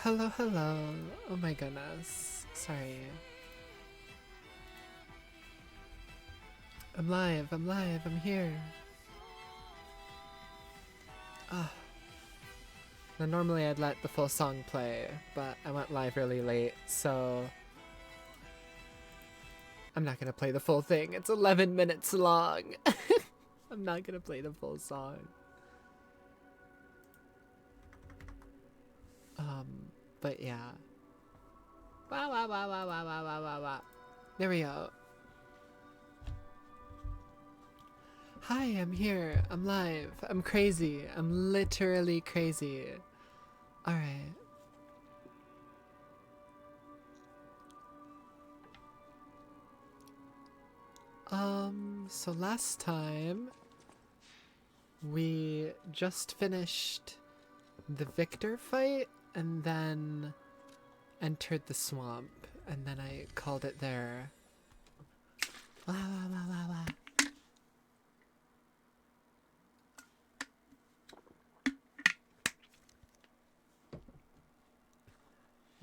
Hello, hello. Oh my goodness. Sorry. I'm live, I'm here. Ah. Now normally I'd let the full song play, but I went live really late, so I'm not gonna play the full thing. It's 11 minutes long. I'm not gonna play the full song. But yeah. Wow, wow, wow, wow, wow, wow, wow, wow, wow. There we go. Hi, I'm here. I'm live. I'm crazy. I'm literally crazy. Alright. So last time we just finished the Victor fight and then entered the swamp and then I called it there. Wah, wah, wah, wah, wah.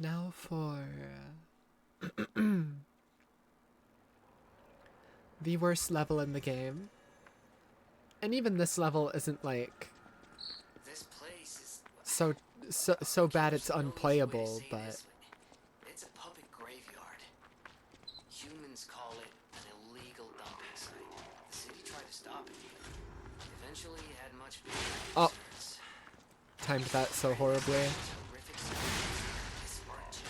Now for the worst level in the game. And even this level isn't like This place is so bad it's unplayable, but it's a public graveyard. Humans call it an illegal dumping site. The city tried to stop it, but eventually it had much bigger oh, concerns. timed that so horribly. Terrific this part too.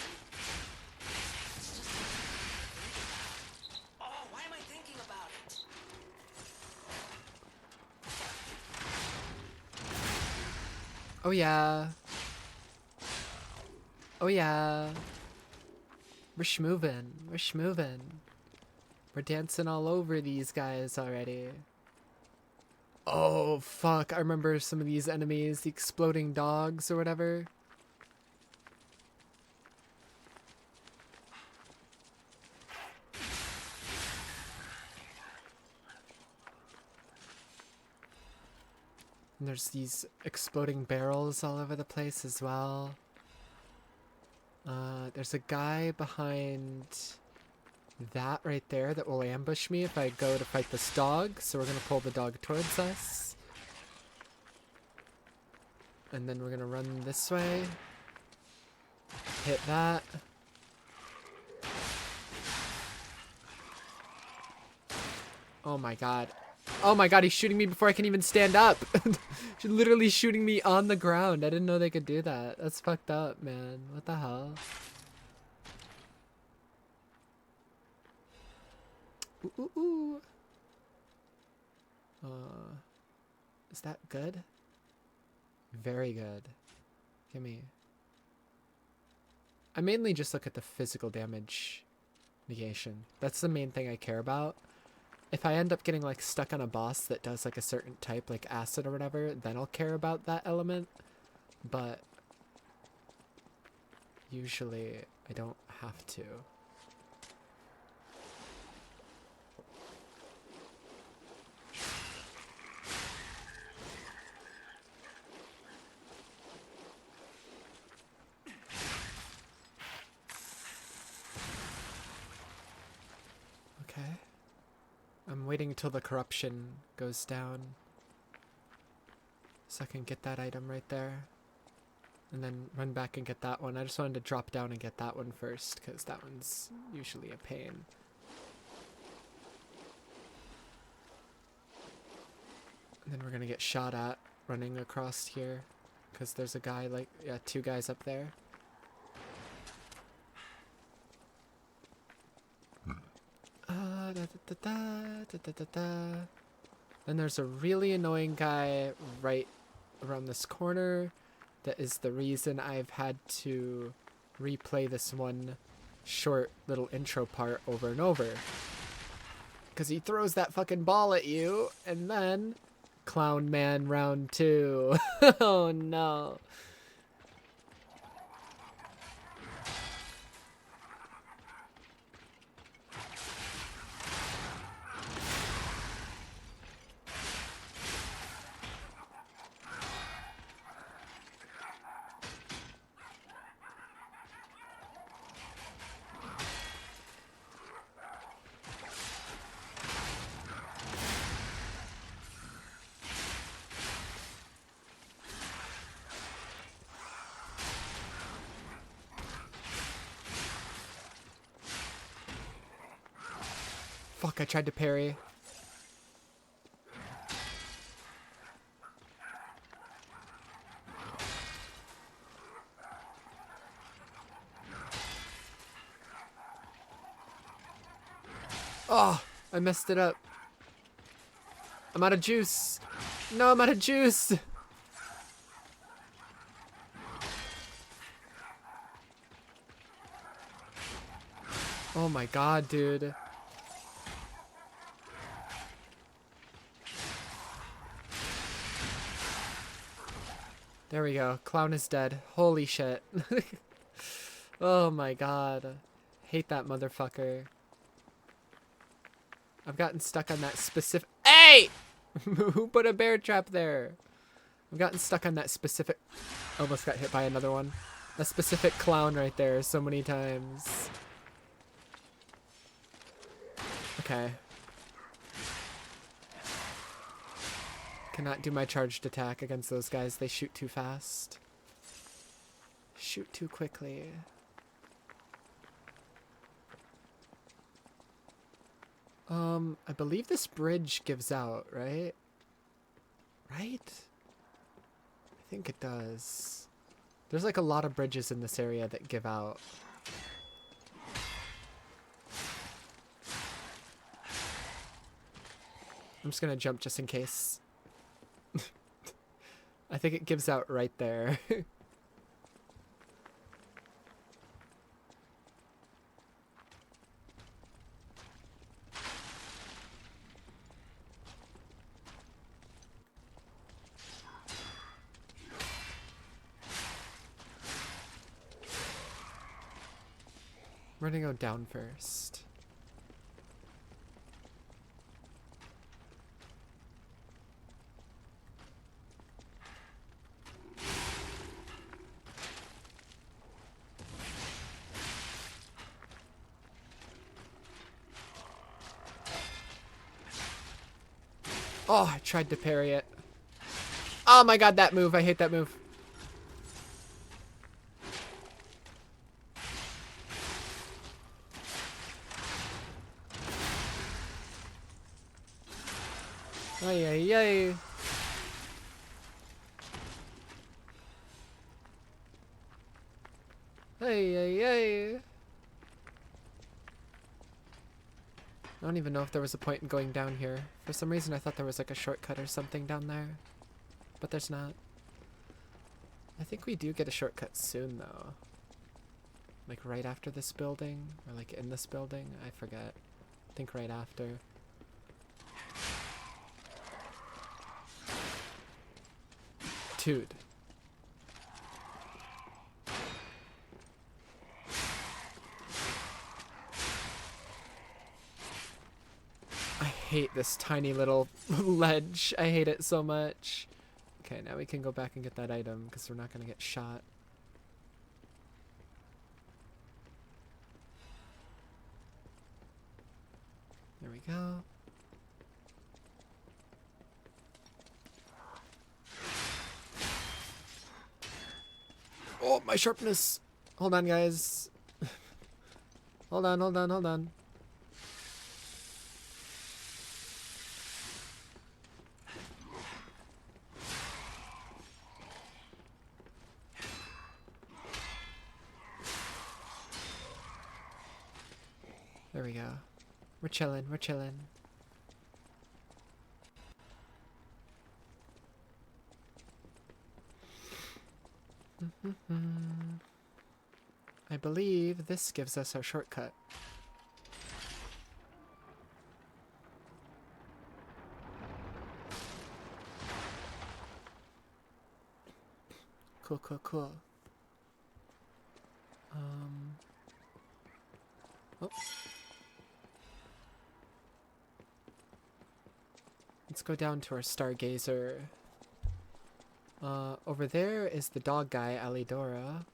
Oh, why am I thinking about it? Oh yeah. Oh yeah. We're schmovin'. We're schmovin'. We're dancing all over these guys already. Oh fuck, I remember some of these enemies, the exploding dogs or whatever. And there's these exploding barrels all over the place as well. There's a guy behind that right there that will ambush me if I go to fight this dog. So we're gonna pull the dog towards us. And then we're gonna run this way. Hit that. Oh my god. Oh my god, he's shooting me before I can even stand up. She's literally shooting me on the ground. I didn't know they could do that. That's fucked up, man. What the hell? Ooh, ooh, ooh. Is that good? Very good. Gimme. I mainly just look at the physical damage negation. That's the main thing I care about. If I end up getting like stuck on a boss that does like a certain type, like acid or whatever, then I'll care about that element. But usually I don't have to. Okay. I'm waiting till the corruption goes down so I can get that item right there. And then run back and get that one. I just wanted to drop down and get that one first because that one's usually a pain. And then we're gonna get shot at running across here because there's a guy like, yeah, two guys up there. Then there's a really annoying guy right around this corner. That is the reason I've had to replay this one short little intro part over and over. Because he throws that fucking ball at you, and then Clown Man round 2. Oh no. fuck, I tried to parry. Oh, I messed it up. I'm out of juice. No, I'm out of juice. Oh my god, dude. There we go. Clown is dead. Holy shit. Oh my god. Hate that motherfucker. I've gotten stuck on that specific— Hey! Who put a bear trap there? I've gotten stuck on that specific— Almost got hit by another one. A specific clown right there so many times. Okay. Cannot do my charged attack against those guys. They shoot too fast. Shoot too quickly. I believe this bridge gives out, right? Right? I think it does. There's like a lot of bridges in this area that give out. I'm just gonna jump just in case. I think it gives out right there. We're gonna go down first. Oh, I tried to parry it. Oh my god, that move. I hate that move. Ay, ay, ay. Ay, ay, ay. I don't even know if there was a point in going down here. For some reason I thought there was like a shortcut or something down there. But there's not. I think we do get a shortcut soon though. Like right after this building? Or like in this building? I forget. I think right after. Dude. I hate this tiny little ledge. I hate it so much. Okay, now we can go back and get that item because we're not going to get shot. There we go. Oh, my sharpness. Hold on, guys. Hold on, hold on, hold on. There we go. We're chilling, we're chilling. I believe this gives us our shortcut. Cool, cool, cool. Oh. Let's go down to our stargazer. Over there is the dog guy, Alidora.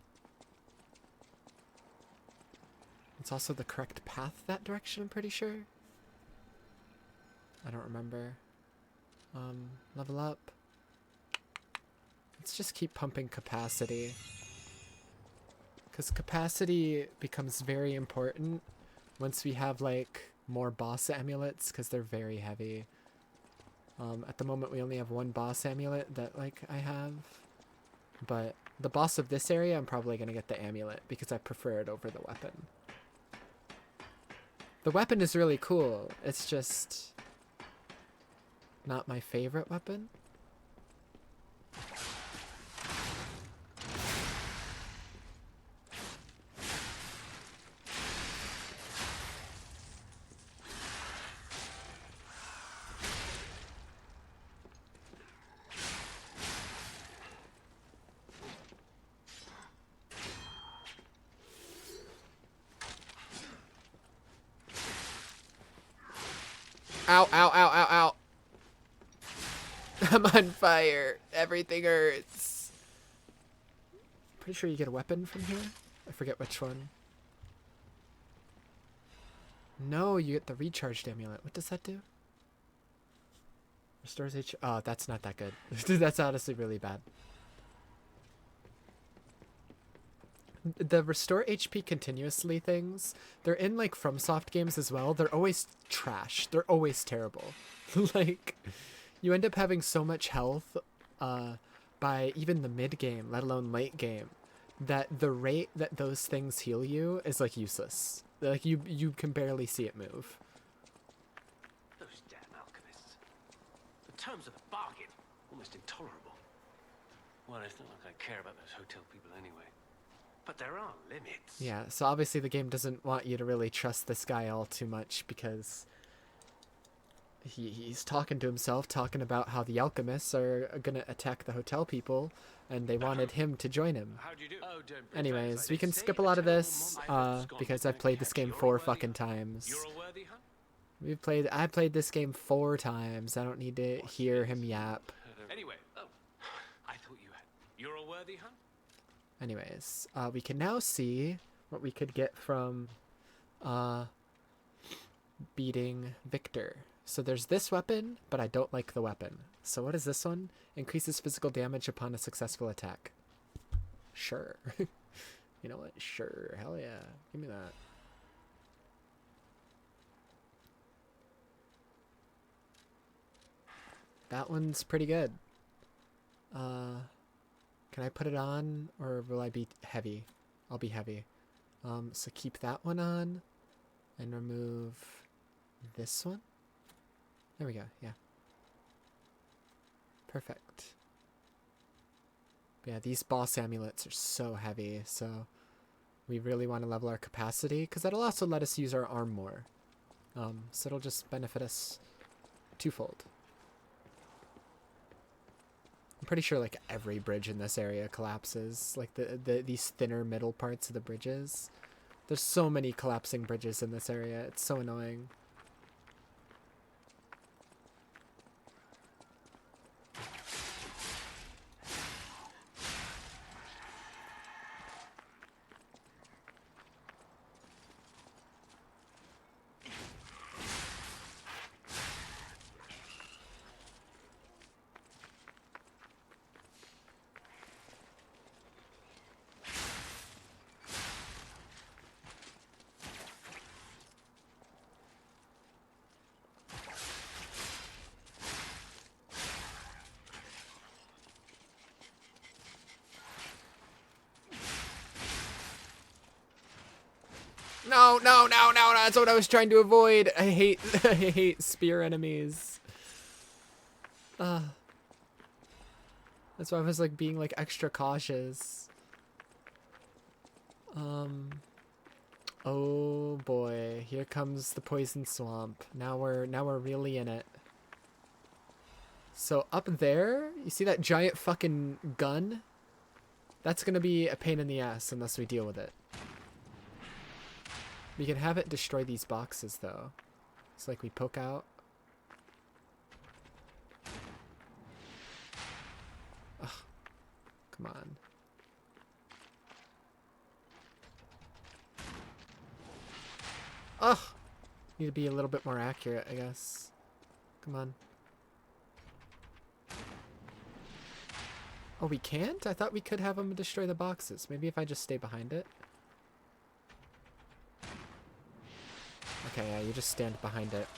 It's also the correct path that direction, I'm pretty sure. I don't remember. Level up. Let's just keep pumping capacity. Because capacity becomes very important once we have, like, more boss amulets because they're very heavy. At the moment, we only have one boss amulet that like I have, but the boss of this area, I'm probably gonna get the amulet because I prefer it over the weapon. The weapon is really cool. It's just not my favorite weapon. Ow, ow, ow, ow, ow. I'm on fire. Everything hurts. Pretty sure you get a weapon from here. I forget which one. No, you get the recharged amulet. What does that do? Restores H. Oh, that's not that good. That's honestly really bad. The restore HP continuously things, they're in like FromSoft games as well. They're always trash. They're always terrible. Like, you end up having so much health by even the mid game, let alone late game, that the rate that those things heal you is like useless. Like you can barely see it move. Those damn alchemists. The terms of the bargain, almost intolerable. Well, it's not like I care about those hotel people anyway. But there are limits. Yeah, so obviously the game doesn't want you to really trust this guy all too much because he's talking to himself, talking about how the alchemists are gonna attack the hotel people, and they wanted him to join him. How'd you do? Oh, don't be Anyways, offensive. we can They skip a say lot of a this terrible mum because might I've played this catch. game You're a 4 worthy fucking hunt. times. You're a worthy hunt? I played this game 4 times. I don't need to hear him yap. Anyway, I thought you had. You're a worthy hunt? Anyways, we can now see what we could get from beating Victor. So there's this weapon, but I don't like the weapon. So what is this one? Increases physical damage upon a successful attack. Sure. You know what? Sure. Hell yeah. Give me that. That one's pretty good. Can I put it on, or will I be heavy? I'll be heavy. So keep that one on, and remove this one. There we go, yeah. Perfect. But yeah, these boss amulets are so heavy, so we really want to level our capacity, because that'll also let us use our arm more. So it'll just benefit us twofold. I'm pretty sure like every bridge in this area collapses, like these thinner middle parts of the bridges. There's so many collapsing bridges in this area. It's so annoying. No, no, no, no, no, that's what I was trying to avoid. I hate I hate spear enemies. That's why I was like being like extra cautious. Oh boy, here comes the poison swamp. Now we're really in it. So up there, you see that giant fucking gun? That's gonna be a pain in the ass unless we deal with it. We can have it destroy these boxes, though. It's like we poke out. Ugh. Come on. Ugh! Need to be a little bit more accurate, I guess. Come on. Oh, we can't? I thought we could have them destroy the boxes. Maybe if I just stay behind it. Okay, yeah, you just stand behind it.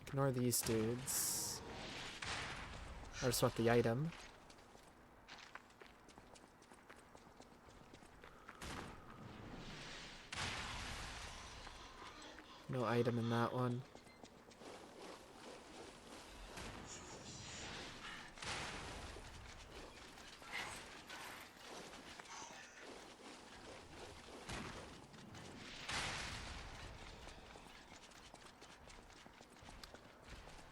Ignore these dudes. I just want the item. No item in that one.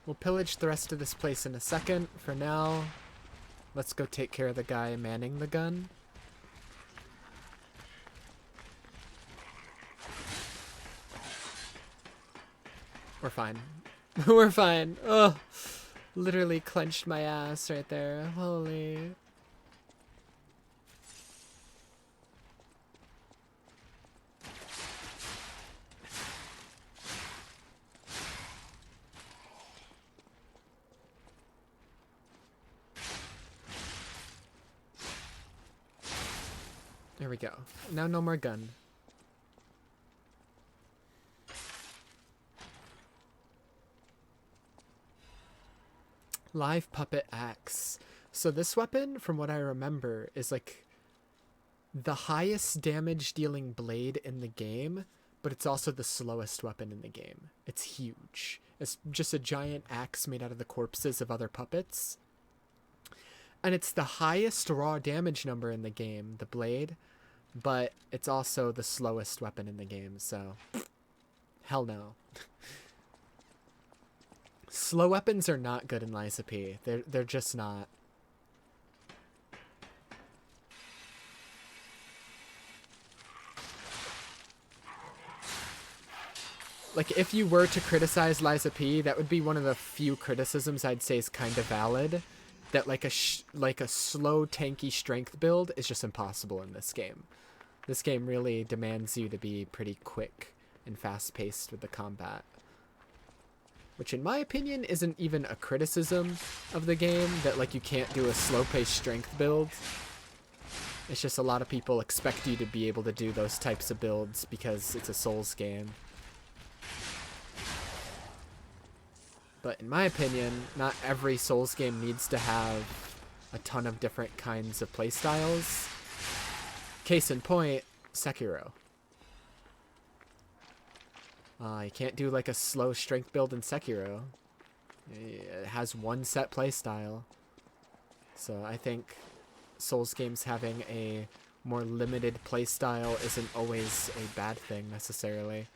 We'll pillage the rest of this place in a second. For now, let's go take care of the guy manning the gun. We're fine. We're fine. Oh, literally clenched my ass right there. Holy. There we go. Now no more gun. Live puppet axe. So this weapon, from what I remember, is like the highest damage dealing blade in the game, but it's also the slowest weapon in the game. It's huge. It's just a giant axe made out of the corpses of other puppets. And it's the highest raw damage number in the game, the blade, but it's also the slowest weapon in the game, so hell no. Slow weapons are not good in Lies of P. They're just not. Like, if you were to criticize Lies of P, that would be one of the few criticisms I'd say is kind of valid. That like a slow tanky strength build is just impossible in this game. This game really demands you to be pretty quick and fast-paced with the combat. Which in my opinion isn't even a criticism of the game, that like you can't do a slow-paced strength build. It's just a lot of people expect you to be able to do those types of builds because it's a Souls game. But in my opinion, not every Souls game needs to have a ton of different kinds of playstyles. Case in point, Sekiro. You can't do like a slow strength build in Sekiro. It has one set playstyle. So I think Souls games having a more limited playstyle isn't always a bad thing necessarily.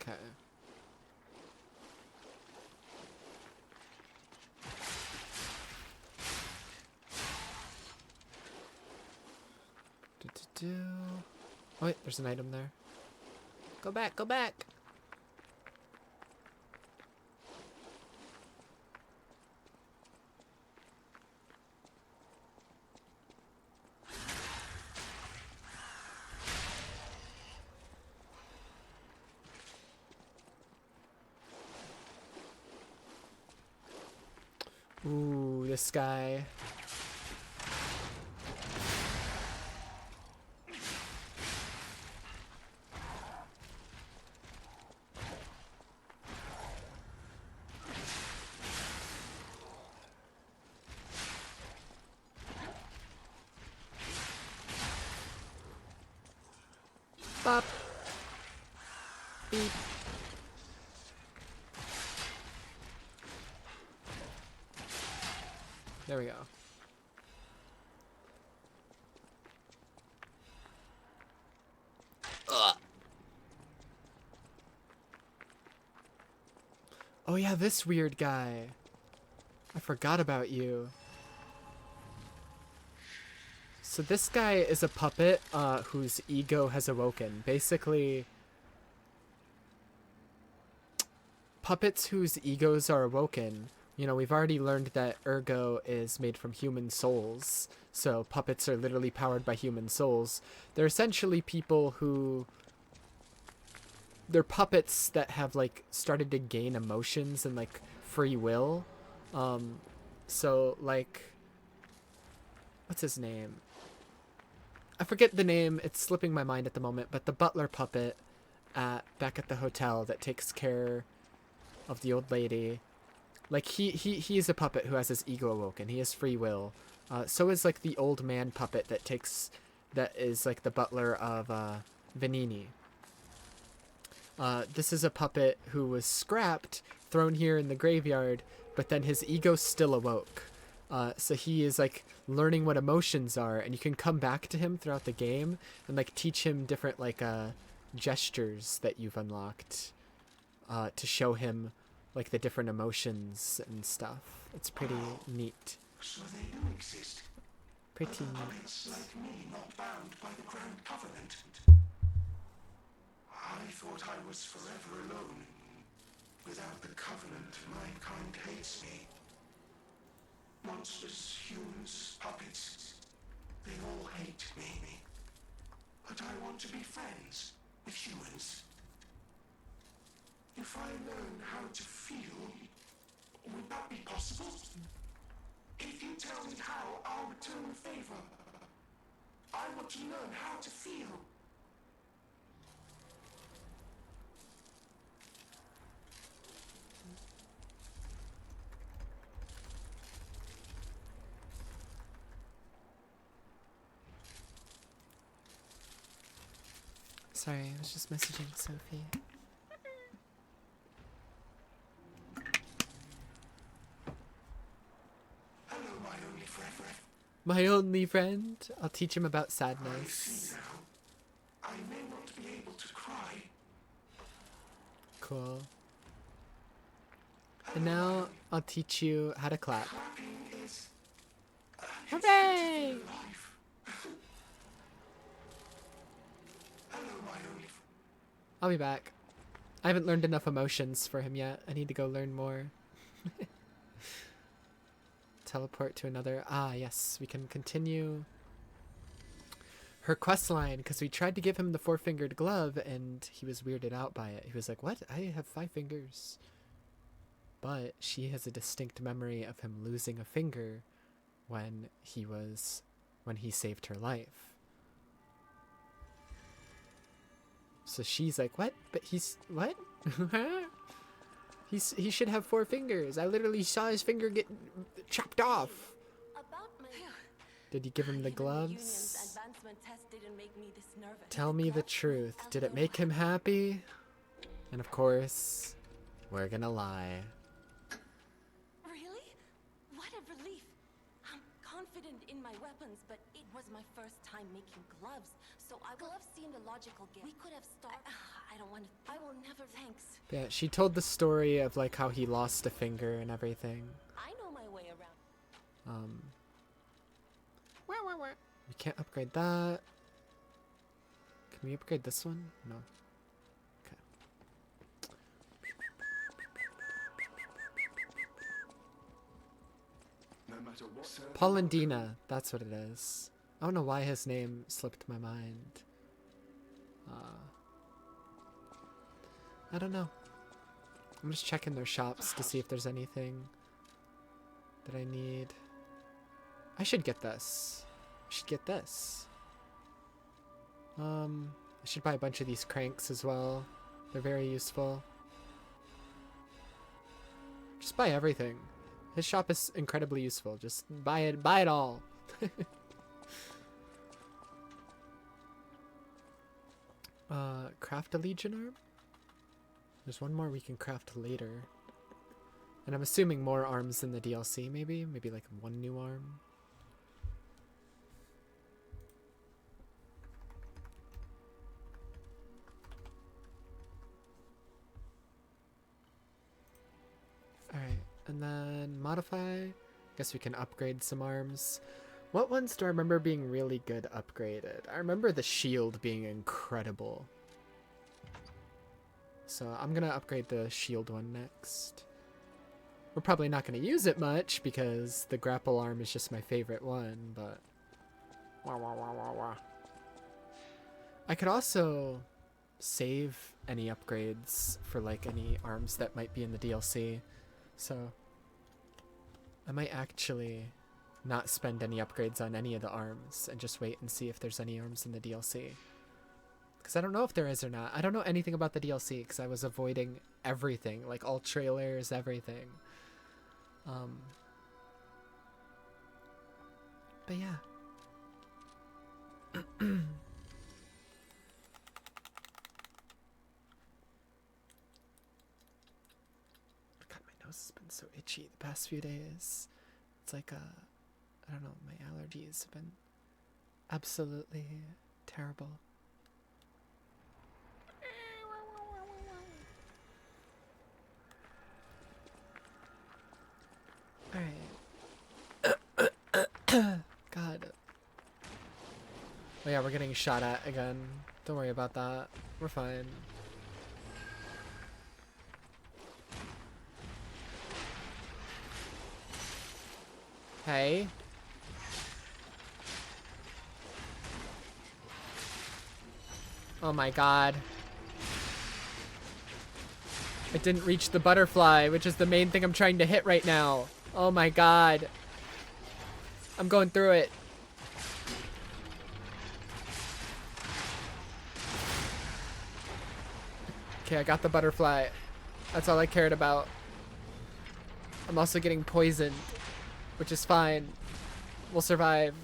Okay. Oh, wait, there's an item there. Go back, go back! Ooh, this guy. Bop. Beep. There we go. Ugh. Oh yeah, this weird guy. I forgot about you. So this guy is a puppet whose ego has awoken. Basically, puppets whose egos are awoken. You know, we've already learned that Ergo is made from human souls. So puppets are literally powered by human souls. They're essentially people who... They're puppets that have, like, started to gain emotions and, like, free will. So, like... What's his name? I forget the name. It's slipping my mind at the moment. But the butler puppet back at the hotel that takes care of the old lady. Like, he's a puppet who has his ego awoken. He has free will. So is, like, the old man puppet that is, like, the butler of Vanini. This is a puppet who was scrapped, thrown here in the graveyard, but then his ego still awoke. So he is, like, learning what emotions are, and you can come back to him throughout the game and, like, teach him different, like, gestures that you've unlocked to show him, like, the different emotions and stuff. It's pretty neat. So they do exist. Pretty neat. Puppets like me, not bound by the Grand Covenant. I thought I was forever alone. Without the Covenant, mankind hates me. Monsters, humans, puppets, they all hate me. But I want to be friends with humans. If I learn how to feel, would that be possible? If you tell me how, I'll return the favor. I want to learn how to feel. Sorry, I was just messaging Sophie. Hello, my only friend. My only friend. I'll teach him about I sadness. see now. I may not be able to cry. Cool. And now I'll teach you how to clap. Clapping is Hooray! life. Hello, my only friend. I'll be back. I haven't learned enough emotions for him yet. I need to go learn more. Teleport to another. Ah, yes. We can continue her quest line because we tried to give him the 4-fingered glove and he was weirded out by it. He was like, what? I have 5 fingers. But she has a distinct memory of him losing a finger when he saved her life. So she's like, what? But what? He should have 4 fingers. I literally saw his finger get chopped off. Did you give him the gloves? Tell me the truth. Did it make him happy? And of course, we're gonna lie. Really? What a relief. I'm confident in my weapons, but it was my first time making gloves, so gloves seemed a logical gift. We could have started. I don't want to. I will never. Thanks. Yeah, she told the story of like how he lost a finger and everything. I know my way around. We can't upgrade that. Can we upgrade this one? No. Okay. No matter what. Paulandina, that's what it is. I don't know why his name slipped my mind. I don't know. I'm just checking their shops to see if there's anything that I need. I should get this. I should get this. I should buy a bunch of these cranks as well. They're very useful. Just buy everything. His shop is incredibly useful. Just buy it all. Craft a Legion arm? There's one more we can craft later. And I'm assuming more arms in the DLC, maybe? Maybe like 1 new arm? Alright, and then modify. Guess we can upgrade some arms. What ones do I remember being really good upgraded? I remember the shield being incredible. So I'm gonna upgrade the shield one next. We're probably not gonna use it much because the grapple arm is just my favorite one, but... Wah, wah, wah, wah, wah. I could also save any upgrades for like any arms that might be in the DLC. So I might actually not spend any upgrades on any of the arms and just wait and see if there's any arms in the DLC. Because I don't know if there is or not. I don't know anything about the DLC because I was avoiding everything, like all trailers, everything. But yeah. God, my nose has been so itchy the past few days. It's like, I don't know, my allergies have been absolutely terrible. Alright. God. Oh yeah, we're getting shot at again. Don't worry about that. We're fine. Hey. Oh my god. I didn't reach the butterfly, which is the main thing I'm trying to hit right now. Oh my god. I'm going through it. Okay, I got the butterfly. That's all I cared about. I'm also getting poisoned, which is fine. We'll survive.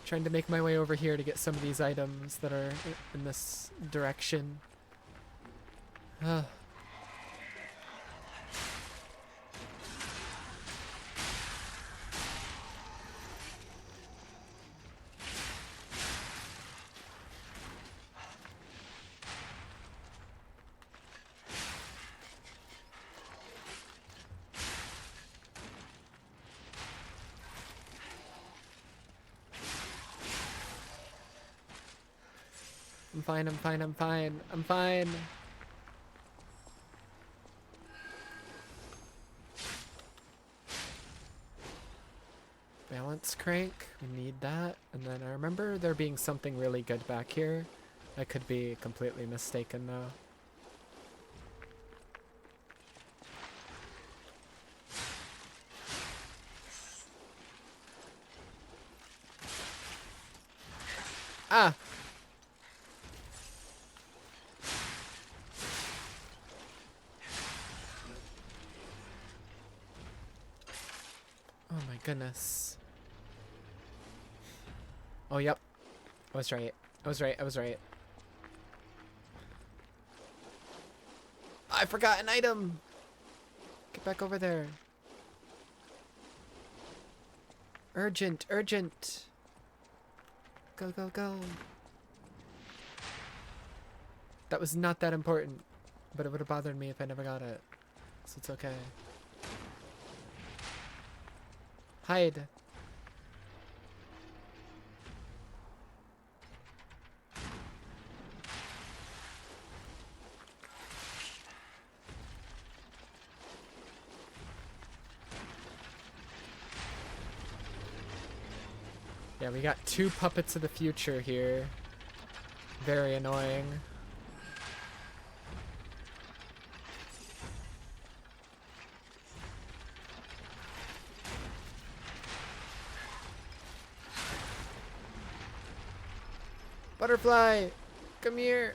Trying to make my way over here to get some of these items that are in this direction. I'm fine, I'm fine, I'm fine, I'm fine. Balance crank, we need that. And then I remember there being something really good back here. I could be completely mistaken though. Ah! Oh my goodness. Oh, yep. I was right. I was right. I was right. I forgot an item! Get back over there. Urgent, urgent. Go, go, go. That was not that important, but it would have bothered me if I never got it. So it's okay. Hide. Yeah, we got 2 puppets of the future here. Very annoying. Butterfly, come here.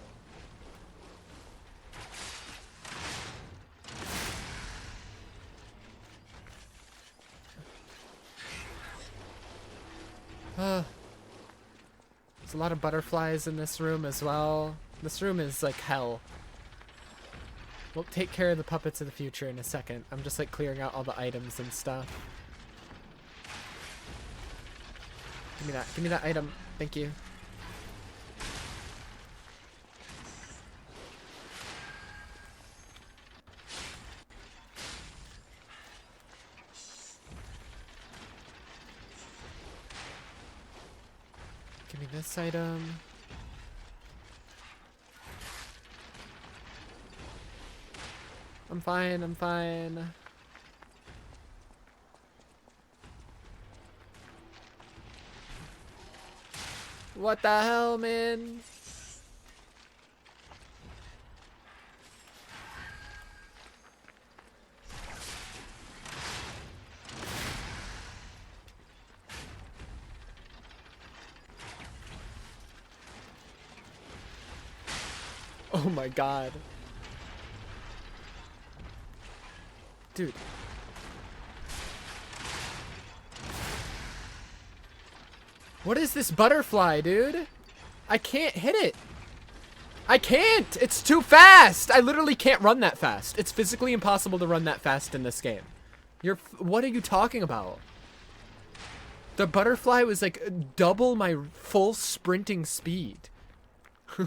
There's a lot of butterflies in this room as well. This room is like hell. We'll take care of the puppets of the future in a second. I'm just like clearing out all the items and stuff. Give me that. Give me that item. Thank you. Give me this item. I'm fine, I'm fine. What the hell, man? Oh my god. Dude. What is this butterfly, dude? I can't hit it. I can't! It's too fast! I literally can't run that fast. It's physically impossible to run that fast in this game. What are you talking about? The butterfly was like double my full sprinting speed.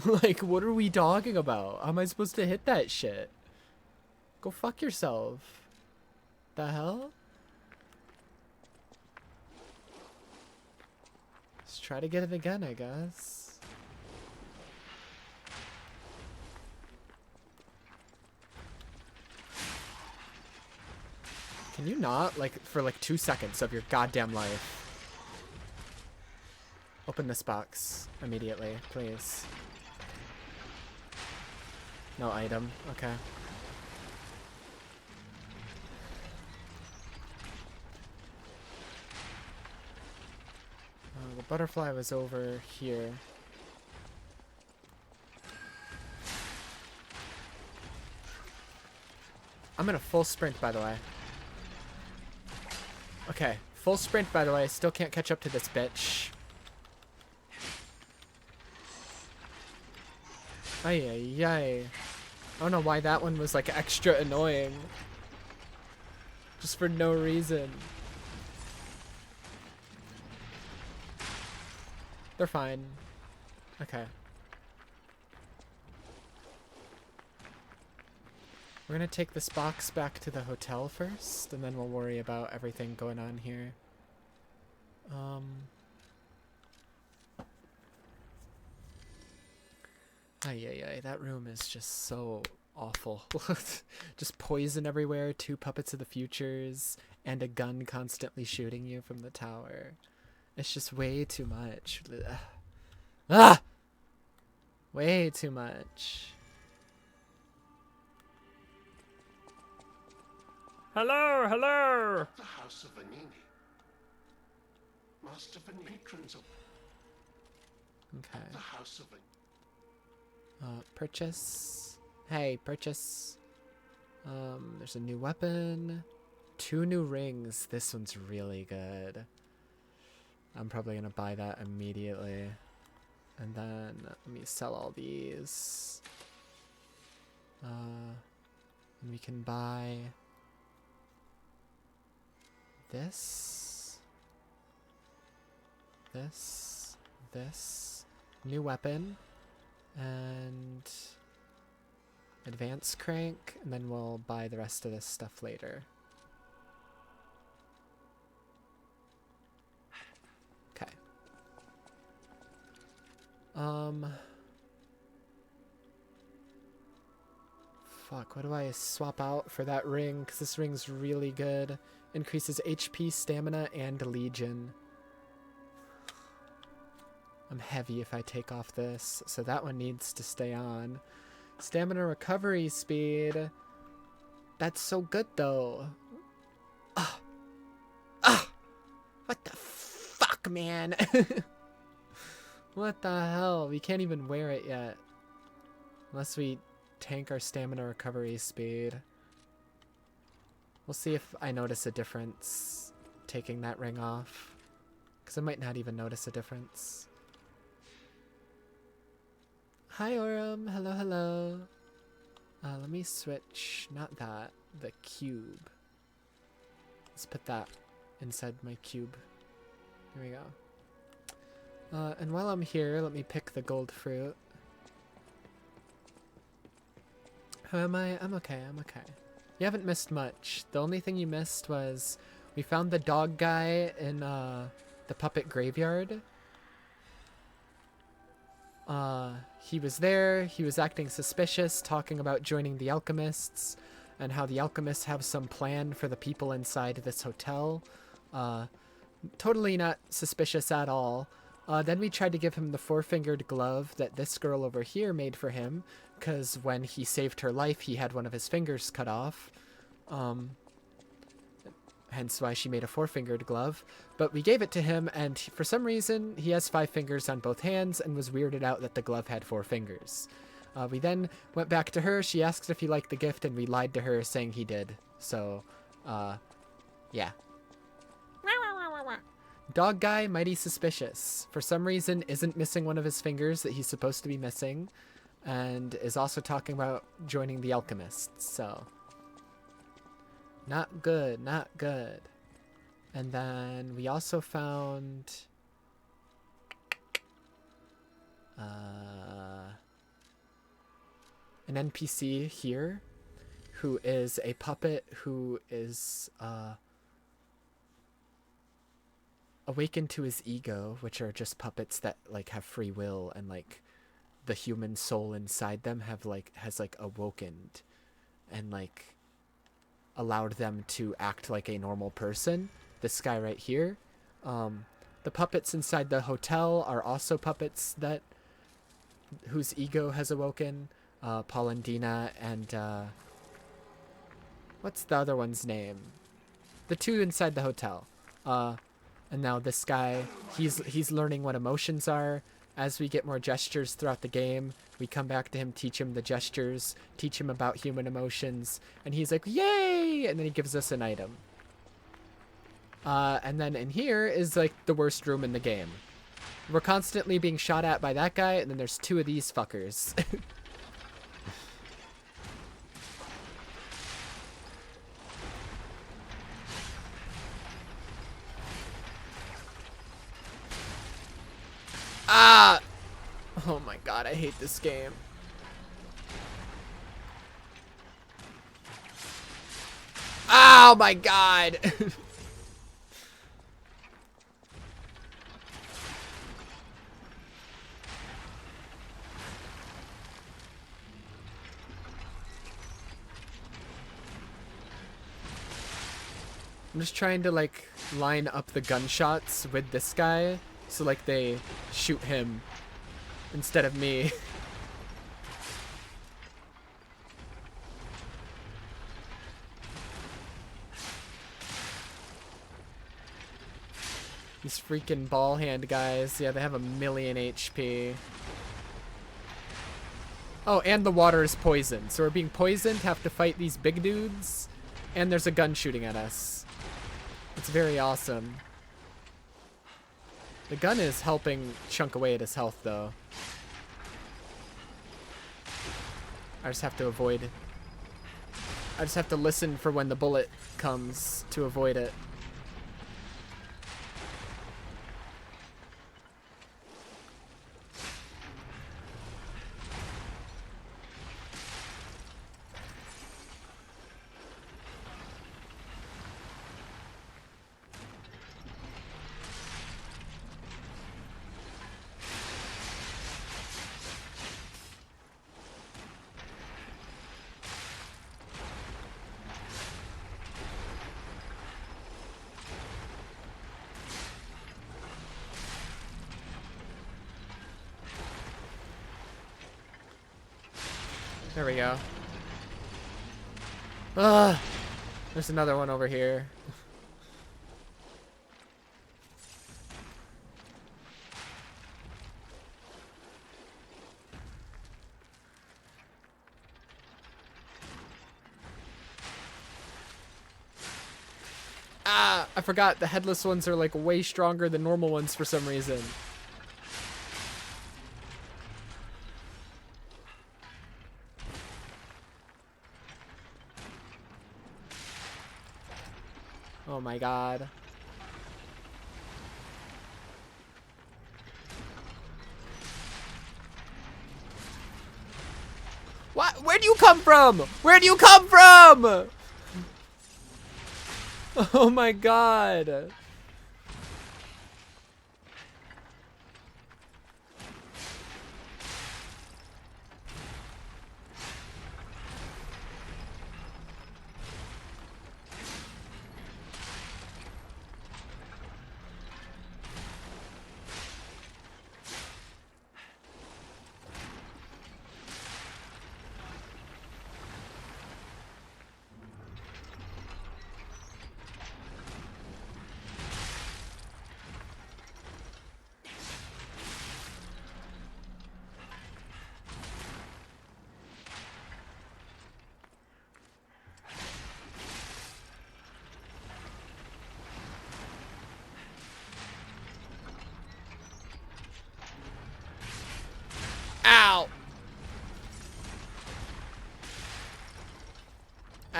Like, what are we talking about? How am I supposed to hit that shit? Go fuck yourself. The hell? Let's try to get it again, I guess. Can you not, like, for like 2 seconds of your goddamn life? Open this box immediately, please. No item. Okay. The butterfly was over here. I'm in a full sprint, by the way. Okay, full sprint, by the way. Still can't catch up to this bitch. Ay, ay, ay. I don't know why that one was like extra annoying. Just for no reason. They're fine. Okay. We're gonna take this box back to the hotel first, and then we'll worry about everything going on here. Ay, ay, ay. That room is just so awful. Just poison everywhere, 2 puppets of the futures, and a gun constantly shooting you from the tower. It's just way too much. Ah! Way too much. Hello, hello! The House of Vanini. Master Vanini, patrons of Okay. the House of Vanini. Purchase. Hey, purchase. There's a new weapon. 2 new rings. This one's really good. I'm probably gonna buy that immediately. And then let me sell all these. And we can buy this. This. New weapon. And advance crank, and then we'll buy the rest of this stuff later. Okay. Fuck, what do I swap out for that ring? Because this ring's really good. Increases HP, stamina, and legion. I'm heavy if I take off this, so that one needs to stay on. Stamina recovery speed. That's so good, though. What the fuck, man? What the hell? We can't even wear it yet. Unless we tank our stamina recovery speed. We'll see if I notice a difference taking that ring off. Because I might not even notice a difference. Hi, Aurum. Hello, hello. Let me switch. Not that. The cube. Let's put that inside my cube. Here we go. And while I'm here, let me pick the gold fruit. How am I? I'm okay. I'm okay. You haven't missed much. The only thing you missed was we found the dog guy in the puppet graveyard. He was there, he was acting suspicious, talking about joining the alchemists, and how the alchemists have some plan for the people inside this hotel. Totally not suspicious at all. Then we tried to give him the four-fingered glove that this girl over here made for him, because when he saved her life, he had one of his fingers cut off. Hence why she made a four-fingered glove. But we gave it to him, and for some reason, he has 5 fingers on both hands and was weirded out that the glove had 4 fingers. We then went back to her. She asked if he liked the gift, and we lied to her, saying he did. So, yeah. Dog guy, mighty suspicious. For some reason, isn't missing one of his fingers that he's supposed to be missing, and is also talking about joining the alchemists, so... Not good, not good. And then we also found... an NPC here, who is a puppet who is, awakened to his ego, which are just puppets that, like, have free will, and, like, the human soul inside them has awokened, and, like, allowed them to act like a normal person. This guy right here. The puppets inside the hotel are also puppets whose ego has awoken. Paul and Dina and what's the other one's name? The 2 inside the hotel. And now this guy, he's learning what emotions are. As we get more gestures throughout the game, we come back to him, teach him the gestures, teach him about human emotions, and he's like, yay! And then he gives us an item. And then in here is, like, the worst room in the game. We're constantly being shot at by that guy, and then there's 2 of these fuckers. Ah! Oh my god, I hate this game. Oh my god! I'm just trying to, like, line up the gunshots with this guy, so, like, they shoot him instead of me. These freaking ball hand guys, yeah, they have 1,000,000 HP. Oh, and the water is poisoned, so we're being poisoned, have to fight these big dudes, and there's a gun shooting at us. It's very awesome. The gun is helping chunk away at his health, though. I just have to avoid it. I just have to listen for when the bullet comes to avoid it. There we go. Ugh! There's another one over here. Ah! I forgot the headless ones are, like, way stronger than normal ones for some reason. Oh my god. What? Where do you come from? Where do you come from? Oh my god.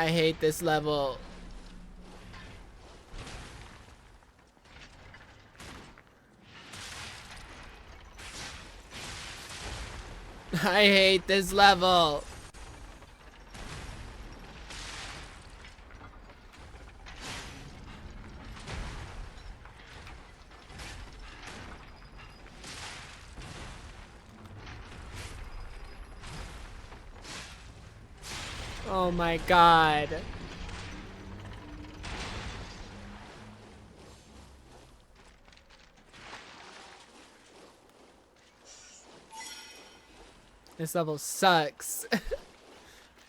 I hate this level. I hate this level. Oh my god. This level sucks.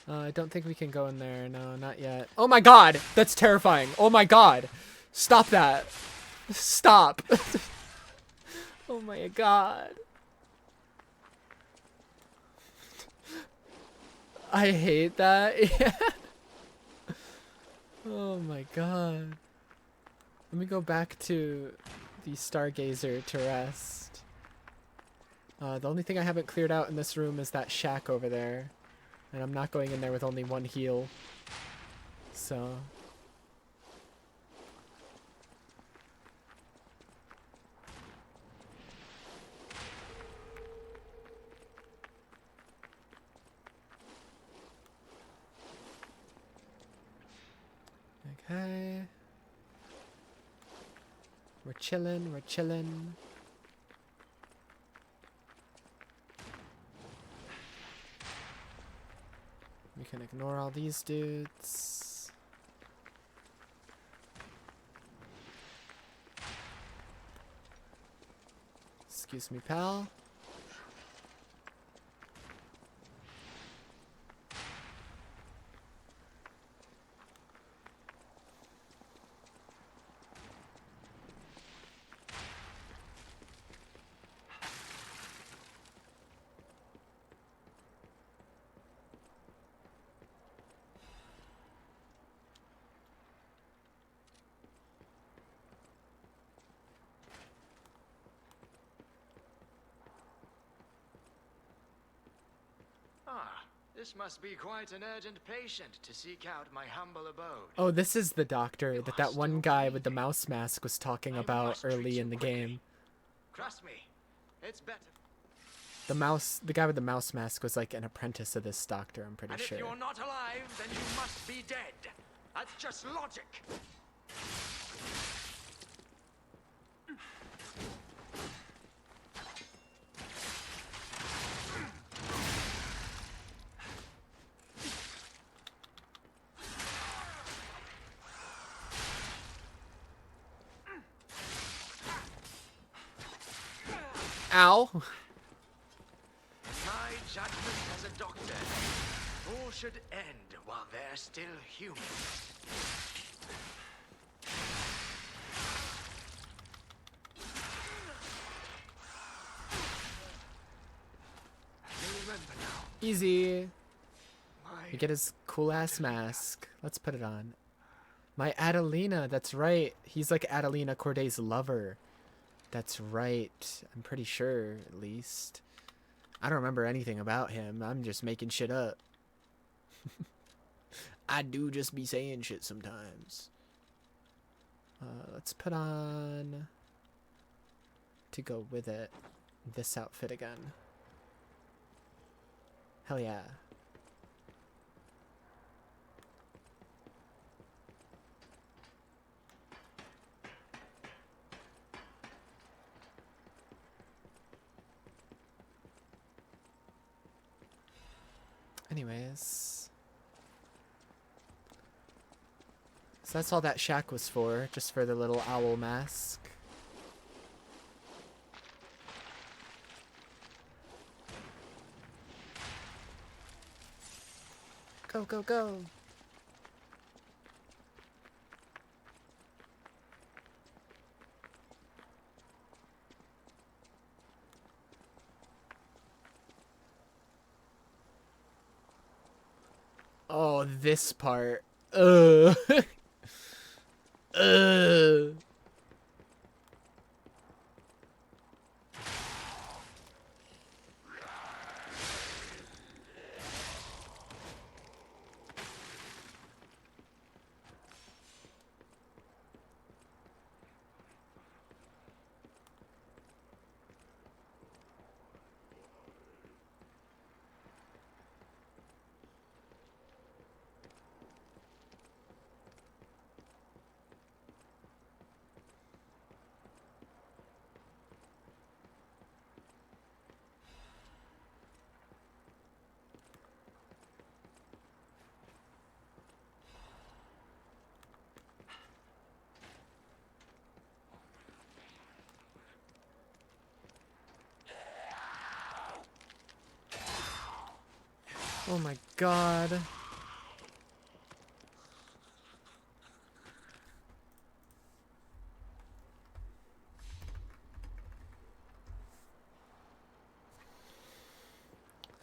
I don't think we can go in there. No, not yet. Oh my god! That's terrifying. Oh my god. Stop that. Stop. Oh my god. I hate that. Oh my god. Let me go back to the Stargazer to rest. The only thing I haven't cleared out in this room is that shack over there. And I'm not going in there with only one heal. So... Okay. We're chillin', we're chillin'. We can ignore all these dudes. Excuse me, pal. This must be quite an urgent patient to seek out my humble abode. Oh, this is the doctor that one guy with the mouse mask was talking about early in the game. Trust me, it's better. The guy with the mouse mask was like an apprentice of this doctor, I'm pretty sure. And if you're not alive, then you must be dead. That's just logic. Ow! My judgment as a doctor, all should end while they're still human. I remember now. Easy. My We get his cool ass mask. Let's put it on. My Adelina, that's right. He's like Adelina Corday's lover. That's right. I'm pretty sure, at least. I don't remember anything about him. I'm just making shit up. I do just be saying shit sometimes. Let's put on, to go with it, this outfit again. Hell yeah. Anyways. So that's all that shack was for, just for the little owl mask. Go, go, go! Oh, this part. Ugh. Ugh. Oh my god.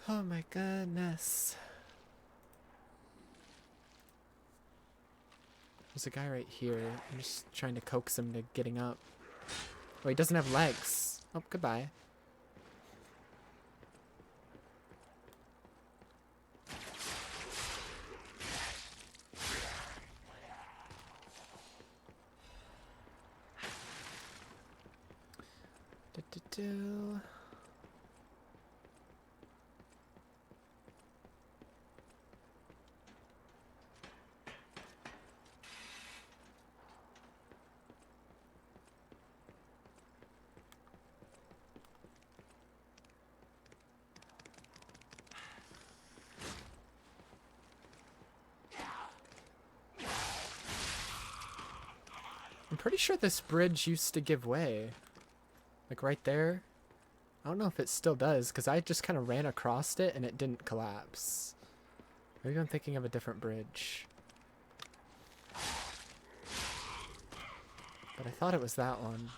Oh my goodness. There's a guy right here. I'm just trying to coax him to getting up. Oh, he doesn't have legs. Oh, goodbye. Do-do-do. I'm pretty sure this bridge used to give way. Like right there. I don't know if it still does, because I just kind of ran across it and it didn't collapse. Maybe I'm thinking of a different bridge. But I thought it was that one.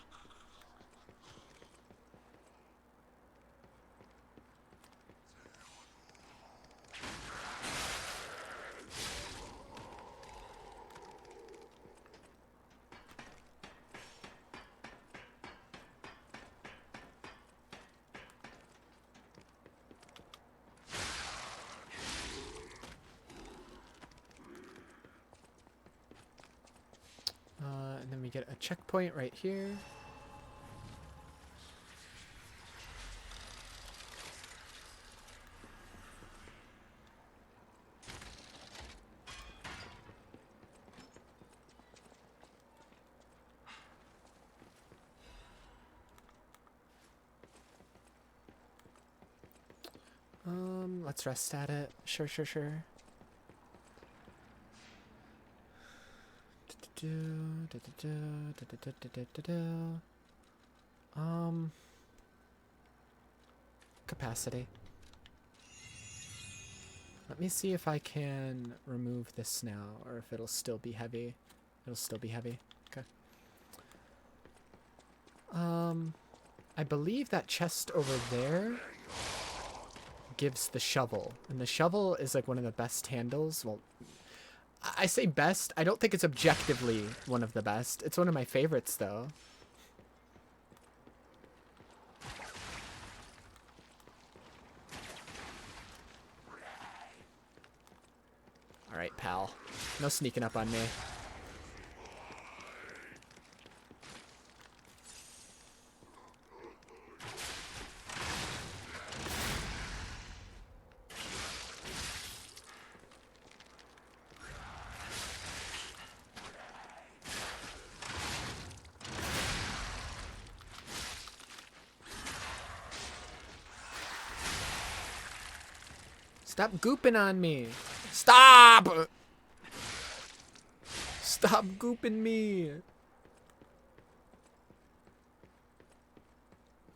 And then we get a checkpoint right here. Let's rest at it. Sure. Capacity. Let me see if I can remove this now, or if it'll still be heavy. It'll still be heavy. Okay. I believe that chest over there gives the shovel, and the shovel is like one of the best handles. Well, I say best. I don't think it's objectively one of the best. It's one of my favorites, though. All right, pal. No sneaking up on me. Stop gooping on me. Stop! Stop gooping me.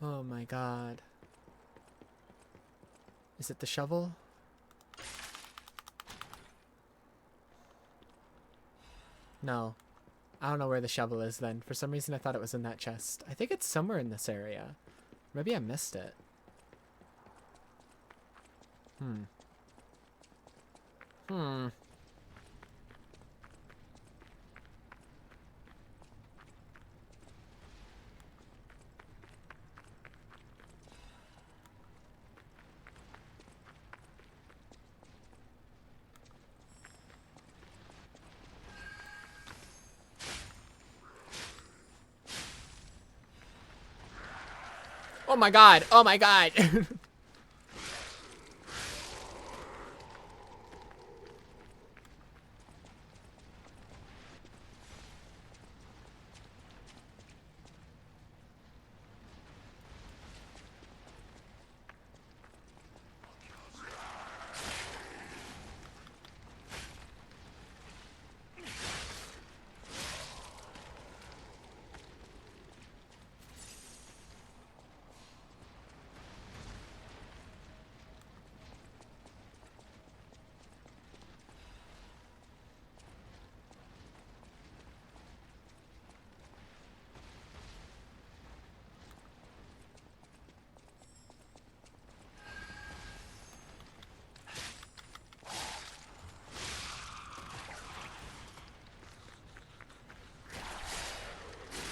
Oh my god. Is it the shovel? No. I don't know where the shovel is then. For some reason I thought it was in that chest. I think it's somewhere in this area. Maybe I missed it. Oh my god. Oh my god.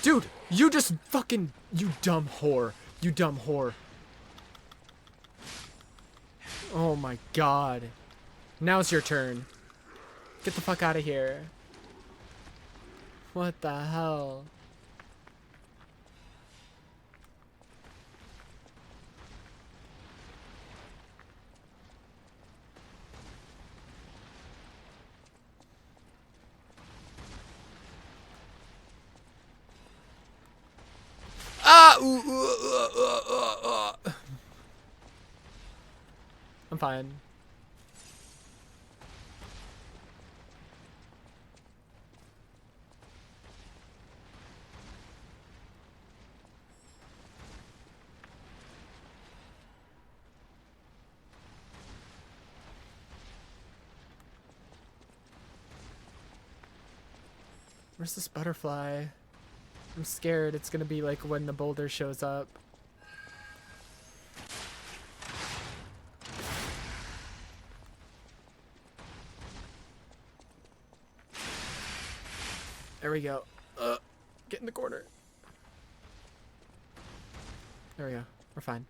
Dude, you just fucking... You dumb whore. You dumb whore. Oh my god. Now's your turn. Get the fuck out of here. What the hell? Ah! I'm fine. Where's this butterfly? I'm scared it's gonna be like when the boulder shows up. There we go. Get in the corner. There we go. We're fine.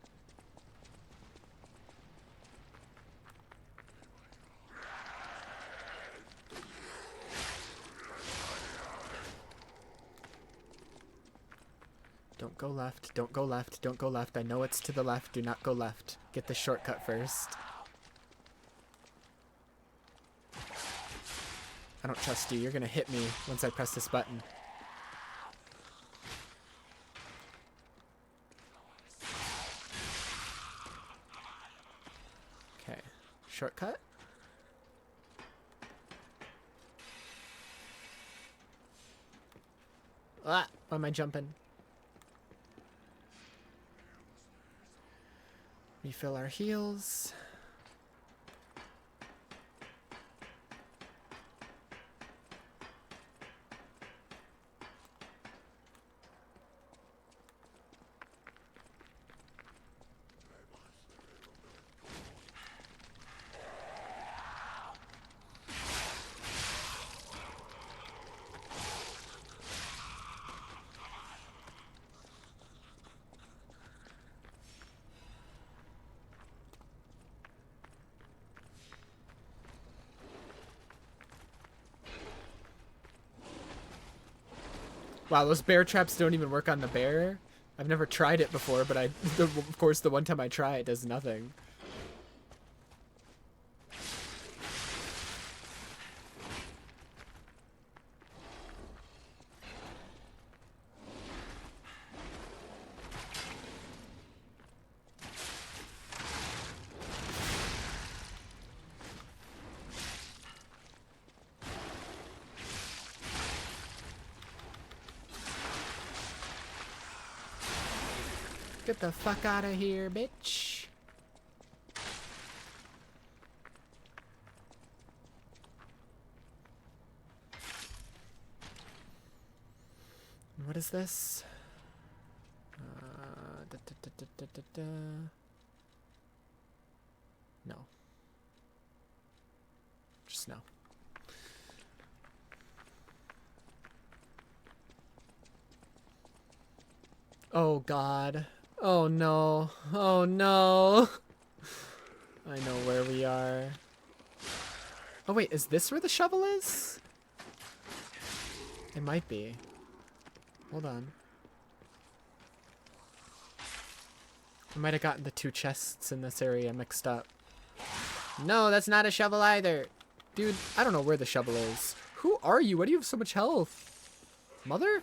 Don't go left. Don't go left. Don't go left. I know it's to the left. Do not go left. Get the shortcut first. I don't trust you. You're gonna hit me once I press this button. Okay. Shortcut? Ah! Why am I jumping? Refill our heals. Wow, those bear traps don't even work on the bear. I've never tried it before, but of course, the one time I try, it does nothing. Get the fuck out of here, bitch. What is this? No. Just no. Oh god. Oh no. Oh no. I know where we are. Oh wait, is this where the shovel is? It might be. Hold on. I might have gotten the two chests in this area mixed up. No, that's not a shovel either. Dude, I don't know where the shovel is. Who are you? Why do you have so much health? Mother?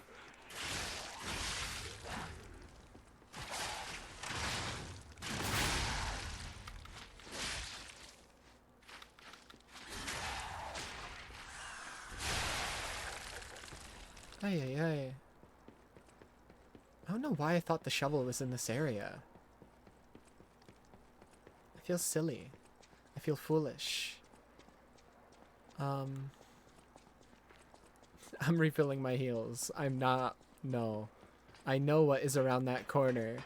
Ay, ay, ay. I don't know why I thought the shovel was in this area. I feel silly. I feel foolish. I'm refilling my heals. I'm not... No. I know what is around that corner.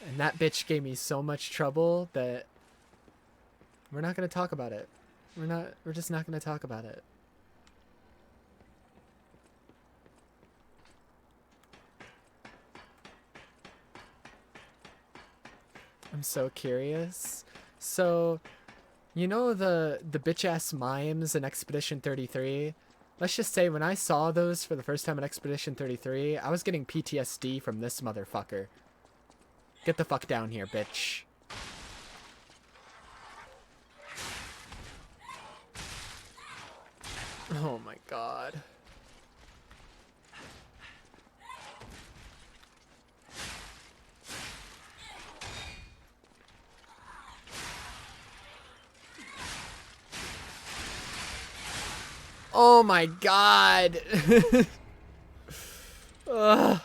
And that bitch gave me so much trouble that... We're not going to talk about it. We're just not going to talk about it. I'm so curious. So, you know the bitch ass mimes in Expedition 33? Let's just say when I saw those for the first time in Expedition 33, I was getting PTSD from this motherfucker. Get the fuck down here, bitch. Oh my god. Oh my god. Ugh.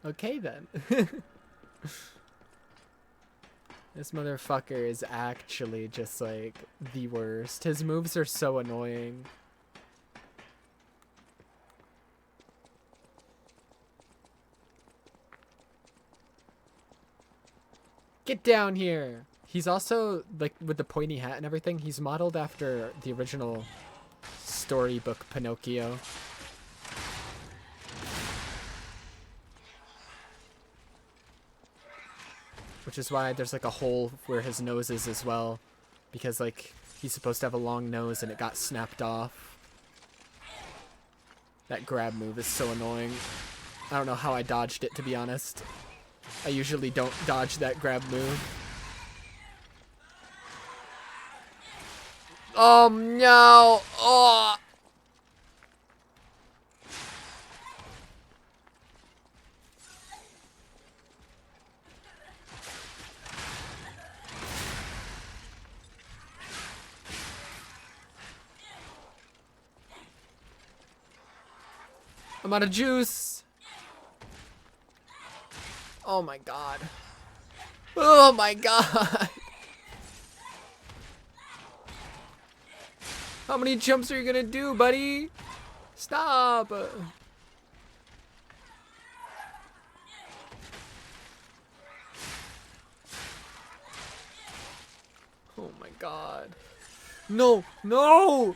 Okay then. This motherfucker is actually just like the worst. His moves are so annoying. Get down here! He's also, like, with the pointy hat and everything, he's modeled after the original storybook Pinocchio. Which is why there's, like, a hole where his nose is as well. Because, like, he's supposed to have a long nose and it got snapped off. That grab move is so annoying. I don't know how I dodged it, to be honest. I usually don't dodge that grab move. Oh no! Oh! I'm out of juice! Oh my god. Oh my god! How many jumps are you gonna do, buddy? Stop! Oh my god. No! No!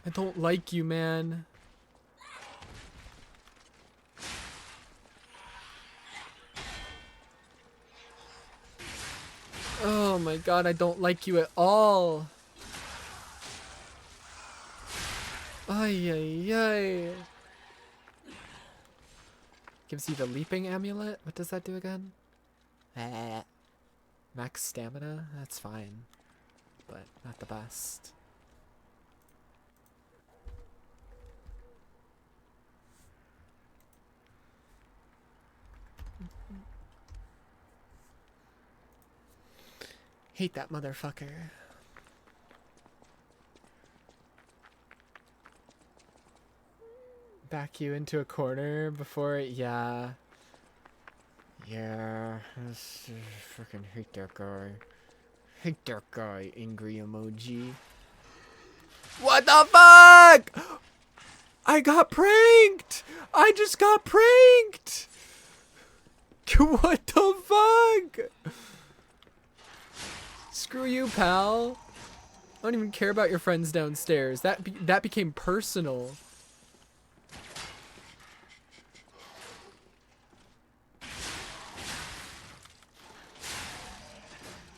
I don't like you, man. Oh my god, I don't like you at all. Ay, ay, ay. Gives you the leaping amulet? What does that do again? Max stamina? That's fine. But not the best. Hate that motherfucker. Back you into a corner before, yeah. Yeah, I freaking hate that guy. Hate that guy, angry emoji. What the fuck? I got pranked! I just got pranked! What the fuck? Screw you, pal. I don't even care about your friends downstairs. That became personal.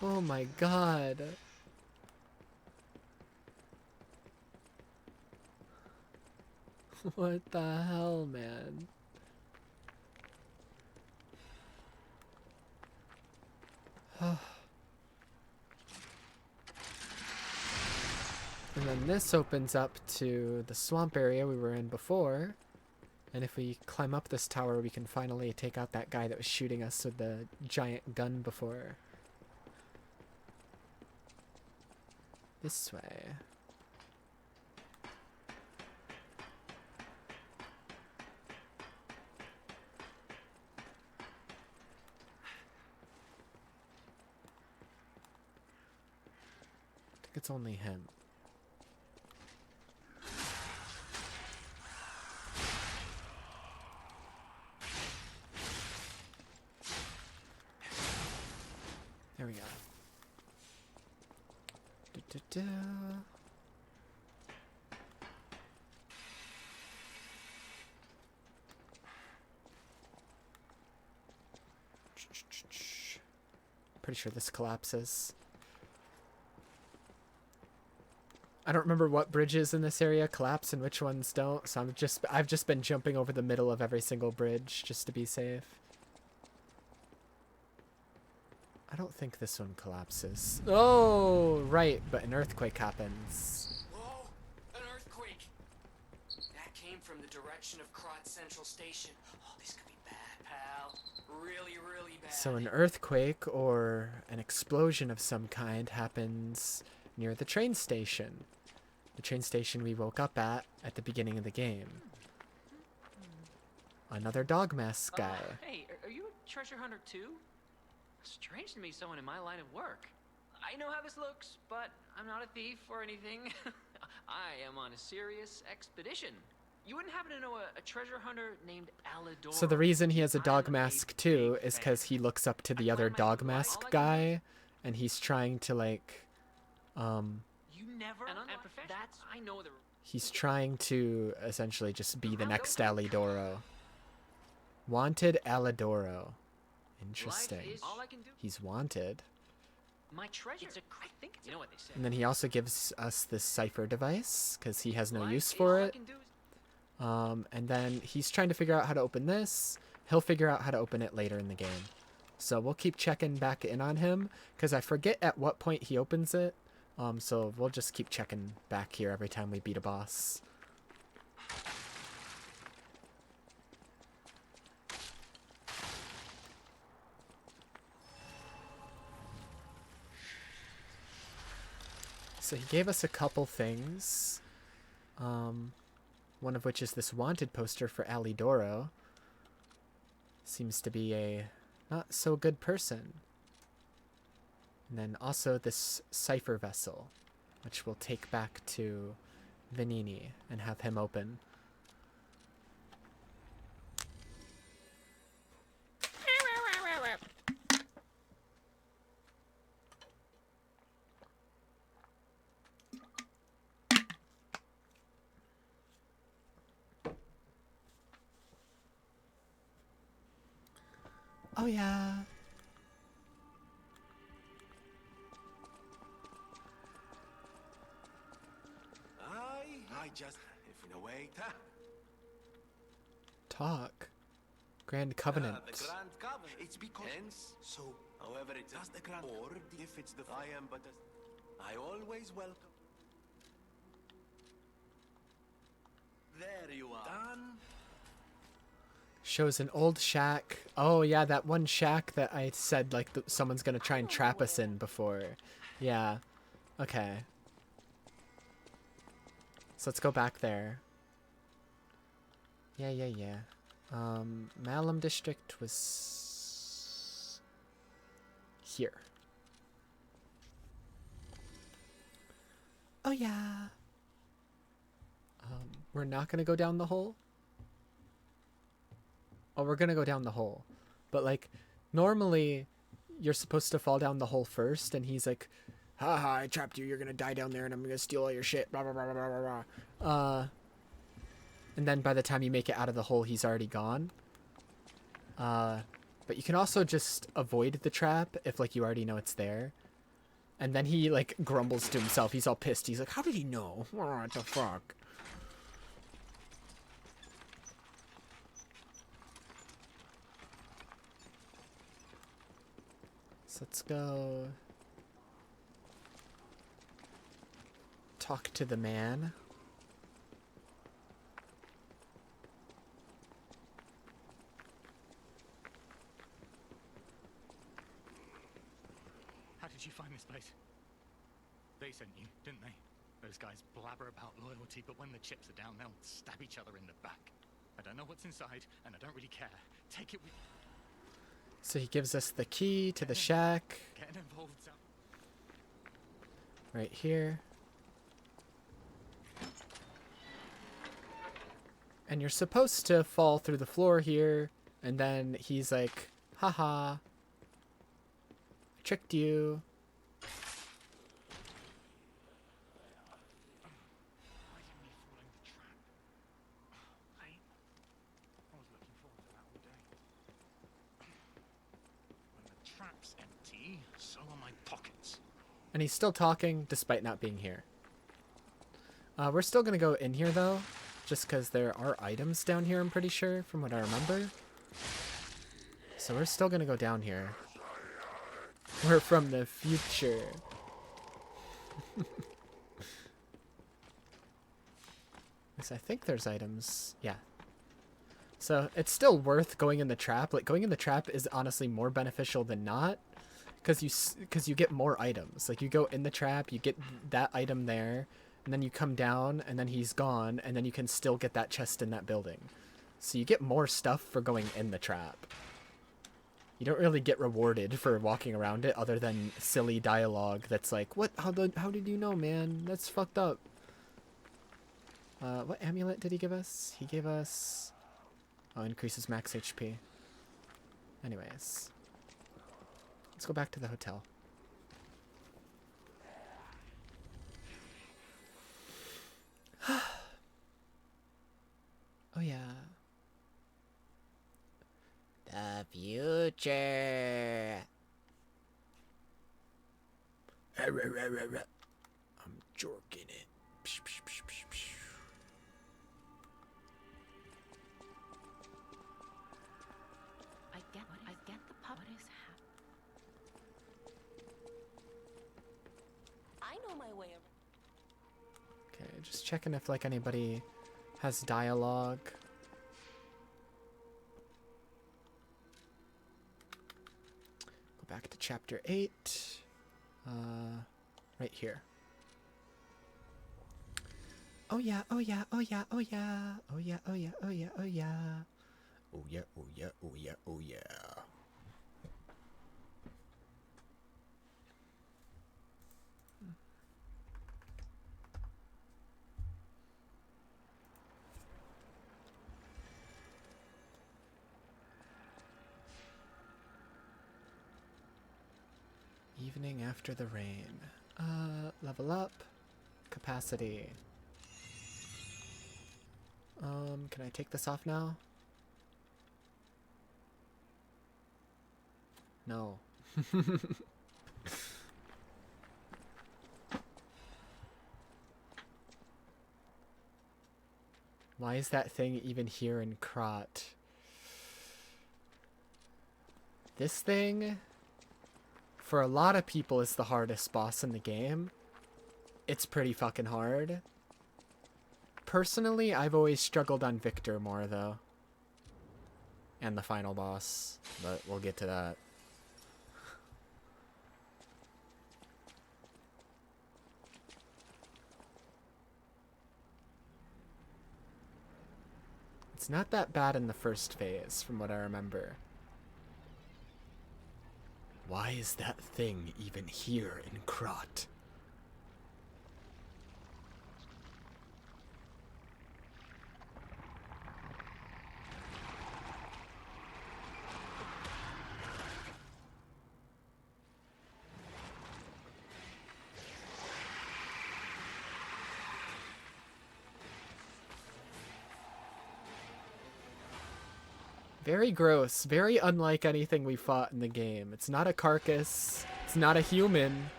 Oh my god. What the hell, man? And then this opens up to the swamp area we were in before. And if we climb up this tower, we can finally take out that guy that was shooting us with the giant gun before. This way. I think it's only him. There we go. Du-du-du. Pretty sure this collapses. I don't remember what bridges in this area collapse and which ones don't, so I've just been jumping over the middle of every single bridge just to be safe. I don't think this one collapses. Oh, right, but an earthquake happens. Whoa! An earthquake! That came from the direction of Krot Central Station. Oh, this could be bad, pal. Really, really bad. So an earthquake or an explosion of some kind happens near the train station. The train station we woke up at the beginning of the game. Another dog mask guy. Hey, are you a treasure hunter too? Strange to me, someone in my line of work. I know how this looks, but I'm not a thief or anything. I am on a serious expedition. You wouldn't happen to know a treasure hunter named Alidoro? So the reason he has a dog I'm mask a too big is fan. because he looks up to the I other find my dog life- mask all I can guy, and he's trying to like, You never and that's I know the he's trying to essentially just be the next Alidoro. Wanted Alidoro. Interesting. life is all I can do. He's wanted. My treasure. I think it's you know what they say. And then he also gives us this cipher device because he has no Life use is for all I it. can do is- And then he's trying to figure out how to open this. He'll figure out how to open it later in the game. So we'll keep checking back in on him because I forget at what point he opens it. So we'll just keep checking back here every time we beat a boss. So he gave us a couple things. One of which is this wanted poster for Alidoro. Seems to be a not so good person. And then also this cipher vessel, which we'll take back to Vanini and have him open. Oh yeah. I just, if in a way, Talk. Grand Covenant. the Grand Covenant. It's because. Hence, so, however, it's just the Grand. Or if it's the. I am but a. I always welcome. There you are. Done. Shows an old shack. Oh yeah, that one shack that I said like someone's gonna try and trap us in before. Yeah. Okay. So let's go back there. Yeah. Malum District was here. Oh yeah. We're not gonna go down the hole. Oh, we're gonna go down the hole. But like, normally you're supposed to fall down the hole first, and he's like, haha, I trapped you, you're gonna die down there and I'm gonna steal all your shit, blah blah blah blah blah blah. And then by the time you make it out of the hole, he's already gone. But you can also just avoid the trap if like you already know it's there. And then he like grumbles to himself, he's all pissed, he's like, how did he know? What the fuck? So let's go talk to the man. How did you find this place? They sent you, didn't they? Those guys blabber about loyalty, but when the chips are down, they'll stab each other in the back. I don't know what's inside, and I don't really care. Take it with So he gives us the key to the shack getting involved. right here. And you're supposed to fall through the floor here, and then he's like, haha. Tricked you. Why didn't he fall in the trap? Hey, I was looking forward to that all day. When the trap's empty, so are my pockets. And he's still talking despite not being here. We're still gonna go in here though, just because there are items down here, I'm pretty sure, from what I remember. So we're still gonna go down here. We're from the future. Yes, I think there's items. Yeah. So it's still worth going in the trap. Like, going in the trap is honestly more beneficial than not. Because you get more items. Like, you go in the trap, you get that item there, and then you come down, and then he's gone, and then you can still get that chest in that building. So you get more stuff for going in the trap. You don't really get rewarded for walking around it other than silly dialogue that's like, what? How did you know, man? That's fucked up. What amulet did he give us? He gave us... Oh, increases max HP. Anyways. Let's go back to the hotel. Oh yeah. The future. I'm jorking it. Psh, psh, psh, psh, psh. I get the pup. What is happening? I know my way around. Okay, just checking if like anybody has dialogue. Go back to chapter 8. Right here. Oh yeah, oh yeah, oh yeah, oh yeah. Oh yeah, oh yeah, oh yeah, oh yeah. Oh yeah, oh yeah, oh yeah, oh yeah. Evening after the rain. Level up. Capacity. Can I take this off now? No. Why is that thing even here in Krat? This thing, for a lot of people, is the hardest boss in the game. It's pretty fucking hard. Personally, I've always struggled on Victor more, though. And the final boss, but we'll get to that. It's not that bad in the first phase, from what I remember. Why is that thing even here in Krat? Very gross, very unlike anything we fought in the game. It's not a carcass, it's not a human,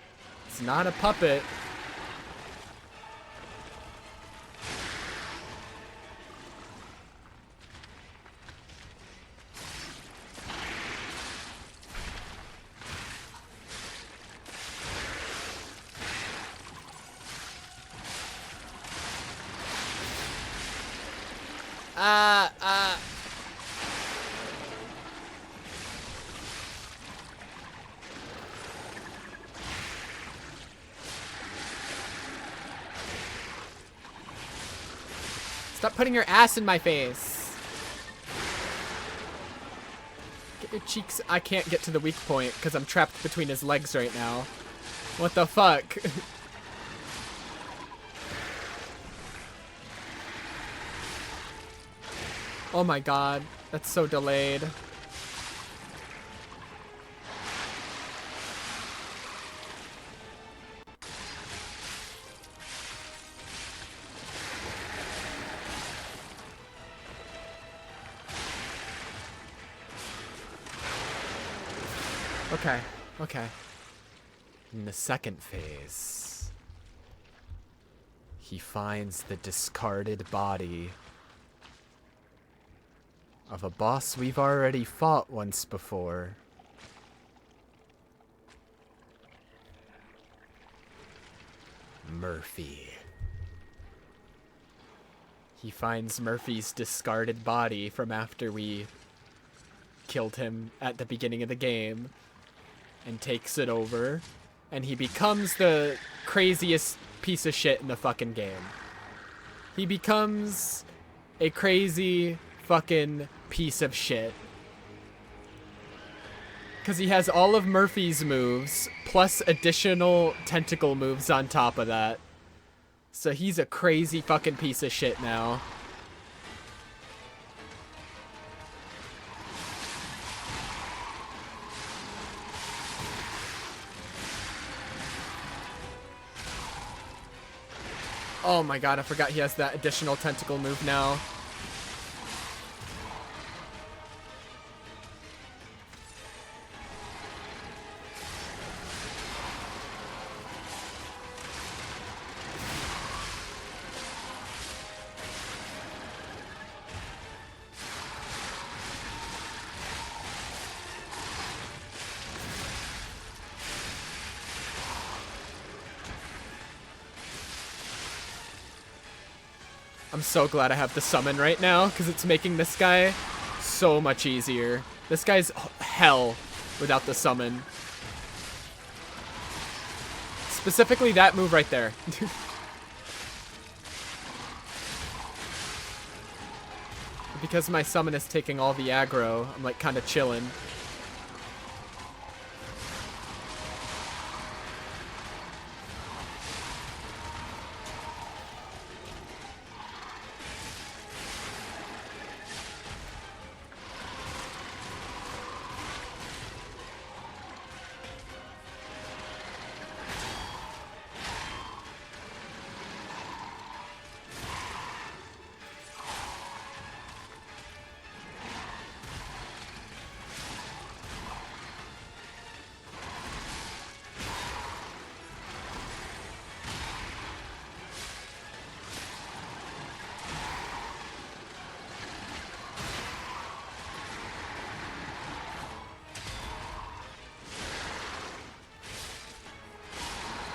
it's not a puppet. Stop putting your ass in my face. Get your cheeks. I can't get to the weak point because I'm trapped between his legs right now. What the fuck? Oh my god. That's so delayed. Okay, okay. In the second phase, he finds the discarded body of a boss we've already fought once before. Murphy. He finds Murphy's discarded body from after we killed him at the beginning of the game and takes it over, and he becomes the craziest piece of shit in the fucking game. He becomes a crazy fucking piece of shit. Because he has all of Murphy's moves, plus additional tentacle moves on top of that. So he's a crazy fucking piece of shit now. Oh my god, I forgot he has that additional tentacle move now. I'm so glad I have the summon right now, because it's making this guy so much easier. This guy's hell without the summon. Specifically that move right there. Because my summon is taking all the aggro, I'm like kind of chilling.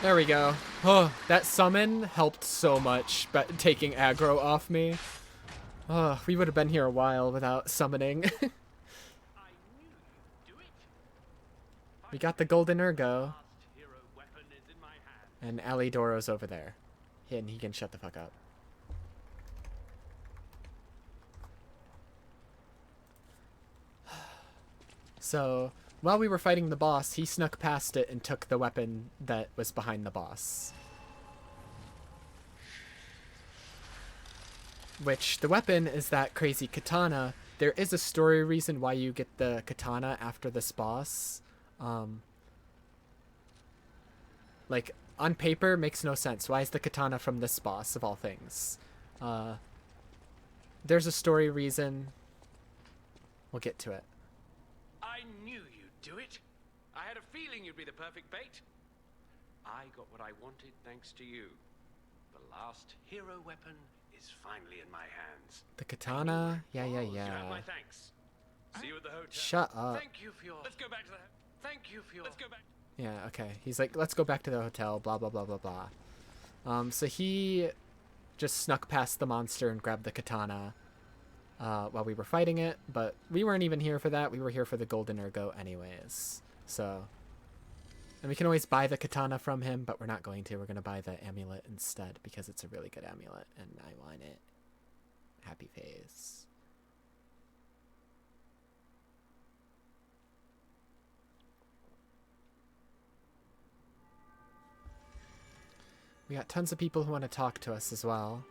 There we go. Oh, that summon helped so much, but taking aggro off me. Oh, we would have been here a while without summoning. We got the golden ergo. And Alidoro's over there. And he can shut the fuck up. So, while we were fighting the boss, he snuck past it and took the weapon that was behind the boss. Which, the weapon is that crazy katana. There is a story reason why you get the katana after this boss. Like, on paper, makes no sense. Why is the katana from this boss, of all things? There's a story reason. We'll get to it. I knew you'd do it. I had a feeling you'd be the perfect bait. I got what I wanted thanks to you. The last hero weapon is finally in my hands. The katana? Yeah. You have my thanks. See you at the hotel. Shut up. Thank you for your... Let's go back to the... Thank you for your... Let's go back... Yeah, okay. He's like, let's go back to the hotel, blah, blah, blah, blah, blah. So he just snuck past the monster and grabbed the katana while we were fighting it, but we weren't even here for that. We were here for the golden ergo anyways. So, and we can always buy the katana from him, but we're not going to. We're going to buy the amulet instead because it's a really good amulet and I want it. Happy face. We got tons of people who want to talk to us as well.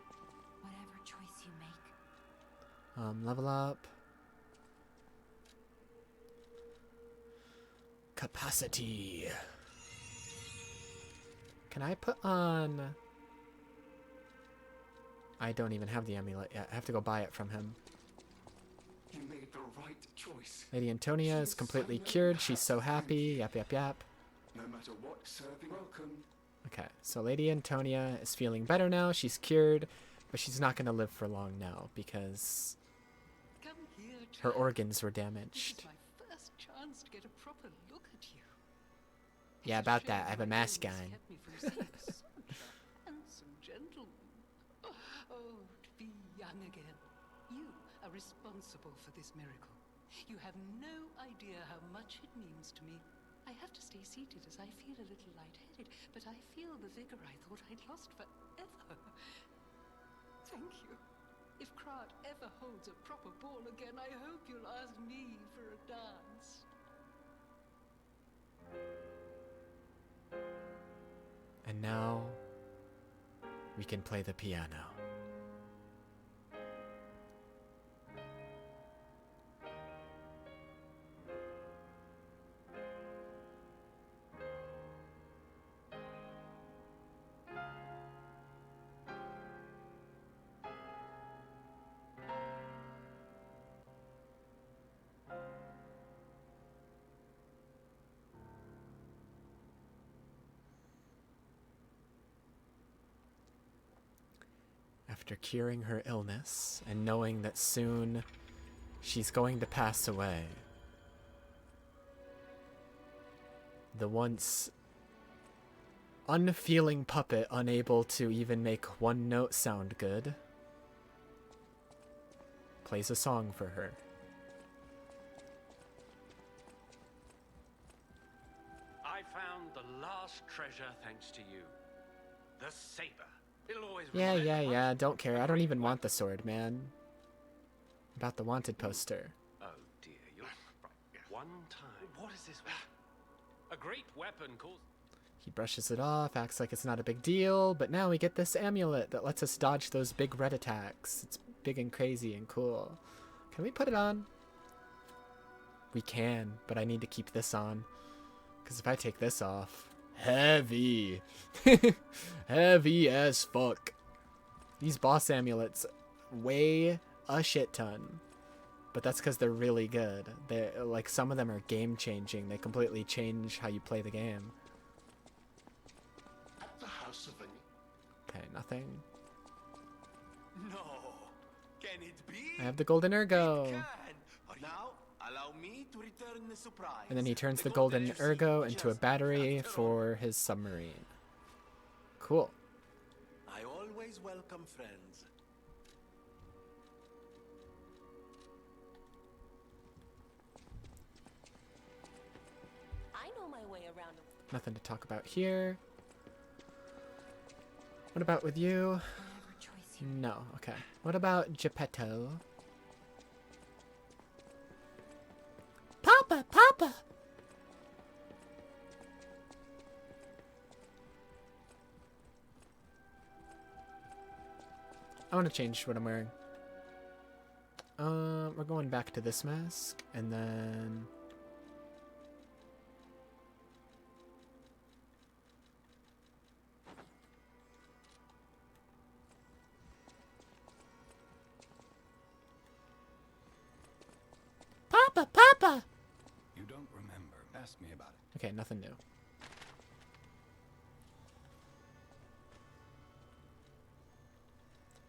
Whatever choice you make. Level up. Capacity. Can I put on... I don't even have the amulet yet. I have to go buy it from him. You made the right choice. choice. Lady Antonia is completely cured. She's so happy. Yap, yap, yap. No matter what, serving welcome. Okay, so Lady Antonia is feeling better now. She's cured, but she's not going to live for long now because Come here, her child. organs were This damaged. is my first chance to get a proper look at you. Yeah, It's a about shame that. I have a my mask illness on. kept me from seeing such a handsome gentleman. Oh, to be young again. You are responsible for this miracle. You have no idea how much it means to me. I have to stay seated as I feel a little lightheaded, but I feel the vigor I thought I'd lost forever. Thank you. If Krat ever holds a proper ball again, I hope you'll ask me for a dance. And now we can play the piano. After curing her illness and knowing that soon she's going to pass away, the once unfeeling puppet, unable to even make one note sound good, plays a song for her. I found the last treasure thanks to you. The saber. It'll always Yeah, remind yeah, us yeah, of don't care. I the don't great even want the weapon. sword, man. About the wanted poster. Oh dear, you're one time. What is this? A great weapon called. He brushes it off, acts like it's not a big deal, but now we get this amulet that lets us dodge those big red attacks. It's big and crazy and cool. Can we put it on? We can, but I need to keep this on. Because if I take this off... Heavy. Heavy as fuck. These boss amulets weigh a shit ton. But that's because they're really good. They're, like, some of them are game-changing. They completely change how you play the game. At the house of any. Okay, nothing. No. Can it be? I have the golden ergo. It can. Now, allow me to return the surprise. And then he turns the golden ergo into a battery for his submarine. Cool. I always welcome friends. I know my way around. Nothing to talk about here. What about with you? Whatever choice you. No, okay. What about Geppetto? Papa, Papa! I want to change what I'm wearing. We're going back to this mask, and then... Papa, Papa! You don't remember. Ask me about it. Okay, nothing new.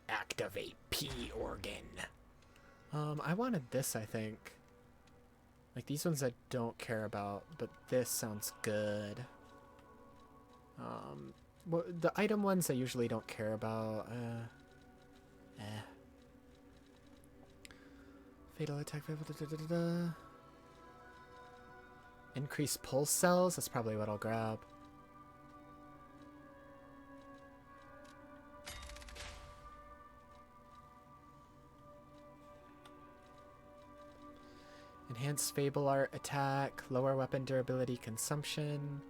Activate P organ. I wanted this, I think. Like, these ones I don't care about, but this sounds good. Well, the item ones I usually don't care about. Fatal attack. Increase pulse cells. That's probably what I'll grab. Enhanced Fable Art attack. Lower weapon durability consumption.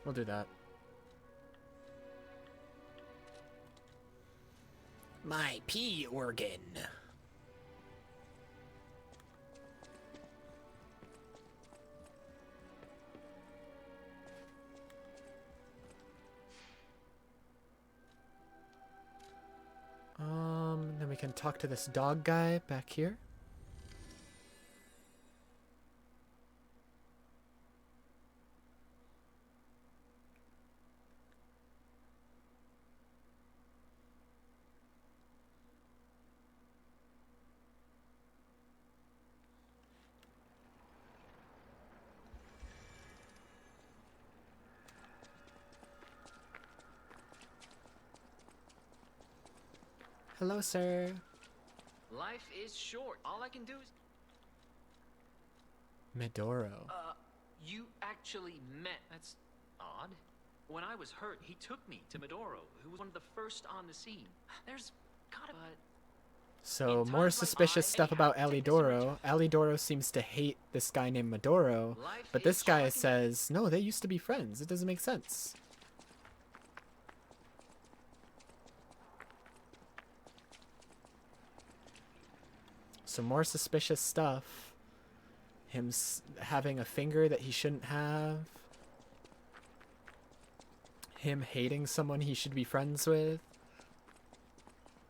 We'll do that. My pee organ. Then we can talk to this dog guy back here. Hello, sir. Life is short. All I can do is... Medoro. You actually met... That's odd. When I was hurt, he took me to Medoro, who was one of the first on the scene. There's gotta... So, more suspicious stuff about Alidoro. Alidoro seems to hate this guy named Medoro, but this guy says, no, they used to be friends. It doesn't make sense. Some more suspicious stuff. Him having a finger that he shouldn't have. Him hating someone he should be friends with.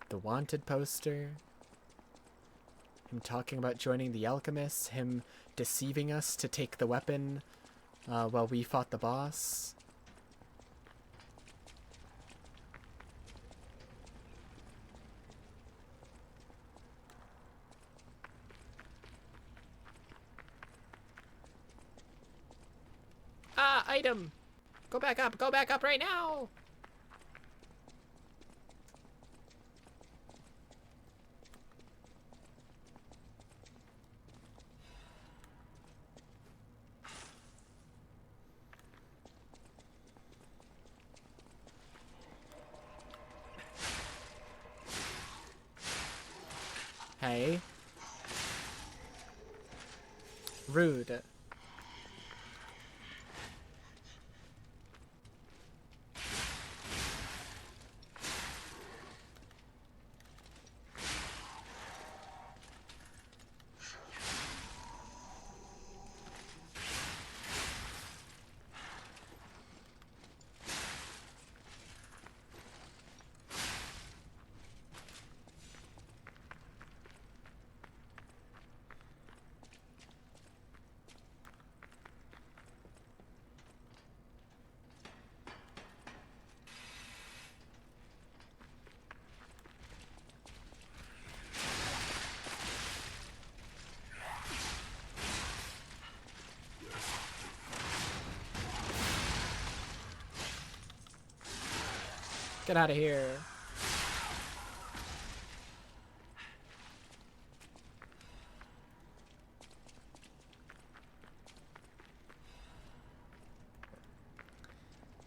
The wanted poster. Him talking about joining the alchemists. Him deceiving us to take the weapon while we fought the boss. Item! Go back up right now! Hey. Rude. Get out of here.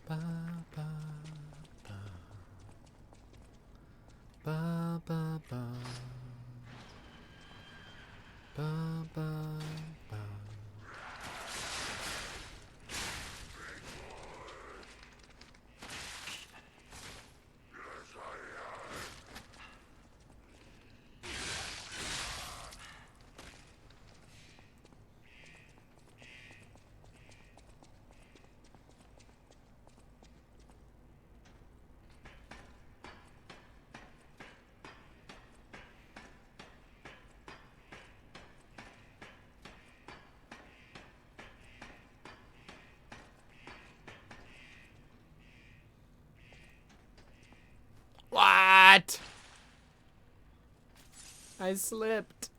Ba, ba, ba. Ba, ba, ba. Ba, ba, ba. What? I slipped.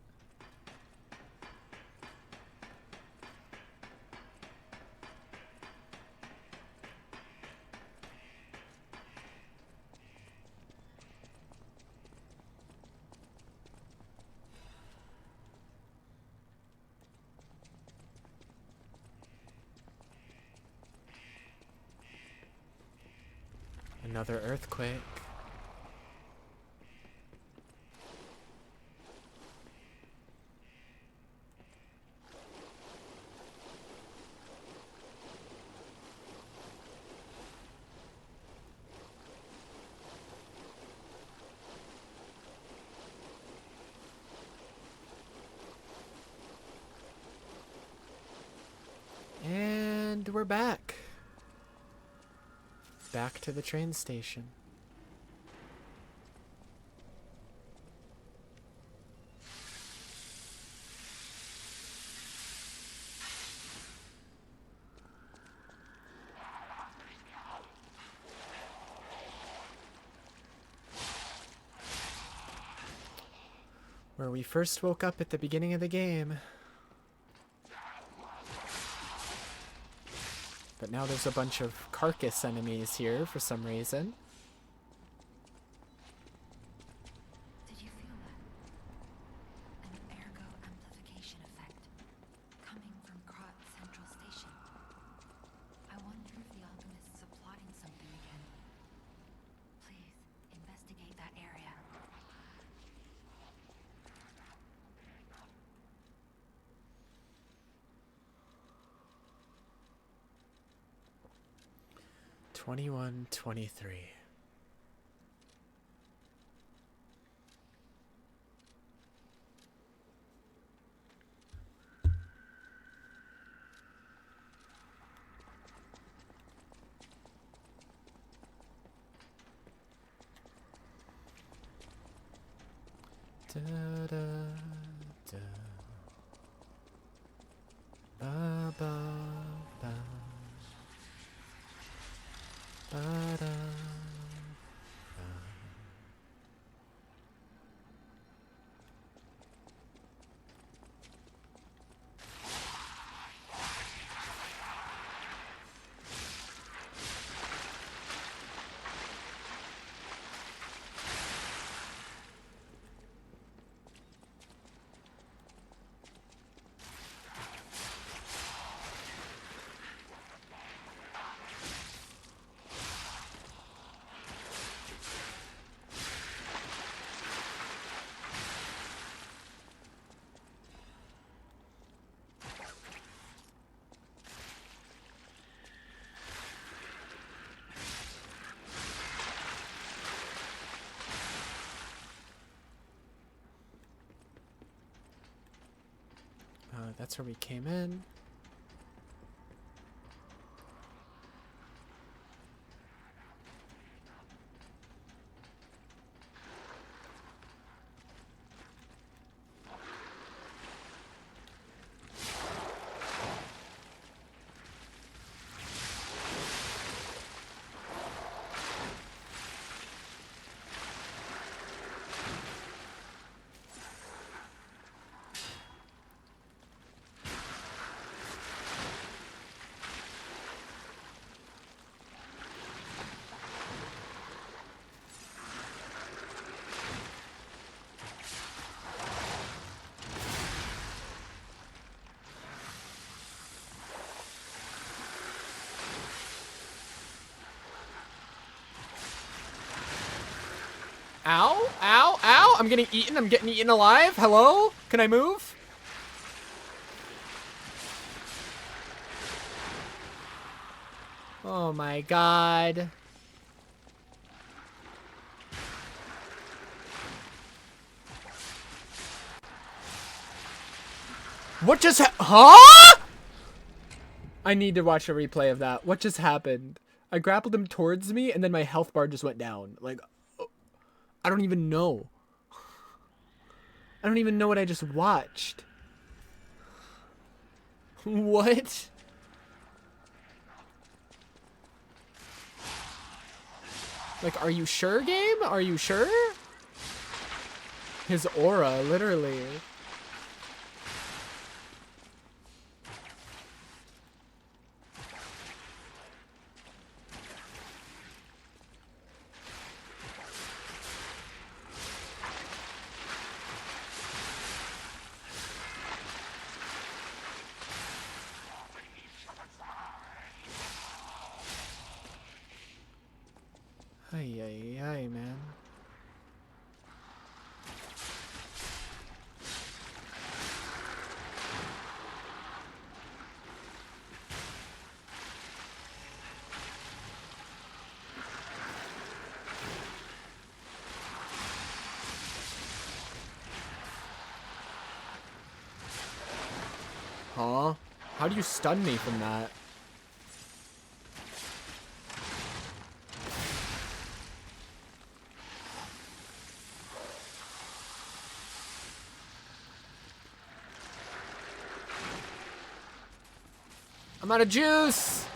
Another earthquake. we're back. Back to the train station. Where we first woke up at the beginning of the game. But now there's a bunch of carcass enemies here for some reason. Did you feel that? An ergo amplification effect coming from Krat Central Station. I wonder if the alchemists are plotting something again. Please, investigate that area. '21, 23. Da, da, da. Ba, ba, ba. Ba-da. That's where we came in. Ow, ow, ow, I'm getting eaten, I'm getting eaten alive. Hello? Can I move? Oh my god. What just huh? I need to watch a replay of that. What just happened? I grappled him towards me and then my health bar just went down. Like, I don't even know. I don't even know what I just watched. What? Like, are you sure, game? Are you sure? His aura, literally. Ay, ay, ay, man. Huh? How do you stun me from that? I'm out of juice!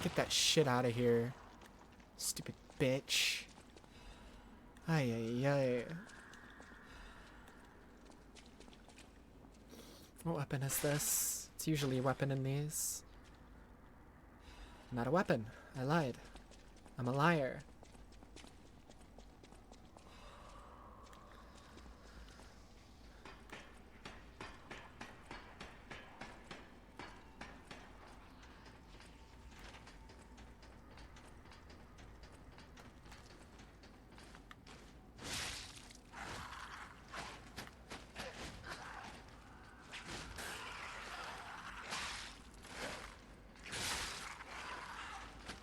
Get that shit out of here. Stupid bitch. Ay, ay, ay. What weapon is this? It's usually a weapon in these. Not a weapon. I lied. I'm a liar.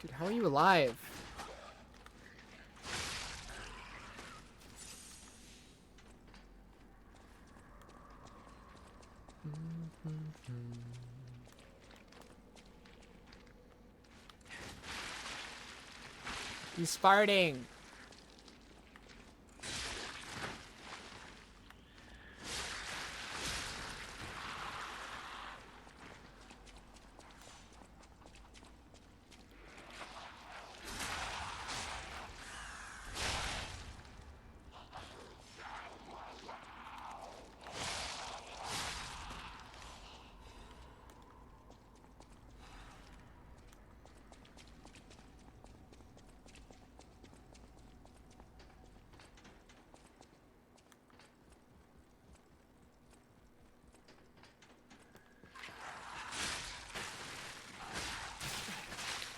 Dude, how are you alive? He's farting.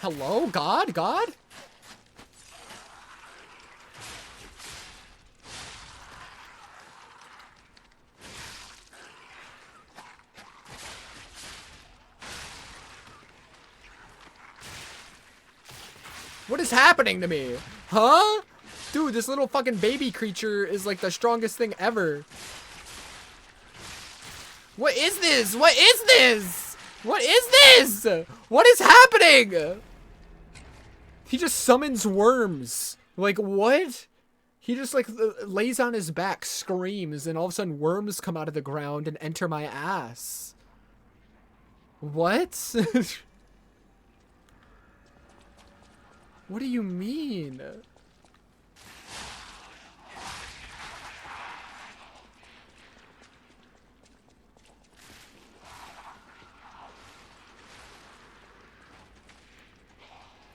Hello? God? God? What is happening to me? Huh? Dude, this little fucking baby creature is like the strongest thing ever. What is this? What is this? What is this? What is happening? He just summons worms. Like, what? He just, like, lays on his back, screams, and all of a sudden worms come out of the ground and enter my ass. What? What do you mean?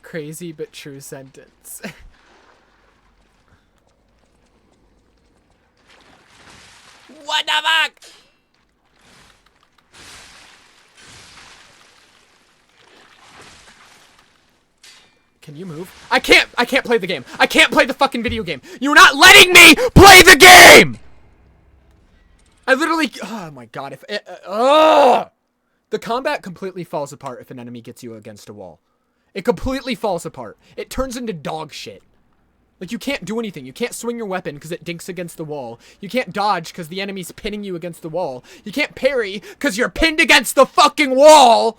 Crazy but true sentence. What the fuck? Can you move? I can't play the game. I can't play the fucking video game. You're not letting me play the game! I literally, oh my god, if it, the combat completely falls apart if an enemy gets you against a wall. It completely falls apart. It turns into dog shit. Like, you can't do anything. You can't swing your weapon because it dinks against the wall. You can't dodge because the enemy's pinning you against the wall. You can't parry because you're pinned against the fucking wall!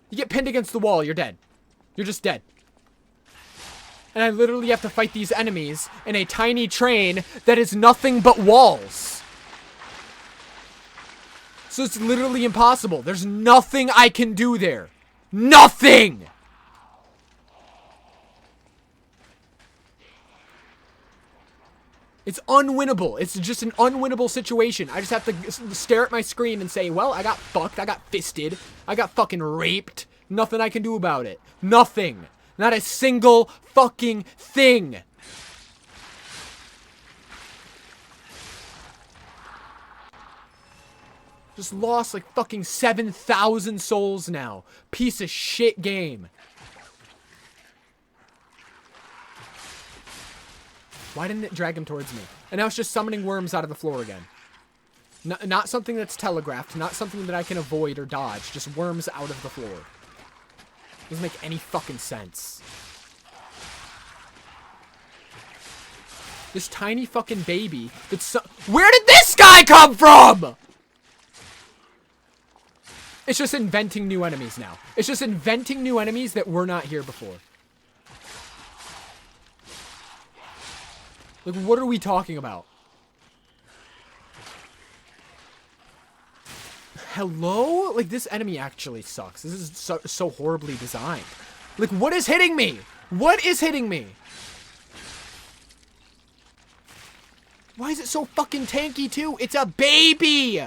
You get pinned against the wall, you're dead. You're just dead. And I literally have to fight these enemies in a tiny train that is nothing but walls. So it's literally impossible. There's nothing I can do there. Nothing! It's unwinnable. It's just an unwinnable situation. I just have to stare at my screen and say, well, I got fucked. I got fisted. I got fucking raped. Nothing I can do about it. Nothing. Not a single fucking thing. Just lost like fucking 7,000 souls now. Piece of shit game. Why didn't it drag him towards me? And now it's just summoning worms out of the floor again. Not something that's telegraphed, not something that I can avoid or dodge, just worms out of the floor. Doesn't make any fucking sense. This tiny fucking baby that's so— where did this guy come from? It's just inventing new enemies now. It's just inventing new enemies that were not here before. Like, what are we talking about? Hello? Like, this enemy actually sucks. This is so horribly designed. Like, what is hitting me? What is hitting me? Why is it so fucking tanky, too? It's a baby!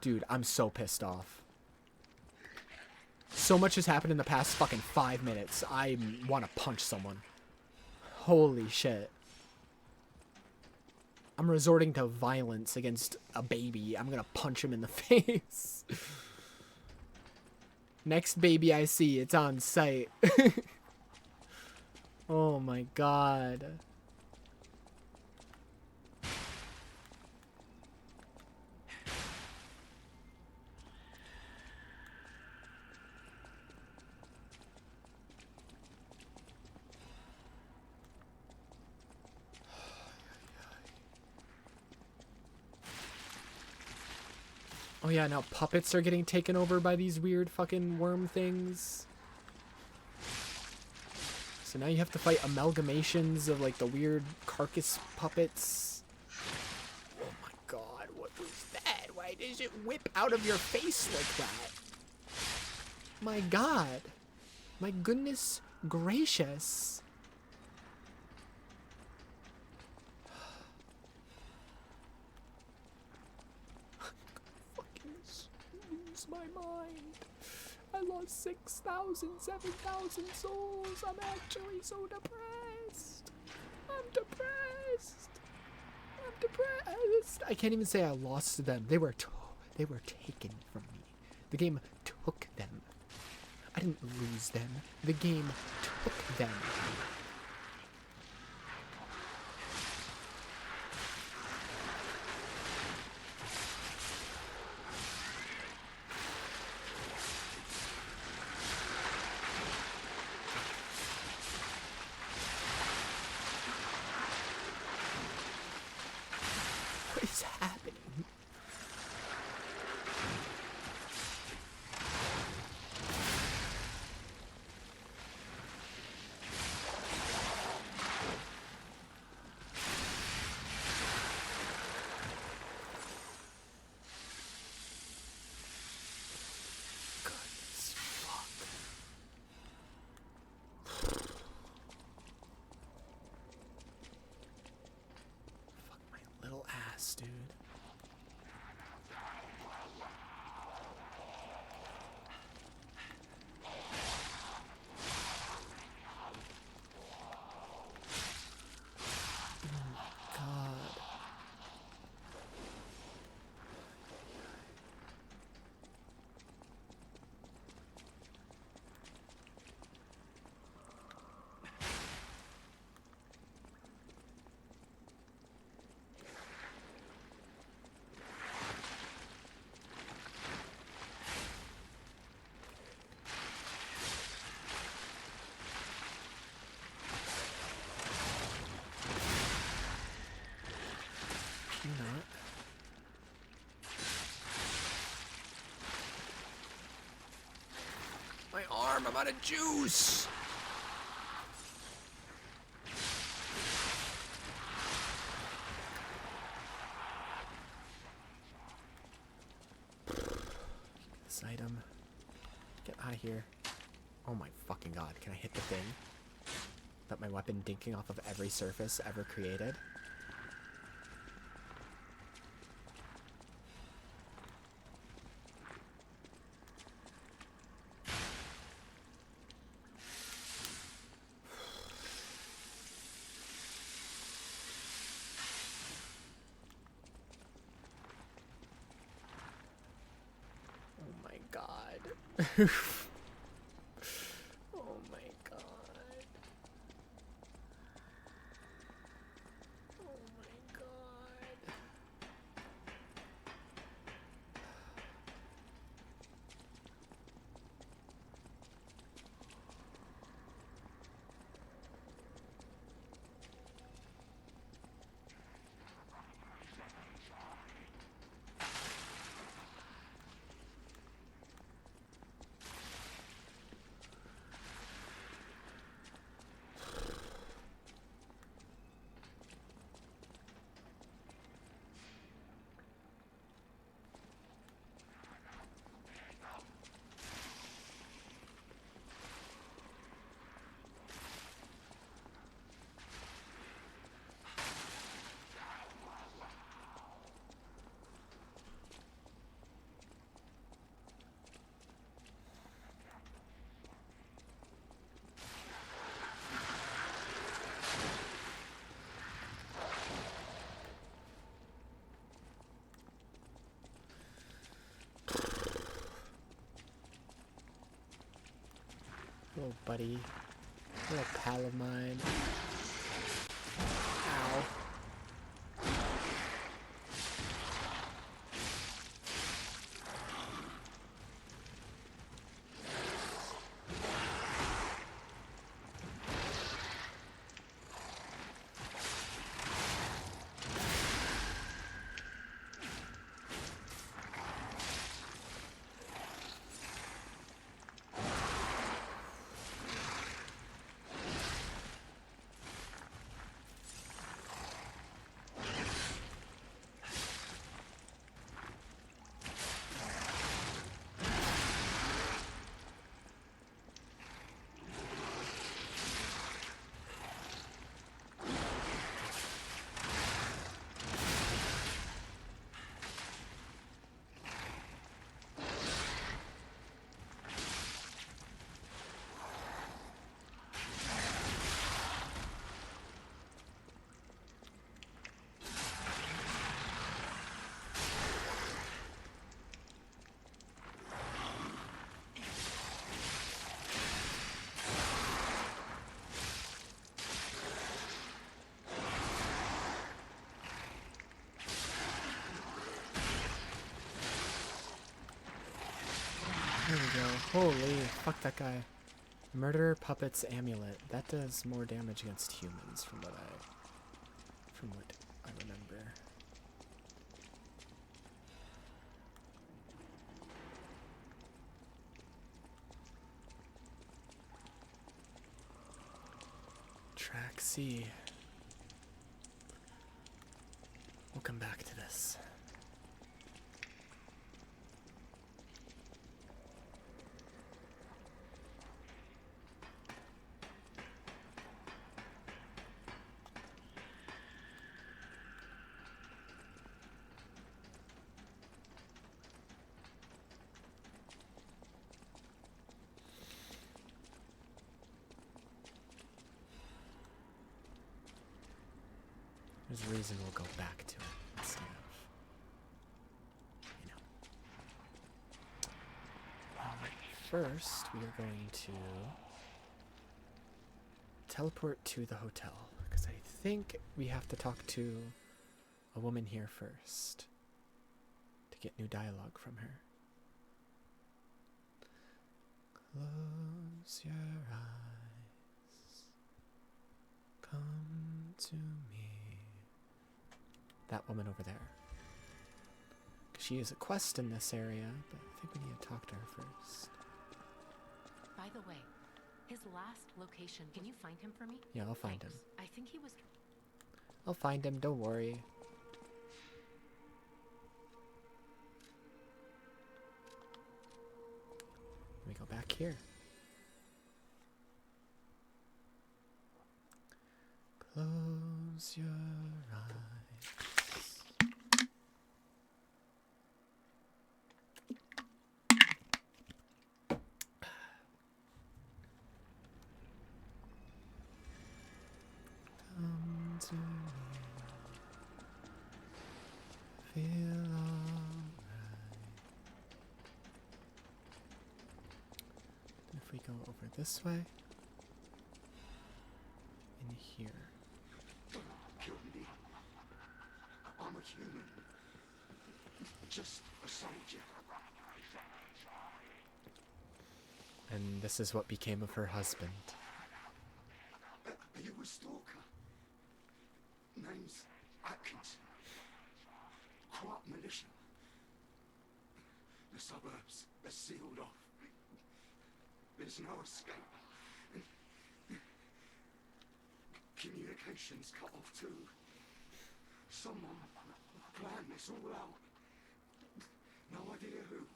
Dude, I'm so pissed off. So much has happened in the past fucking 5 minutes. I want to punch someone. Holy shit. I'm resorting to violence against a baby. I'm gonna punch him in the face. Next baby I see, it's on site. Oh my god. Oh yeah, now puppets are getting taken over by these weird fucking worm things. So now you have to fight amalgamations of like the weird carcass puppets. Oh my god, what was that? Why does it whip out of your face like that? My god. My goodness gracious. Lose my mind. I lost 6,000, 7,000 souls. I'm actually so depressed. I'm depressed. I'm depressed. I can't even say I lost them. They were taken from me. The game took them. I didn't lose them. The game took them. What is happening? Goodness fuck. Fuck my little ass, dude. God. Can you not? My arm, I'm out of juice. This item. Get out of here. Oh my fucking god, can I hit the thing? Without my weapon dinking off of every surface ever created? Oh my god. Oh my god. Little buddy. Little pal of mine. Ow. There we go. Holy, fuck that guy. Murder Puppet's Amulet. That does more damage against humans from what I remember. Track C. We'll come back to this. There's a reason we'll go back to it instead of, you know. First, we are going to teleport to the hotel, because I think we have to talk to a woman here first to get new dialogue from her. Close your eyes. Come to me. That woman over there. She is a quest in this area, but I think we need to talk to her first. By the way, his last location, can you find him for me? Yeah, I'll find him. I think he was... I'll find him, don't worry. Let me go back here. Close your eyes. Come to me. Feel alright. If we go over this way, in here. Don't kill me. I'm a human. Just a soldier. And this is what became of her husband. Are you a stalker? Name's Atkinson. Quite militia. The suburbs are sealed off. There's no escape. Communications cut off too. Someone planned this all out. No idea who.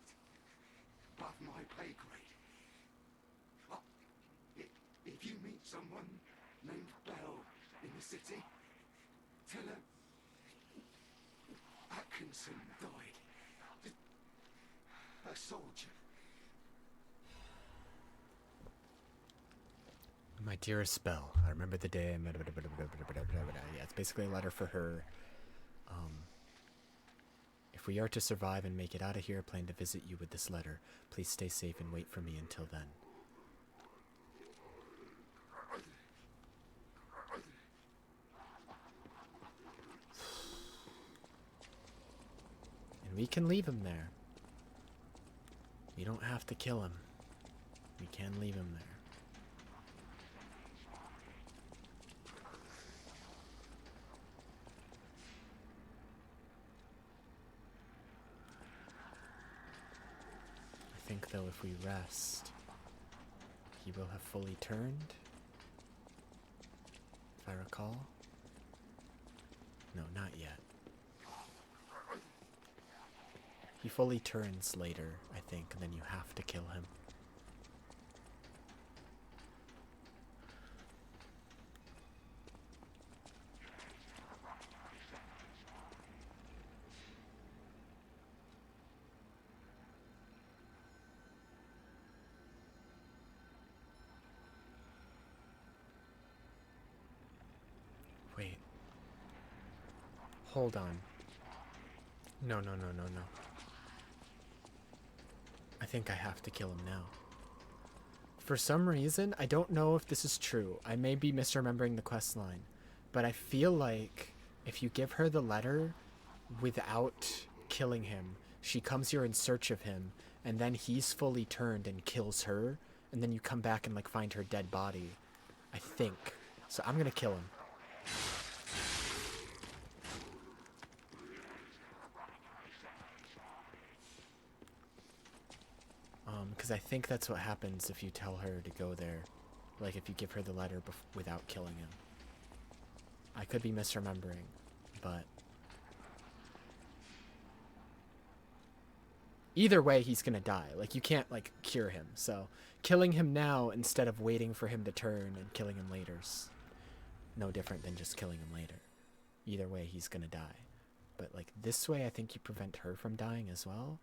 Above my pay grade. If you meet someone named Bell in the city, tell her Atkinson died. A soldier. My dearest Belle, I remember the day I met. Yeah, it's basically a letter for her. If we are to survive and make it out of here, I plan to visit you with this letter. Please stay safe and wait for me until then. We can leave him there. We don't have to kill him. We can leave him there. I think, though, if we rest, he will have fully turned, if I recall. No, not yet. He fully turns later, I think, and then you have to kill him. Wait. Hold on. No. I think I have to kill him now. For some reason, I don't know if this is true. I may be misremembering the quest line, but I feel like if you give her the letter without killing him, she comes here in search of him, and then he's fully turned and kills her, and then you come back and like find her dead body. I think. So I'm gonna kill him. Because I think that's what happens if you tell her to go there. Like, if you give her the letter without killing him. I could be misremembering, but... either way, he's gonna die. Like, you can't, like, cure him. So, killing him now instead of waiting for him to turn and killing him later's no different than just killing him later. Either way, he's gonna die. But, like, this way, I think you prevent her from dying as well.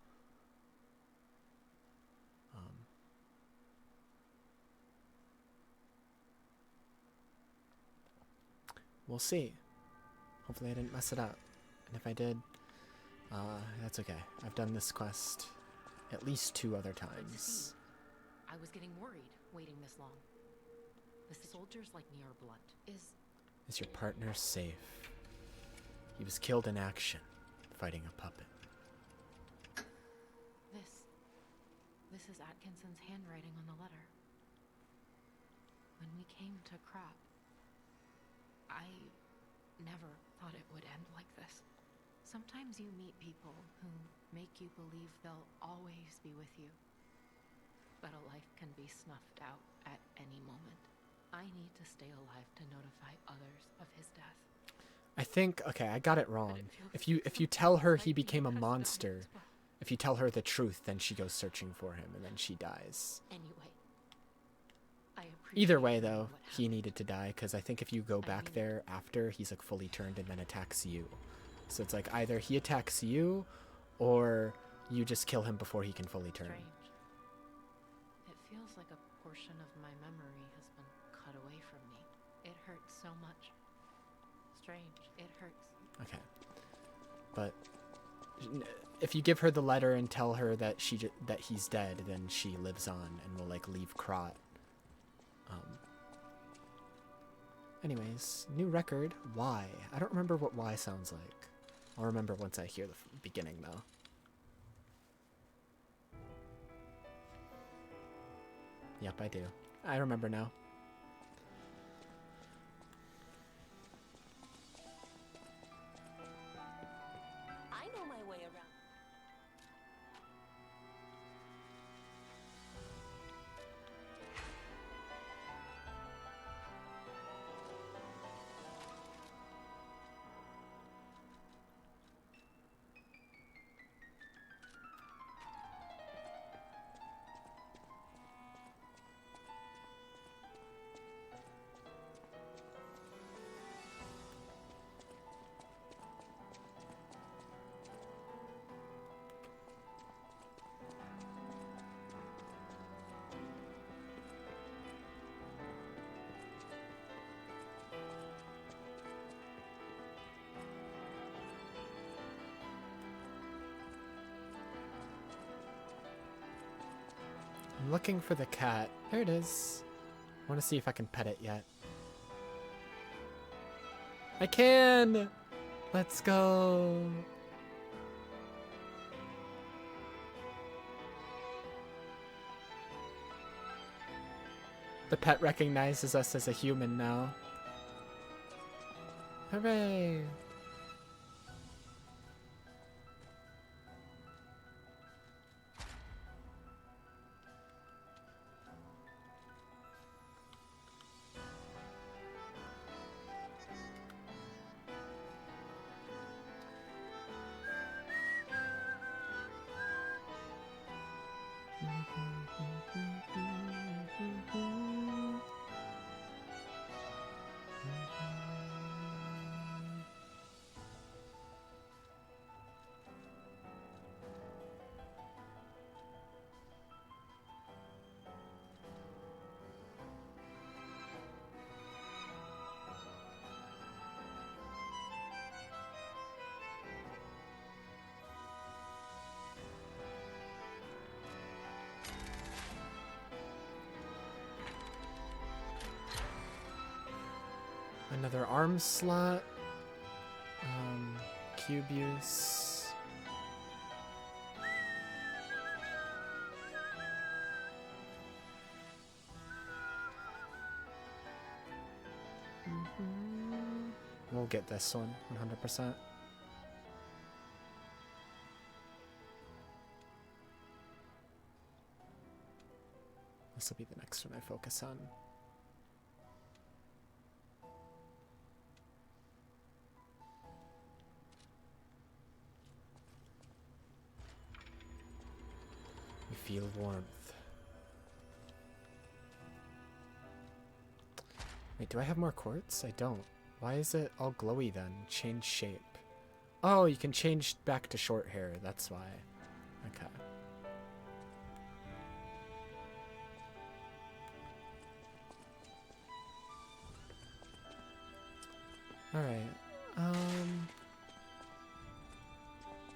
We'll see. Hopefully I didn't mess it up. And if I did, that's okay. I've done this quest at least 2 other times. I was getting worried waiting this long. The soldiers like me are blunt. Is your partner safe? He was killed in action, fighting a puppet. This is Atkinson's handwriting on the letter. When we came to Crop, I never thought it would end like this. Sometimes you meet people who make you believe they'll always be with you. But a life can be snuffed out at any moment. I need to stay alive to notify others of his death. I think, okay, I got it wrong. If you tell her he became a monster, if you tell her the truth, then she goes searching for him and then she dies. Anyway. Either way, though, he needed to die, because I think if you go back there after, he's like fully turned and then attacks you. So it's like either he attacks you, or you just kill him before he can fully turn. Strange. It feels like a portion of my memory has been cut away from me. It hurts so much. Strange. It hurts. Okay. But if you give her the letter and tell her that that he's dead, then she lives on and will like leave Krot. Anyways, new record, Y. I don't remember what Y sounds like. I'll remember once I hear the beginning, though. Yep, I do. I remember now. I know my way around. I'm looking for the cat. There it is. I want to see if I can pet it yet. I can! Let's go! The pet recognizes us as a human now. Hooray! Another arm slot. Cube use. We'll get this one 100%. This will be the next one I focus on. Feel warmth. Wait, do I have more quartz? I don't. Why is it all glowy then? Change shape. Oh, you can change back to short hair. That's why. Okay. Alright.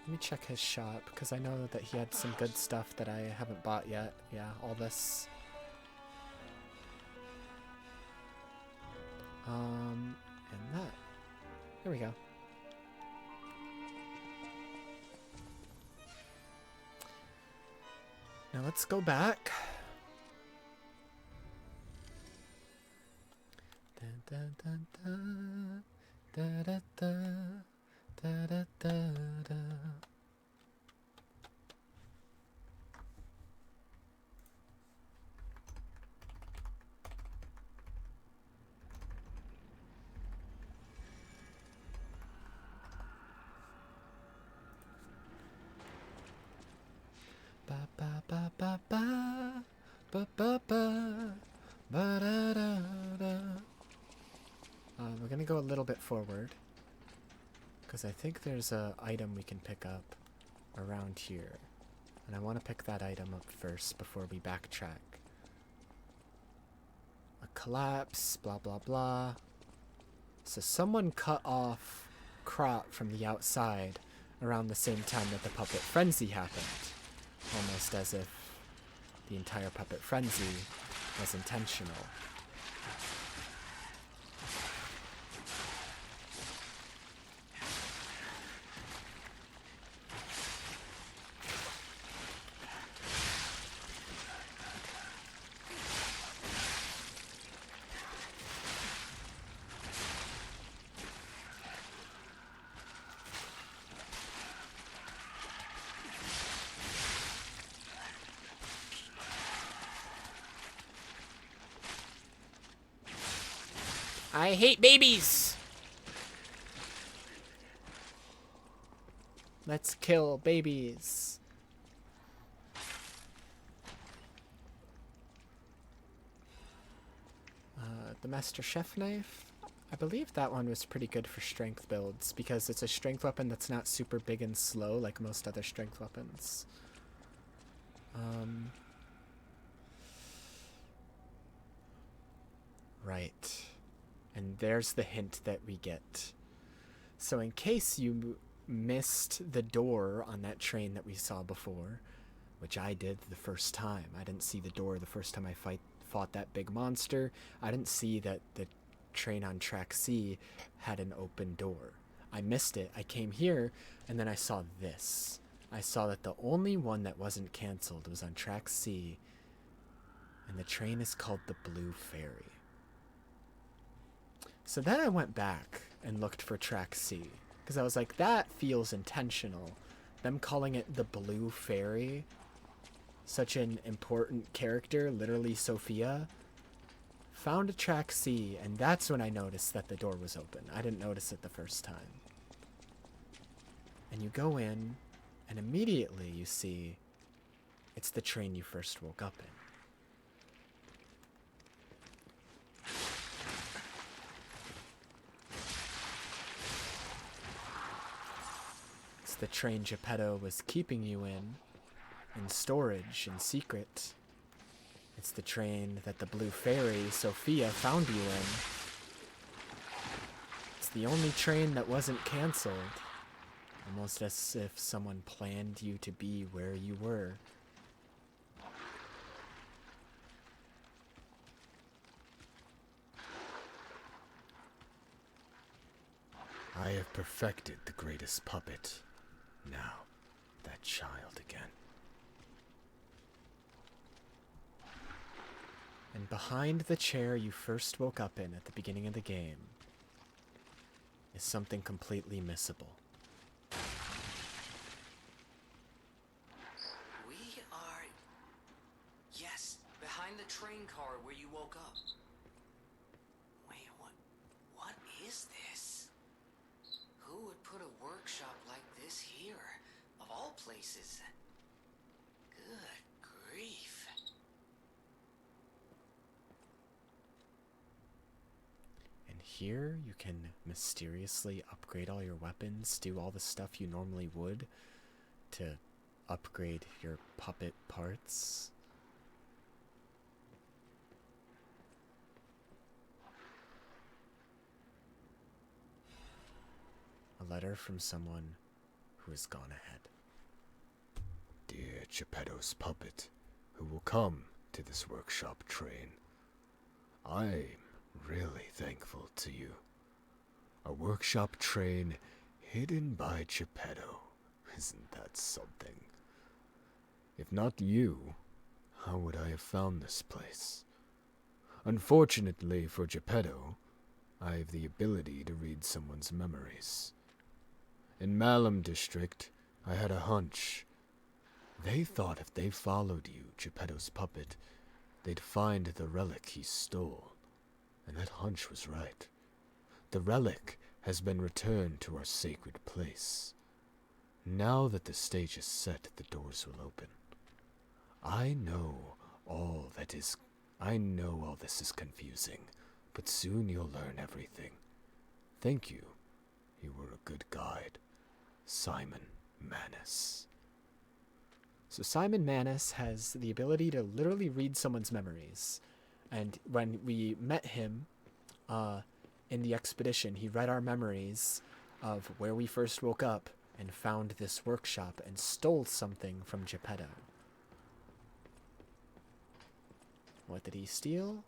Let me check his shop, because I know that he had some good stuff that I haven't bought yet. Yeah, all this. And that. Here we go. Now let's go back. Dun, dun, dun, dun. Da, da, da. Da, da, da, da. Ba ba ba ba ba ba ba ba ba da da da. We're gonna go a little bit forward. Because I think there's a item we can pick up around here. And I want to pick that item up first before we backtrack. A collapse, blah blah blah. So someone cut off Crop from the outside around the same time that the puppet frenzy happened. Almost as if the entire puppet frenzy was intentional. I hate babies! Let's kill babies. The Master Chef knife? I believe that one was pretty good for strength builds because it's a strength weapon that's not super big and slow like most other strength weapons. Right. And there's the hint that we get. So in case you missed the door on that train that we saw before, which I did the first time. I didn't see the door the first time I fought that big monster. I didn't see that the train on track C had an open door. I missed it. I came here, and then I saw this. I saw that the only one that wasn't canceled was on track C, And the train is called the Blue Fairy. So then I went back and looked for track C, because I was like, that feels intentional. Them calling it the Blue Fairy, such an important character, literally Sophia. Found a track C, and that's when I noticed that the door was open. I didn't notice it the first time. And you go in, and immediately you see it's the train you first woke up in. It's the train Geppetto was keeping you in storage, in secret. It's the train that the Blue Fairy, Sophia, found you in. It's the only train that wasn't cancelled. Almost as if someone planned you to be where you were. I have perfected the greatest puppet. Now, that child again. And behind the chair you first woke up in at the beginning of the game is something completely missable. We are... Yes, behind the train car where you woke up. Wait, what is this? Who would put a workshop like this here, of all places? Good grief. Here, you can mysteriously upgrade all your weapons, do all the stuff you normally would to upgrade your puppet parts. A letter from someone who has gone ahead. Dear Geppetto's puppet, who will come to this workshop train, I'm really thankful to you. A workshop train hidden by Geppetto. Isn't that something? If not you, how would I have found this place? Unfortunately for Geppetto, I have the ability to read someone's memories. In Malum District, I had a hunch. They thought if they followed you, Geppetto's puppet, they'd find the relic he stole. And that hunch was right. The relic has been returned to our sacred place. Now that the stage is set, the doors will open. I know all this is confusing, but soon you'll learn everything. Thank you. You were a good guide. Simon Manus. So Simon Manus has the ability to literally read someone's memories. And when we met him in the expedition, he read our memories of where we first woke up and found this workshop and stole something from Geppetto. What did he steal?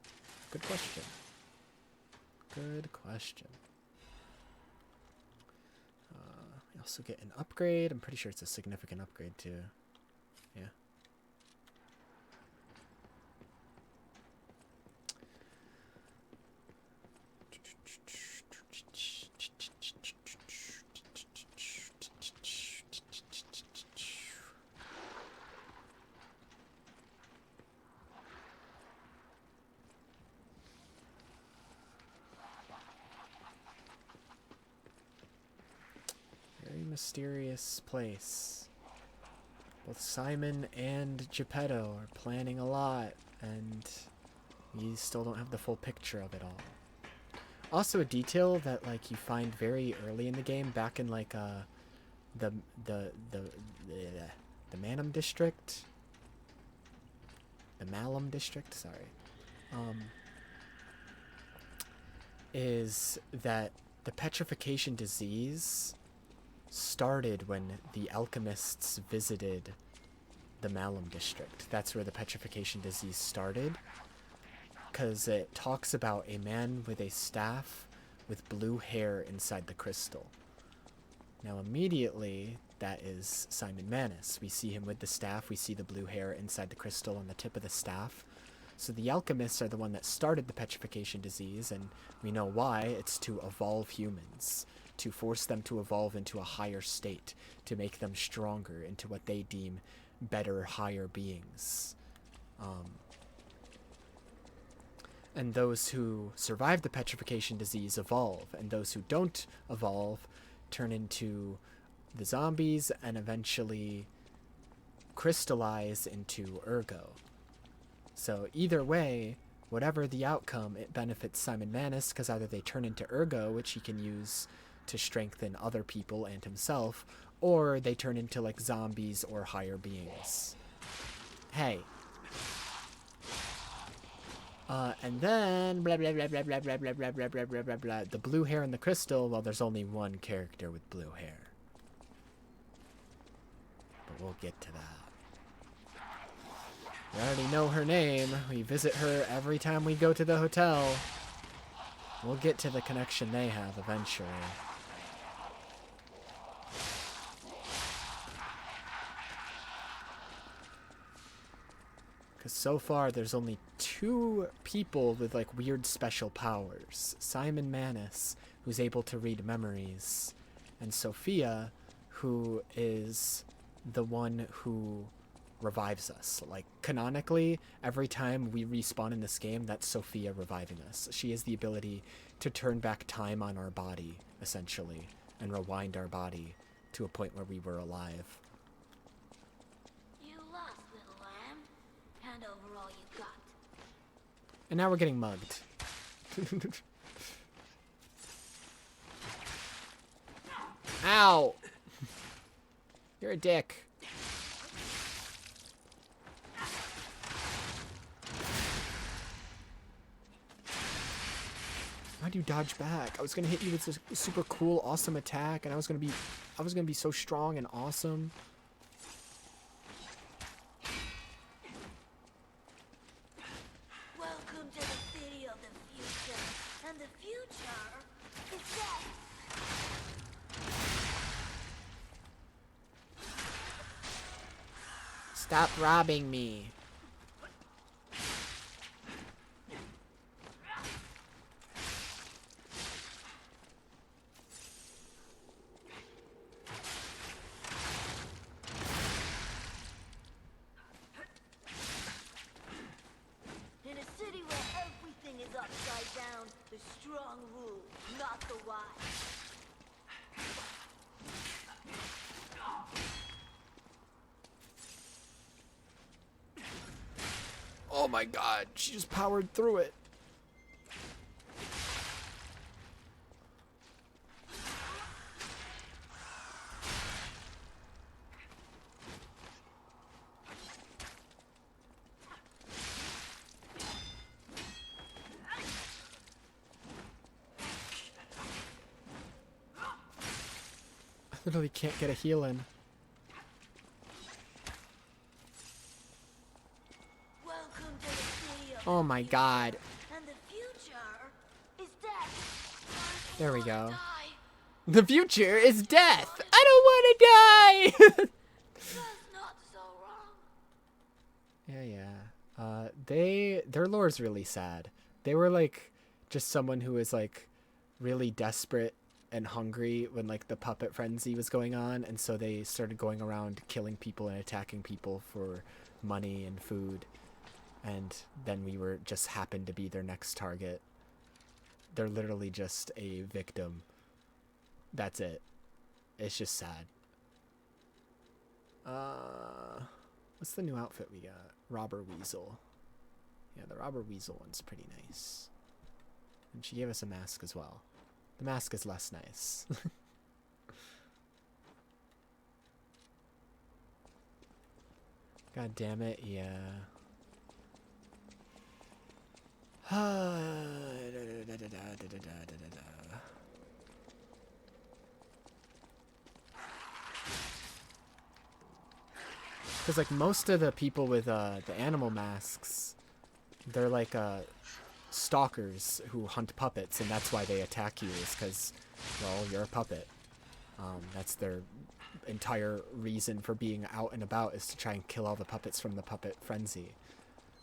Good question. Good question. We also get an upgrade. I'm pretty sure it's a significant upgrade too. Yeah. Mysterious place. Both Simon and Geppetto are planning a lot, and we still don't have the full picture of it all. Also, a detail that like you find very early in the game, back in like the Malum District, is that the petrification disease started when the alchemists visited the Malum District. That's where the petrification disease started, because it talks about a man with a staff with blue hair inside the crystal. Now immediately, that is Simon Manus. We see him with the staff, we see the blue hair inside the crystal on the tip of the staff. So the alchemists are the one that started the petrification disease, and we know why. It's to evolve humans, to force them to evolve into a higher state, to make them stronger, into what they deem better, higher beings. And those who survive the petrification disease evolve, and those who don't evolve turn into the zombies and eventually crystallize into Ergo. So either way, whatever the outcome, it benefits Simon Manus, because either they turn into Ergo, which he can use to strengthen other people and himself, or they turn into like zombies or higher beings. Hey. And then blah blah blah blah blah blah blah blah blah blah blah blah blah. The blue hair and the crystal. Well, there's only one character with blue hair, but we'll get to that. We already know her name. We visit her every time we go to the hotel. We'll get to the connection they have eventually. Because so far, there's only 2 people with, like, weird special powers. Simon Manus, who's able to read memories, and Sophia, who is the one who revives us. Like, canonically, every time we respawn in this game, that's Sophia reviving us. She has the ability to turn back time on our body, essentially, and rewind our body to a point where we were alive. And now we're getting mugged. Ow! You're a dick. Why'd you dodge back? I was gonna hit you with this super cool, awesome attack, and I was gonna be so strong and awesome. Stop robbing me. In a city where everything is upside down, the strong rule, not the wise. Oh my god, she just powered through it. I literally can't get a heal in. Oh my god. And the future is death. There we go. The future is death. I don't want to die. That's not so wrong. Yeah. Their lore is really sad. They were like just someone who was like really desperate and hungry when like the puppet frenzy was going on, and so they started going around killing people and attacking people for money and food. And then we were just happened to be their next target. They're literally just a victim. That's it. It's just sad. What's the new outfit we got? Robber Weasel. Yeah, the Robber Weasel one's pretty nice. And she gave us a mask as well. The mask is less nice. God damn it, yeah. Because like most of the people with the animal masks, they're like stalkers who hunt puppets, and that's why they attack you, is because, well, you're a puppet. That's their entire reason for being out and about, is to try and kill all the puppets from the puppet frenzy.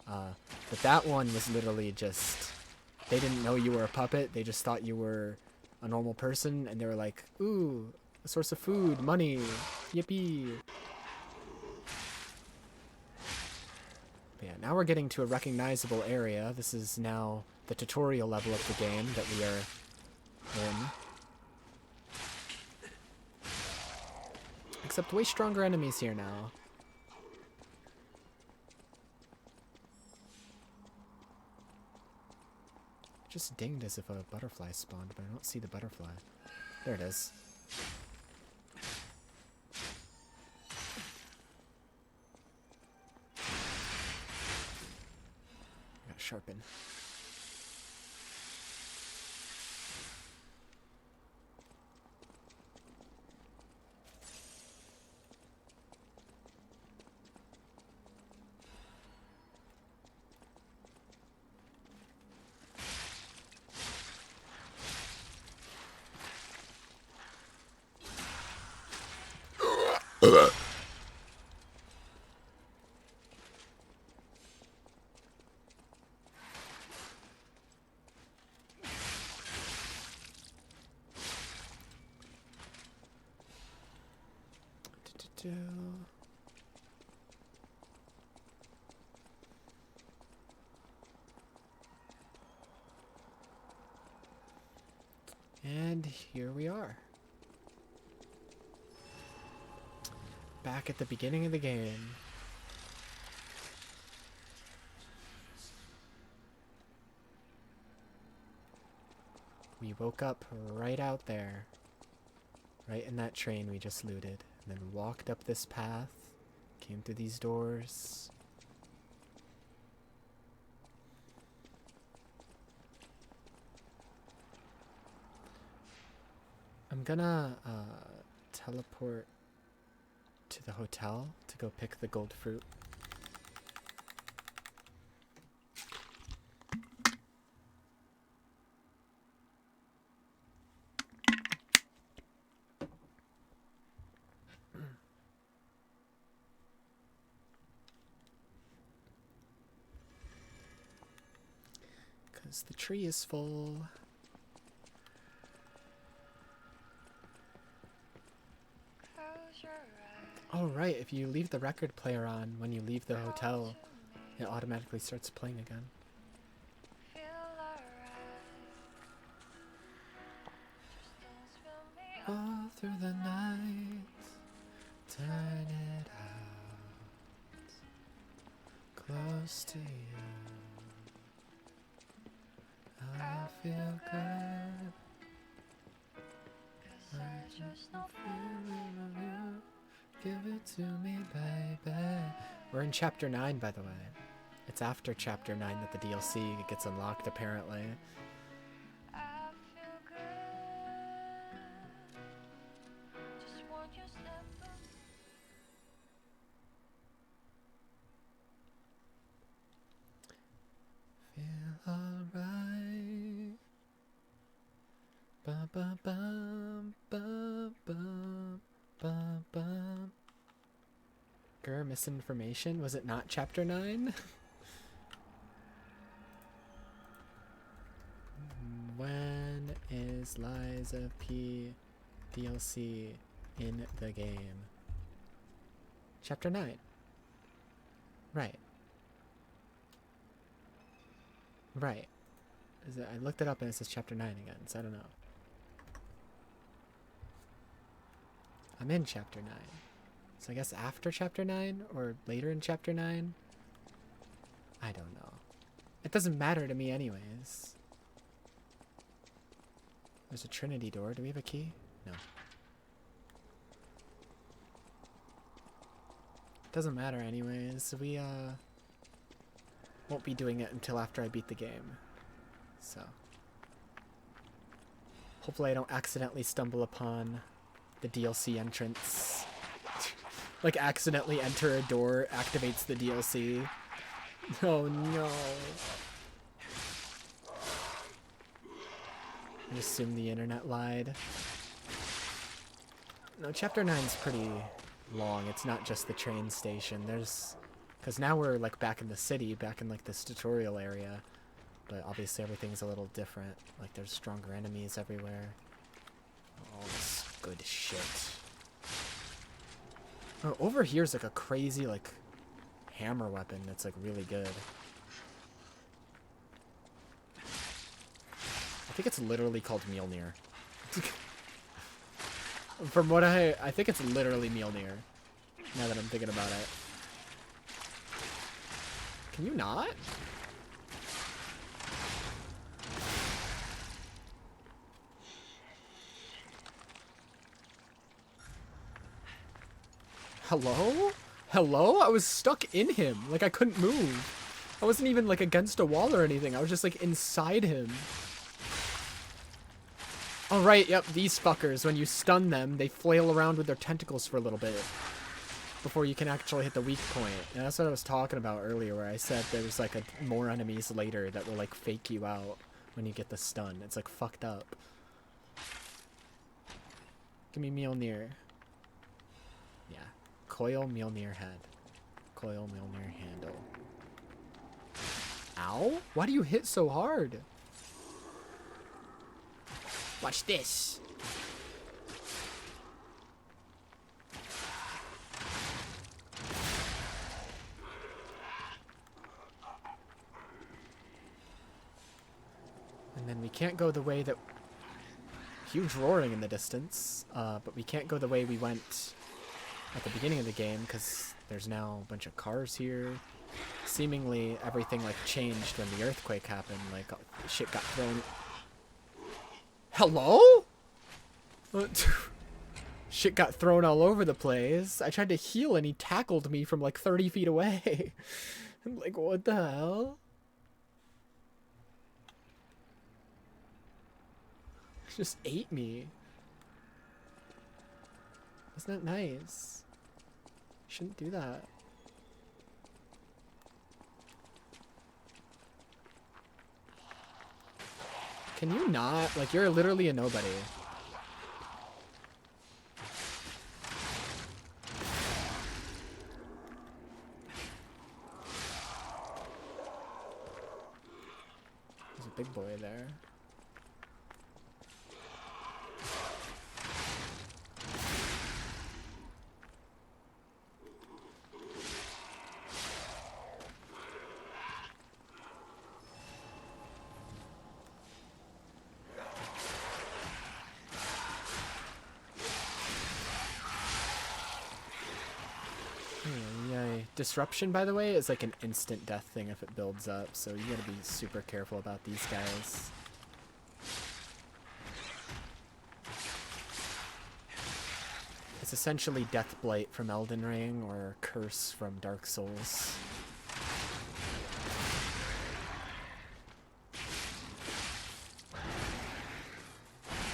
But that one was literally just, they didn't know you were a puppet. They just thought you were a normal person, and they were like, ooh, a source of food, money, yippee. But yeah, now we're getting to a recognizable area. This is now the tutorial level of the game that we are in. Except way stronger enemies here now. Just dinged as if a butterfly spawned, but I don't see the butterfly. There it is. Gotta sharpen. And here we are. Back at the beginning of the game. We woke up right out there. Right in that train we just looted. And then walked up this path. Came through these doors. I'm gonna teleport to the hotel to go pick the gold fruit. Because the tree is full. Oh right, if you leave the record player on when you leave the hotel, it automatically starts playing again. All through the night, turn it out, close to you, I feel good, I just don't feel of you. Give it to me, baby. We're in chapter 9, by the way. It's after chapter 9 that the DLC gets unlocked, apparently. Feel alright. Ba ba bum ba bum. Bum, bum. Grr, misinformation? Was it not chapter 9? When is Liza P DLC in the game? Chapter 9. Right. Right. I looked it up and it says chapter 9 again, so I don't know. I'm in chapter 9. So I guess after chapter 9 or later in chapter 9? I don't know. It doesn't matter to me anyways. There's a Trinity door. Do we have a key? No. It doesn't matter anyways. We won't be doing it until after I beat the game. So hopefully I don't accidentally stumble upon the DLC entrance. Like accidentally enter a door, activates the DLC. Oh no. I assume the internet lied. No, chapter 9's pretty long. It's not just the train station. There's a Because now we're like back in the city, back in like this tutorial area. But obviously everything's a little different. Like there's stronger enemies everywhere. All this good shit. Oh, over here's like a crazy like hammer weapon that's like really good. I think it's literally called Mjolnir. From what I think it's literally Mjolnir. Now that I'm thinking about it. Can you not? Hello? Hello? I was stuck in him. Like, I couldn't move. I wasn't even, like, against a wall or anything. I was just, like, inside him. Oh, right. Yep. These fuckers, when you stun them, they flail around with their tentacles for a little bit before you can actually hit the weak point. And that's what I was talking about earlier, where I said there was, like, more enemies later that will, like, fake you out when you get the stun. It's, like, fucked up. Give me Mjolnir. Yeah. Coil Mjolnir head. Coil Mjolnir handle. Ow? Why do you hit so hard? Watch this. And then we can't go the way that... Huge roaring in the distance. But we can't go the way we went at the beginning of the game, because there's now a bunch of cars here. Seemingly everything like changed when the earthquake happened. Like shit got thrown. Hello? Shit got thrown all over the place. I tried to heal and he tackled me from like 30 feet away. I'm like, what the hell? Just ate me. Isn't that nice? Shouldn't do that. Can you not? Like, you're literally a nobody. There's a big boy there. Disruption, by the way, is like an instant death thing if it builds up, so you gotta be super careful about these guys. It's essentially Deathblight from Elden Ring, or Curse from Dark Souls.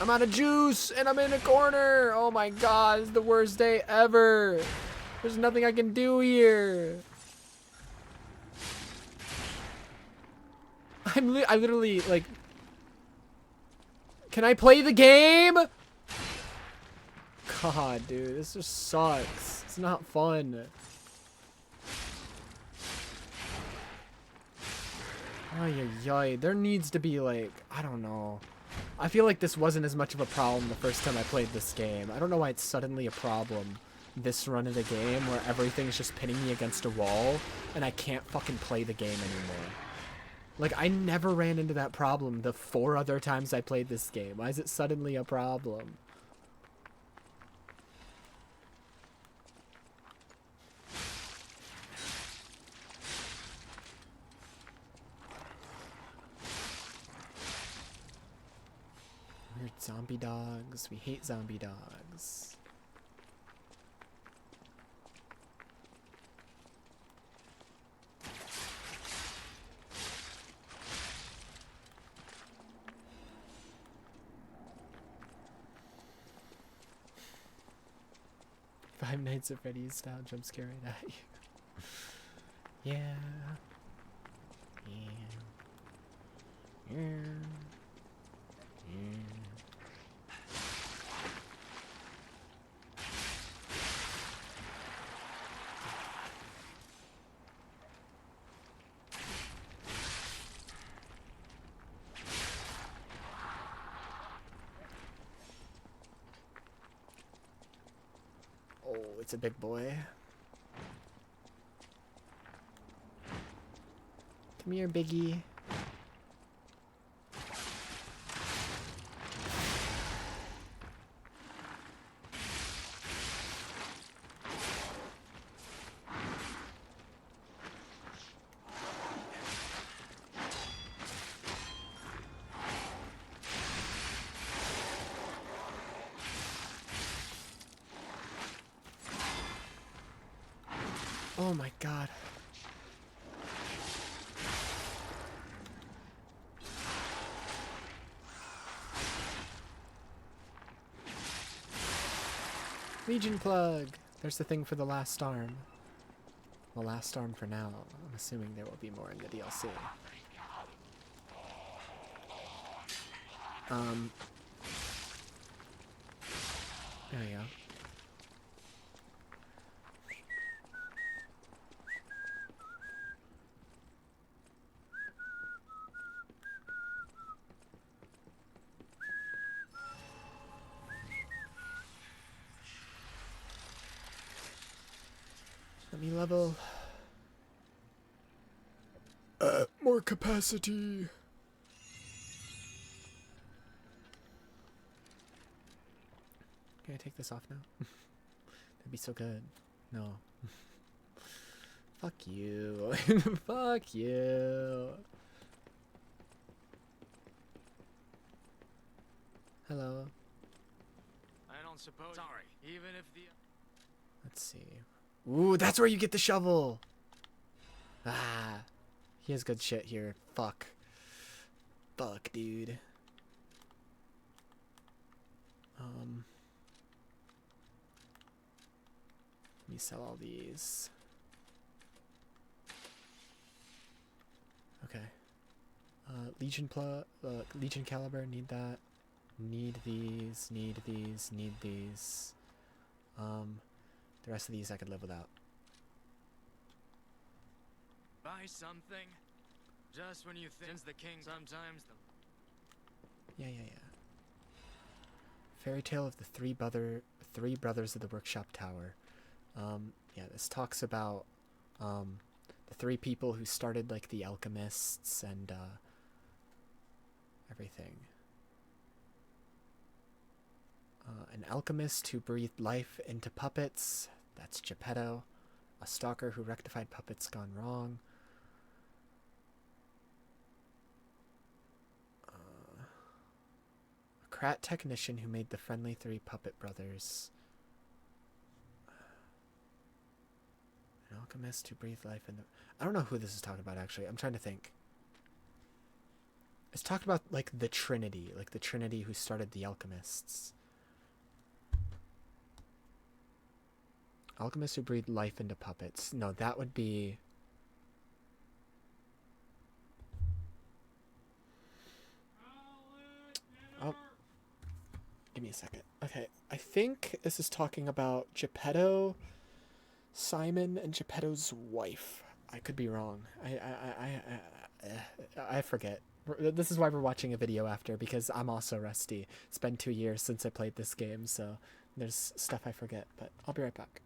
I'm out of juice, and I'm in a corner! Oh my god, it's the worst day ever! There's nothing I can do here. I literally, like... Can I play the game? God, dude, this just sucks. It's not fun. Ay, ay, ay. There needs to be, like, I don't know. I feel like this wasn't as much of a problem the first time I played this game. I don't know why it's suddenly a problem this run of the game where everything's just pinning me against a wall and I can't fucking play the game anymore. Like, I never ran into that problem the 4 other times I played this game. Why is it suddenly a problem? Weird zombie dogs. We hate zombie dogs. Five Nights at Freddy's style jump scare right at you. Yeah. Yeah. Yeah. Yeah. It's a big boy. Come here, Biggie. Oh my god. Legion plug! There's the thing for the last arm. Well, last arm for now. I'm assuming there will be more in the DLC. There we go. Let me level. More capacity. Can I take this off now? That'd be so good. No. Fuck you. Fuck you. Hello. I don't suppose. Sorry. Even if the. Let's see. Ooh, that's where you get the shovel. Ah. He has good shit here. Fuck. Fuck, dude. Let me sell all these. Okay. Legion caliber, need that. Need these, need these, need these. The rest of these I could live without. Buy something. Just when you think the king sometimes the. Yeah. Fairy Tale of the Three Brothers of the Workshop Tower. Yeah, this talks about the three people who started like the alchemists and everything. An alchemist who breathed life into puppets. That's Geppetto. A stalker who rectified puppets gone wrong. A Krat technician who made the friendly three puppet brothers. An alchemist who breathed life in the... I don't know who this is talking about, actually. I'm trying to think. It's talking about, like, the Trinity. Like, the Trinity who started the alchemists. Alchemist who breathed life into puppets. No, that would be... Oh. Give me a second. Okay, I think this is talking about Geppetto, Simon, and Geppetto's wife. I could be wrong. I forget. This is why we're watching a video after, because I'm also rusty. It's been 2 years since I played this game, so there's stuff I forget, but I'll be right back.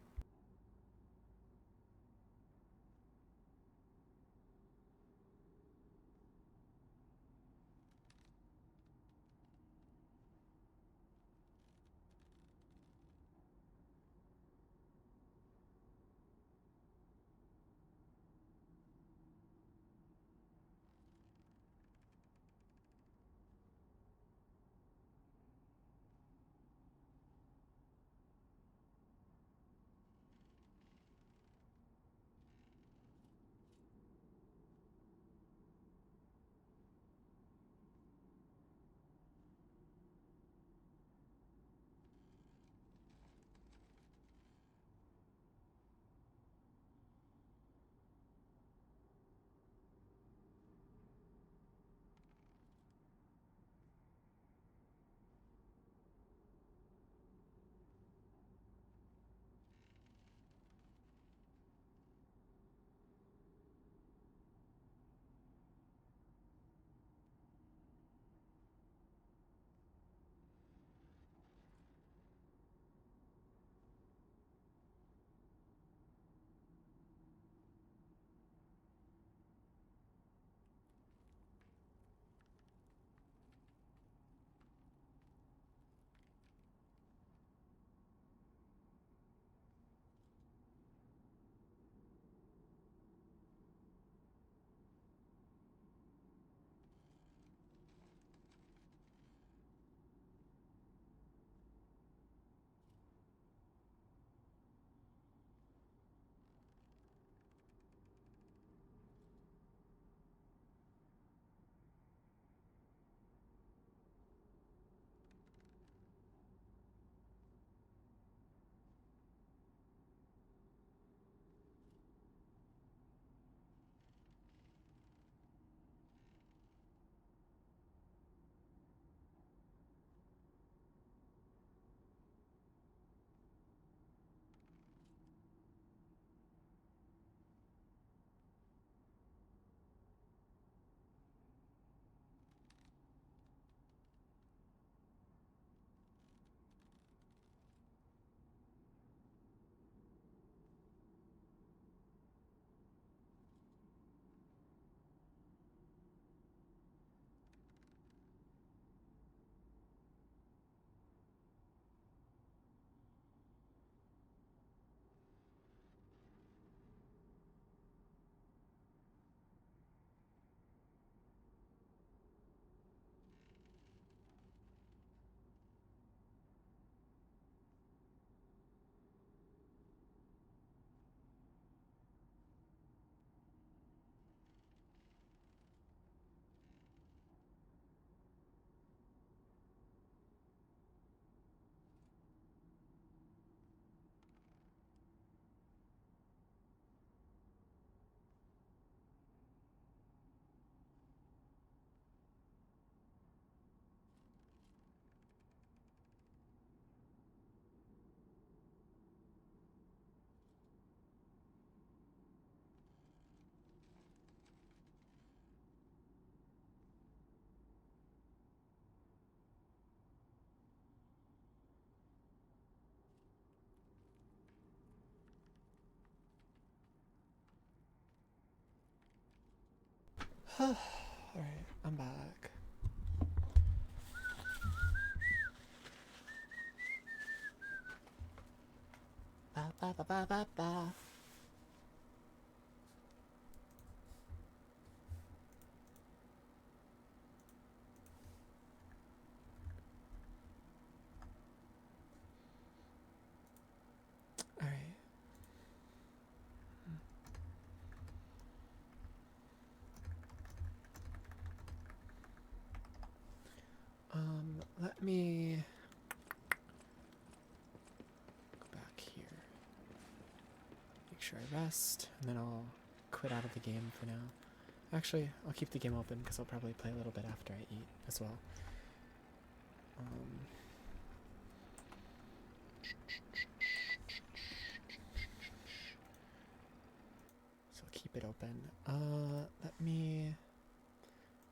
Alright, I'm back. Ba ba ba ba ba ba. Alright. Let me go back here. Make sure I rest, and then I'll quit out of the game for now. Actually, I'll keep the game open because I'll probably play a little bit after I eat as well. So I'll keep it open. Let me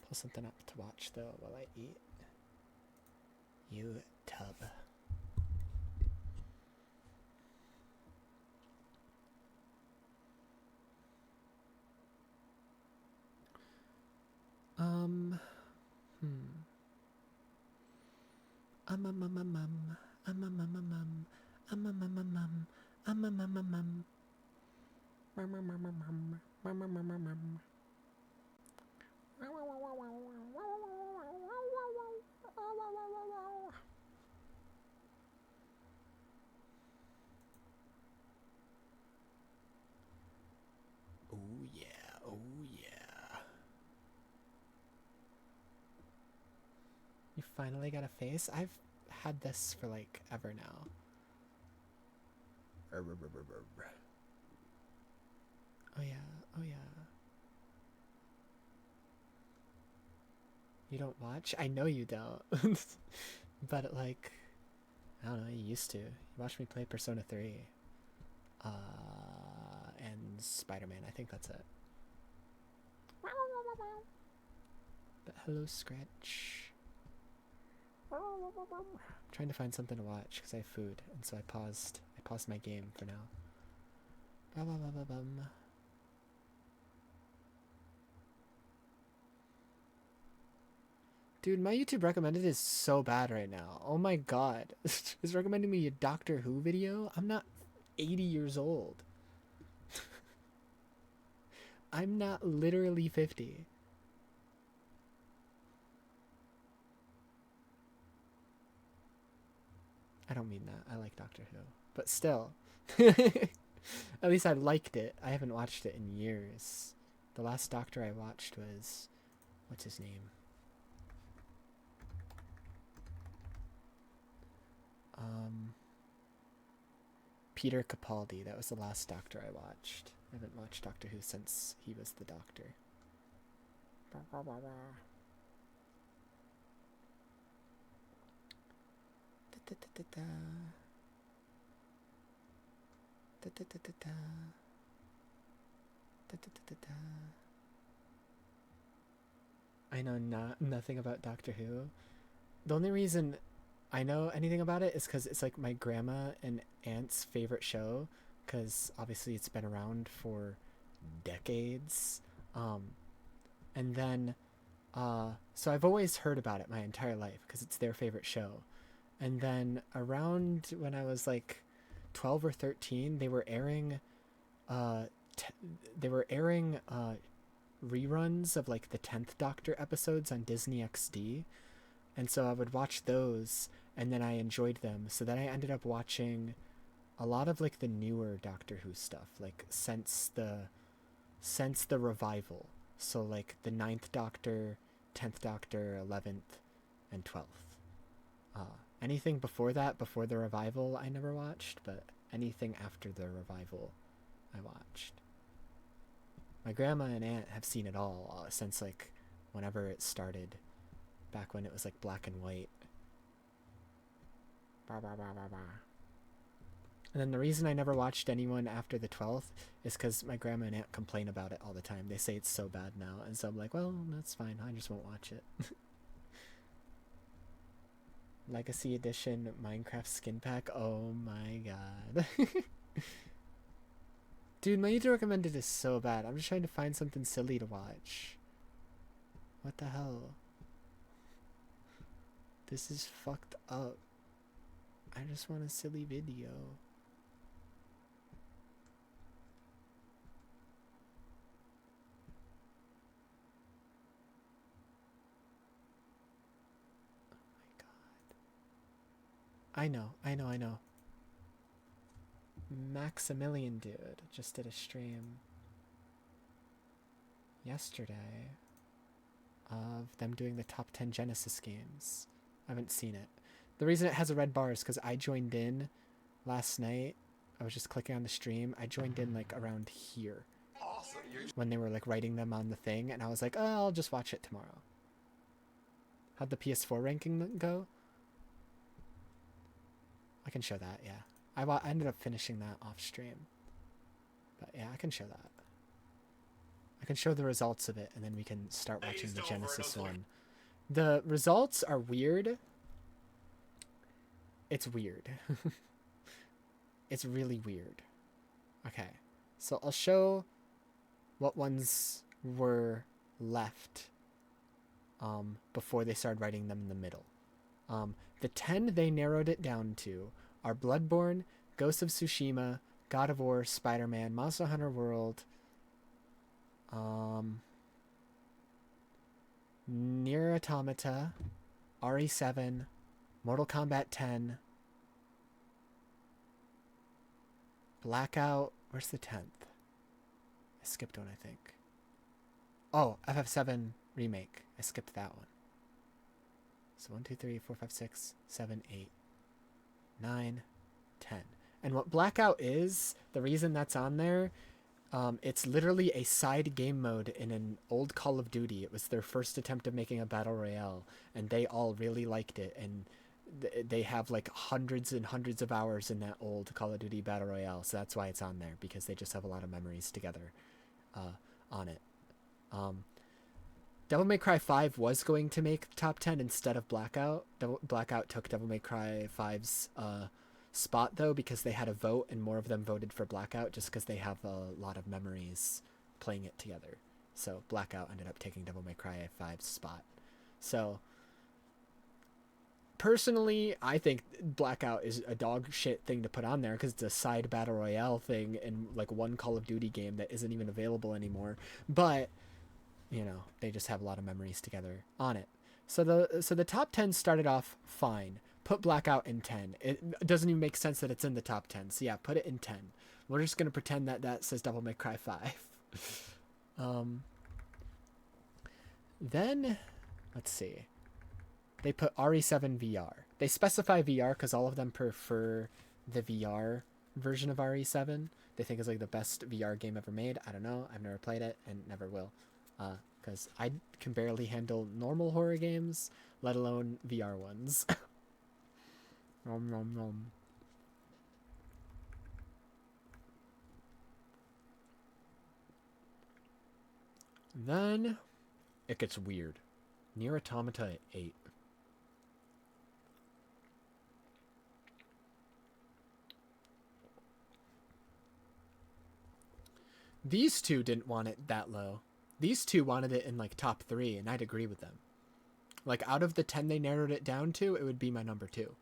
pull something up to watch though while I eat. YouTube. Oh yeah, oh yeah. You finally got a face? I've had this for like ever now. Oh yeah, oh yeah. You don't watch? I know you don't. But like, I don't know, you used to. You watched me play Persona 3. And Spider-Man, I think that's it. But hello, Scratch. I'm trying to find something to watch because I have food, and so I paused my game for now. Dude, my YouTube recommended is so bad right now. Oh my god. It's recommending me a Doctor Who video? I'm not 80 years old. I'm not literally 50. I don't mean that. I like Doctor Who. But still. At least I liked it. I haven't watched it in years. The last Doctor I watched was... what's his name? Peter Capaldi. That was the last Doctor I watched. I haven't watched Doctor Who since he was the Doctor. I know nothing about Doctor Who. The only reason I know anything about it is because it's like my grandma and aunt's favorite show, because obviously it's been around for decades. And then so I've always heard about it my entire life because it's their favorite show. And then around when I was like 12 or 13, they were airing reruns of like the 10th Doctor episodes on Disney XD. And so I would watch those, and then I enjoyed them. So then I ended up watching a lot of like the newer Doctor Who stuff, like since the revival. So like the 9th Doctor, 10th Doctor, 11th, and 12th. Anything before that, before the revival, I never watched, but anything after the revival, I watched. My grandma and aunt have seen it all since like whenever it started, back when it was like black and white. And then the reason I never watched anyone after the 12th is because my grandma and aunt complain about it all the time. They say it's so bad now, and so I'm like, well, that's fine. I just won't watch it. Legacy Edition Minecraft skin pack. Oh my god. Dude, my YouTube recommended is so bad. I'm just trying to find something silly to watch. What the hell? This is fucked up. I just want a silly video. I know. Maximilian Dude just did a stream yesterday of them doing the top 10 Genesis games. I haven't seen it. The reason it has a red bar is because I joined in last night. I was just clicking on the stream. I joined in like around here. Awesome. When they were like writing them on the thing, and I was like, oh, I'll just watch it tomorrow. How'd the PS4 ranking go? I can show that, yeah. I ended up finishing that off stream. But yeah, I can show that. I can show the results of it, and then we can start watching the Genesis one. The results are weird. It's weird. It's really weird. Okay, so I'll show what ones were left before they started writing them in the middle. The 10 they narrowed it down to are Bloodborne, Ghost of Tsushima, God of War, Spider-Man, Monster Hunter World, Nier Automata, RE7, Mortal Kombat 10, Blackout. Where's the 10th? I skipped one, I think. Oh, FF7 Remake. I skipped that one. So 1, 2, 3, 4, 5, 6, 7, 8, 9, 10. And what Blackout is, the reason that's on there, it's literally a side game mode in an old Call of Duty. It was their first attempt at making a battle royale, and they all really liked it. And they have like hundreds and hundreds of hours in that old Call of Duty battle royale. So that's why it's on there, because they just have a lot of memories together on it. Devil May Cry 5 was going to make the top 10 instead of Blackout. Blackout took Devil May Cry 5's spot, though, because they had a vote, and more of them voted for Blackout just because they have a lot of memories playing it together. So Blackout ended up taking Devil May Cry 5's spot. So personally, I think Blackout is a dog shit thing to put on there because it's a side battle royale thing in like one Call of Duty game that isn't even available anymore. But you know, they just have a lot of memories together on it. So the top 10 started off fine. Put Blackout in 10. It doesn't even make sense that it's in the top 10. So yeah, put it in 10. We're just going to pretend that says Devil May Cry 5. Then, let's see. They put RE7 VR. They specify VR because all of them prefer the VR version of RE7. They think it's like the best VR game ever made. I don't know. I've never played it and never will. Because I can barely handle normal horror games, let alone VR ones. Nom nom nom. Then it gets weird. Nier Automata at 8. These two didn't want it that low. These two wanted it in like top 3, and I'd agree with them. Like out of the 10 they narrowed it down to, it would be my number 2.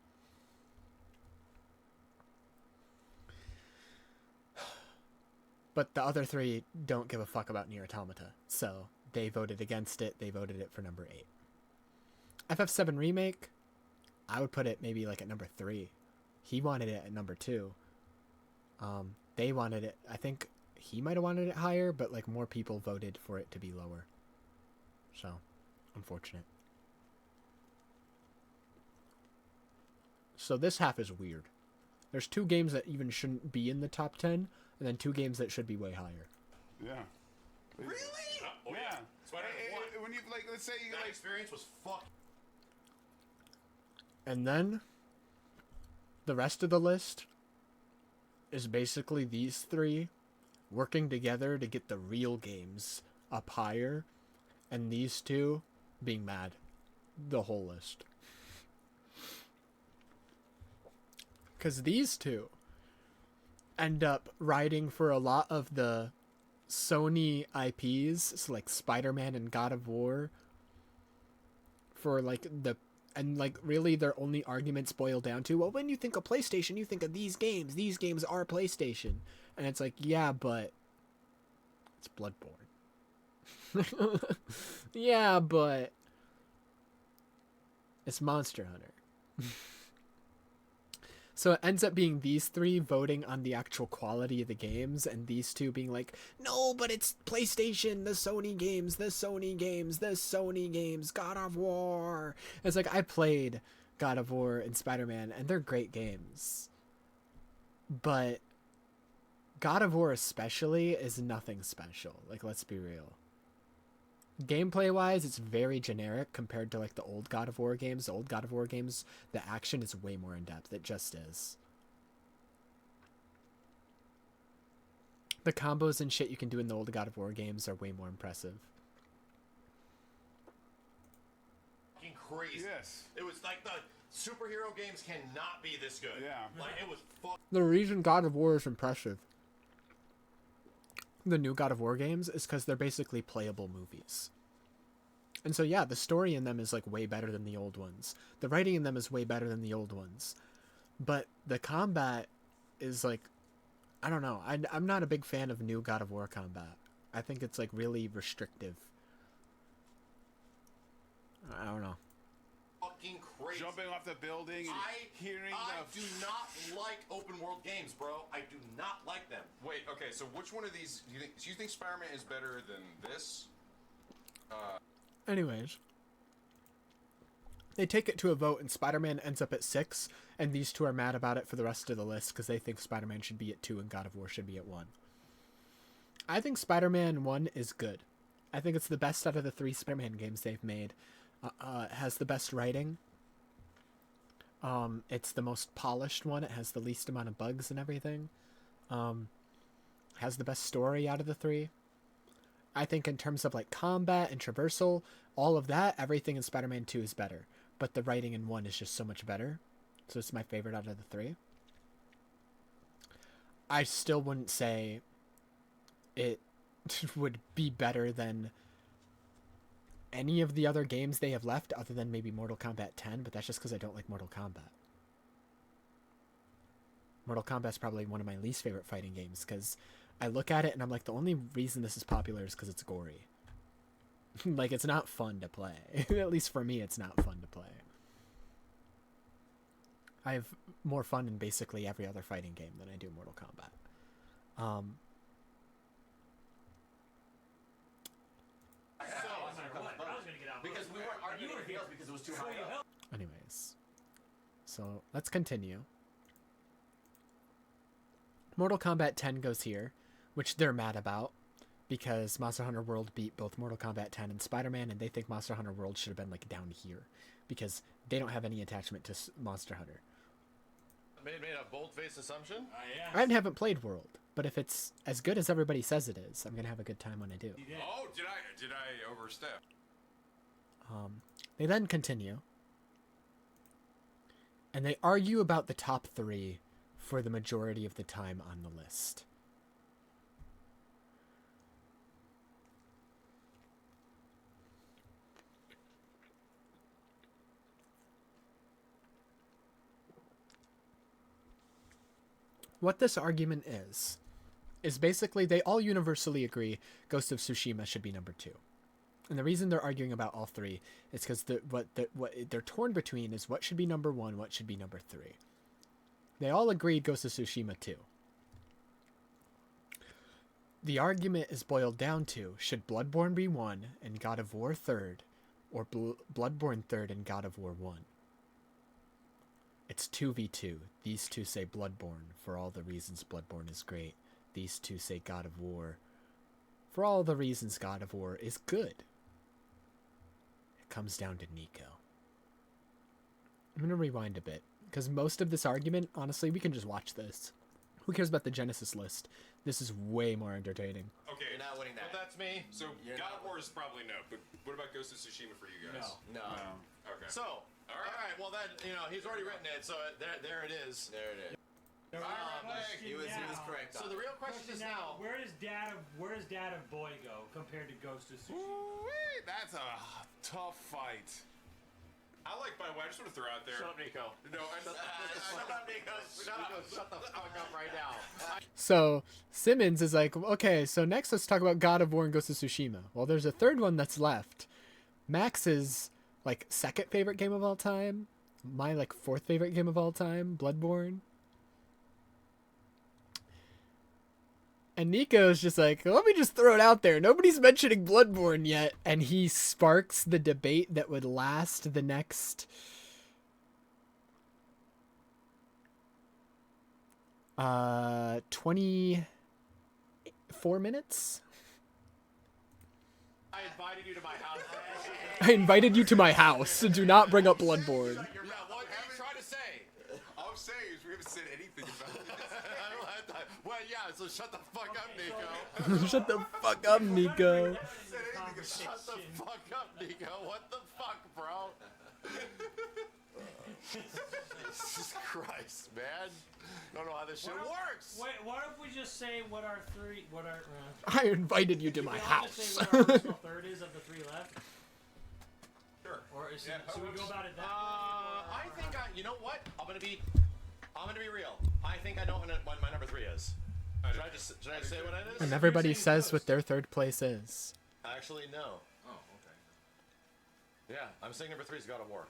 But the other 3 don't give a fuck about Nier Automata, so they voted against it. They voted it for number 8. FF7 Remake, I would put it maybe like at number 3. He wanted it at number 2. They wanted it, I think he might have wanted it higher, but like more people voted for it to be lower. So, unfortunate. So this half is weird. There's 2 games that even shouldn't be in the top 10, and then 2 games that should be way higher. Yeah. Really? Oh, yeah. When you like, let's say you that experience was fucked. And then the rest of the list is basically these 3 working together to get the real games up higher, and these 2 being mad the whole list. Because these 2 end up writing for a lot of the Sony IPs, so like Spider-Man and God of War, for like and like really their only arguments boil down to, well, when you think of PlayStation, you think of these games. These games are PlayStation. And it's like, yeah, but it's Bloodborne. Yeah, but it's Monster Hunter. So it ends up being these three voting on the actual quality of the games, and these two being like, no, but it's PlayStation, the Sony games, the Sony games, the Sony games, God of War. It's like, I played God of War and Spider-Man, and they're great games. But God of War especially is nothing special. Like, let's be real. Gameplay-wise, it's very generic compared to, like, the old God of War games. The old God of War games, the action is way more in-depth. It just is. The combos and shit you can do in the old God of War games are way more impressive. Fucking crazy. Yes. It was like the superhero games cannot be this good. Yeah. Like, it was The reason God of War is impressive, the new God of War games, is because they're basically playable movies. And so yeah, the story in them is like way better than the old ones. The writing in them is way better than the old ones. But the combat is like, I don't know. I'm not a big fan of new God of War combat. I think it's like really restrictive. I don't know. Fucking crazy. Jumping off the building and hearing I do not like open world games, bro. I do not like them. Wait, okay, so which one of these do you think Spider-Man is better than this? Anyways, they take it to a vote and Spider-Man ends up at 6, and these two are mad about it for the rest of the list because they think Spider-Man should be at 2 and God of War should be at 1. I think Spider-Man 1 is good. I think it's the best out of the 3 Spider-Man games they've made. It has the best writing. It's the most polished one. It has the least amount of bugs and everything. Has the best story out of the 3. I think in terms of like combat and traversal, all of that, everything in Spider-Man 2 is better. But the writing in 1 is just so much better. So it's my favorite out of the 3. I still wouldn't say it would be better than any of the other games they have left other than maybe Mortal Kombat 10, but that's just because I don't like Mortal Kombat. Mortal Kombat's probably one of my least favorite fighting games because I look at it and I'm like, the only reason this is popular is because it's gory. Like, it's not fun to play. At least for me, it's not fun to play. I have more fun in basically every other fighting game than I do Mortal Kombat. Because we weren't arguing fields because it was too high up. Anyways, so let's continue. Mortal Kombat 10 goes here, which they're mad about because Monster Hunter World beat both Mortal Kombat 10 and Spider-Man, and they think Monster Hunter World should have been like down here because they don't have any attachment to Monster Hunter. Made a bold-faced assumption? I haven't played World, but if it's as good as everybody says it is, I'm gonna have a good time when I do. Oh, did I overstep? They then continue, and they argue about the top 3 for the majority of the time on the list. What this argument is basically they all universally agree Ghost of Tsushima should be number 2. And the reason they're arguing about all 3 is because what they're torn between is what should be number 1, what should be number 3. They all agreed Ghost of Tsushima 2. The argument is boiled down to, should Bloodborne be 1 and God of War 3rd, or Bloodborne 3rd and God of War 1? It's 2v2. These two say Bloodborne for all the reasons Bloodborne is great. These two say God of War for all the reasons God of War is good. It comes down to Nico. I'm going to rewind a bit, because most of this argument, honestly, we can just watch this. Who cares about the Genesis list? This is way more entertaining. Okay, you're not winning that. But that's me. So God of War is probably no. But what about Ghost of Tsushima for you guys? No. Okay. So, all right. Well, then he's already written it, so there it is. There it is. He was correct. So the real question is now, where does Dad of Boy go compared to Ghost of Tsushima? That's a tough fight. I like, by the way, I just want to throw out there. Shut up, Nico. No, Shut up, Nico. Shut the fuck up right now. So Simmons is like, okay, so next let's talk about God of War and Ghost of Tsushima. Well, there's a third one that's left. Max's like second favorite game of all time. My like fourth favorite game of all time, Bloodborne. And Nico's just like, let me just throw it out there. Nobody's mentioning Bloodborne yet. And he sparks the debate that would last the next 24 minutes. I invited you to my house. I invited you to my house. Do not bring up Bloodborne. What are you trying to say? All I'm saying is we haven't said anything about it. Well, yeah, so shut the fuck up, Nico. Shut the fuck up, Nico. Shut the fuck up, Nico. What the fuck, bro? Jesus Christ, man. Don't know how this shit works. Wait, what if we just say what our three, I invited you to my Just house. say what our original third is of the three left? Sure. Or is should we go about it that I think you know what? I'm gonna be real. I think I know what my number 3 is. Should I say what it is? And everybody says what their third place is. Actually, no. Oh, okay. Yeah, I'm saying number 3 is God of War.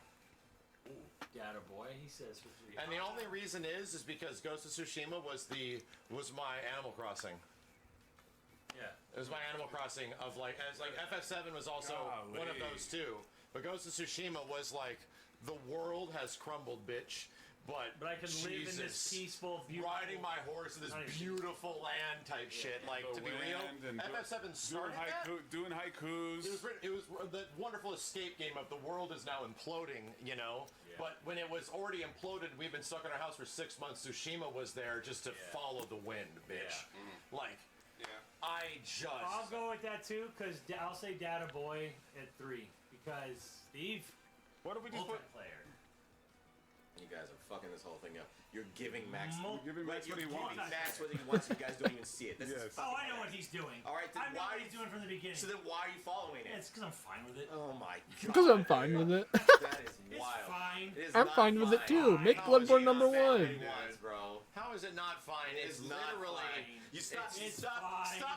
Data boy, he says for 3. And the only reason is because Ghost of Tsushima was my Animal Crossing. Yeah. It was my Animal Crossing of like FF7 was also one of those too. But Ghost of Tsushima was like the world has crumbled, bitch. But I can live in this peaceful, beautiful, riding my horse in this beautiful land type shit. Like to be real, FF7 started doing haikus. It was the wonderful escape game of the world is now imploding, you know. Yeah. But when it was already imploded, we've been stuck in our house for 6 months. Tsushima was there just to follow the wind, bitch. Yeah. Like, I'll go with that too, because I'll say Data Boy at 3 because Steve, what do we do? Multiplayer. You guys are fucking this whole thing up. You're giving Max. You're giving Max what he wants. Max what he wants. You guys don't even see it. This is Oh, I know what he's doing. All right, then I know what he's doing from the beginning. So then why are you following it? It's because I'm fine with it. Oh my god. Because I'm fine with it. That is wild. It's fine. It is I'm not fine with it too. Make Bloodborne number 1. Bro. How is it not fine? It's literally you stop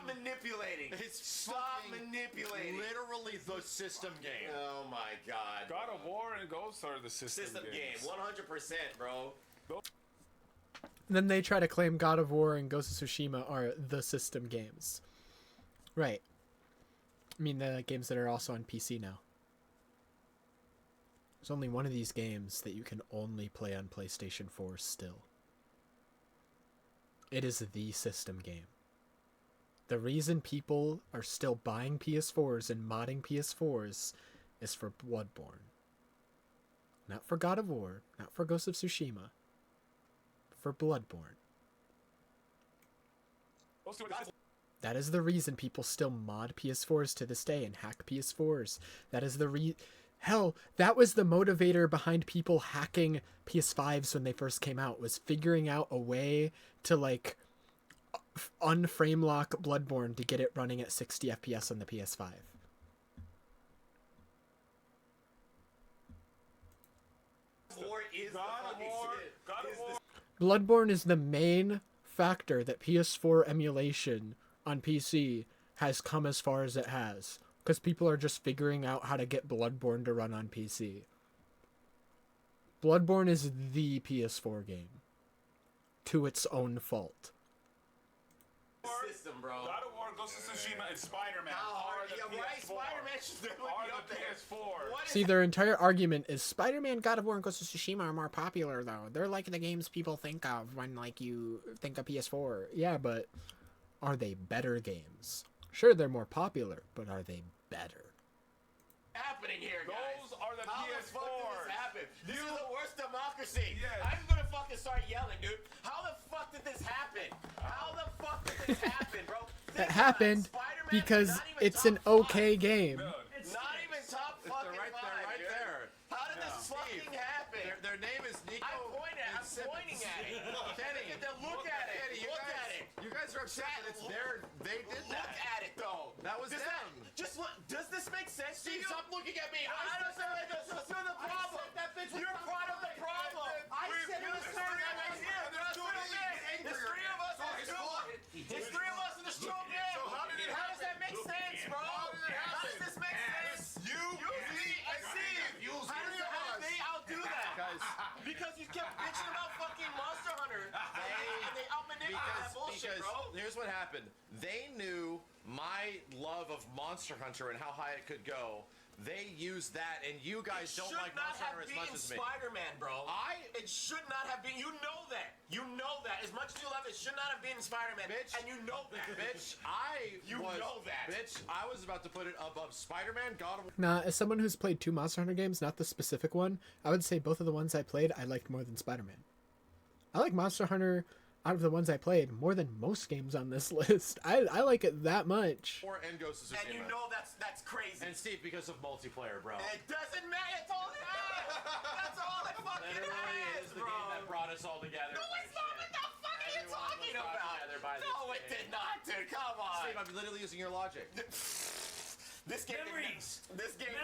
manipulating. Stop manipulating. Literally the system game. Oh my god. God of War and Ghosts are the system game. 100%, bro. Then they try to claim God of War and Ghost of Tsushima are the system games. Right. I mean, the games that are also on PC now. There's only one of these games that you can only play on PlayStation 4 still. It is the system game. The reason people are still buying PS4s and modding PS4s is for Bloodborne. Not for God of War, not for Ghost of Tsushima. For Bloodborne. That is the reason people still mod PS4s to this day and hack PS4s. That is the Hell, that was the motivator behind people hacking PS5s when they first came out, was figuring out a way to like unframe lock Bloodborne to get it running at 60 FPS on the PS5. Bloodborne is the main factor that PS4 emulation on PC has come as far as it has. Because people are just figuring out how to get Bloodborne to run on PC. Bloodborne is the PS4 game. To its own fault. System, bro. God of War, Ghost of Tsushima, and Spider-Man Spider-Man should be up there. PS4. See, their entire argument is Spider-Man, God of War, and Ghost of Tsushima are more popular, though. They're like the games people think of when, like, you think of PS4. Yeah, but are they better games? Sure, they're more popular, but are they better? Happening here, guys. Those are the How PS4s. the fuck did this happen? This is the worst democracy. Yes. I'm gonna fucking start yelling, dude. How the fuck did this happen? How the fuck did this happen, bro? It happened because it's an okay game. It's not even top fucking right five, there. How did this fucking happen? Their name is Nico I pointed. I'm pointing at it. Kenny, look at it. Kenny, Look at it. You guys are upset that it's their. They did that. Look at it, though. That was Does them. Just look. Does this make sense to Steve, you? stop looking at me. I don't say this is the problem. You're part of the problem. I said it was three of us here. There's three of us. There's three of us. There's three of us in this room. How does that make sense, bro? How does this make sense? You, me, and Steve. How did they outdo that? Guys. Because you kept bitching about fucking Monster Hunter. And they outmanipulated that bullshit, bro. Here's what happened. They knew my love of Monster Hunter and how high it could go. They used that, and you guys don't like Monster Hunter as much as me. Spider-Man, bro. It should not have been. You know that. You know that. As much as you love it, should not have been Spider-Man. Bitch. And you know that. Bitch, You know that. Bitch, I was about to put it above Spider-Man, God of War. Nah, as someone who's played 2 Monster Hunter games, not the specific one, I would say both of the ones I played I liked more than Spider-Man. I like Monster Hunter out of the ones I played more than most games on this list. I like it that much. Or and Ghost of Tsushima. And you know that's crazy. And Steve, because of multiplayer, bro. It doesn't matter. It's all it has. That's all it fucking Literally has, is the bro. game that brought us all together. No, it's not. What the fuck are you talking about? No, it did not, dude. Come on. Steve, I'm literally using your logic. This game. This game.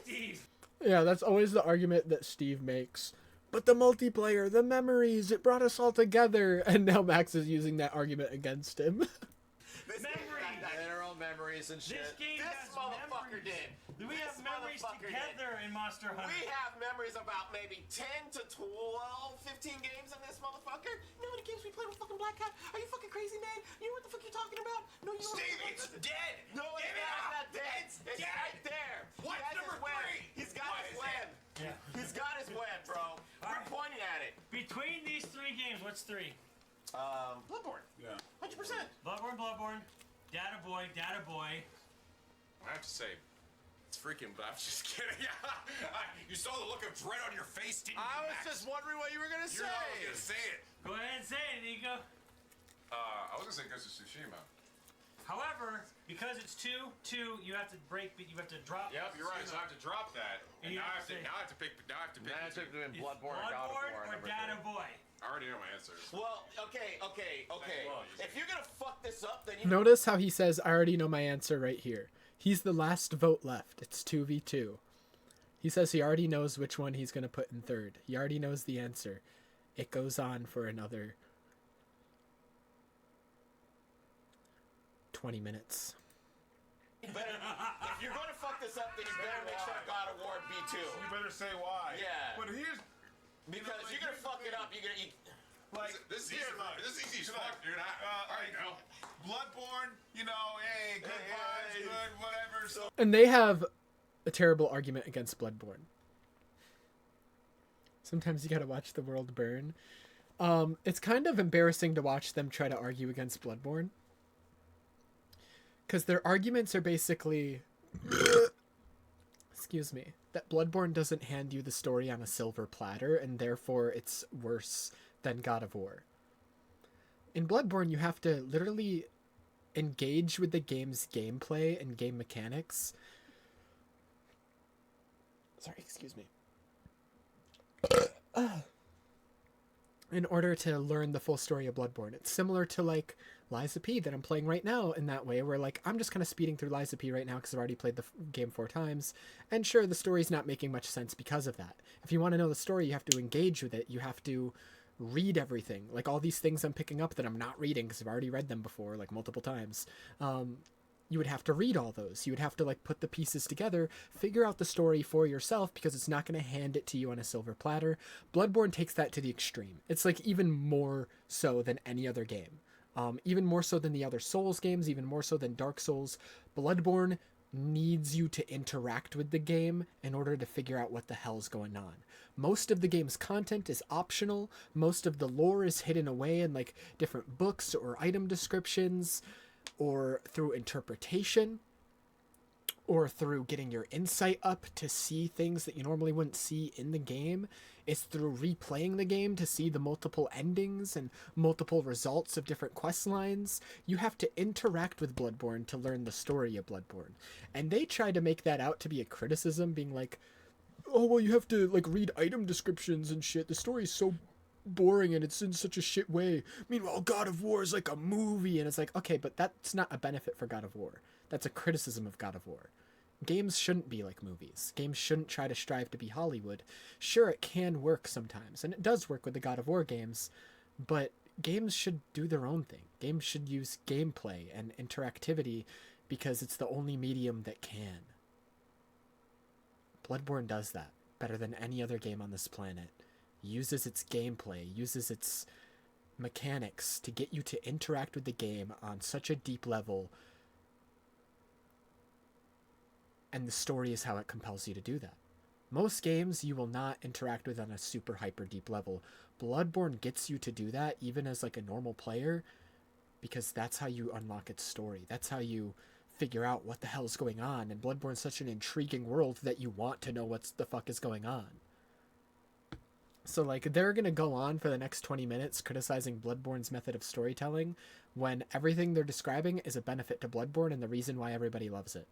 Steve. Yeah, that's always the argument that Steve makes. But the multiplayer, the memories, it brought us all together. And now Max is using that argument against him. They're all memories and shit. This motherfucker did. We have memories together in Monster Hunter. We have memories about maybe 10 to 12, 15 games in this motherfucker. You know how many games we played with fucking Black Cat? Are you fucking crazy, man? You know what the fuck you're talking about? No, you Steve, it's dead. No, it's not dead. It's right there. What's number 3? He's got his web. Yeah. He's got his web, bro. We're pointing at it. Between these 3 games, what's 3? Bloodborne. Yeah. 100%. Bloodborne, Data Boy. I have to say, it's freaking. But I'm just kidding. You saw the look of dread on your face, didn't you? I was Max? just wondering what you were gonna say. You're not gonna say it. Go ahead and say it, Nico. I was gonna say Ghost of Tsushima. However, because it's 2, you have to drop. Yep, you're right. So I have to drop that, and now I have to pick. Now I have to pick. Now I have to pick between Bloodborne and God of War. or Data Boy. I already know my answers. Well, okay. If you're gonna fuck this up, then you Notice how he says, I already know my answer right here. He's the last vote left. It's 2v2. He says he already knows which one he's going to put in third. He already knows the answer. It goes on for another 20 minutes. if you're gonna fuck this up, then you better make sure God of War B2. You better say why. Yeah. But here's. Because you're gonna fuck it up. Like, this is easy. This is easy as fuck, dude. I already know. Bloodborne, hey, good vibes, good, whatever. So And they have a terrible argument against Bloodborne. Sometimes you gotta watch the world burn. It's kind of embarrassing to watch them try to argue against Bloodborne. Because their arguments are basically... excuse me. That Bloodborne doesn't hand you the story on a silver platter, and therefore it's worse than God of War. In Bloodborne, you have to literally engage with the game's gameplay and game mechanics. Sorry, excuse me. In order to learn the full story of Bloodborne. It's similar to, like, Lies of P that I'm playing right now in that way, where, like, I'm just kind of speeding through Lies of P right now because I've already played the game 4 times. And sure, the story's not making much sense because of that. If you want to know the story, you have to engage with it. You have to read everything. Like, all these things I'm picking up that I'm not reading because I've already read them before, like, multiple times. You would have to read all those. You would have to, like, put the pieces together, figure out the story for yourself, because it's not going to hand it to you on a silver platter. Bloodborne takes that to the extreme. It's, like, even more so than any other game. Even more so than the other Souls games, even more so than Dark Souls. Bloodborne needs you to interact with the game in order to figure out what the hell's going on. Most of the game's content is optional. Most of the lore is hidden away in, like, different books or item descriptions, or through interpretation, or through getting your insight up to see things that you normally wouldn't see in the game. It's through replaying the game to see the multiple endings and multiple results of different quest lines. You have to interact with Bloodborne to learn the story of Bloodborne. And they try to make that out to be a criticism, being like, oh, well, you have to, like, read item descriptions and shit. The story's so boring and it's in such a shit way. Meanwhile, God of War is like a movie, and it's like, okay, but that's not a benefit for God of War. That's a criticism of God of War. Games shouldn't be like movies. Games shouldn't try to strive to be Hollywood. Sure, it can work sometimes, and it does work with the God of War games, but games should do their own thing. Games should use gameplay and interactivity because it's the only medium that can. Bloodborne does that better than any other game on this planet. Uses its gameplay, uses its mechanics to get you to interact with the game on such a deep level, and the story is how it compels you to do that. Most games you will not interact with on a super hyper deep level. Bloodborne gets you to do that even as like a normal player, because that's how you unlock its story. That's how you figure out what the hell is going on, and Bloodborne's such an intriguing world that you want to know what the fuck is going on. So like, they're gonna go on for the next 20 minutes criticizing Bloodborne's method of storytelling when everything they're describing is a benefit to Bloodborne and the reason why everybody loves it.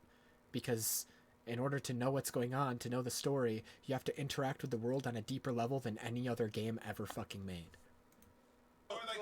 Because in order to know what's going on, to know the story, you have to interact with the world on a deeper level than any other game ever fucking made. Like,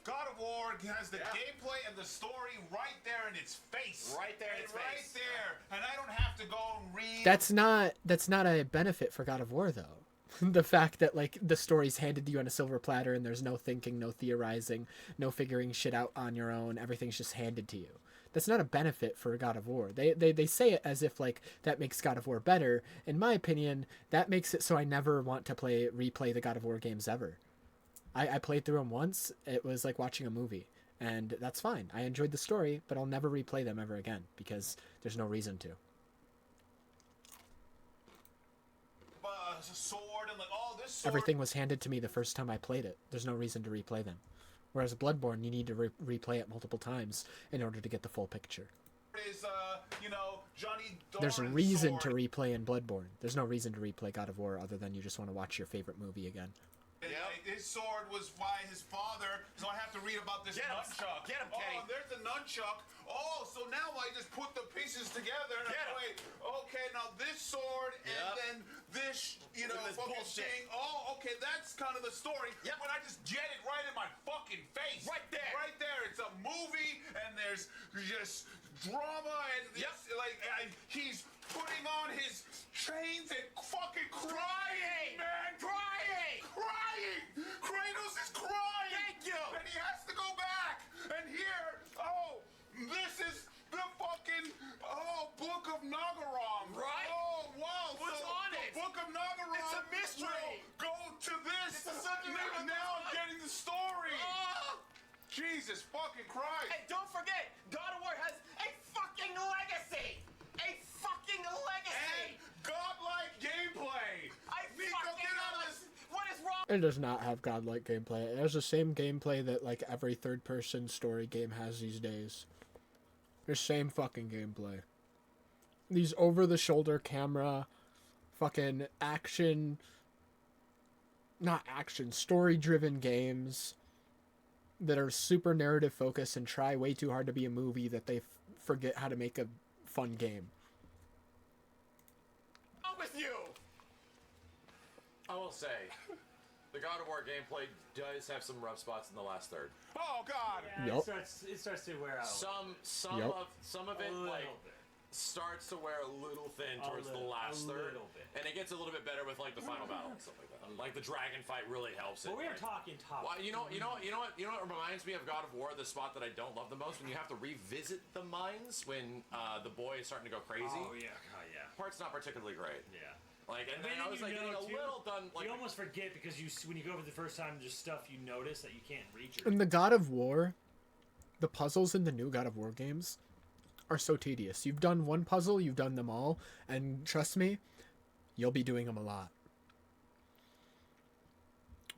God of War has the gameplay and the story right there in its face. Right there in its right face. there. And I don't have to go and read. That's not a benefit for God of War, though. The fact that like the story's handed to you on a silver platter and there's no thinking, no theorizing, no figuring shit out on your own, everything's just handed to you. That's not a benefit for God of War. They say it as if like that makes God of War better. In my opinion, that makes it so I never want to replay the God of War games ever. I played through them once. It was like watching a movie, and that's fine. I enjoyed the story, but I'll never replay them ever again because there's no reason to. Sword and like, oh, this sword. Everything was handed to me the first time I played it. There's no reason to replay them. Whereas Bloodborne, you need to replay it multiple times in order to get the full picture. Is, you know, Johnny There's a reason to replay in Bloodborne. There's no reason to replay God of War other than you just want to watch your favorite movie again. His sword was by his father, so I have to read about this nunchuck. Get him, Kenny. Oh, there's the nunchuck. Oh, so now I just put the pieces together and wait. Okay, now this sword and then this, you know, fucking thing. Oh, okay, that's kind of the story. Yep. But I just get it right in my fucking face. Right there. Right there. It's a movie and there's just drama and like he's putting on his chains and fucking crying, man. Crying. Kratos is crying. Thank you. And he has to go back. And here, this is the fucking, Book of Nagarom. Right? Oh, wow. What's on it? The Book of Nagarom. It's a mystery. Go to this. Now I'm getting the story. Jesus fucking Christ. Hey, don't forget, God of War has a fucking legacy. A fucking legacy. And godlike gameplay. What is wrong? It does not have godlike gameplay. It has the same gameplay that like every third-person story game has these days. The same fucking gameplay. These over-the-shoulder camera, fucking story-driven games that are super narrative-focused and try way too hard to be a movie that they forget how to make a fun game. What's wrong with you? I will say, the God of War gameplay does have some rough spots in the last third. Oh God! Yeah, it starts to wear out. Some of it like starts to wear a little thin towards the last third, and it gets a little bit better with like the final battle and stuff like that. Like the dragon fight really helps it. But we were talking top. Well, you know what reminds me of God of War? The spot that I don't love the most when you have to revisit the mines when the boy is starting to go crazy. Oh yeah. Part's not particularly great. Yeah. Like, and then I was like getting a little done. Like, you almost forget because when you go over the first time, there's stuff you notice that you can't reach. In the God of War, the puzzles in the new God of War games are so tedious. You've done one puzzle, you've done them all, and trust me, you'll be doing them a lot.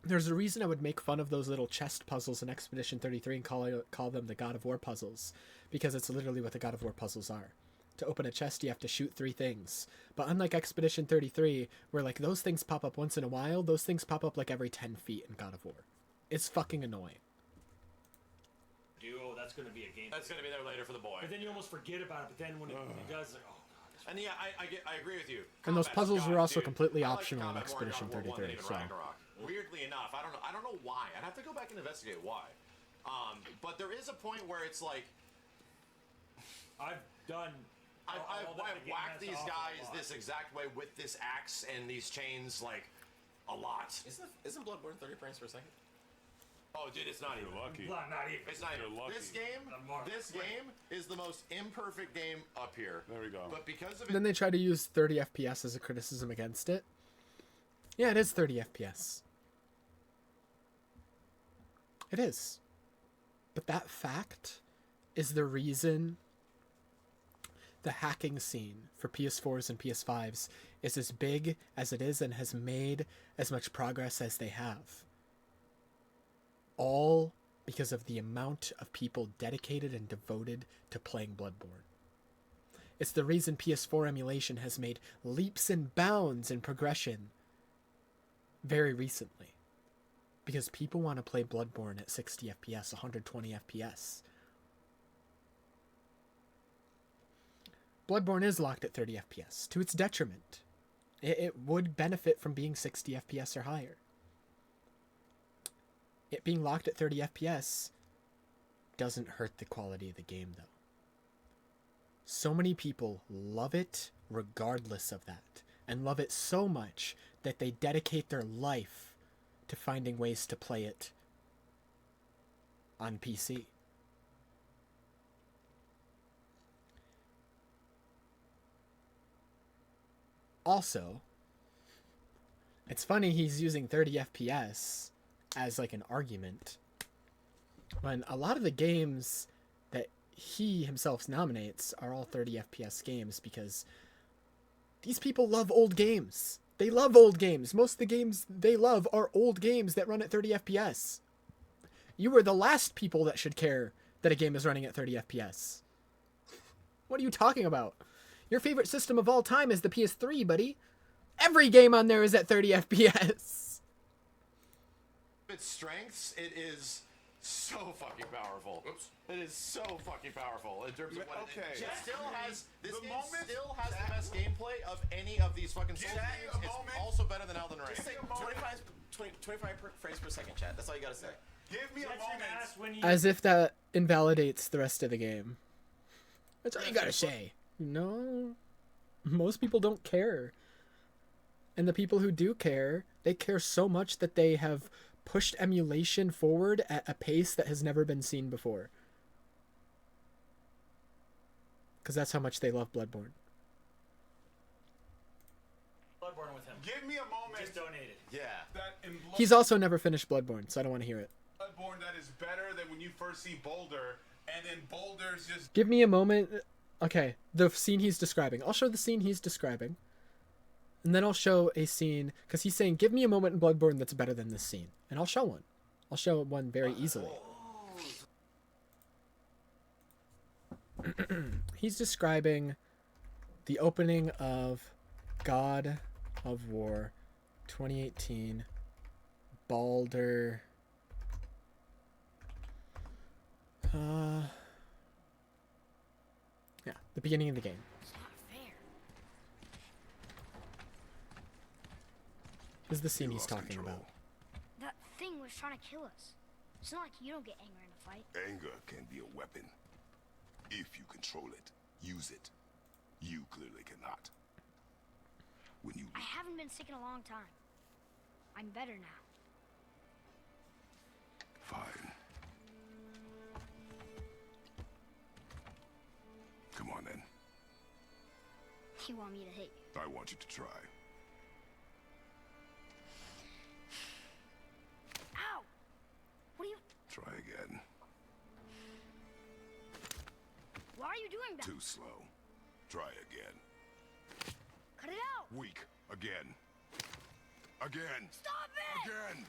There's a reason I would make fun of those little chest puzzles in Expedition 33 and call them the God of War puzzles, because it's literally what the God of War puzzles are. To open a chest, you have to shoot 3 things. But unlike Expedition 33, where like those things pop up once in a while, those things pop up like every 10 feet in God of War. It's fucking annoying. Oh, that's going to be a game. That's going to be there later for the boy. But then you almost forget about it. But then when it does, like, oh god. And yeah, I agree with you. And those puzzles were also completely optional in Expedition 33. So. Weirdly enough, I don't know why. I'd have to go back and investigate why. But there is a point where it's like I've whacked these guys this exact way with this axe and these chains like a lot. Isn't Bloodborne 30 frames per second? Oh, dude, it's not even. Lucky. Not even. It's not even. This game is the most imperfect game up here. There we go. But because of Then they try to use 30 FPS as a criticism against it. Yeah, it is 30 FPS. It is. But that fact is the reason the hacking scene for PS4s and PS5s is as big as it is and has made as much progress as they have. All because of the amount of people dedicated and devoted to playing Bloodborne. It's the reason PS4 emulation has made leaps and bounds in progression very recently. Because people want to play Bloodborne at 60 FPS, 120 FPS. Bloodborne is locked at 30 FPS, to its detriment. It would benefit from being 60 FPS or higher. It being locked at 30 FPS doesn't hurt the quality of the game, though. So many people love it regardless of that, and love it so much that they dedicate their life to finding ways to play it on PC. Also, it's funny he's using 30 FPS as like an argument when a lot of the games that he himself nominates are all 30 FPS games because these people love old games. They love old games. Most of the games they love are old games that run at 30 FPS. You are the last people that should care that a game is running at 30 FPS. What are you talking about? Your favorite system of all time is the PS3, buddy. Every game on there is at 30 FPS. Its strengths, it is so fucking powerful. Oops. It is so fucking powerful in terms of what it still has. This game still has the best gameplay of any of these fucking Souls games. It's also better than Elden Ring. Just say 25 frames per second, chat. That's all you gotta say. Give me a moment. As if that invalidates the rest of the game. That's all you gotta say. No. Most people don't care. And the people who do care, they care so much that they have pushed emulation forward at a pace that has never been seen before. Because that's how much they love Bloodborne. Bloodborne with him. Give me a moment. Just donated. Yeah. That in He's also never finished Bloodborne, so I don't want to hear it. Bloodborne that is better than when you first see Boulder, and then Boulder's just... Give me a moment. Okay, the scene he's describing. I'll show the scene he's describing. And then I'll show a scene, because he's saying, give me a moment in Bloodborne that's better than this scene. And I'll show one. I'll show one very easily. He's describing the opening of God of War 2018 Baldur. Yeah, the beginning of the game. This is the scene he's talking about. That thing was trying to kill us. It's not like you don't get anger in a fight. Anger can be a weapon. If you control it, use it. You clearly cannot. When you... I haven't been sick in a long time. I'm better now. Fine. Come on then. You want me to hit you? I want you to try. Ow! What are you... Try again. Why are you doing that? Too slow. Try again. Cut it out! Weak. Again. Again. Stop it! Again.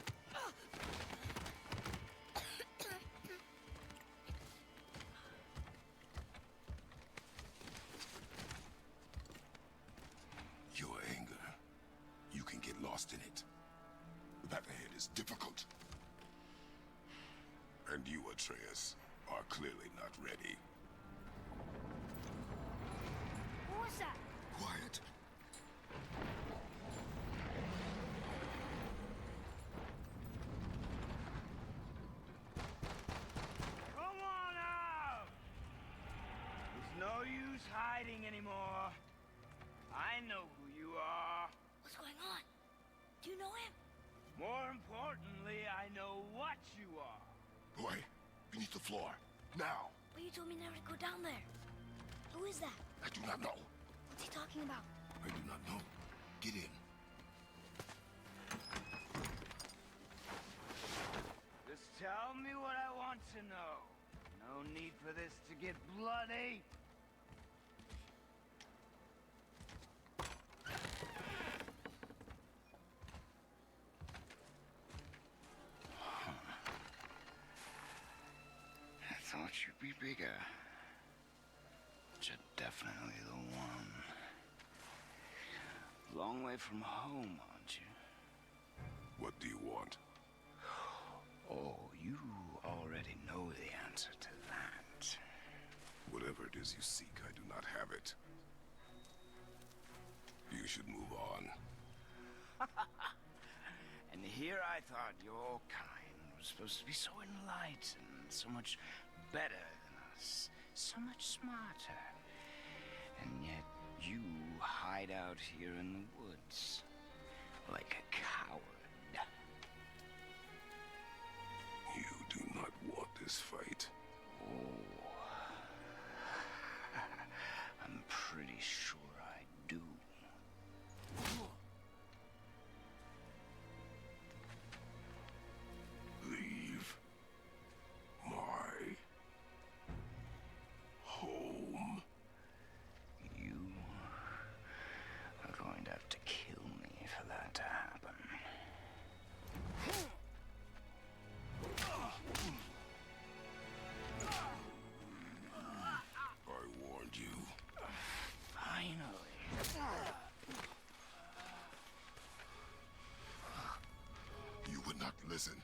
Your anger. You can get lost in it. The path ahead is difficult. And you, Atreus, are clearly not ready. What was that? Quiet. hiding anymore. I know who you are. What's going on? Do you know him? More importantly, I know what you are. Boy, beneath the floor. Now. But you told me never to go down there. Who is that? I do not know. What's he talking about? I do not know. Get in. Just tell me what I want to know. No need for this to get bloody. I thought you'd be bigger. But you're definitely the one. Long way from home, aren't you? What do you want? Oh, you already know the answer to that. Whatever it is you seek, I do not have it. You should move on. And here I thought your kind was supposed to be so enlightened, so much better than us, so much smarter. And yet you hide out here in the woods like a coward. You do not want this fight. Oh, I'm pretty sure I do. Leave my home. You are going to have to kill me for that to happen. I warned you. Finally. You would not listen.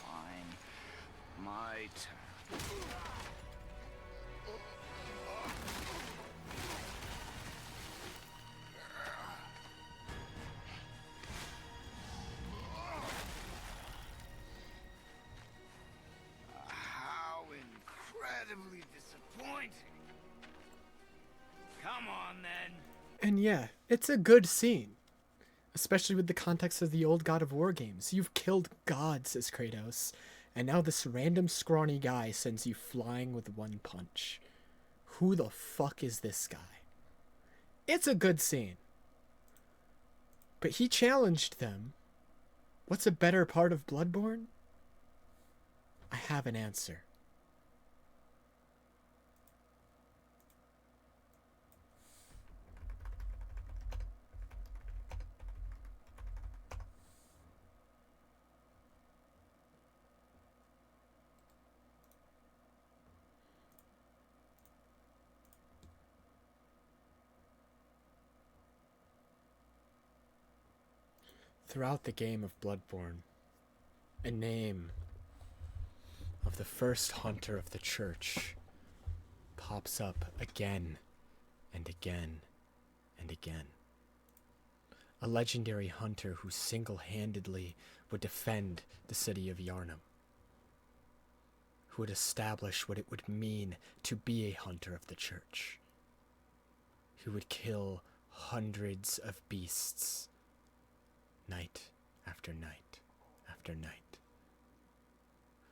Fine. My turn. How incredibly disappointing. Come on, then. And yeah, it's a good scene. Especially with the context of the old God of War games. You've killed gods, says Kratos, and now this random scrawny guy sends you flying with one punch. Who the fuck is this guy? It's a good scene. But he challenged them. What's a better part of Bloodborne? I have an answer. Throughout the game of Bloodborne, a name of the first hunter of the church pops up again and again and again. A legendary hunter who single-handedly would defend the city of Yharnam, who would establish what it would mean to be a hunter of the church, who would kill hundreds of beasts night after night after night,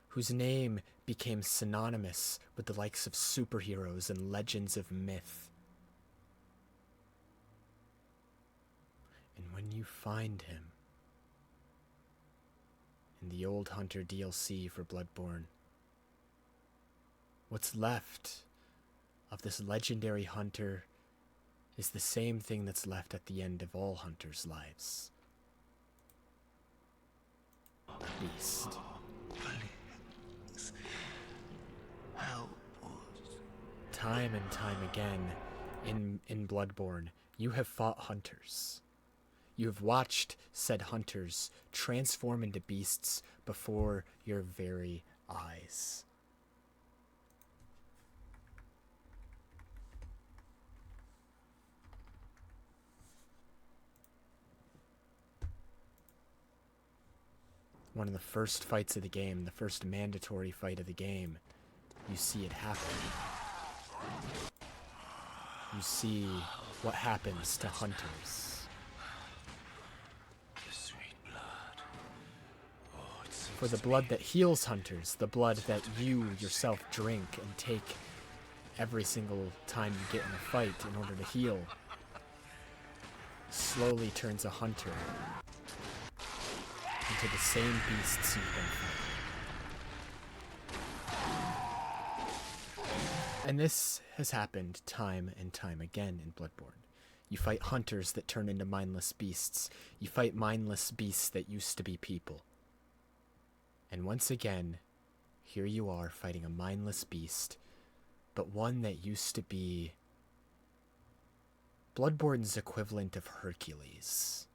whose name became synonymous with the likes of superheroes and legends of myth. And when you find him in the Old Hunter DLC for Bloodborne, what's left of this legendary hunter is the same thing that's left at the end of all hunters' lives. Beast. Please. Help us. Time and time again in Bloodborne, you have fought hunters. You have watched said hunters transform into beasts before your very eyes. one of the first fights of the game, the first mandatory fight of the game, you see it happen. You see what happens to hunters. The sweet blood. Oh, it's so For the blood that heals hunters, the blood that you yourself drink and take every single time you get in a fight in order to heal, slowly turns a hunter into the same beasts you've been fighting. And this has happened time and time again in Bloodborne. You fight hunters that turn into mindless beasts. You fight mindless beasts that used to be people. And once again, here you are fighting a mindless beast, but one that used to be Bloodborne's equivalent of Hercules.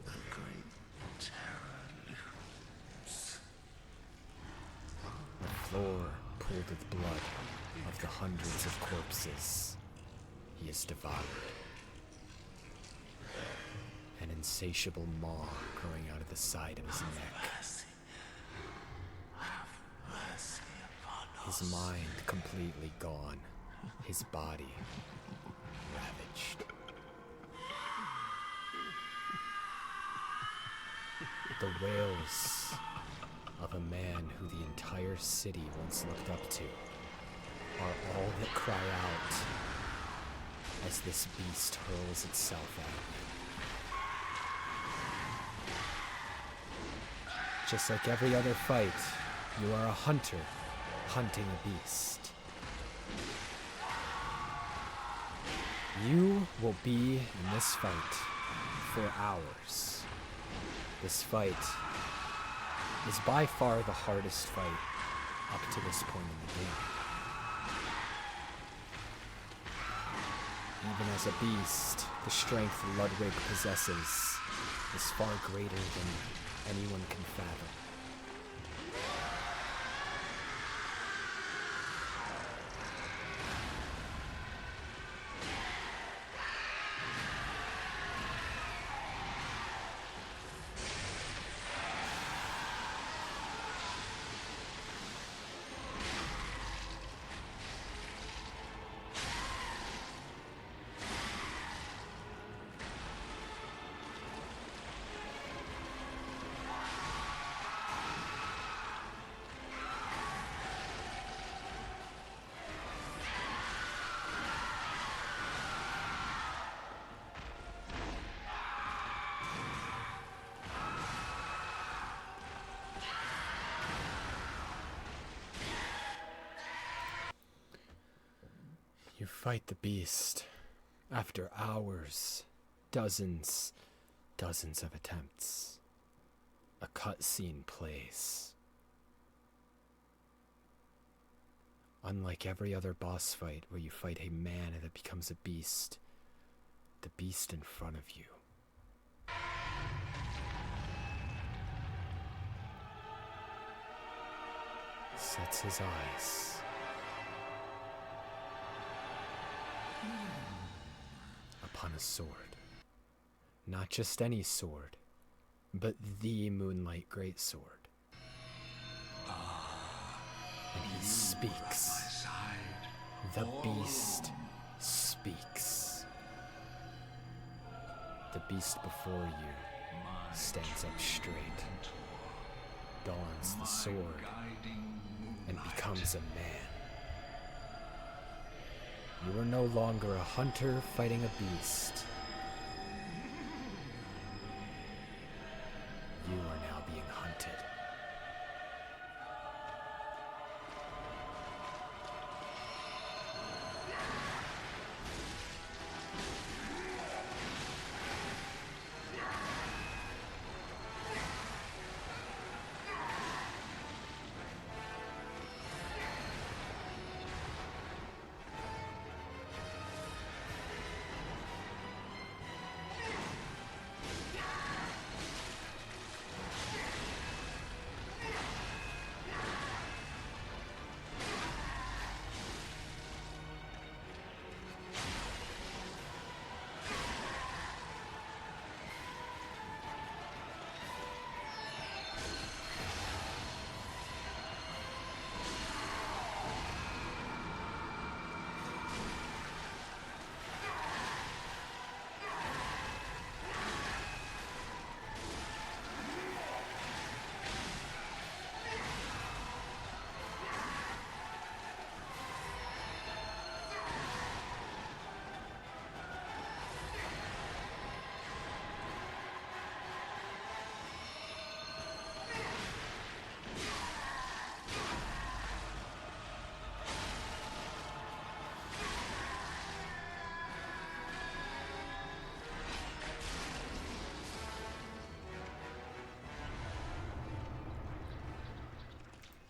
The great terror looms. The floor pooled with blood of the hundreds of corpses he has devoured. An insatiable maw growing out of the side of his neck. His mind completely gone. His body ravaged. The wails of a man who the entire city once looked up to are all that cry out as this beast hurls itself at you. Just like every other fight, you are a hunter hunting a beast. You will be in this fight for hours. This fight is by far the hardest fight up to this point in the game. Even as a beast, the strength Ludwig possesses is far greater than anyone can fathom. You fight the beast after hours, dozens of attempts. A cutscene plays. Unlike every other boss fight where you fight a man that becomes a beast, the beast in front of you sets his eyes upon a sword. Not just any sword, but the Moonlight Greatsword. And he speaks. The beast speaks. The beast before you stands up straight, dons the sword, and becomes a man. You are no longer a hunter fighting a beast. You are now being hunted.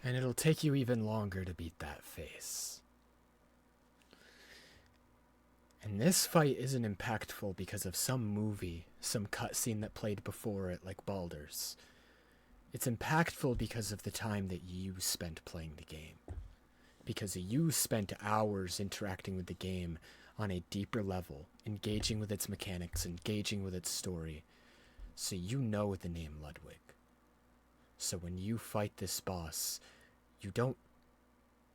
And it'll take you even longer to beat that face. And this fight isn't impactful because of some movie, some cutscene that played before it, like Baldur's. It's impactful because of the time that you spent playing the game. Because you spent hours interacting with the game on a deeper level, engaging with its mechanics, engaging with its story. So you know the name Ludwig. So when you fight this boss, you don't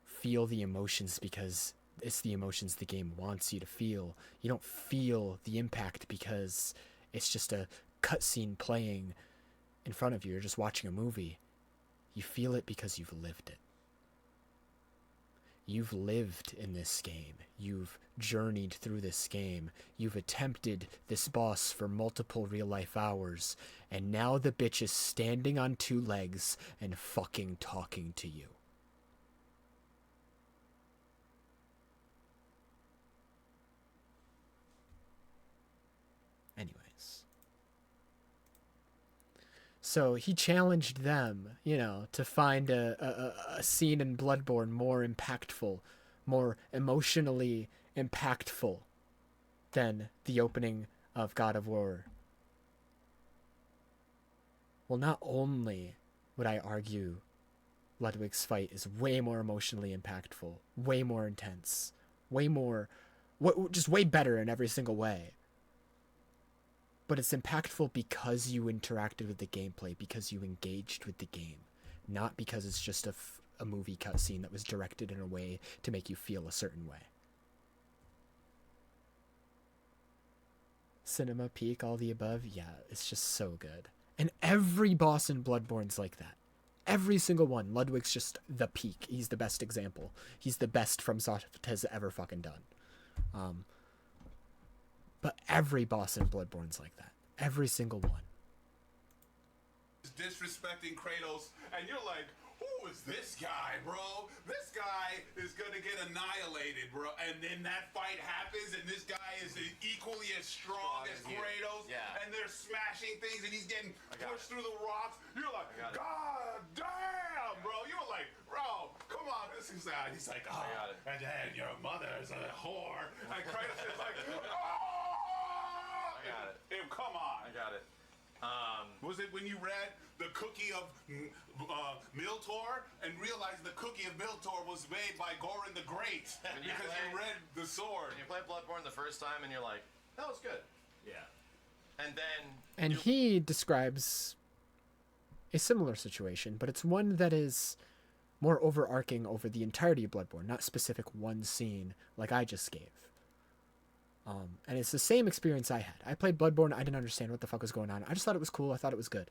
feel the emotions because it's the emotions the game wants you to feel. You don't feel the impact because it's just a cutscene playing in front of you. You're just watching a movie. You feel it because you've lived it. You've lived in this game. You've journeyed through this game. You've attempted this boss for multiple real-life hours, and now the bitch is standing on 2 legs and fucking talking to you. Anyways. So he challenged them, you know, to find a scene in Bloodborne more impactful, more emotionally impactful than the opening of God of War. Well, not only would I argue Ludwig's fight is way more emotionally impactful, way more intense, way more, just way better in every single way. But it's impactful because you interacted with the gameplay, because you engaged with the game, not because it's just a movie cutscene that was directed in a way to make you feel a certain way. Cinema peak, all the above, yeah, it's just so good. And every boss in Bloodborne's like that. Every single one. Ludwig's just the peak. He's the best example. He's the best FromSoft has ever fucking done. But every boss in Bloodborne's like that. Every single one. Disrespecting Kratos, and you're like, who is this guy, bro? This guy is gonna get annihilated, bro. And then that fight happens, and this guy is equally as strong as Kratos. Yeah. And they're smashing things, and he's getting pushed through the rocks. You're like, God damn, bro. You're like, bro, come on, this is that. He's like, oh, and then your mother is a whore. And Kratos is like, oh! I got it. Come on. I got it. Was it when you read the Cookie of Miltor and realized the Cookie of Miltor was made by Goran the Great because you read the sword? When you play Bloodborne the first time and you're like, that was good. Yeah. And then... And he describes a similar situation, but it's one that is more overarching over the entirety of Bloodborne, not specific one scene like I just gave. And it's the same experience I had. I played Bloodborne, I didn't understand what the fuck was going on. I just thought it was cool, I thought it was good.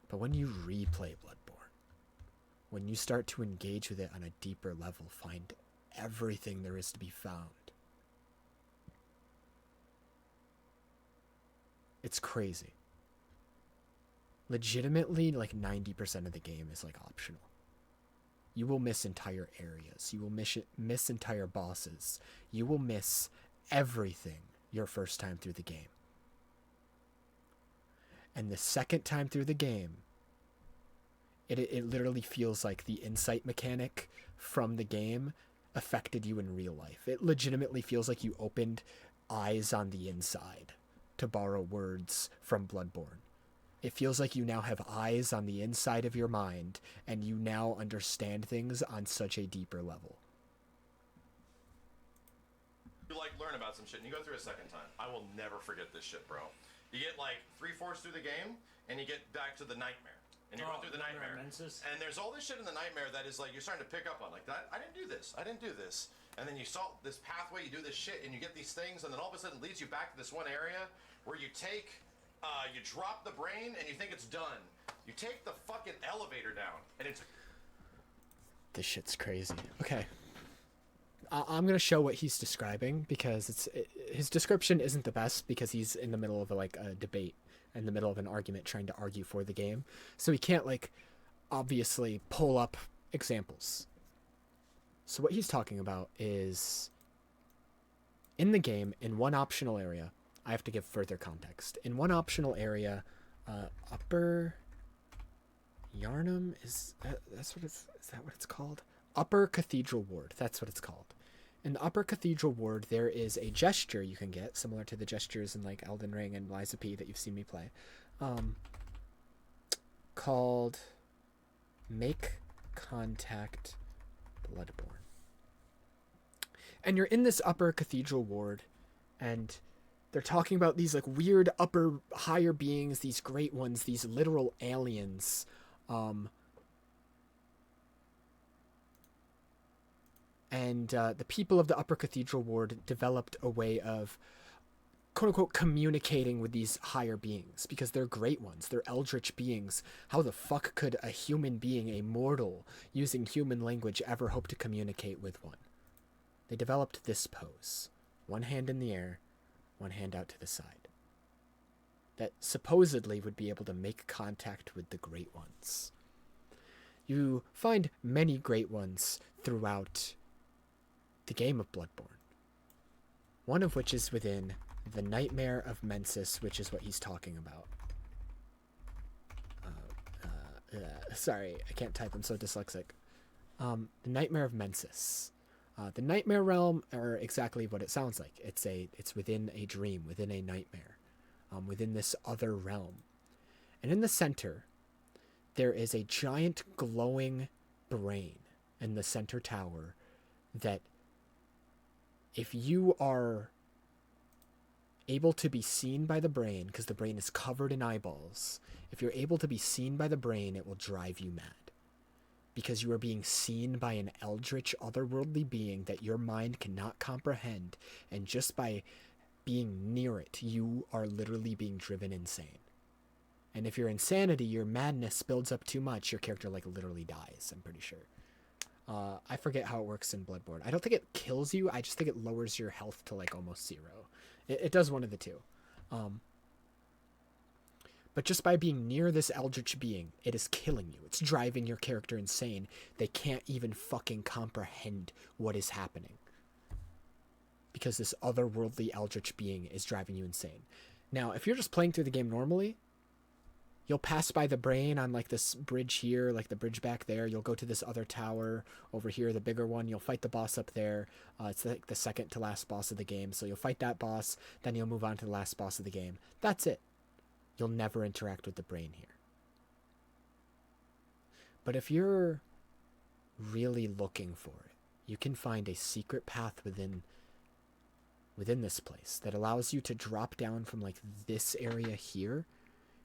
But when you replay Bloodborne, when you start to engage with it on a deeper level, find everything there is to be found, it's crazy. Legitimately, like 90% of the game is like optional. You will miss entire areas. You will miss entire bosses. You will miss everything your first time through the game. And the second time through the game, it literally feels like the insight mechanic from the game affected you in real life. It legitimately feels like you opened eyes on the inside, to borrow words from Bloodborne. It feels like you now have eyes on the inside of your mind, and you now understand things on such a deeper level. You like learn about some shit and you go through a second time. I will never forget this shit, bro. You get like 3/4 through the game and you get back to the nightmare. And you're going through the nightmare. And there's all this shit in the nightmare that is like you're starting to pick up on. Like, I didn't do this. I didn't do this. And then you saw this pathway, you do this shit, and you get these things, and then all of a sudden it leads you back to this one area where you take, you drop the brain and you think it's done. You take the fucking elevator down and it's... This shit's crazy. Okay. I'm going to show what he's describing because his description isn't the best because he's in the middle of a debate, in the middle of an argument trying to argue for the game. So he can't obviously pull up examples. So what he's talking about is in the game, in one optional area, I have to give further context. In one optional area, upper... Yarnum is that what it's called? Upper Cathedral Ward. That's what it's called. In the Upper Cathedral Ward, there is a gesture you can get, similar to the gestures in like Elden Ring and Lies of P that you've seen me play, called Make Contact Bloodborne. And you're in this Upper Cathedral Ward, and they're talking about these like weird higher beings, these great ones, these literal aliens. And the people of the Upper Cathedral Ward developed a way of, quote-unquote, communicating with these higher beings, because they're great ones. They're eldritch beings. How the fuck could a human being, a mortal, using human language ever hope to communicate with one? They developed this pose. One hand in the air, one hand out to the side. That supposedly would be able to make contact with the great ones. You find many great ones throughout the game of Bloodborne. One of which is within the Nightmare of Mensis, which is what he's talking about. Sorry, I can't type, I'm so dyslexic. The Nightmare of Mensis. The Nightmare Realm are exactly what it sounds like. It's within a dream, within a nightmare, within this other realm. And in the center, there is a giant glowing brain in the center tower that, if you are able to be seen by the brain, because the brain is covered in eyeballs, if you're able to be seen by the brain, it will drive you mad. Because you are being seen by an eldritch, otherworldly being that your mind cannot comprehend, and just by being near it, you are literally being driven insane. And if your insanity, your madness builds up too much, your character like literally dies, I'm pretty sure. I forget how it works in Bloodborne. I don't think it kills you, I just think it lowers your health to like almost 0. It does one of the two. But just by being near this eldritch being, it is killing you. It's driving your character insane. They can't even fucking comprehend what is happening, because this otherworldly eldritch being is driving you insane. Now, if you're just playing through the game normally, you'll pass by the brain on like this bridge here, like the bridge back there. You'll go to this other tower over here, the bigger one. You'll fight the boss up there. It's like the second to last boss of the game. So you'll fight that boss, then you'll move on to the last boss of the game. That's it. You'll never interact with the brain here. But if you're really looking for it, you can find a secret path within this place that allows you to drop down from like this area here.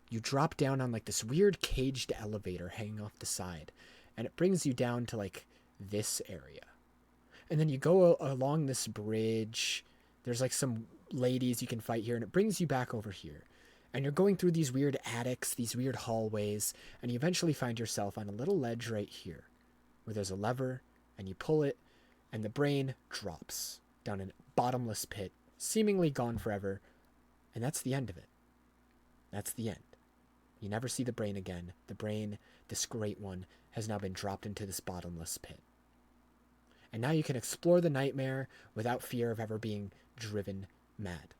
You drop down on like this weird caged elevator hanging off the side, and it brings you down to like this area. And then you go along this bridge. There's like some ladies you can fight here, and it brings you back over here. And you're going through these weird attics, these weird hallways, and you eventually find yourself on a little ledge right here, where there's a lever, and you pull it, and the brain drops down a bottomless pit, seemingly gone forever, and that's the end of it. That's the end. You never see the brain again. The brain, this great one, has now been dropped into this bottomless pit. And now you can explore the nightmare without fear of ever being driven mad.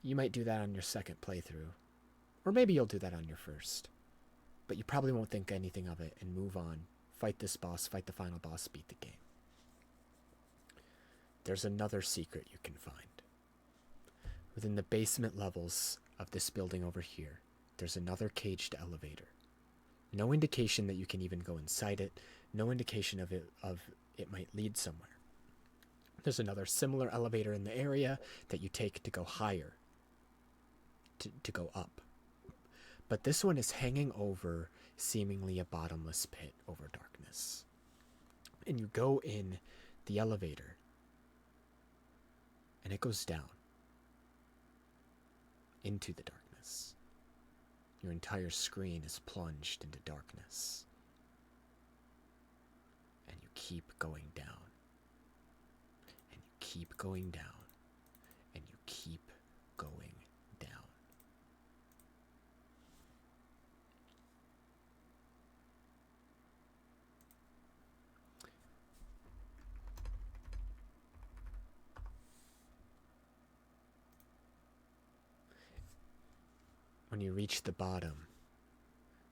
You might do that on your second playthrough. Or maybe you'll do that on your first. But you probably won't think anything of it and move on. Fight this boss, fight the final boss, beat the game. There's another secret you can find. Within the basement levels of this building over here, there's another caged elevator. No indication that you can even go inside it. No indication of it might lead somewhere. There's another similar elevator in the area that you take to go higher. To go up. But this one is hanging over seemingly a bottomless pit over darkness. And you go in the elevator, and it goes down into the darkness. Your entire screen is plunged into darkness. And you keep going down. And you keep going down. And you keep going down. When you reach the bottom,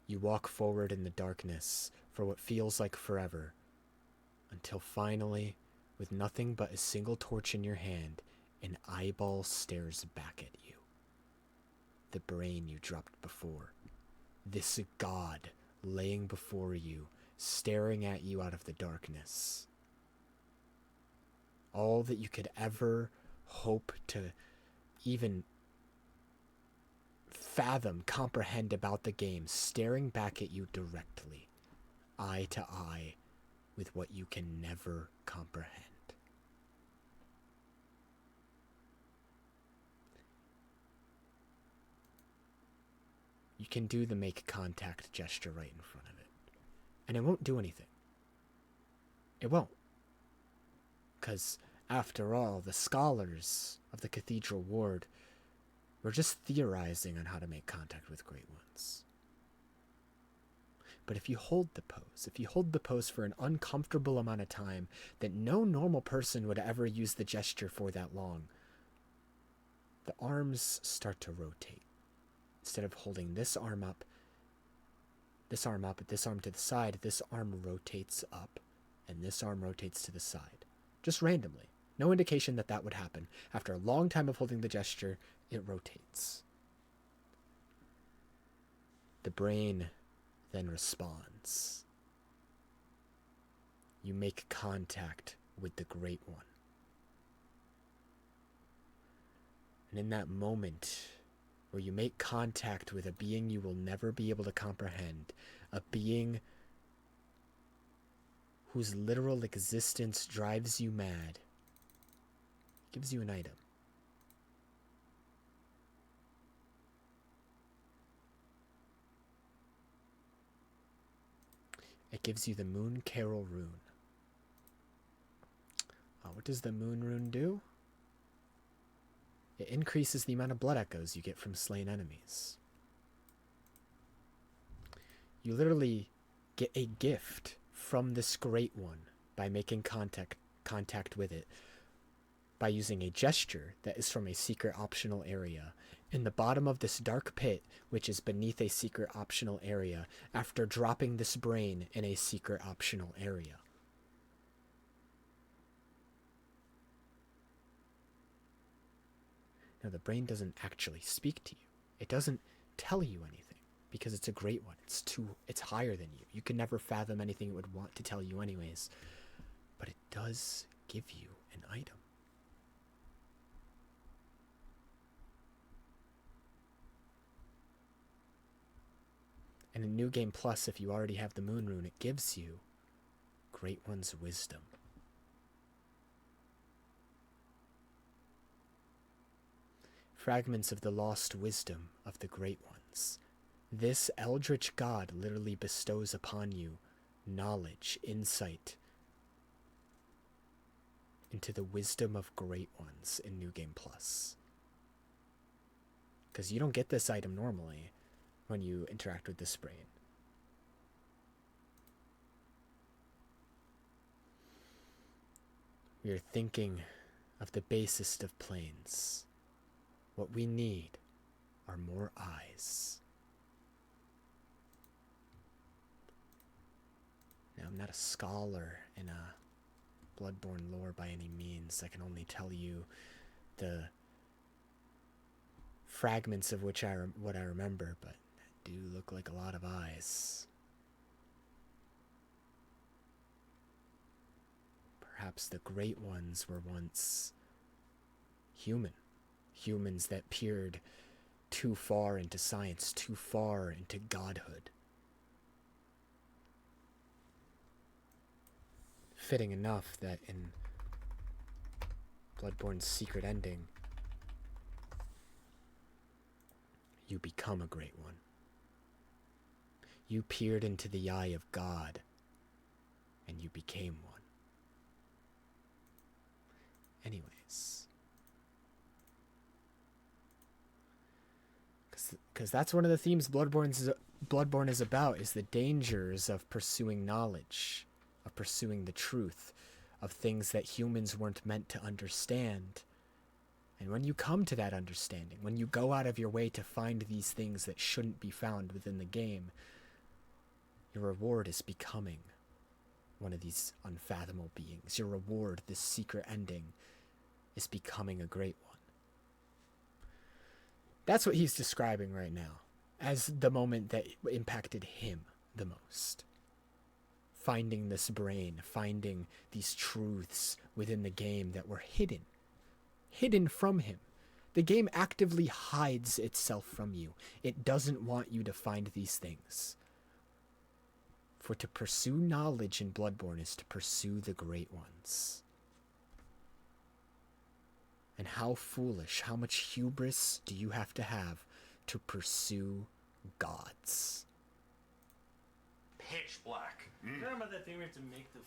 you walk forward in the darkness for what feels like forever, until finally, with nothing but a single torch in your hand, an eyeball stares back at you. The brain you dropped before. This god laying before you, staring at you out of the darkness. All that you could ever hope to even fathom, comprehend about the game, staring back at you directly, eye to eye, with what you can never comprehend. You can do the make contact gesture right in front of it, and it won't do anything. It won't. Because, after all, the scholars of the Cathedral Ward were just theorizing on how to make contact with Great Ones. But if you hold the pose for an uncomfortable amount of time that no normal person would ever use the gesture for that long, the arms start to rotate. Instead of holding this arm up, this arm to the side, this arm rotates up, and this arm rotates to the side. Just randomly. No indication that that would happen. After a long time of holding the gesture, it rotates. The brain then responds. You make contact with the Great One. And in that moment, where you make contact with a being you will never be able to comprehend, a being whose literal existence drives you mad, gives you an item. It gives you the Moon Carol rune. What does the Moon rune do? It increases the amount of blood echoes you get from slain enemies. You literally get a gift from this Great One by making contact with it, by using a gesture that is from a secret optional area in the bottom of this dark pit, which is beneath a secret optional area, after dropping this brain in a secret optional area. Now, the brain doesn't actually speak to you. It doesn't tell you anything, because it's a Great One. It's higher than you. You can never fathom anything it would want to tell you anyways. But it does give you an item. And in New Game Plus, if you already have the Moon Rune, it gives you Great One's wisdom. Fragments of the lost wisdom of the Great Ones. This eldritch god literally bestows upon you knowledge, insight into the wisdom of Great Ones in New Game Plus. Because you don't get this item normally when you interact with this brain. We are thinking of the basest of planes. What we need are more eyes. Now, I'm not a scholar in Bloodborne lore by any means. I can only tell you the fragments of which what I remember, but they do look like a lot of eyes. Perhaps the Great Ones were once human. Humans that peered too far into science, too far into godhood. Fitting enough that in Bloodborne's secret ending, you become a Great One. You peered into the eye of God, and you became one. Anyways. Because that's one of the themes Bloodborne is about, is the dangers of pursuing knowledge, of pursuing the truth, of things that humans weren't meant to understand, And when you come to that understanding, when you go out of your way to find these things that shouldn't be found within the game, your reward is becoming one of these unfathomable beings. Your reward, this secret ending, is becoming a great one. That's what he's describing right now as the moment that impacted him the most. Finding this brain, finding these truths within the game that were hidden from him. The game actively hides itself from you. It doesn't want you to find these things. For to pursue knowledge in Bloodborne is to pursue the great ones. And how foolish, how much hubris do you have to pursue gods? Pitch black. You remember about that thing we have to make the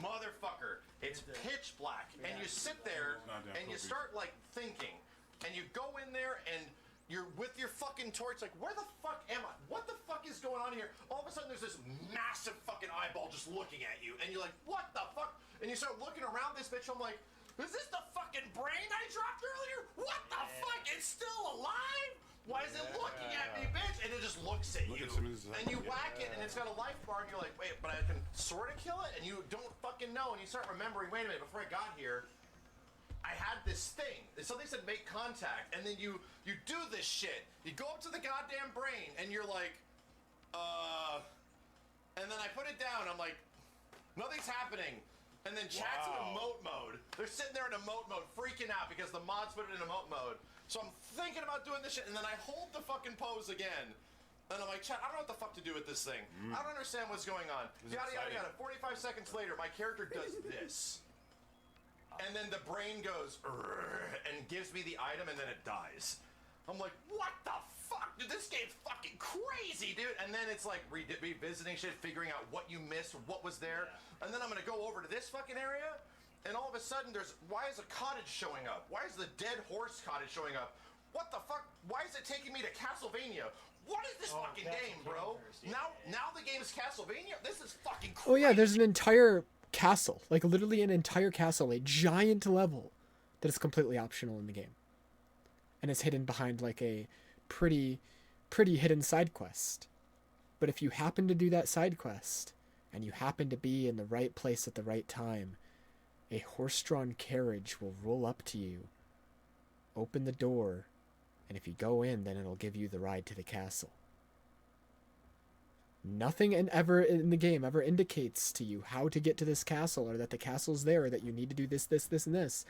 Motherfucker, it's pitch black, and you sit there and you start like thinking, and you go in there and you're with your fucking torch, like, where the fuck am I? What the fuck is going on here? All of a sudden there's this massive fucking eyeball just looking at you, and you're like, what the fuck? And you start looking around this bitch, I'm like, is this the fucking brain I dropped earlier? What the fuck? It's still alive? Why is it looking at me, bitch? And it just looks at you. And you whack it, and it's got a life bar, and you're like, wait, but I can sort of kill it? And you don't fucking know, and you start remembering, wait a minute, before I got here, I had this thing. Something said make contact, and then you do this shit. You go up to the goddamn brain, and you're like, and then I put it down, I'm like, nothing's happening. And then chat's in emote mode. They're sitting there in emote mode, freaking out because the mods put it in emote mode. So I'm thinking about doing this shit, and then I hold the fucking pose again. And I'm like, chat, I don't know what the fuck to do with this thing. I don't understand what's going on. Yada, yada, yada. 45 seconds later, my character does this. And then the brain goes, and gives me the item, and then it dies. I'm like, what the fuck? Dude, this game's fucking crazy, dude. And then it's like revisiting shit, figuring out what you missed, what was there. And then I'm gonna go over to this fucking area, and all of a sudden why is a cottage showing up? Why is the dead horse cottage showing up? What the fuck? Why is it taking me to Castlevania? What is this fucking game, bro? Now the game is Castlevania? This is fucking crazy. Oh yeah, there's an entire castle, like literally an entire castle, a giant level that is completely optional in the game. And it's hidden behind like a pretty hidden side quest. But if you happen to do that side quest, and you happen to be in the right place at the right time, a horse-drawn carriage will roll up to you, open the door, and if you go in, then it'll give you the ride to the castle. Nothing ever in the game ever indicates to you how to get to this castle, or that the castle's there, or that you need to do this, this, this, and this.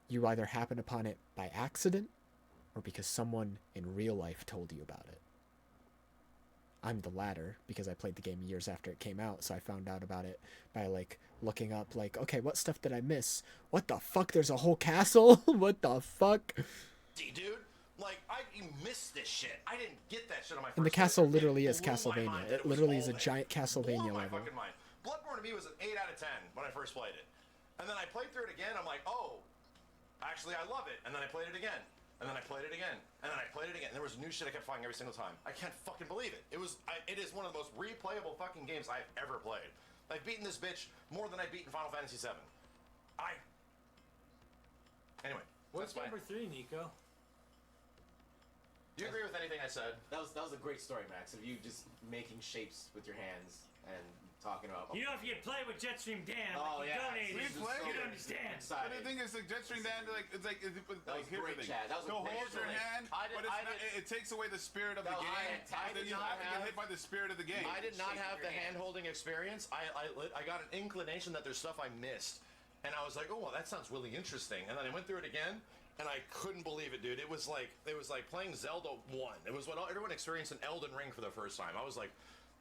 You either happen upon it by accident, or because someone in real life told you about it. I'm the latter, because I played the game years after it came out, so I found out about it by, like, looking up, like, okay, what stuff did I miss? What the fuck? There's a whole castle? What the fuck? Dude, like, you missed this shit. I didn't get that shit on my first And the castle playthrough. literally It is blew my Castlevania. mind. It was literally all is a there. giant Castlevania Blew my level. fucking mind. Bloodborne to me was an 8 out of 10 when I first played it. And then I played through it again, I'm like, oh, actually I love it. And then I played it again. And then I played it again. And then I played it again. And there was new shit I kept finding every single time. I can't fucking believe it. It is one of the most replayable fucking games I've ever played. I've beaten this bitch more than I've beaten Final Fantasy VII. Anyway. What's number 3, Nico? Do you agree with anything I said? That was a great story, Max, of you just making shapes with your hands and talking about. You know, if you play with Jetstream Dan, Oh, yeah. donated, We played you'd it. understand. But the thing is, like, Jetstream Dan, like, it's like, That was here's great, the thing. Chad. That was a He'll great hold your story. hand, but it takes away the spirit of the game. Then you have to get hit by the spirit of the game. I did not have the hand-holding experience. I got an inclination that there's stuff I missed. And I was like, oh, well, that sounds really interesting. And then I went through it again, and I couldn't believe it, dude. It was like playing Zelda 1. It was what everyone experienced in Elden Ring for the first time. I was like,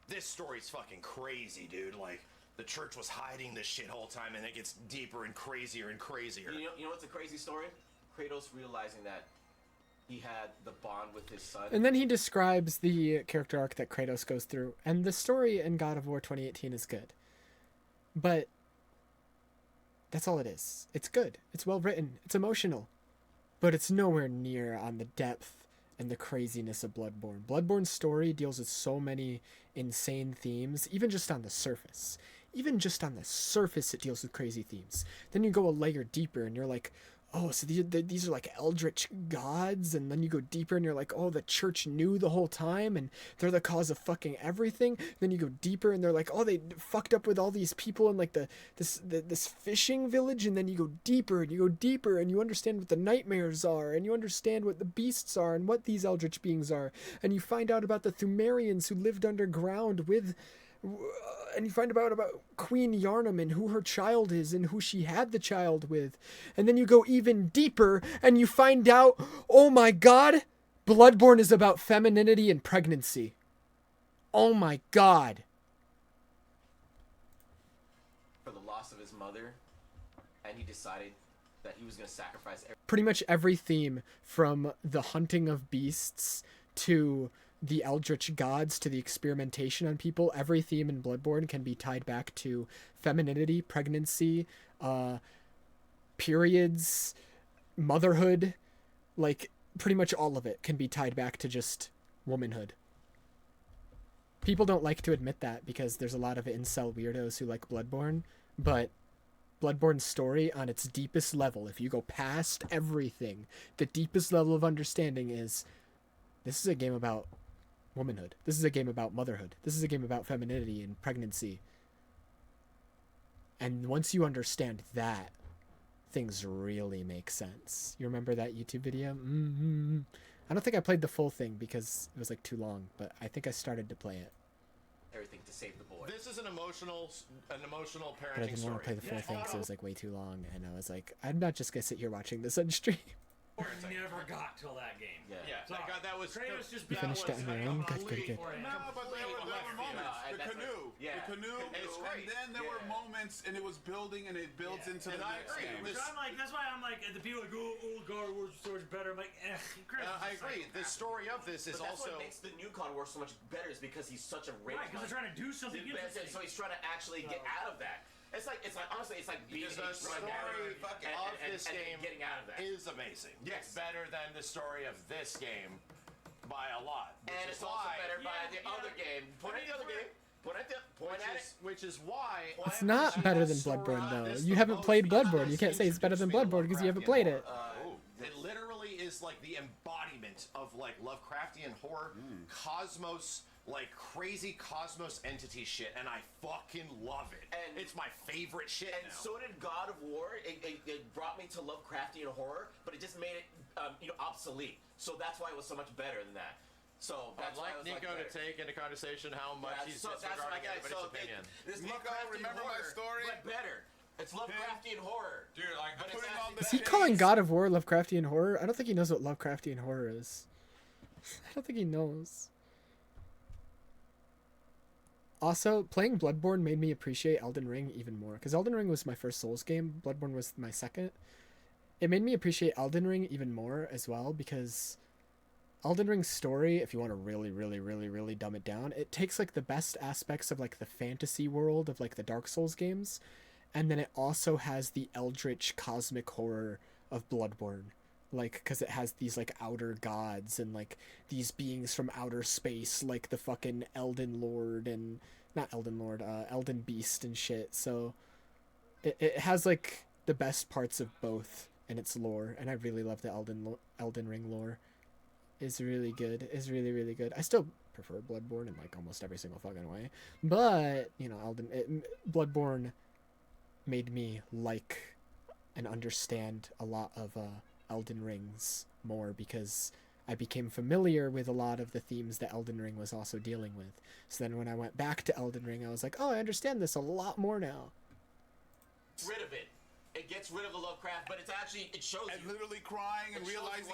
this story's fucking crazy, dude. Like, the church was hiding this shit whole time, and it gets deeper and crazier and crazier. You know what's a crazy story? Kratos realizing that he had the bond with his son. And then he describes the character arc that Kratos goes through. And the story in God of War 2018 is good. But that's all it is. It's good. It's well written. It's emotional. But it's nowhere near on the depth and the craziness of Bloodborne. Bloodborne's story deals with so many insane themes, even just on the surface. Even just on the surface, it deals with crazy themes. Then you go a layer deeper and you're like, oh, so these are like eldritch gods, and then you go deeper and you're like, oh, the church knew the whole time and they're the cause of fucking everything. Then you go deeper and they're like, oh, they fucked up with all these people in like this fishing village, and then you go deeper and you go deeper and you understand what the nightmares are, and you understand what the beasts are and what these eldritch beings are, and you find out about the Thumerians who lived underground with, and you find out about Queen Yarnum and who her child is and who she had the child with. And then you go even deeper and you find out, oh my god, Bloodborne is about femininity and pregnancy. Oh my god. For the loss of his mother, and he decided that he was going to sacrifice Pretty much every theme, from the hunting of beasts to the eldritch gods to the experimentation on people, every theme in Bloodborne can be tied back to femininity, pregnancy, periods, motherhood. Like, pretty much all of it can be tied back to just womanhood. People don't like to admit that because there's a lot of incel weirdos who like Bloodborne, but Bloodborne's story on its deepest level, if you go past everything, the deepest level of understanding is, this is a game about womanhood. This is a game about motherhood. This is a game about femininity and pregnancy. And once you understand that, things really make sense. You remember that YouTube video? I don't think I played the full thing because it was like too long, but I think I started to play it. everything to save the boy. This is an emotional parenting But I didn't story. want to play the full thing because it was like way too long, and I was like, I'm not just gonna sit here watching this on stream. Never got till that game. Yeah, that was Kratos just You finished it on your own? Good, good, good. No, but there were moments. The canoe, and then there were moments, and it was building, and it builds into the next game. That's why I'm like, the people like, oh, God Wars Story's better. I'm like, I agree. The story of this is but that's also what makes the new God War so much better is because he's such a rage. Right, because they're trying to do something interesting. So he's trying to actually get out of that. It's like honestly, it's like being the story of this game getting out of that is amazing. Yes, it's better than the story of this game by a lot. And it's also better by the other game. Point at the other game. Which is why It's not better than Bloodborne, though. You haven't played Bloodborne. You can't say it's better than Bloodborne because you haven't played it. It literally is like the embodiment of like Lovecraftian horror, cosmos, like crazy cosmos entity shit, and I fucking love it. And it's my favorite shit. And so did God of War. It brought me to Lovecraftian horror, but it just made it obsolete. So that's why it was so much better than that. So I'd like Nico to take into conversation how much he's disregarding everybody's opinion. Nico, remember my story? But better. It's Lovecraftian horror. Dude, like, I'm putting on the Is he calling God of War Lovecraftian horror? I don't think he knows what Lovecraftian horror is. I don't think he knows. Also, playing Bloodborne made me appreciate Elden Ring even more. Because Elden Ring was my first Souls game. Bloodborne was my second. It made me appreciate Elden Ring even more as well. Because Elden Ring's story, if you want to really, really, really, really dumb it down, it takes like the best aspects of like the fantasy world of like the Dark Souls games. And then it also has the eldritch cosmic horror of Bloodborne. Like, because it has these, like, outer gods and, like, these beings from outer space, like the fucking Elden Lord and... Not Elden Lord, Elden Beast and shit. So, it has, like, the best parts of both in its lore. And I really love the Elden Ring lore. It's really good. It's really, really good. I still prefer Bloodborne in, like, almost every single fucking way. But, you know, Bloodborne made me like and understand a lot of, Elden Rings more because I became familiar with a lot of the themes that Elden Ring was also dealing with. So then when I went back to Elden Ring, I was like, oh, I understand this a lot more now. Rid of it. It gets rid of the Lovecraft, but it's actually, it shows you. Literally crying and realizing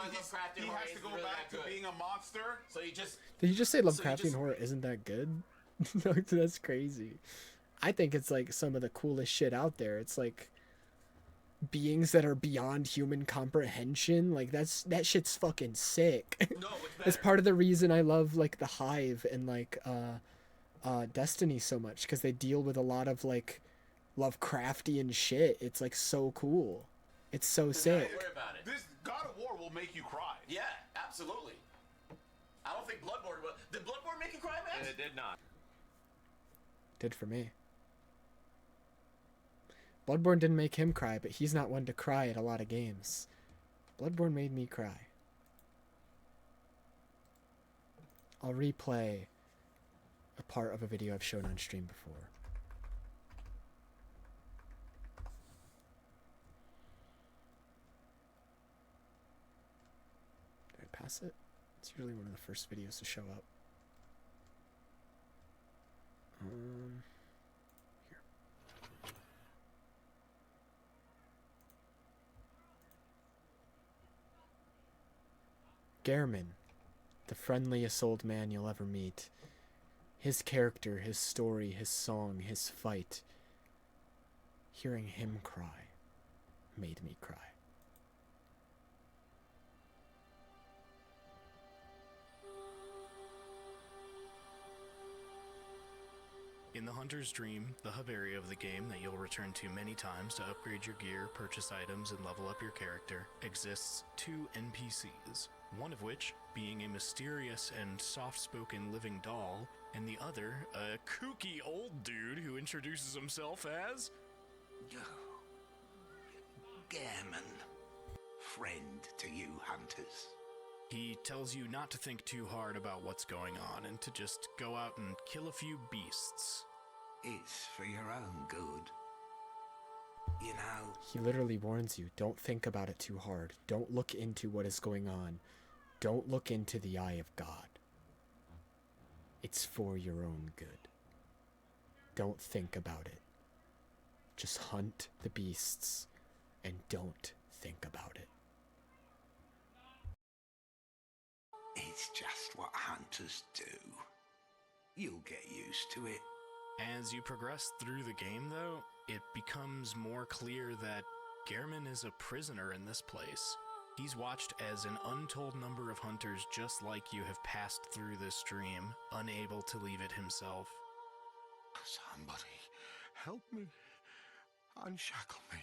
he has to go back to being a monster. So you just... Did you just say Lovecraftian horror isn't that good? That's crazy. I think it's like some of the coolest shit out there. It's like beings that are beyond human comprehension. Like that shit's fucking sick. No, it's part of the reason I love like the Hive and like Destiny so much, because they deal with a lot of like Lovecraftian shit. It's like so cool. It's so sick. Don't worry about it. This God of War will make you cry. Yeah, absolutely. I don't think Bloodborne will. Did Bloodborne make you cry, man? It did not. Did for me. Bloodborne didn't make him cry, but he's not one to cry at a lot of games. Bloodborne made me cry. I'll replay a part of a video I've shown on stream before. Did I pass it? It's usually one of the first videos to show up. Here. Gehrman, the friendliest old man you'll ever meet. His character, his story, his song, his fight. Hearing him cry made me cry. In the Hunter's Dream, the hub area of the game that you'll return to many times to upgrade your gear, purchase items, and level up your character, exists 2 NPCs, one of which being a mysterious and soft-spoken living doll, and the other a kooky old dude who introduces himself as... Gehrman. Friend to you, hunters. He tells you not to think too hard about what's going on and to just go out and kill a few beasts. It's for your own good. You know... He literally warns you, don't think about it too hard. Don't look into what is going on. Don't look into the eye of God. It's for your own good. Don't think about it. Just hunt the beasts and don't think about it. It's just what hunters do. You'll get used to it. As you progress through the game, though, it becomes more clear that Gehrman is a prisoner in this place. He's watched as an untold number of hunters just like you have passed through this dream, unable to leave it himself. Somebody, help me. Unshackle me,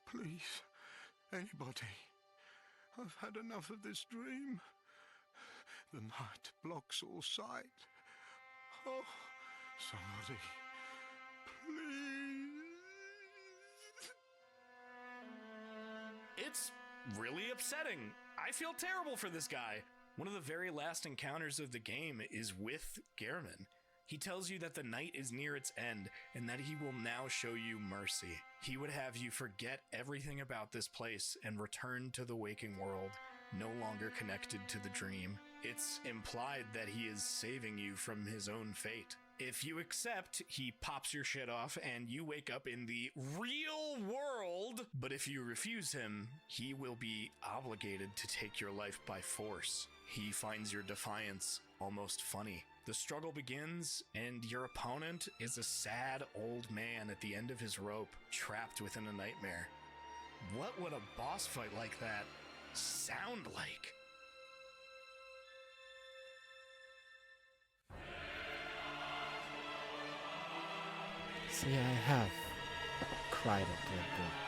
please. Anybody. I've had enough of this dream. The night blocks all sight. Oh, somebody, please. It's really upsetting. I feel terrible for this guy. One of the very last encounters of the game is with Gehrman. He tells you that the night is near its end and that he will now show you mercy. He would have you forget everything about this place and return to the waking world, no longer connected to the dream. It's implied that he is saving you from his own fate. If you accept, he pops your shit off and you wake up in the real world. But if you refuse him, he will be obligated to take your life by force. He finds your defiance almost funny. The struggle begins, and your opponent is a sad old man at the end of his rope, trapped within a nightmare. What would a boss fight like that sound like? See, I have cried at Bloodborne.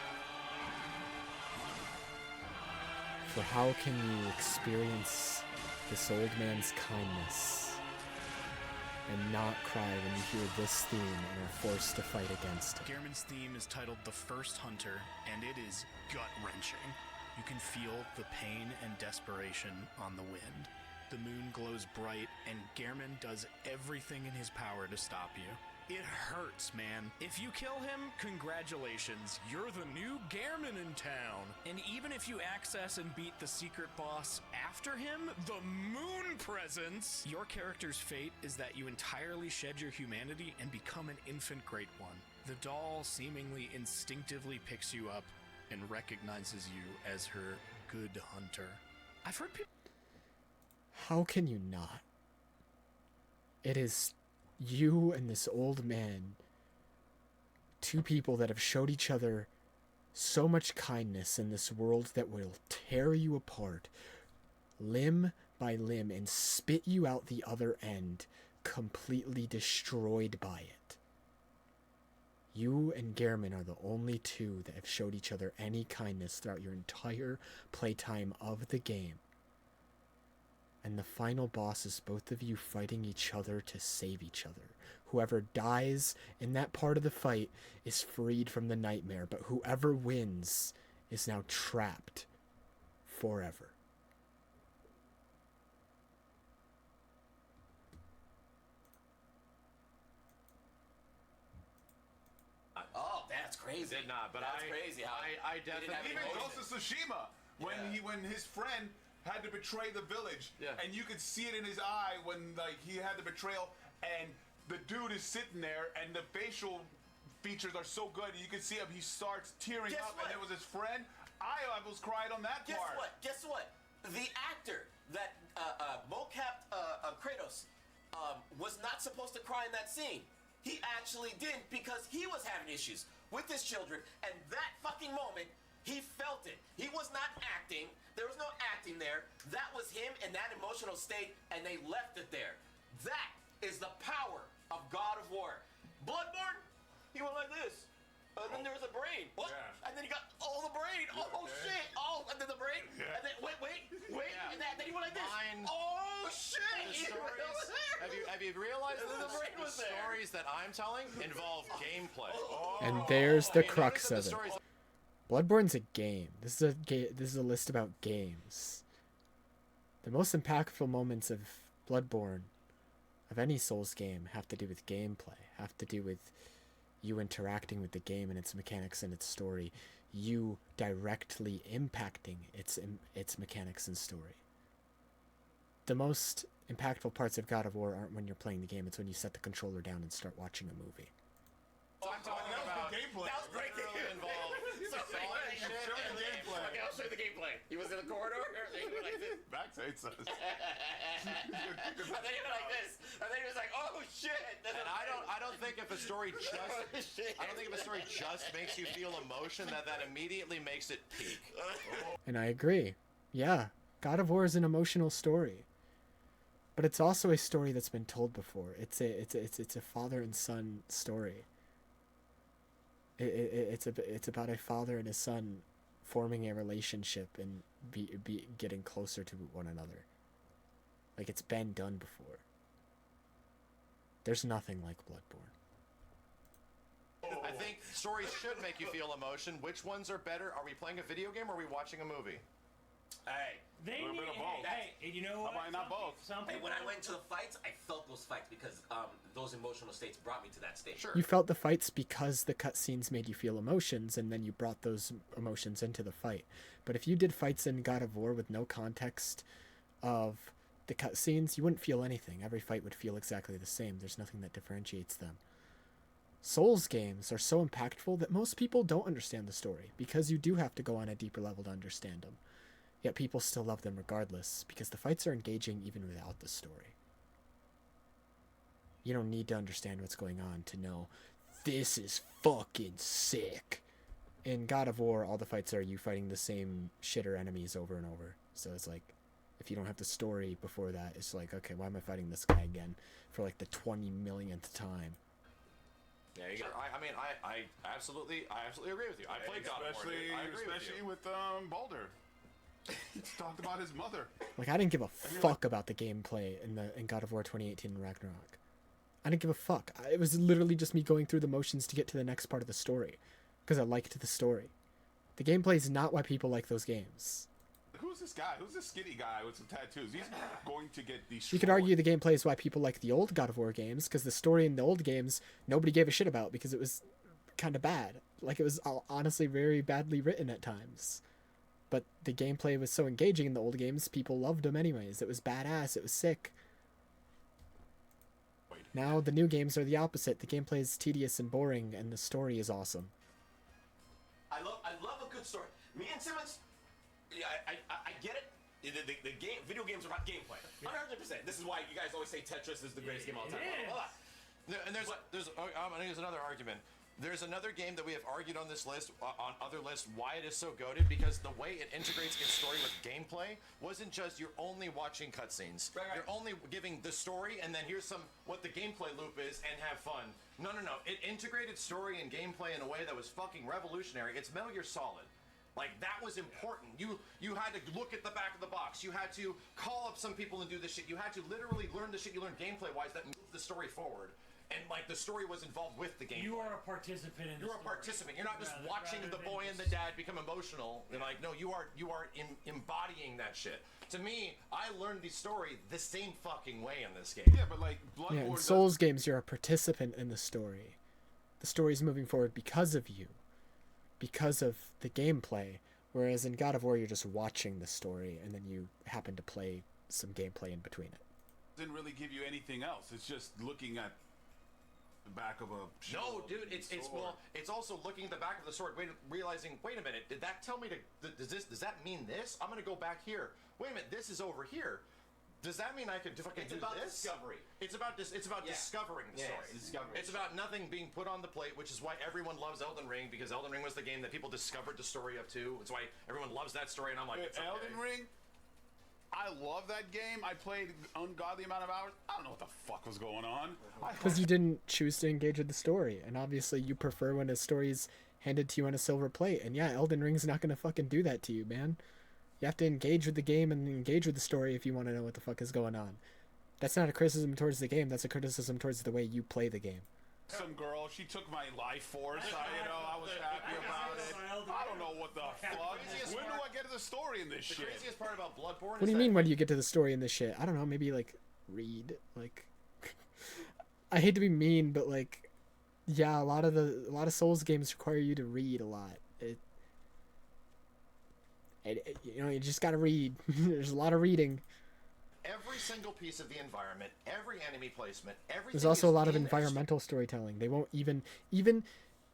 For how can you experience this old man's kindness and not cry when you hear this theme and are forced to fight against it? Gehrman's theme is titled The First Hunter, and it is gut-wrenching. You can feel the pain and desperation on the wind. The moon glows bright, and Gehrman does everything in his power to stop you. It hurts, man. If you kill him, congratulations, you're the new Gehrman in town. And even if you access and beat the secret boss after him, the Moon Presence, your character's fate is that you entirely shed your humanity and become an infant Great One. The doll seemingly instinctively picks you up and recognizes you as her good hunter. I've heard people... How can you not? It is you and this old man, two people that have showed each other so much kindness in this world that will tear you apart, limb by limb, and spit you out the other end, completely destroyed by it. You and Gehrman are the only two that have showed each other any kindness throughout your entire playtime of the game. And the final boss is both of you fighting each other to save each other. Whoever dies in that part of the fight is freed from the nightmare, but whoever wins is now trapped forever. Oh, that's crazy. Did not, but that's crazy. I definitely Even Ghost of Tsushima, when Yeah. when his friend had to betray the village, Yeah. and you could see it in his eye when like he had the betrayal, and the dude is sitting there, and the facial features are so good, you can see him. He starts tearing Guess up, what? and it was his friend. I almost cried on that Guess part. what? Guess what? The actor that mocapped Kratos was not supposed to cry in that scene. He actually did because he was having issues with his children, and that fucking moment, he felt it. He was not acting. There was no acting there. That was him in that emotional state, and they left it there. That is the power of God of War. Bloodborne, he went like this. And then there was a brain. What? Yeah. And then he got all the brain. Oh, shit. Oh, and then the brain. Yeah. And then, wait. Yeah. And then he went like this. Mine- Oh, shit. The He stories, was there. have you realized And that then the brain the was there. stories that I'm telling involve gameplay? And there's the Have you crux noticed of that the it. stories- Bloodborne's a game. This is a list about games. The most impactful moments of Bloodborne, of any Souls game, have to do with gameplay, have to do with you interacting with the game and its mechanics and its story, you directly impacting its mechanics and story. The most impactful parts of God of War aren't when you're playing the game, it's when you set the controller down and start watching a movie. I'm talking about gameplay. That was great. literally involve solid shit and gameplay. Okay, I'll show you the gameplay. He was in the corridor. And he went like this. Backside says. And then he went like this. And then he was like, oh, shit. And I don't think if a story just makes you feel emotion that immediately makes it peak. And I agree. Yeah, God of War is an emotional story. But it's also a story that's been told before. It's a father and son story. It's about a father and his son forming a relationship and be getting closer to one another. Like, it's been done before. There's nothing like Bloodborne. I think stories should make you feel emotion. Which ones are better? Are we playing a video game or are we watching a movie? Hey. They A little need, bit of both. hey, you know what? How about not both? Some Hey, people, when I went to the fights, I felt those fights because those emotional states brought me to that state. Sure. You felt the fights because the cutscenes made you feel emotions, and then you brought those emotions into the fight. But if you did fights in God of War with no context of the cutscenes, you wouldn't feel anything. Every fight would feel exactly the same. There's nothing that differentiates them. Souls games are so impactful that most people don't understand the story, because you do have to go on a deeper level to understand them. Yet people still love them regardless, because the fights are engaging even without the story. You don't need to understand what's going on to know, this is fucking sick. In God of War, all the fights are you fighting the same shitter enemies over and over. So it's like, if you don't have the story before that, it's like, okay, why am I fighting this guy again for like the 20 millionth time? Yeah, you got, I absolutely agree with you. I played God of War. Dude. I agree Especially with Baldur. He talked about his mother. Like, I didn't give a fuck about the gameplay in God of War 2018 Ragnarok. I didn't give a fuck. It was literally just me going through the motions to get to the next part of the story, because I liked the story. The gameplay is not why people like those games. Who's this guy? Who's this skinny guy with some tattoos? He's going to get destroyed. You could argue the gameplay is why people like the old God of War games, because the story in the old games nobody gave a shit about because it was kind of bad. Like, it was honestly very badly written at times. But the gameplay was so engaging in the old games, people loved them anyways. It was badass, it was sick. Now the new games are the opposite. The gameplay is tedious and boring, and the story is awesome. I love a good story. Me and Simmons, yeah, I get it. The game, video games are about gameplay. 100%. This is why you guys always say Tetris is the greatest game of all time. Blah, blah, blah. And there's another argument. There's another game that we have argued on this list, on other lists, why it is so goated, because the way it integrates its story with gameplay wasn't just you're only watching cutscenes. Right. You're only giving the story, and then here's what the gameplay loop is, and have fun. No. It integrated story and gameplay in a way that was fucking revolutionary. It's Metal Gear Solid. Like, that was important. You had to look at the back of the box. You had to call up some people and do this shit. You had to literally learn the shit you learned gameplay-wise that moved the story forward. And, like, the story was involved with the gameplay. You are a participant in the You're a participant. You're not just watching the boy and the dad become emotional. And, like, no, you are embodying that shit. To me, I learned the story the same fucking way in this game. Yeah, but, like, Bloodborne... Yeah, in Souls games, you're a participant in the story. The story's moving forward because of you. Because of the gameplay, whereas in God of War you're just watching the story and then you happen to play some gameplay in between it. Didn't really give you anything else. It's just looking at the back of a No, dude, it's also looking at the back of the sword, realizing, wait a minute, did that tell me does that mean this? I'm gonna go back here. Wait a minute, this is over here. Does that mean I can fucking do this? Discovery. It's about discovering the story. Discovery. It's about nothing being put on the plate, which is why everyone loves Elden Ring, because Elden Ring was the game that people discovered the story of too. It's why everyone loves that story, and I'm like, it's okay. Elden Ring, I love that game. I played ungodly amount of hours. I don't know what the fuck was going on. Because you didn't choose to engage with the story, and obviously you prefer when a story's handed to you on a silver plate. And yeah, Elden Ring's not gonna fucking do that to you, man. You have to engage with the game and engage with the story if you want to know what the fuck is going on. That's not a criticism towards the game. That's a criticism towards the way you play the game. Some girl, she took my life force. I was happy about it. I don't know what the fuck. When do I get to the story in this shit? The craziest part about Bloodborne What do you mean when do you get to the story in this shit? I don't know, maybe like read. Like I hate to be mean, but like yeah, a lot of Souls games require you to read a lot. You know, you just gotta read. There's a lot of reading. Every single piece of the environment, every enemy placement, everything. There's also a lot of environmental storytelling. They won't even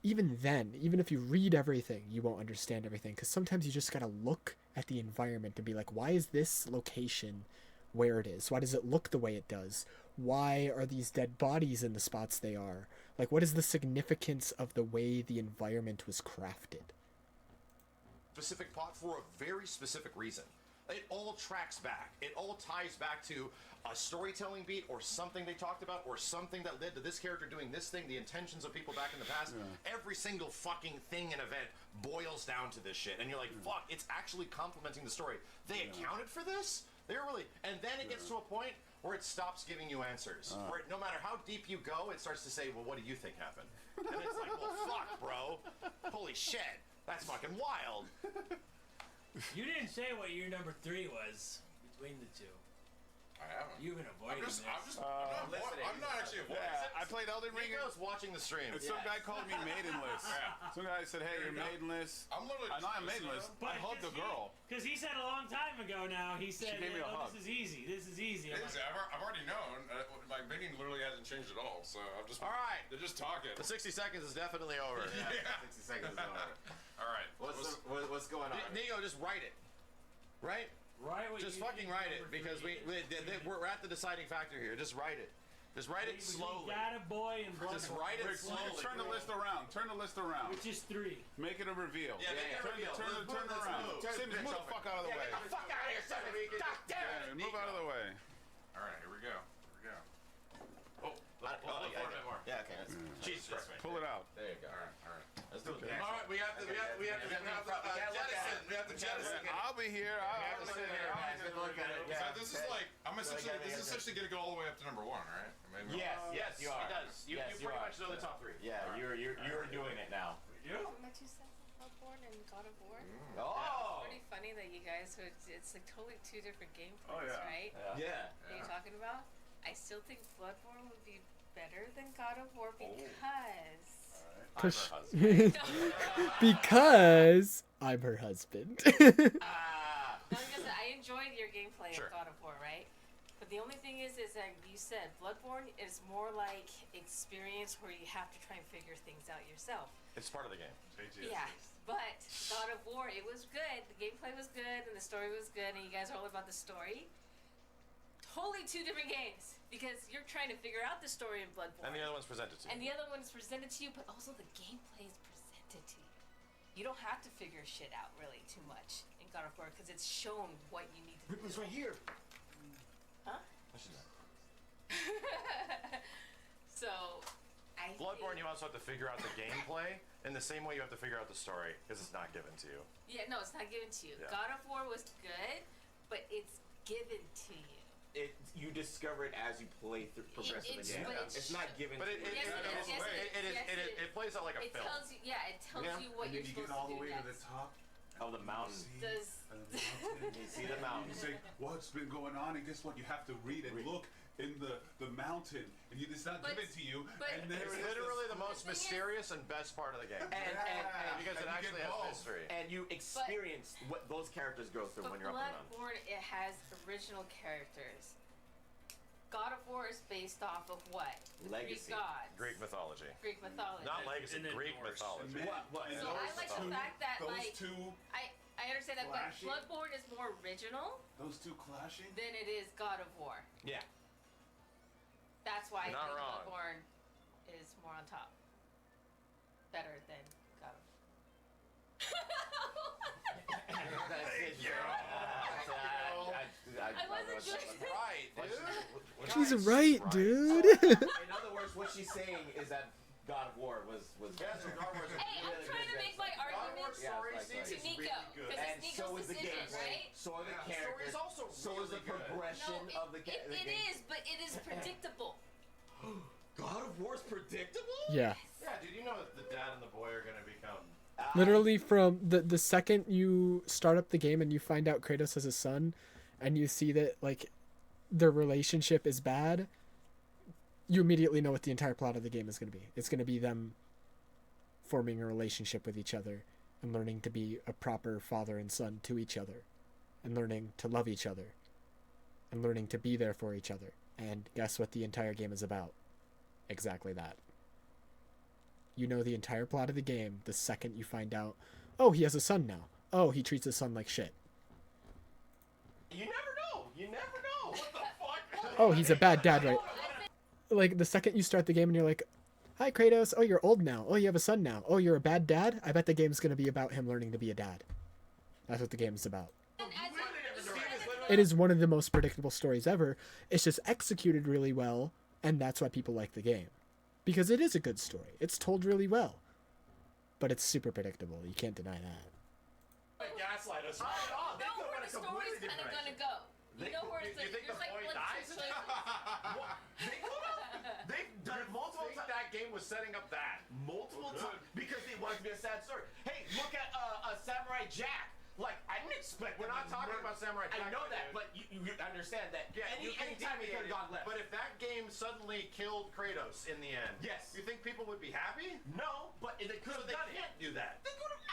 then, even if you read everything, you won't understand everything. Because sometimes you just gotta look at the environment and be like, why is this location where it is? Why does it look the way it does? Why are these dead bodies in the spots they are? Like, what is the significance of the way the environment was crafted? Specific plot for a very specific reason. It all tracks back. It all ties back to a storytelling beat or something they talked about or something that led to this character doing this thing, the intentions of people back in the past. Yeah. Every single fucking thing and event boils down to this shit. And you're like, fuck, it's actually complementing the story. They accounted for this? They're really... And then it gets to a point where it stops giving you answers. Where no matter how deep you go, it starts to say, well, what do you think happened? And it's like, well, fuck, bro. Holy shit. That's fucking wild. You didn't say what your number 3 was between the two. I haven't. You've been avoiding this. I'm not actually avoiding it. Yeah, I played Elden Ring. I was watching the stream. And some guy called me maidenless. Some guy said, hey, you're maidenless. I'm literally I'm maidenless. I hugged a girl. Because he said a long time ago now, he said, gave me a hug. this is easy. This is easy. It is, I've already known. My opinion literally hasn't changed at all. So I'm just... All right. They're just talking. The 60 seconds is definitely over. Yeah. 60 seconds is over. All right. What's going on? Neo, just write it. Right? Just fucking write it, because we're at the deciding factor here. Just write it. Just write it slowly. Just write it slowly. Turn the list around. Turn the list around. Which is 3. Make it a reveal. Yeah, make it a reveal. Turn it around. Sims, move the fuck out of the way. Get the fuck out of here, son of a bitch. God damn it. Move out of the way. All right, here we go. Oh, yeah, okay. Jesus Christ. Pull it out. There you go. All right. Let's do it. All right, we have to jettison. We have to jettison. I'll be here. I'll sit here. Look at it. So this is like, this is essentially going to go all the way up to number 1, right? I mean, Yes, you are. It does. You pretty much know the top 3. Yeah, you're doing it now. My 2 cents on Bloodborne and God of War. Oh! It's pretty funny that you guys would, it's like totally 2 different gameplays, Oh, yeah. right? Yeah. What are you talking about? I still think Bloodborne would be better than God of War because... Because I'm her husband. No, because I enjoyed your gameplay of God of War, right? But the only thing is that you said Bloodborne is more like experience where you have to try and figure things out yourself. It's part of the game. Yeah, but God of War, it was good. The gameplay was good, and the story was good, and you guys are all about the story. Totally 2 different games, because you're trying to figure out the story in Bloodborne. And the other one's presented to you. And the other one's presented to you, but also the gameplay is presented to you. You don't have to figure shit out really too much in God of War, because it's shown what you need to do. Ripley's right here. Huh? I should know. So, I Bloodborne Bloodborne, you also have to figure out the gameplay in the same way you have to figure out the story, because it's not given to you. Yeah, no, it's not given to you. Yeah. God of War was good, but it's given to you. You discover it as you play through progress of the game. It's not given. But to you. it plays out like a film. Tells you, yeah, it tells you what you're supposed to do next. top of the mountain. You see the mountain. You say, what's been going on? And guess what? You have to read and look in the mountain. And it's not given to you. And It's literally the most mysterious and best part of the game. Because it actually has mystery. And you experience what those characters go through when you're up on the mountain. Bloodborne, it has original characters. God of War is based off of what? The Legacy. Greek gods. Greek mythology. Greek mythology. Not legacy, Greek mythology. So I like the fact that, those like, two I understand that, but clashing? Bloodborne is more original Those two clashing? than it is God of War. Yeah. That's why You're I not think wrong. Bloodborne is more on top. Better than God of I wasn't just right, dude. She's right, dude. In other words, what she's saying is that God of War was Yeah, so God of War is a Hey, I'm trying to make my argument to Nico, because and it's so Nico's is the decision, gameplay, right? so are the Yeah, the characters, story's also so is the really good. progression No, of the game. it is, but it is predictable. God of War's predictable? Yeah. Yeah, dude, you know that the dad and the boy are gonna become. Literally from the second you start up the game and you find out Kratos has a son, and you see that like their relationship is bad, you immediately know what the entire plot of the game is going to be. It's going to be them forming a relationship with each other and learning to be a proper father and son to each other, and learning to love each other, and learning to be there for each other. And guess what the entire game is about? Exactly that. You know the entire plot of the game the second you find out, oh, he has a son now. Oh, he treats his son like shit. You never know. You never know. What the fuck? Oh, he's a bad dad, right? Like, the second you start the game and you're like, hi, Kratos. Oh, you're old now. Oh, you have a son now. Oh, you're a bad dad? I bet the game's going to be about him learning to be a dad. That's what the game's about. It is one of the most predictable stories ever. It's just executed really well, and that's why people like the game. Because it is a good story. It's told really well. But it's super predictable. You can't deny that. Gaslight us. You know where the story's kind of gonna go. You know where it's You think the boy dies? They've done it multiple times. That game was setting up that. Multiple times. Because they wanted to be a sad story. Hey, look at Samurai Jack. Like, I didn't expect. We're not talking about Samurai Jack. I know that, dude. but you understand that. Yeah, Anytime he could have gone left. But if that game suddenly killed Kratos in the end, yes, you think people would be happy? No, but they could have done it. They can't do that. They could have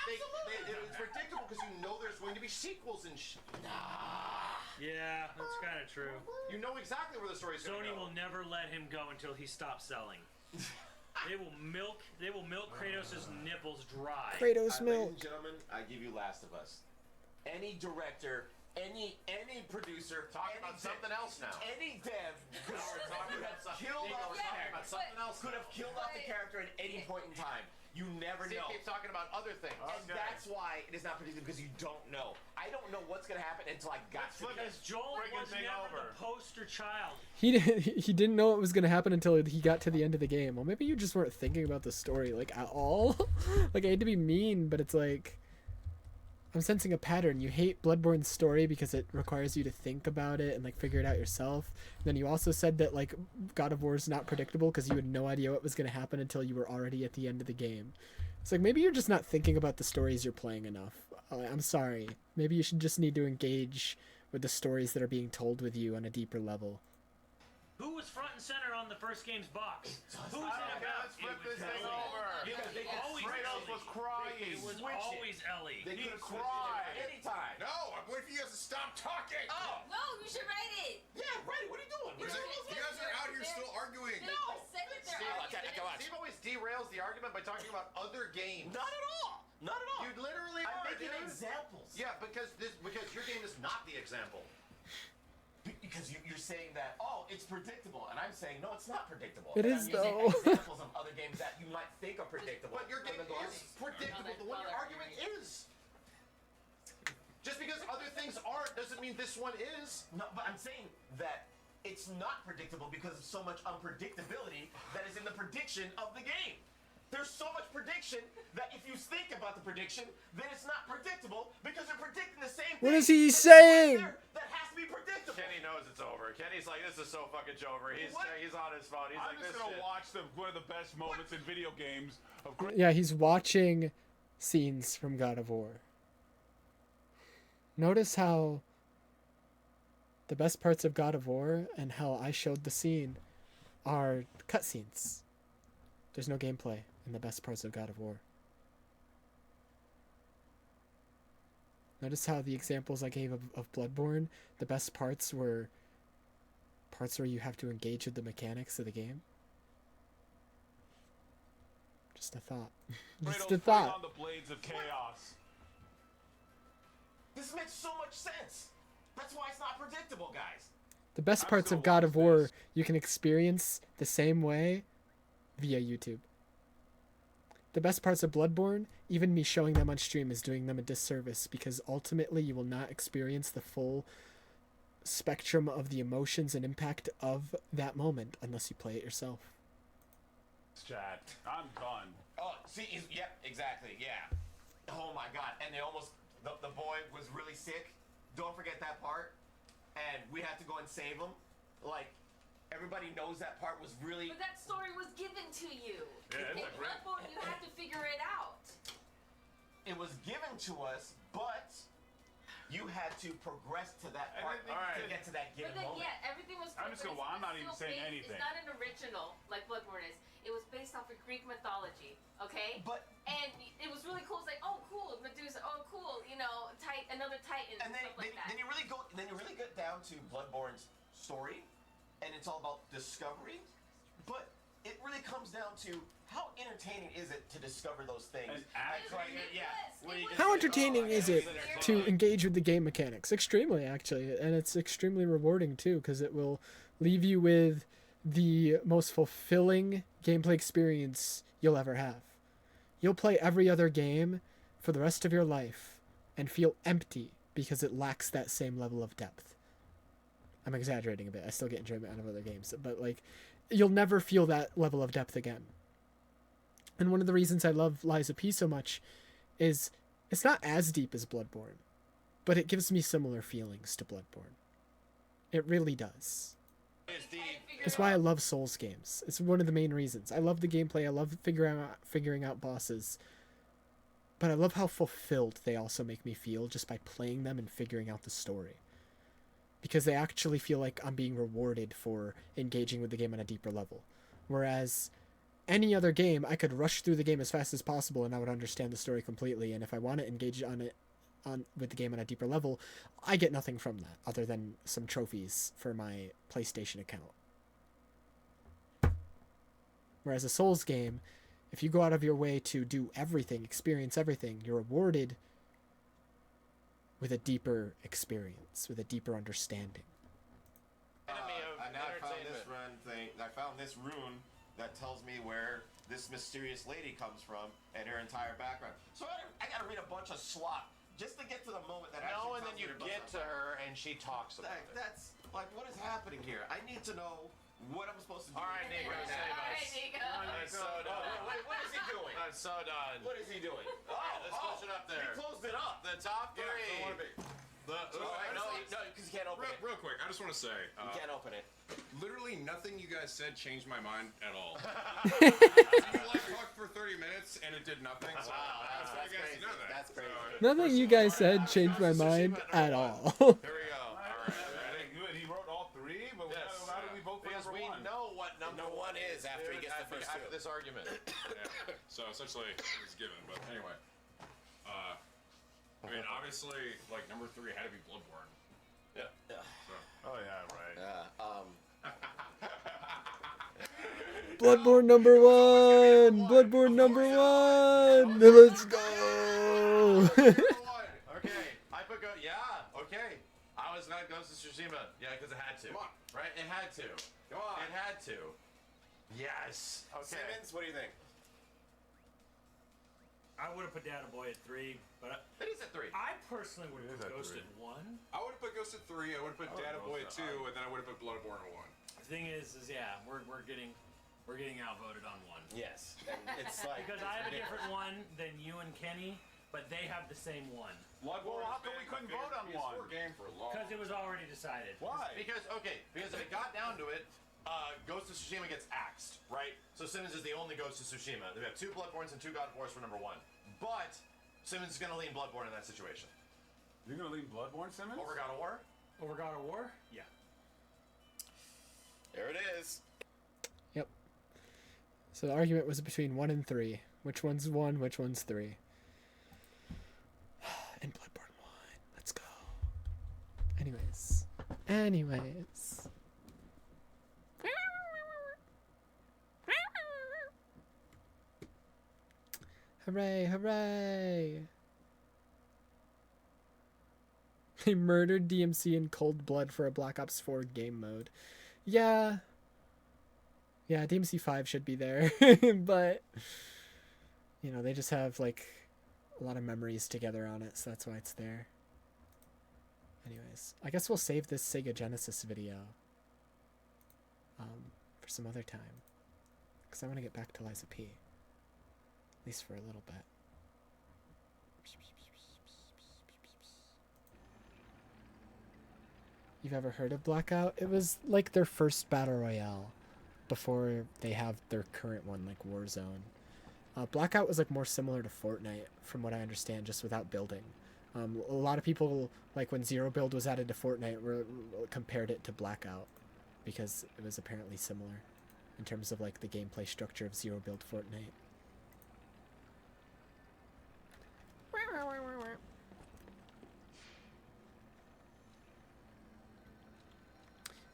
absolutely. It's predictable because you know there's going to be sequels and shit. Yeah, that's kind of true. You know exactly where the story's going to Sony go. will never let him go until he stops selling. They will milk Kratos' nipples dry. Kratos Ladies milk. and gentlemen, I give you Last of Us. Any director, any producer, Talking about something else now. any dev could have killed off the character. Could have killed off the character at any point in time. You never Steve know. keeps talking about other things. And that's why it is not predictable, because you don't know. I don't know what's going to happen until I got to the end. Because Joel was never the poster child. He didn't know what was going to happen until he got to the end of the game. Well, maybe you just weren't thinking about the story, like, at all. Like, I hate to be mean, but it's like, I'm sensing a pattern. You hate Bloodborne's story because it requires you to think about it and like figure it out yourself. And then you also said that like God of War is not predictable because you had no idea what was going to happen until you were already at the end of the game. It's like maybe you're just not thinking about the stories you're playing enough. I'm sorry. Maybe you should just need to engage with the stories that are being told with you on a deeper level. Who was front and center on the first game's box? Who was Let's flip this thing over. Kratos was crying. It was always Ellie. They could cry anytime. No, I'm waiting for you guys to stop talking. Oh. No, you should write it. Yeah, right. What are you doing? You guys are out here still arguing. No. Steve always derails the argument by talking about other games. Not at all. Not at all. You literally I'm are, making dude. examples. Yeah, because your game is not the example. Because you're saying that, oh, it's predictable, and I'm saying, no, it's not predictable. It And is, I'm using though. examples of other games that you might think are predictable. But your game is predictable. The one you're arguing is. Just because other things aren't doesn't mean this one is. No, but I'm saying that it's not predictable because of so much unpredictability that is in the prediction of the game. There's so much prediction that if you think about the prediction, then it's not predictable because you're predicting the same thing. What is he saying? That has to be predictable. Kenny knows it's over. Kenny's like, this is so fucking over. He's on his phone. He's I'm like, just this gonna shit. watch one of the best moments in video games of great. Yeah, he's watching scenes from God of War. Notice how the best parts of God of War and how I showed the scene are cutscenes. There's no gameplay in the best parts of God of War. Notice how the examples I gave of Bloodborne, the best parts were parts where you have to engage with the mechanics of the game. Just a thought. Just a thought. On the blades of chaos. This makes so much sense. That's why it's not predictable, guys. The best parts of God of War you can experience the same way via YouTube. The best parts of Bloodborne, even me showing them on stream is doing them a disservice because ultimately you will not experience the full spectrum of the emotions and impact of that moment unless you play it yourself. Chat. I'm done. Oh, see, yep, exactly, yeah. Oh my god, and they almost, the boy was really sick. Don't forget that part. And we had to go and save him. Like, everybody knows that part was really... But that story was given to you. Yeah, In Bloodborne, you had to figure it out. It was given to us, but you had to progress to that part to get to that given But then, moment. yeah, everything was. I'm just gonna. I'm not even saying anything. It's not an original like Bloodborne is. It was based off of Greek mythology, okay? And it was really cool. It's like, oh, cool, Medusa. Oh, cool, you know, another Titan and stuff like that. Then you really get down to Bloodborne's story, and it's all about discovery. But it really comes down to how entertaining is it to discover those things? How entertaining is it to engage with the game mechanics? Extremely, actually. And it's extremely rewarding, too, because it will leave you with the most fulfilling gameplay experience you'll ever have. You'll play every other game for the rest of your life and feel empty because it lacks that same level of depth. I'm exaggerating a bit. I still get enjoyment out of other games, but like, you'll never feel that level of depth again. And one of the reasons I love Lies of P so much is it's not as deep as Bloodborne, but it gives me similar feelings to Bloodborne. It really does. It's why I love Souls games. It's one of the main reasons. I love the gameplay. I love figuring out bosses. But I love how fulfilled they also make me feel just by playing them and figuring out the story. Because they actually feel like I'm being rewarded for engaging with the game on a deeper level. Whereas any other game, I could rush through the game as fast as possible and I would understand the story completely. And if I want to engage with the game on a deeper level, I get nothing from that other than some trophies for my PlayStation account. Whereas a Souls game, if you go out of your way to do everything, experience everything, you're rewarded with a deeper experience, with a deeper understanding. I now found this I found this rune that tells me where this mysterious lady comes from and her entire background. So I gotta read a bunch of slop just to get to the moment that No, and actually then you get to her and she talks about it. That's like, what is happening here? I need to know what I'm supposed to do. All right, Nico, save us. I'm so done. Wait, what is he doing? I'm so done. What is he doing? Let's push it up there. He closed it up. The top three. Because you can't open it. Real quick, I just want to say. You can't open it. Literally nothing you guys said changed my mind at all. You talked for 30 minutes and it did nothing. So Wow, that's crazy. Know that. That's crazy. Nothing you guys said changed my mind at all. Here we go. He wrote all three, but how do we vote for Because number we one? know what number one is after he gets the first after two. this argument. Yeah. So essentially, it's given. But anyway, I mean, obviously, like number 3 had to be Bloodborne. Yeah. So. Oh yeah, right. Bloodborne number 1! Bloodborne number 1! Let's go! Okay, I put okay. I was not Ghost of Tsushima. Yeah, because it had to. Come on. Right? It had to. Come on. It had to. Yes. Okay. Simmons, what do you think? I would have put Data Boy at 3, but It is at 3. I personally would have put Ghost at 1. I would have put Ghost at 3. I would have put Data Boy at 2, and then I would have put Bloodborne at 1. The thing is yeah, we're getting outvoted on 1. Yes, and it's like because I have a different one than you and Kenny, but they have the same one. Bloodborne. Well, how come we couldn't vote on one? Game for long. Because it was already decided. Why? Because if it got down to it, Ghost of Tsushima gets axed, right? So Simmons is the only Ghost of Tsushima. We have 2 Bloodborns and 2 God of Wars for number 1. But Simmons is going to lean Bloodborne in that situation. You're going to lean Bloodborne, Simmons? Over God of War? Over God of War? Yeah. There it is. Yep. So the argument was between 1 and 3. Which one's 1? Which one's 3? And Bloodborne 1. Let's go. Anyways. Hooray, hooray! They murdered DMC in cold blood for a Black Ops 4 game mode. Yeah. Yeah, DMC 5 should be there. But, you know, they just have, like, a lot of memories together on it, so that's why it's there. Anyways, I guess we'll save this Sega Genesis video for some other time. Because I want to get back to Liza P. At least for a little bit. You've ever heard of Blackout? It was like their first battle royale before they have their current one, like Warzone. Blackout was like more similar to Fortnite, from what I understand, just without building. A lot of people, like when Zero Build was added to Fortnite, compared it to Blackout because it was apparently similar in terms of like the gameplay structure of Zero Build Fortnite.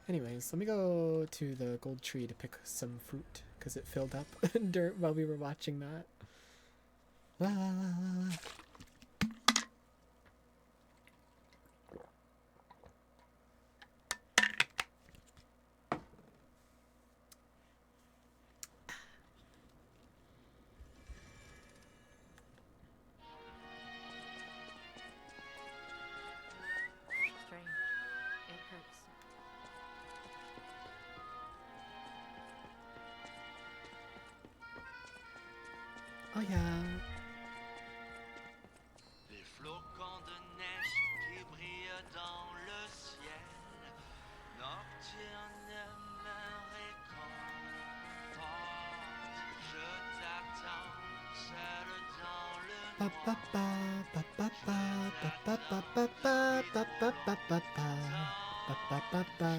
Anyways, let me go to the gold tree to pick some fruit because it filled up while we were watching that. La, la, la, la, la. Strange. It hurts. Oh yeah. Des flocons de neige qui brillent dans le ciel nocturne me réconforte. Je t'attends seul dans le Ba ba ba ba ba ba ba ba ba ba ba ba ba ba ba ba ba ba.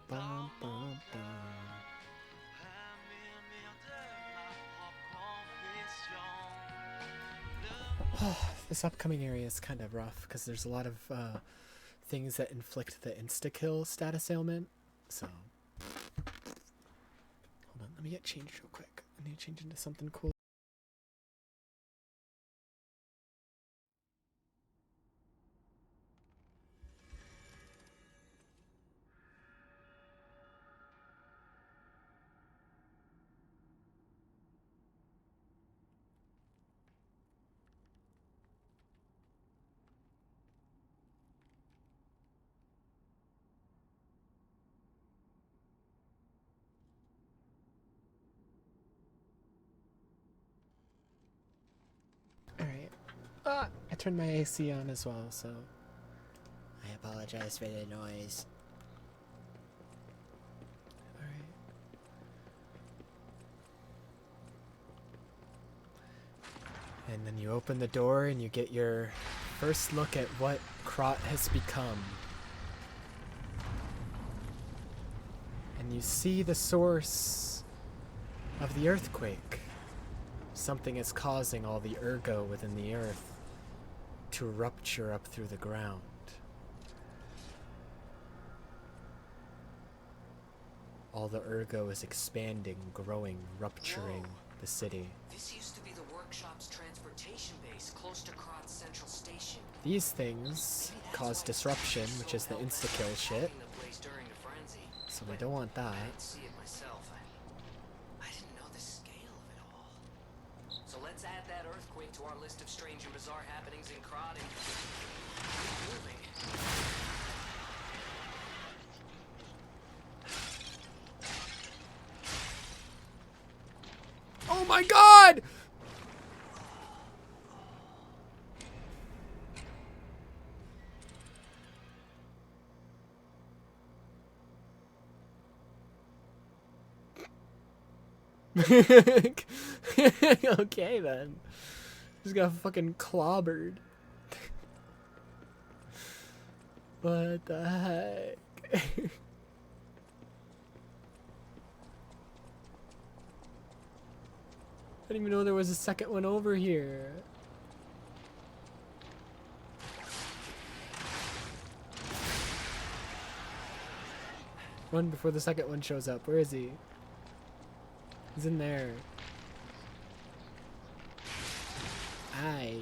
Bum, bum, bum. This upcoming area is kind of rough because there's a lot of things that inflict the insta-kill status ailment. So, hold on, let me get changed real quick. I need to change into something cool. Alright. I turned my AC on as well, so I apologize for the noise. Alright. And then you open the door and you get your first look at what Krat has become. And you see the source of the earthquake. Something is causing all the ergo within the earth to rupture up through the ground. All the ergo is expanding, growing, rupturing the city. This used to be the workshop's transportation base close to Krat's central station. These things cause disruption, which is the insta-kill shit. The place during the frenzy. So we don't want that. I didn't see it myself. I didn't know the scale of it all. So let's add that earthquake to our list of strange and bizarre happenings in Krat and keep moving. Oh my god! Okay then. Just got fucking clobbered. What the heck? I didn't even know there was a second one over here. Run before the second one shows up. Where is he? He's in there. Aye.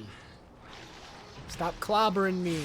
Stop clobbering me.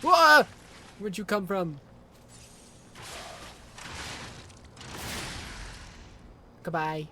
Whoa! Where'd you come from? Goodbye.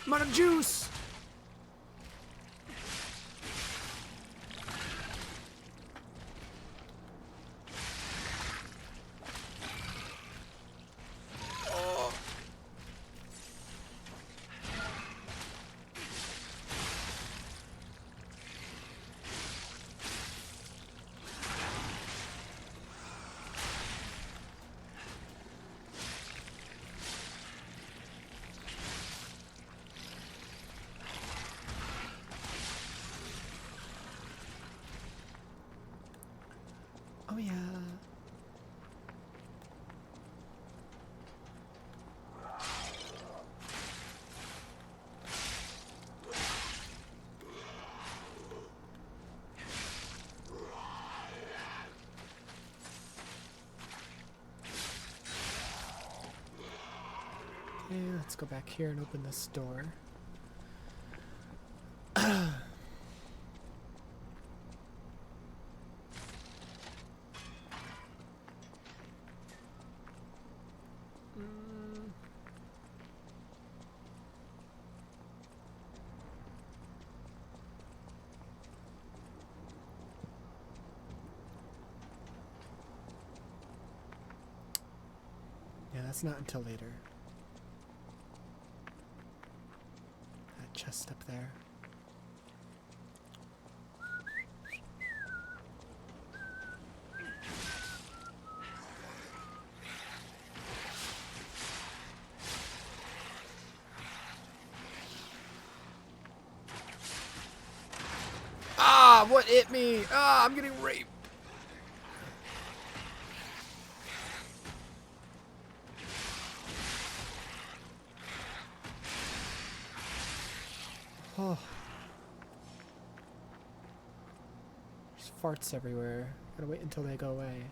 I'm out of juice! Oh yeah. Okay, let's go back here and open this door. Yeah, that's not until later. chest up there. Ah, what hit me? Ah, I'm getting raped. Oh. There's farts everywhere. Gotta wait until they go away.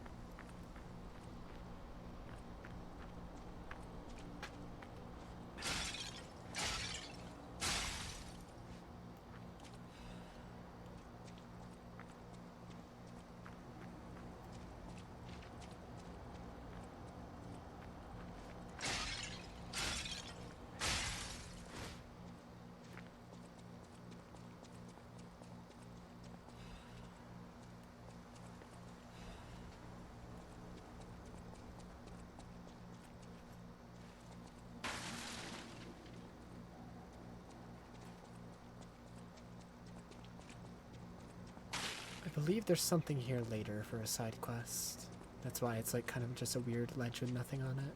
I believe there's something here later for a side quest. That's why it's like kind of just a weird ledge with nothing on it.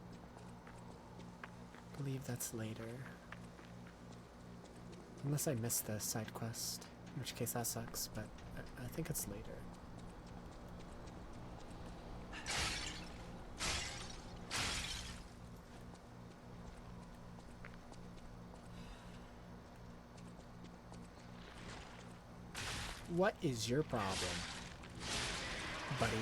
I believe that's later. Unless I missed the side quest, in which case that sucks, but I think it's later. What is your problem, buddy?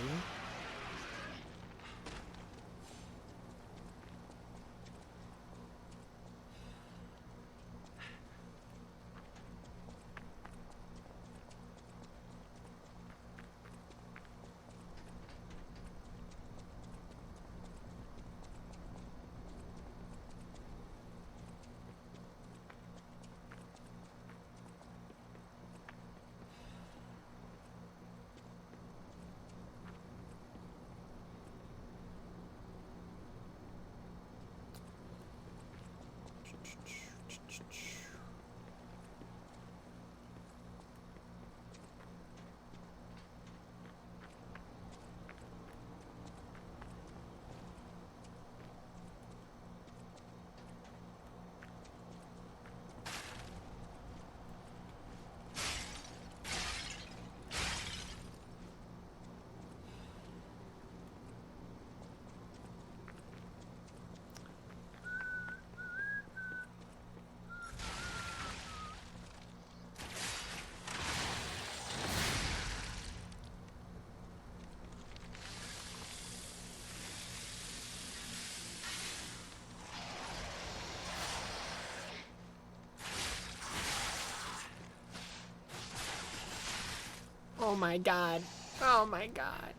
Oh my god. Oh my god.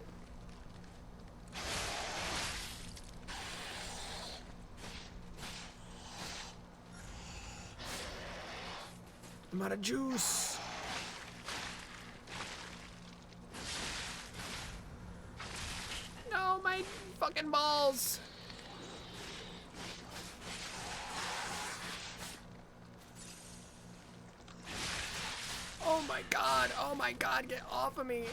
I'm out of juice. No, my fucking balls. Oh my god, get off of me.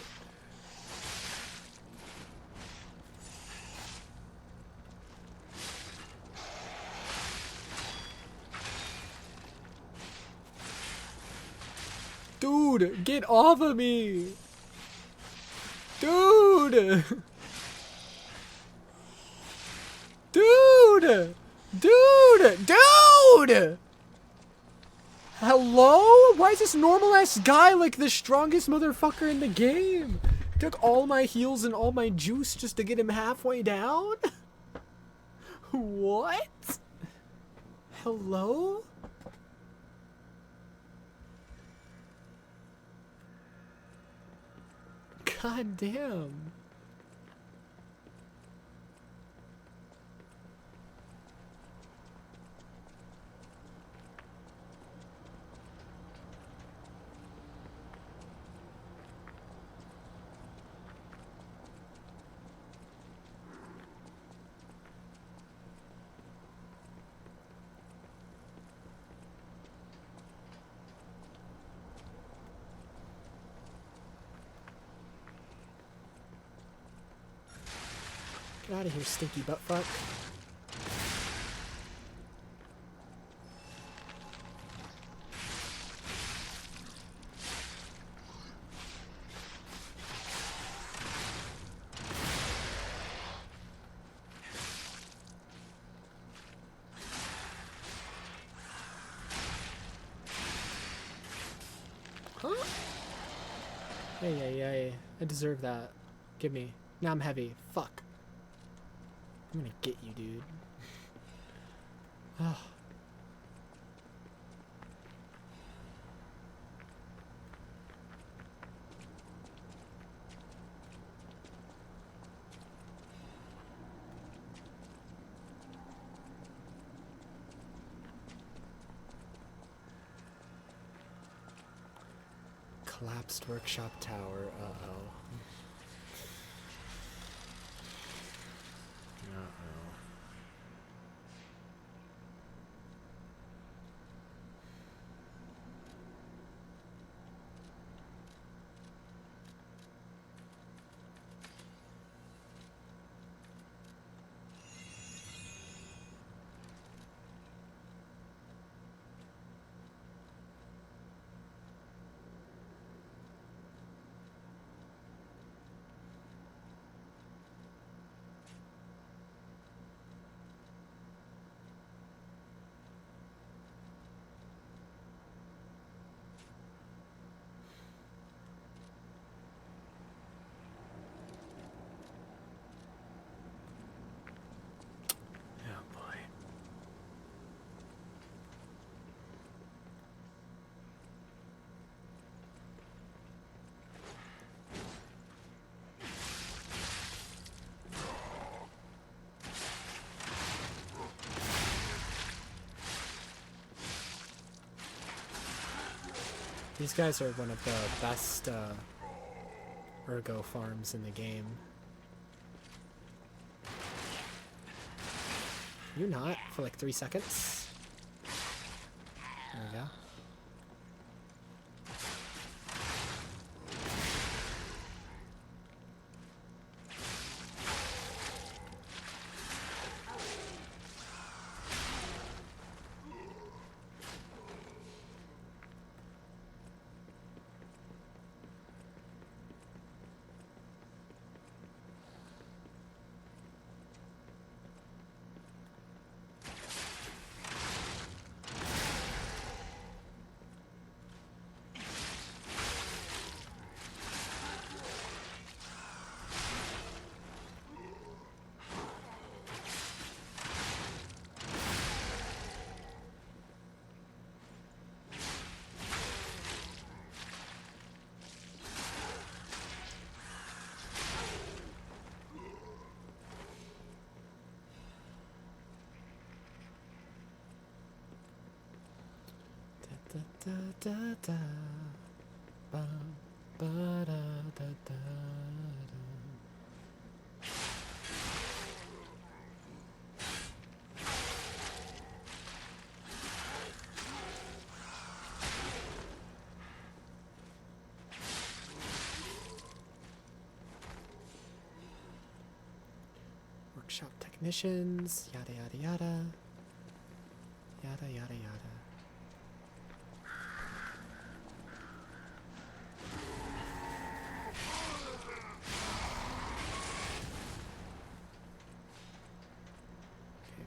Dude, get off of me. Dude. Dude. Dude. Dude. Hello? Why is this normal ass guy like the strongest motherfucker in the game? Took all my heals and all my juice just to get him halfway down? What? Hello? God damn. Get out of here, stinky buttfuck. Huh? Hey, I deserve that. Give me. Now I'm heavy. Fuck. I'm gonna get you, dude. Oh. Collapsed workshop tower. Uh-oh. These guys are one of the best ergo farms in the game. You're not for like 3 seconds. There we go. Da da da, ba ba da da da da. Workshop technicians, yada yada yada, yada yada yada.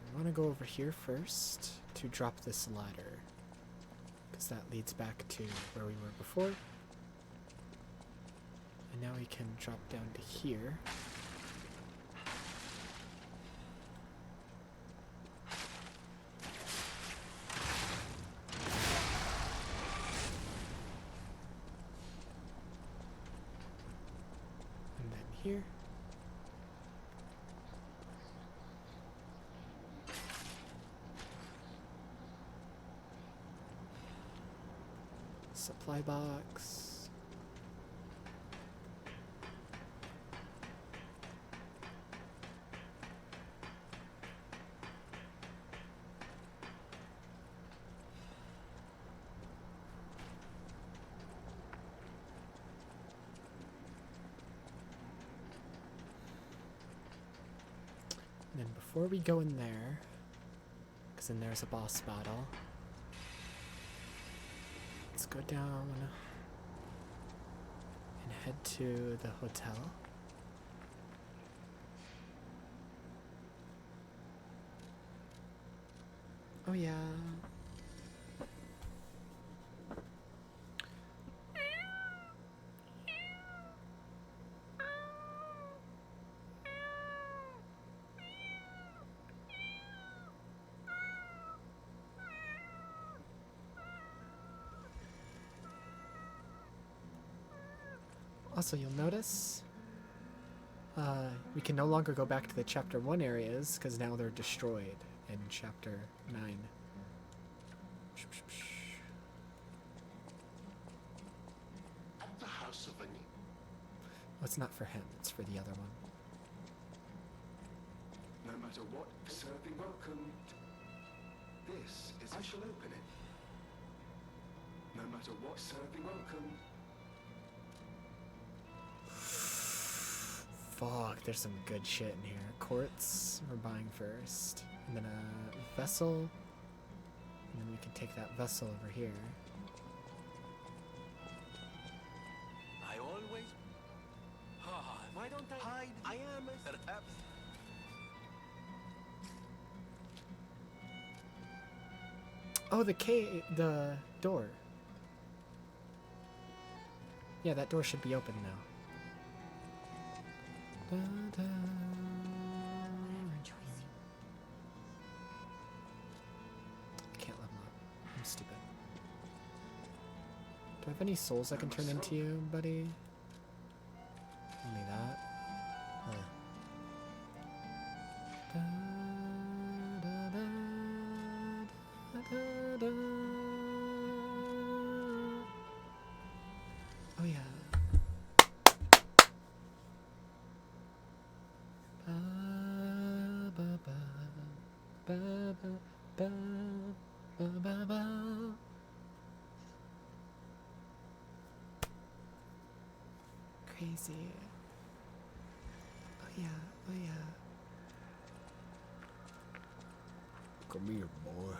I want to go over here first to drop this ladder, because that leads back to where we were before. And now we can drop down to here. And then here. Supply box. before we go in there, because then there's a boss battle, let's go down and head to the hotel. Oh yeah. Also, you'll notice we can no longer go back to the Chapter 1 areas because now they're destroyed in Chapter 9. At the house of Annie. Well, it's not for him, it's for the other one. No matter what, serving welcome. This is. I shall open it. No matter what, serving welcome. Fuck, there's some good shit in here. Quartz, we're buying first. And then a vessel. And then we can take that vessel over here. I always... why don't I hide? I am perhaps... Oh, the door. Yeah, that door should be open now. Da, da. I can't level up. I'm stupid. Do I have any souls I can turn into you, buddy? Only that. Oh. Da, da, da, da, da. Oh yeah. Crazy. Oh yeah, oh yeah. Come here, boy.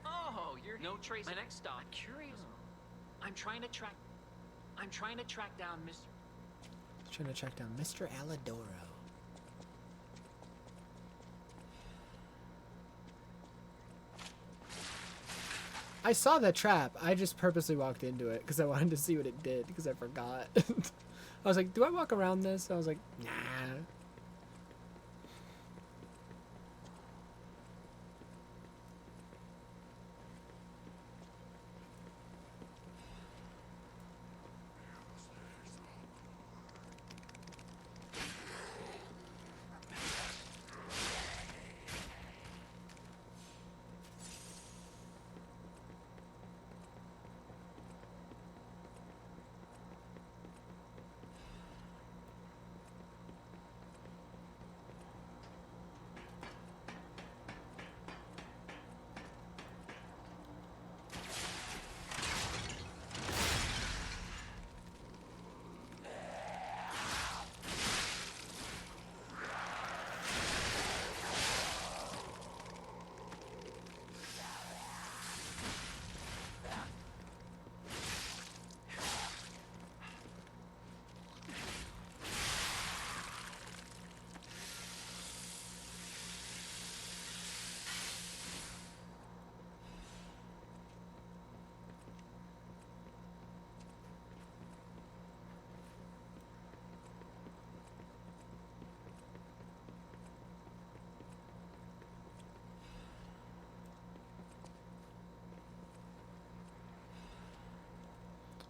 Oh, you're no trace. My next stop. I'm curious. I'm trying to track down Mr. Trying to track down Mr. Alidoro. I saw the trap. I just purposely walked into it because I wanted to see what it did because I forgot. I was like, do I walk around this? I was like, nah.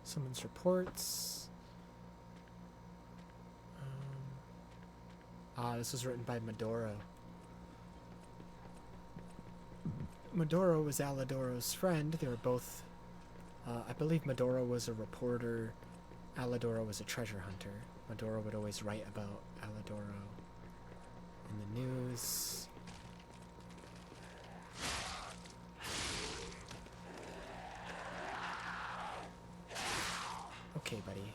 Someone's reports. This was written by Medoro. Medoro was Alidoro's friend. They were both... I believe Medoro was a reporter. Alidoro was a treasure hunter. Medoro would always write about Alidoro in the news. Okay, buddy.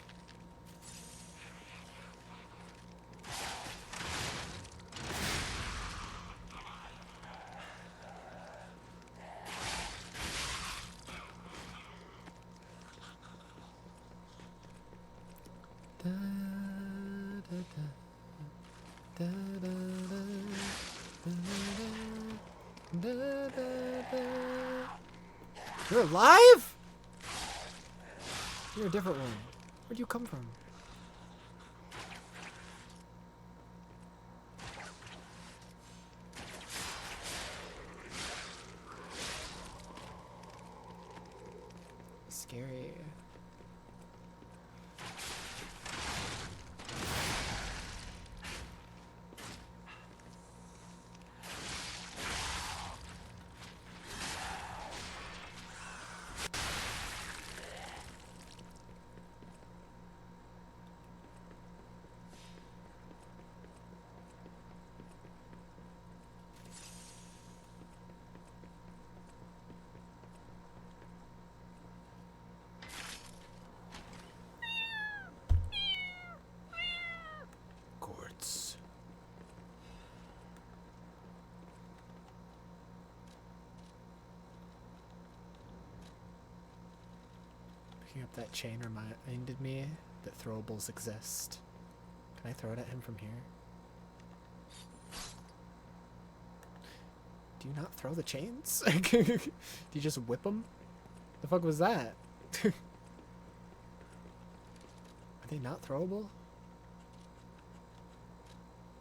Da, da, da, da, da, da. You're alive? You're a different one. Where'd you come from? Scary. Quartz. Picking up that chain reminded me that throwables exist. Can I throw it at him from here? Do you not throw the chains? Do you just whip them? The fuck was that? Are they not throwable?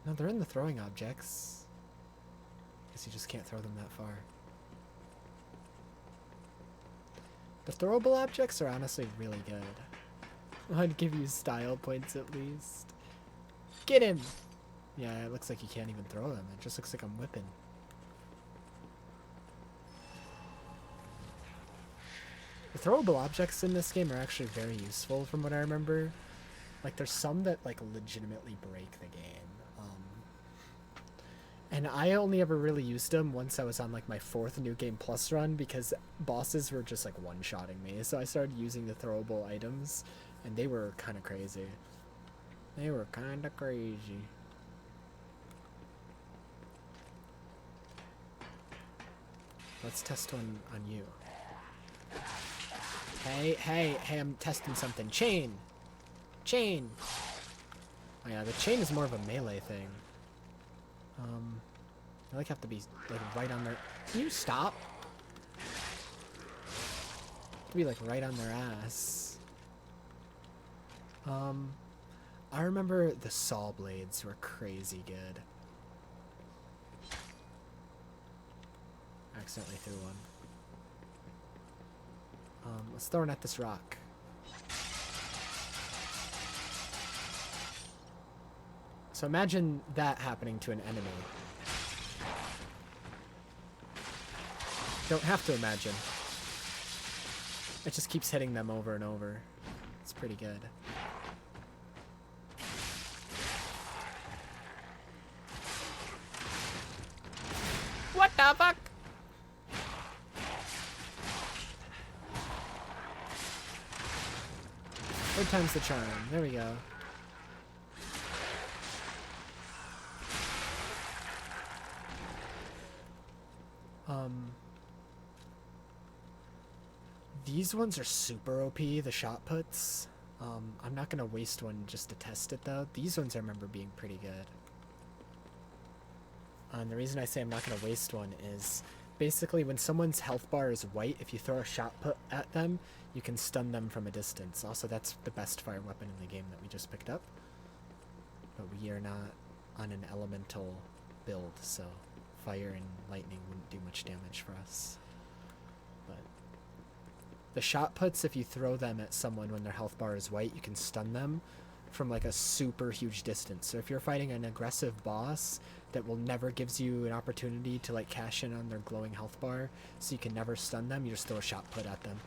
No, they're in the throwing objects. Guess you just can't throw them that far. The throwable objects are honestly really good. I'd give you style points at least. Get him! Yeah, it looks like you can't even throw them. It just looks like I'm whipping. The throwable objects in this game are actually very useful from what I remember. Like, there's some that, like, legitimately break the game. And I only ever really used them once I was on, like, my 4th New Game Plus run because bosses were just, like, one-shotting me. So I started using the throwable items, and they were kind of crazy. They were kind of crazy. Let's test one on you. Hey, I'm testing something. Chain! Chain! Oh yeah, the chain is more of a melee thing. I like have to be like right on their. Can you stop? To be like right on their ass. I remember the saw blades were crazy good. I accidentally threw one. Let's throw it at this rock. So imagine that happening to an enemy. Don't have to imagine. It just keeps hitting them over and over. It's pretty good. What the fuck? Third time's the charm. There we go. These ones are super OP, the shot puts. I'm not gonna waste one just to test it though. These ones I remember being pretty good. And the reason I say I'm not gonna waste one is basically when someone's health bar is white, if you throw a shot put at them, you can stun them from a distance. Also, that's the best fire weapon in the game that we just picked up. But we are not on an elemental build, so fire and lightning wouldn't do much damage for us. But the shot puts, if you throw them at someone when their health bar is white, you can stun them from like a super huge distance. So if you're fighting an aggressive boss that will never gives you an opportunity to like cash in on their glowing health bar, so you can never stun them, you just throw a shot put at them.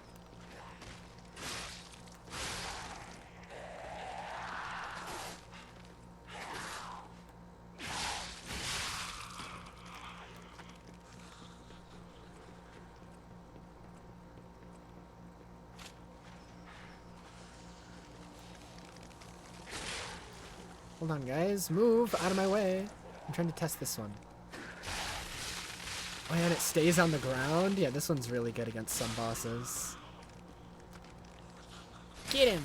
Hold on, guys. Move out of my way. I'm trying to test this one. Oh, yeah, and it stays on the ground? Yeah, this one's really good against some bosses. Get him!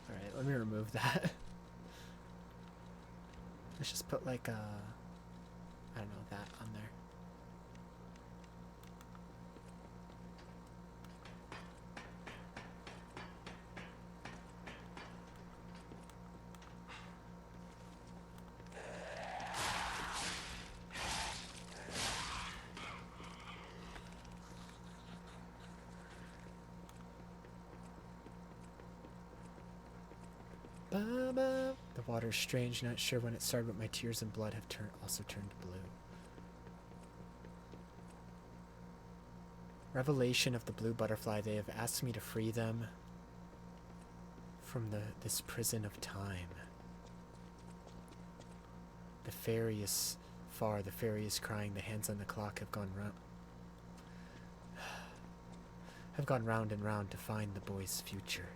Alright, let me remove that. Let's just put like a, I don't know, that on there. Ba-ba. The water's strange, not sure when it started, but my tears and blood have also turned blue. Revelation of the blue butterfly. They have asked me to free them from this prison of time. The fairy is far, the fairy is crying, the hands on the clock have gone round and round to find the boy's future.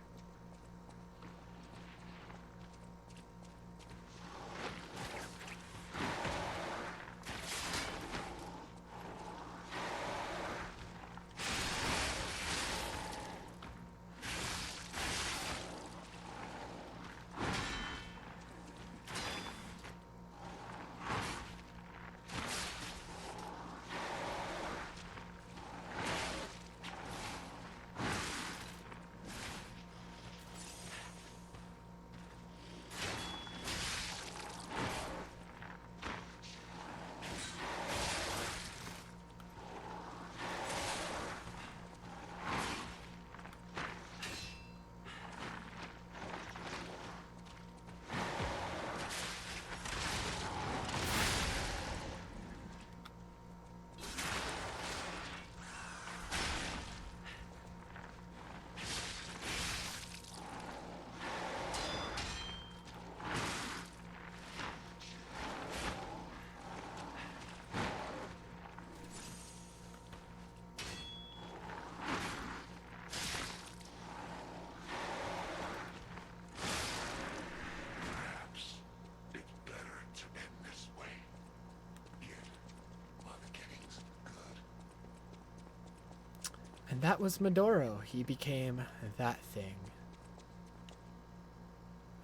And that was Medoro. He became that thing.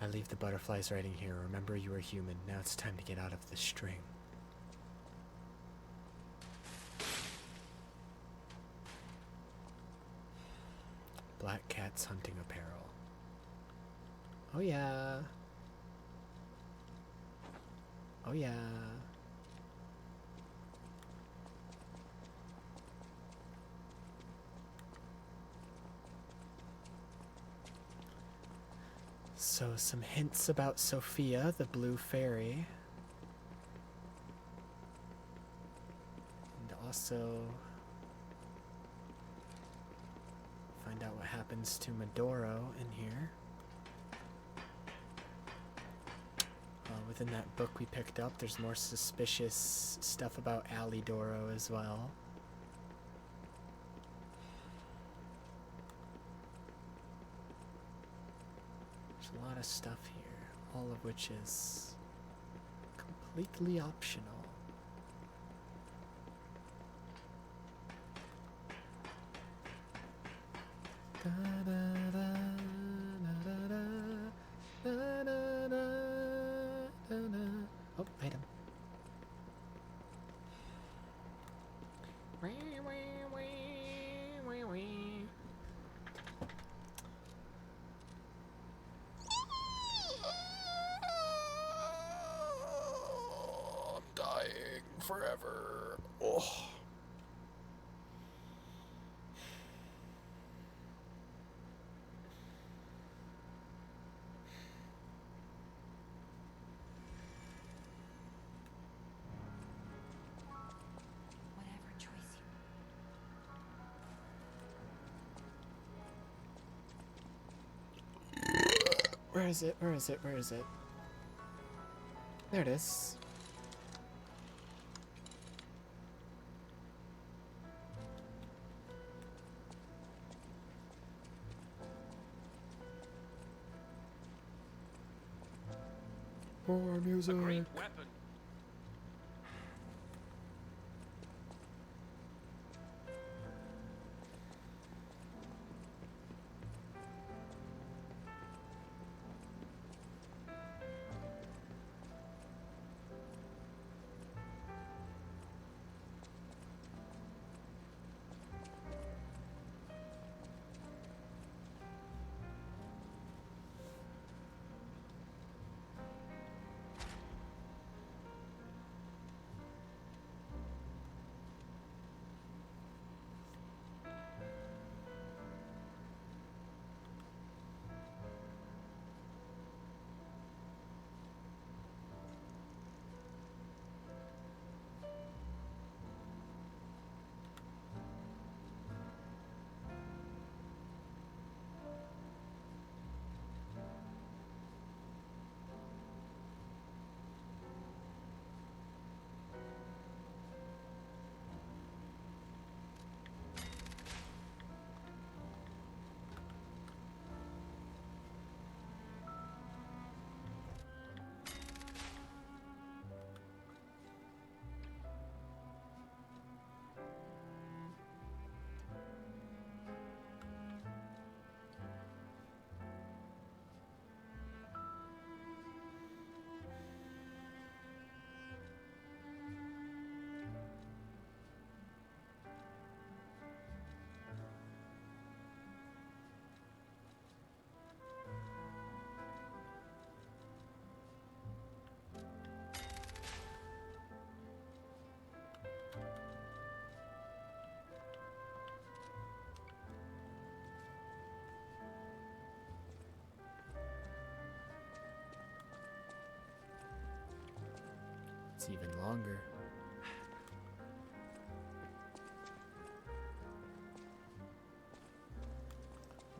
I leave the butterflies writing here. Remember, you are human. Now it's time to get out of the string. Black Cat's hunting apparel. Oh yeah. Oh yeah. So some hints about Sophia, the blue fairy. And also find out what happens to Medoro in here. Within that book we picked up, there's more suspicious stuff about Alidoro as well. A lot of stuff here, all of which is completely optional. Oh, item. Forever. Oh. Whatever choice you. Where is it? Where is it? Where is it? There it is. More music. A great weapon. It's even longer.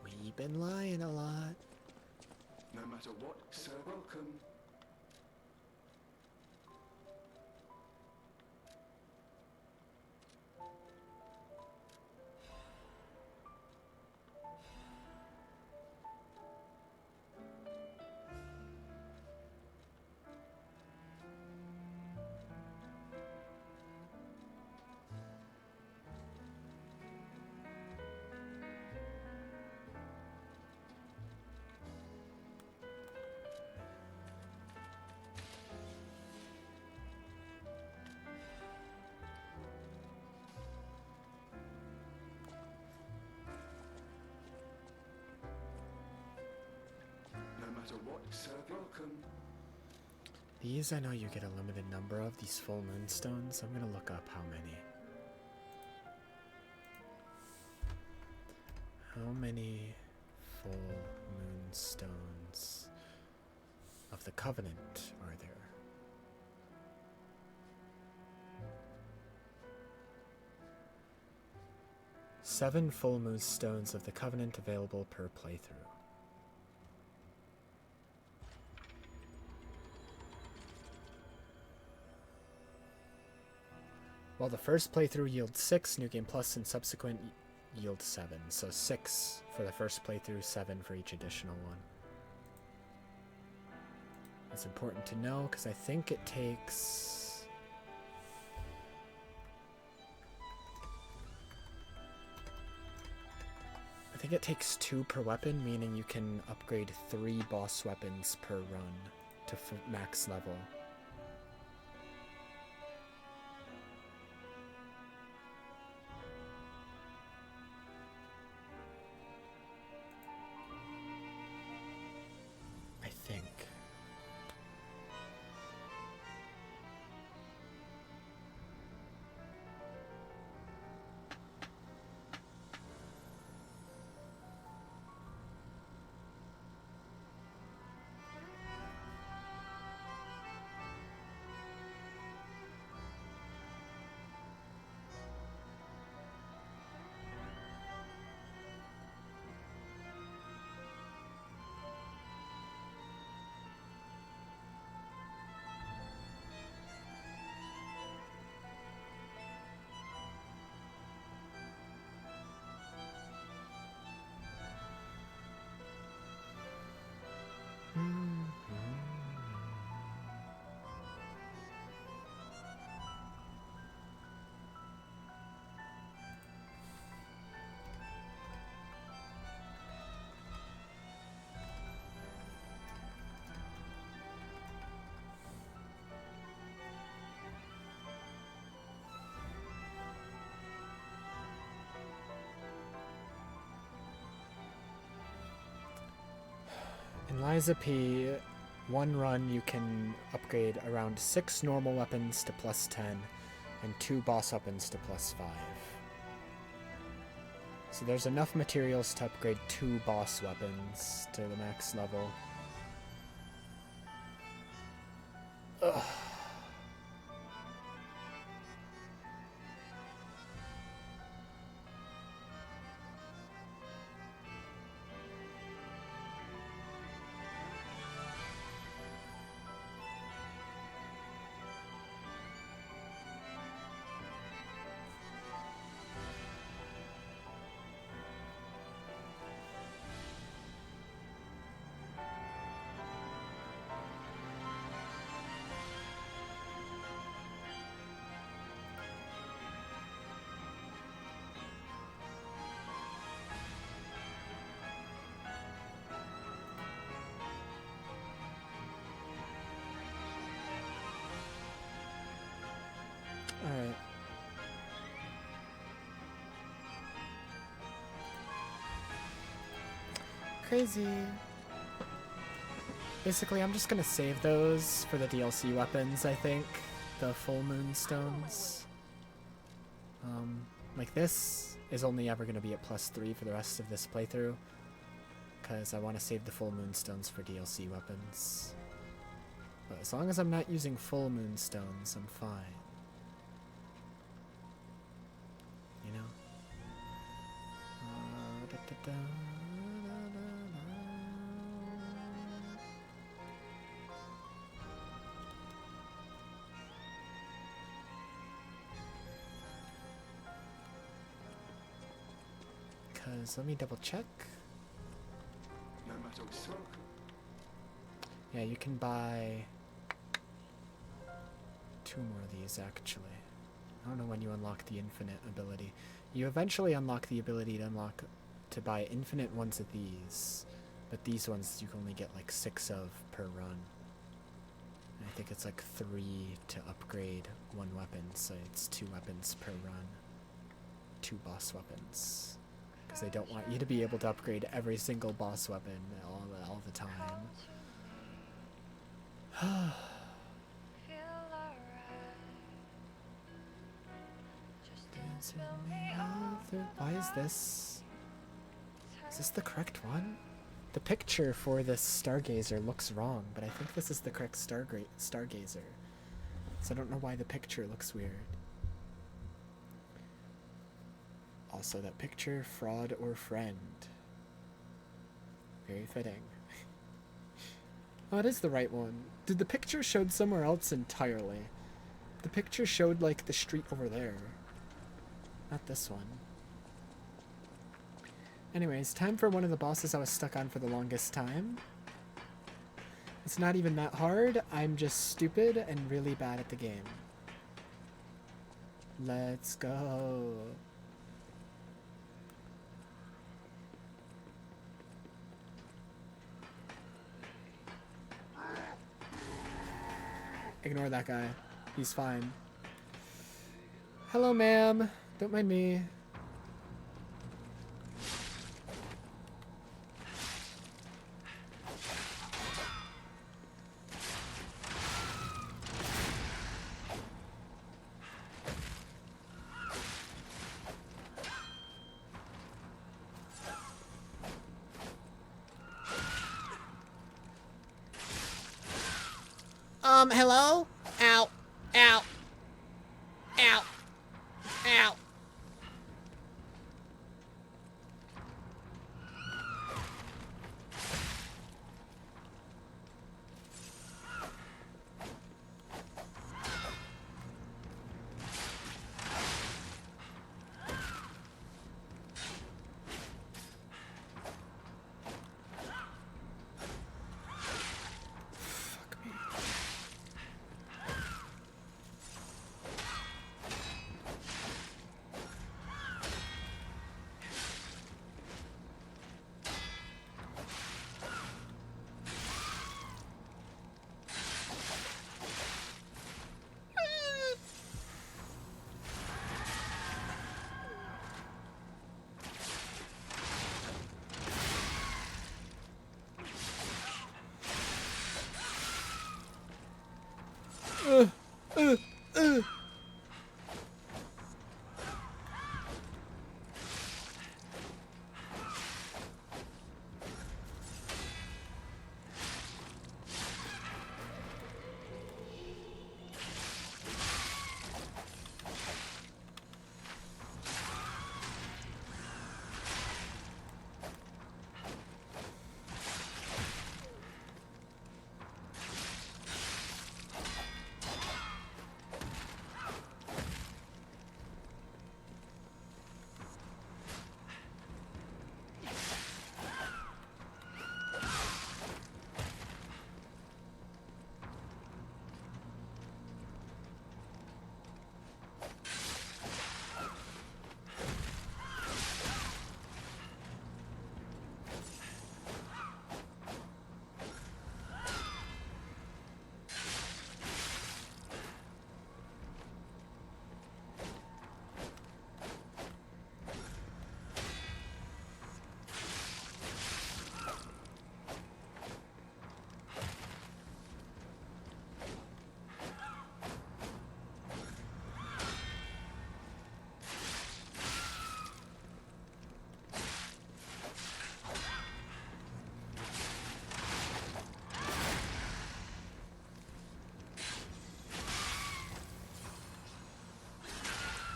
We've been lying a lot. No matter what, sir, welcome. No matter what, sir, welcome. These I know you get a limited number of, these full moonstones. I'm gonna look up how many. How many full moonstones of the Covenant are there? Seven full moonstones of the Covenant available per playthrough. While the first playthrough yields 6, New Game Plus and subsequent yield 7. So 6 for the first playthrough, 7 for each additional one. That's important to know because I think it takes... I think it takes 2 per weapon, meaning you can upgrade 3 boss weapons per run to max level. I think. In Liza P, one run you can upgrade around 6 normal weapons to plus 10 and 2 boss weapons to plus 5. So there's enough materials to upgrade 2 boss weapons to the max level. Ugh. Alright. Crazy. Basically, I'm just gonna save those for the DLC weapons, I think. The full moonstones. Like this is only ever gonna be at +3 for the rest of this playthrough. Because I want to save the full moonstones for DLC weapons. But as long as I'm not using full moonstones, I'm fine. You know? Because let me double check. Yeah, you can buy 2 more of these actually. I don't know when you unlock the infinite ability. You eventually unlock the ability to buy infinite ones of these, but these ones you can only get like 6 of per run. And I think it's like 3 to upgrade 1 weapon, so it's 2 weapons per run. 2 boss weapons. Because they don't want you to be able to upgrade every single boss weapon all the time. Why is this? Is this the correct one? The picture for this Stargazer looks wrong, but I think this is the correct Stargazer. So I don't know why the picture looks weird. Also, that picture, fraud or friend. Very fitting. Oh, it is the right one. Did the picture showed somewhere else entirely? The picture showed like the street over there. Not this one. Anyways, time for one of the bosses I was stuck on for the longest time. It's not even that hard, I'm just stupid and really bad at the game. Let's go. Ignore that guy. He's fine. Hello, ma'am. Don't mind me. Hello? Ow. Ow. Ow. Ow.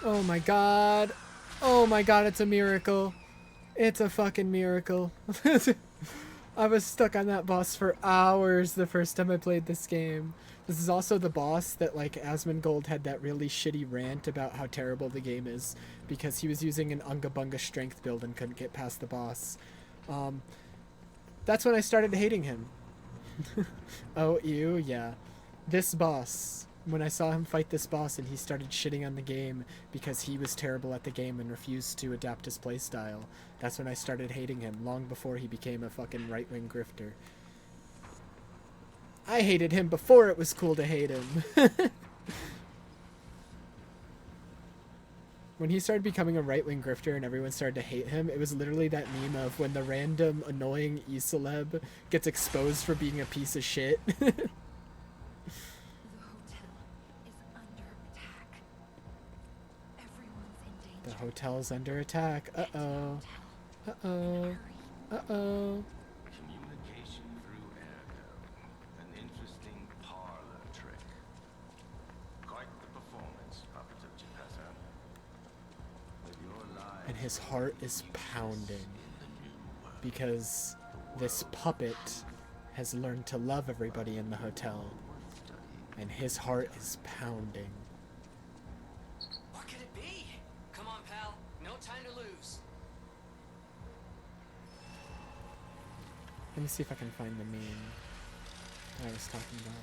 Oh my god. Oh my god, it's a miracle. It's a fucking miracle. I was stuck on that boss for hours the first time I played this game. This is also the boss that, like, Asmongold had that really shitty rant about how terrible the game is because he was using an Unga Bunga strength build and couldn't get past the boss. That's when I started hating him. Oh, ew, yeah. This boss, when I saw him fight this boss and he started shitting on the game because he was terrible at the game and refused to adapt his playstyle, that's when I started hating him, long before he became a fucking right-wing grifter. I hated him before it was cool to hate him. When he started becoming a right-wing grifter and everyone started to hate him, it was literally that meme of when the random annoying E-celeb gets exposed for being a piece of shit. The hotel's under attack. Uh-oh. Uh-oh. Uh-oh. Communication through Ergo. An interesting parlor trick. Quite the performance, Puppet of Geppetto. With your lives And his heart is pounding because this puppet has learned to love everybody in the hotel. And his heart is pounding. What could it be? Come on, pal. No time to lose. Let me see if I can find the meme I was talking about.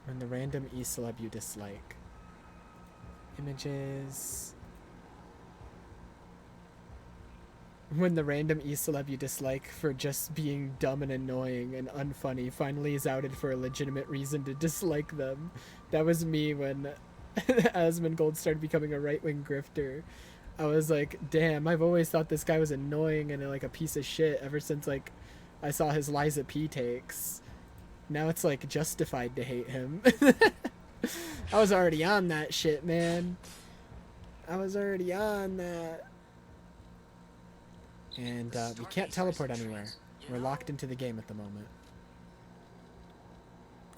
When the random E-celeb you dislike. Images. When the random E-celeb you dislike for just being dumb and annoying and unfunny finally is outed for a legitimate reason to dislike them. That was me when Asmongold started becoming a right-wing grifter. I was like, damn, I've always thought this guy was annoying and like a piece of shit ever since like I saw his Liza P takes. Now it's like justified to hate him. I was already on that shit, man. I was already on that. And we can't teleport anywhere. We're locked into the game at the moment.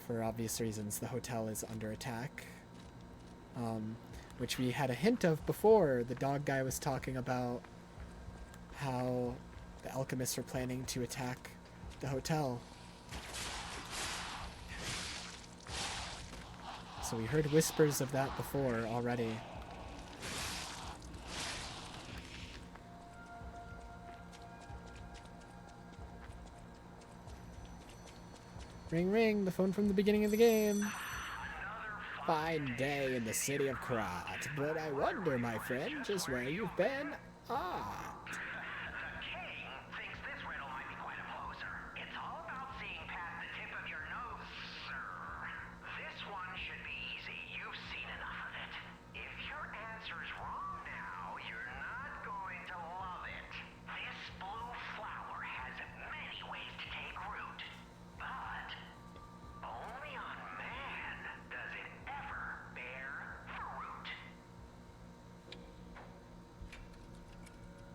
For obvious reasons, the hotel is under attack. Which we had a hint of before. The dog guy was talking about how the alchemists are planning to attack the hotel. So we heard whispers of that before already. Ring ring, the phone from the beginning of the game. Fine day in the city of Krat, but I wonder, my friend, just where you've been. Ah.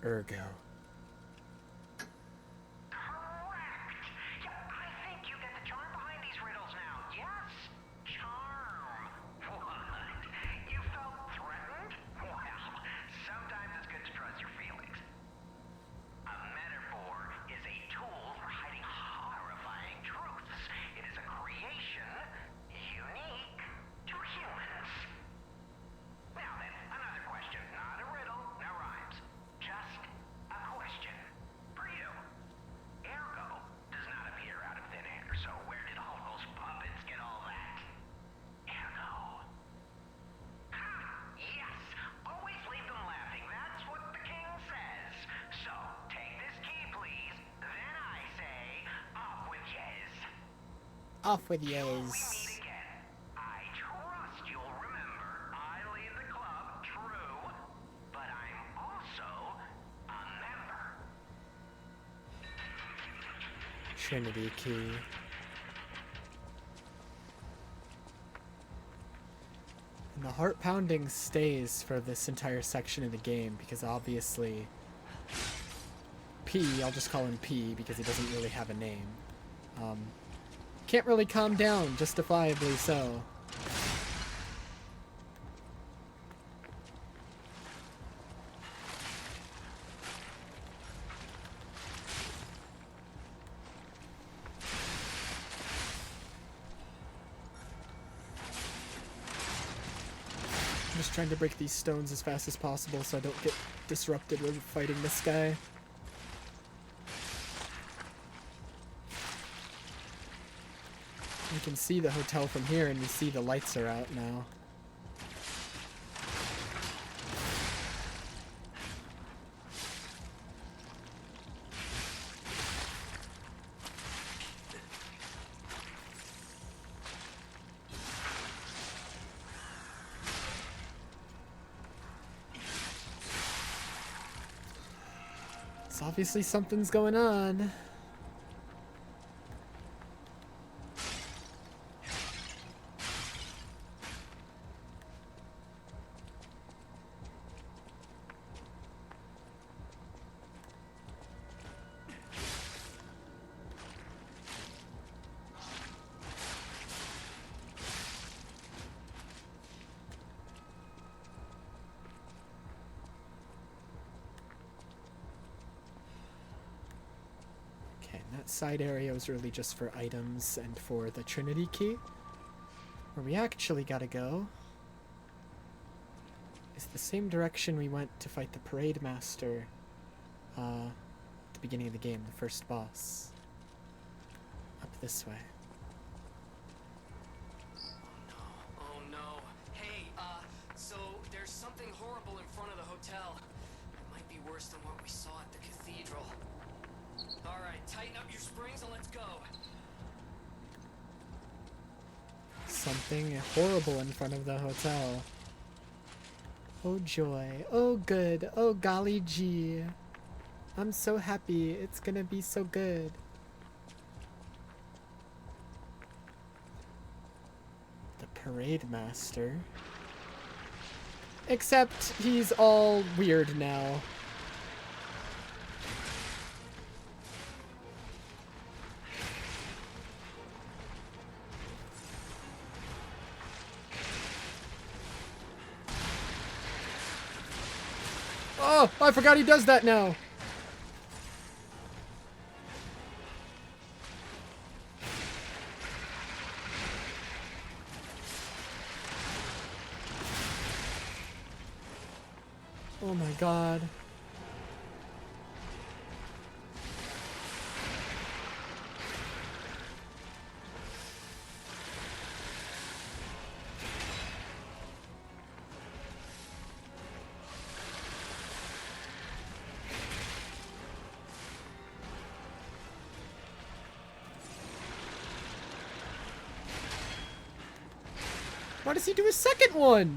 Ergo. Off with yous. Trinity key. And the heart pounding stays for this entire section of the game because obviously P, I'll just call him P because he doesn't really have a name. Can't really calm down, justifiably so. just trying to break these stones as fast as possible so I don't get disrupted when fighting this guy. You can see the hotel from here, and you see the lights are out now. So obviously something's going on. Side area was really just for items and for the Trinity key. Where we actually gotta go is the same direction we went to fight the Parade Master at the beginning of the game, the first boss. Up this way. Oh no. Hey, so there's something horrible in front of the hotel. It might be worse than what we saw at the cathedral. Alright, tighten up your springs and let's go. Something horrible in front of the hotel. Oh joy. Oh good. Oh golly gee. I'm so happy. It's gonna be so good. The Parade Master. Except he's all weird now. Oh, I forgot he does that now. Oh my god. Why does he do a second one?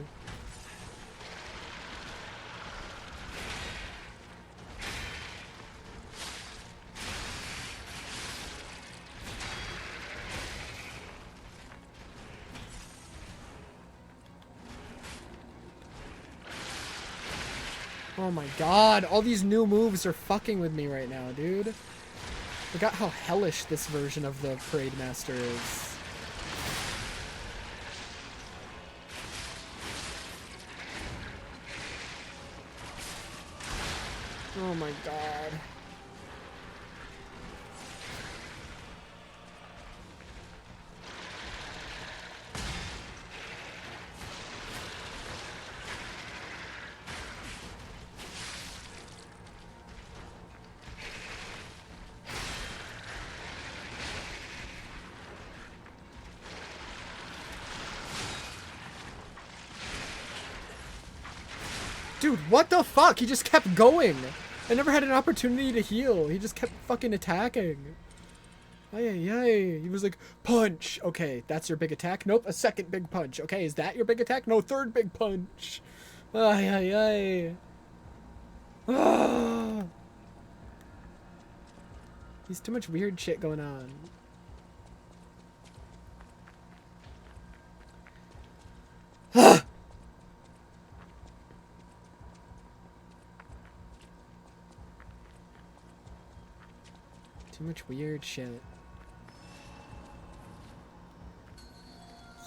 Oh my god, all these new moves are fucking with me right now, dude. Forgot how hellish this version of the Parade Master is. Oh my god. Dude, what the fuck? He just kept going. I never had an opportunity to heal. He just kept fucking attacking. Ay, ay, ay. He was like, punch. Okay, that's your big attack? Nope, a second big punch. Okay, is that your big attack? No, third big punch. Ay, ay, ay. Ah. There's too much weird shit going on. Ah! Too much weird shit.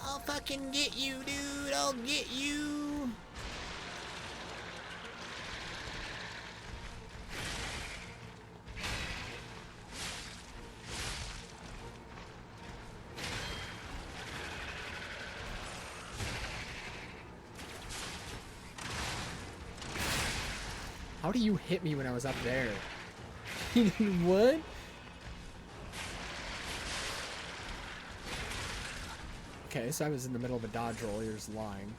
I'll fucking get you, dude. I'll get you. How do you hit me when I was up there? What? Okay, so I was in the middle of a dodge roll. You're just lying.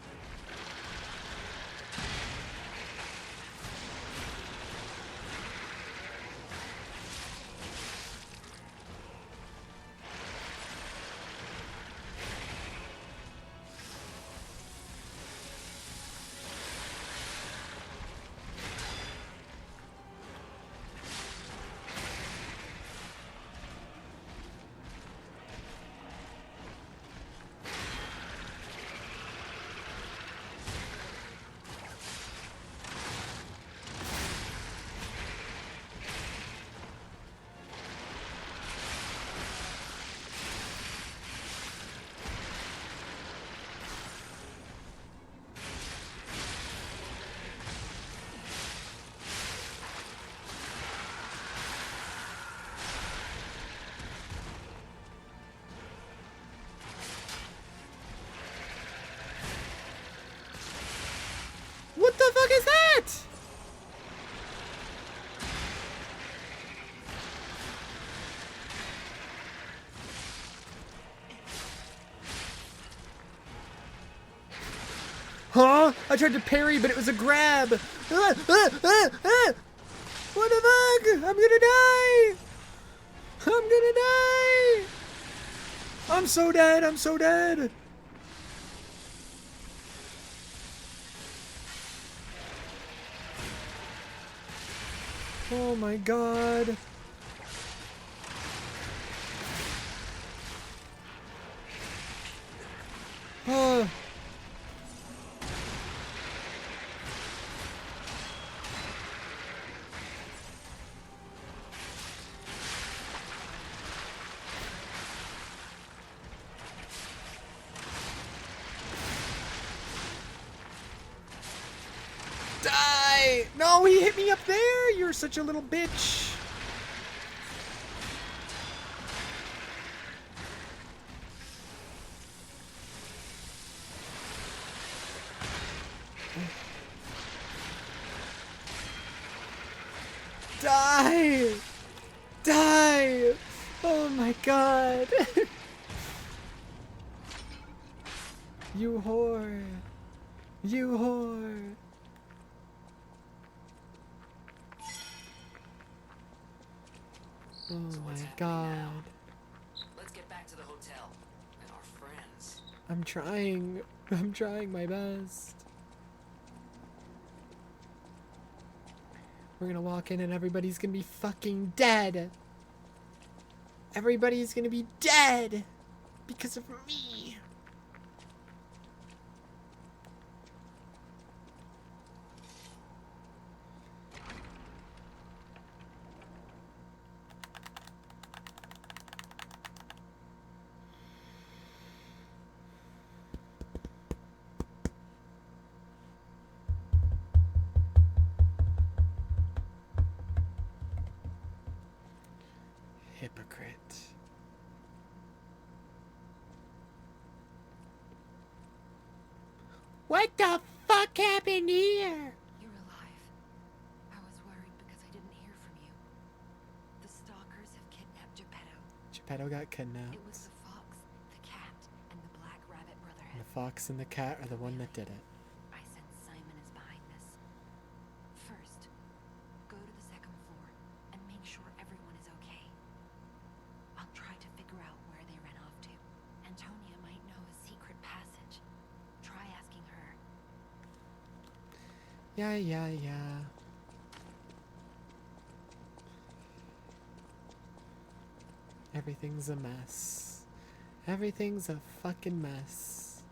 What the fuck is that? Huh? I tried to parry, but it was a grab. What the fuck? I'm gonna die. I'm gonna die. I'm so dead. I'm so dead. Oh my god. Oh. Die! No, he hit me up there! You're such a little bitch. Die! Die! Oh my god! You whore! You whore! Oh my god. Let's get back to the hotel and our friends. I'm trying. I'm trying my best. We're gonna walk in and everybody's gonna be fucking dead. Everybody's gonna be dead because of me. Hypocrite. What the fuck happened here? You're alive. I was worried because I didn't hear from you. The stalkers have kidnapped Geppetto. Geppetto got kidnapped. It was the fox, the cat, and the Black Rabbit Brotherhood. And the fox and the cat are the one that did it. I sense Simon is behind this. First, go to the second floor and make sure everyone is okay. I'll try to figure out where they ran off to. Antonia might know a secret passage. Try asking her. Yeah. Everything's a mess. Everything's a fucking mess.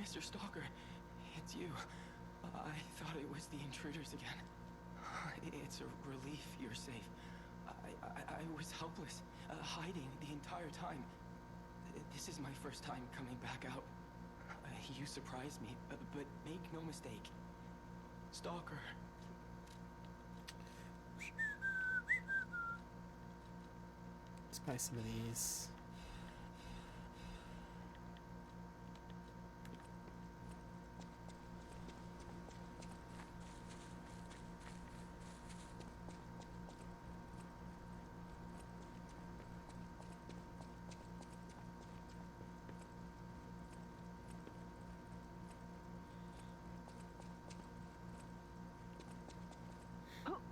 Mr. Stalker, it's you. I thought it was the intruders again. It's a relief you're safe. I was helpless, hiding the entire time. This is my first time coming back out. You surprised me, but make no mistake. Stalker. Let's buy some of these.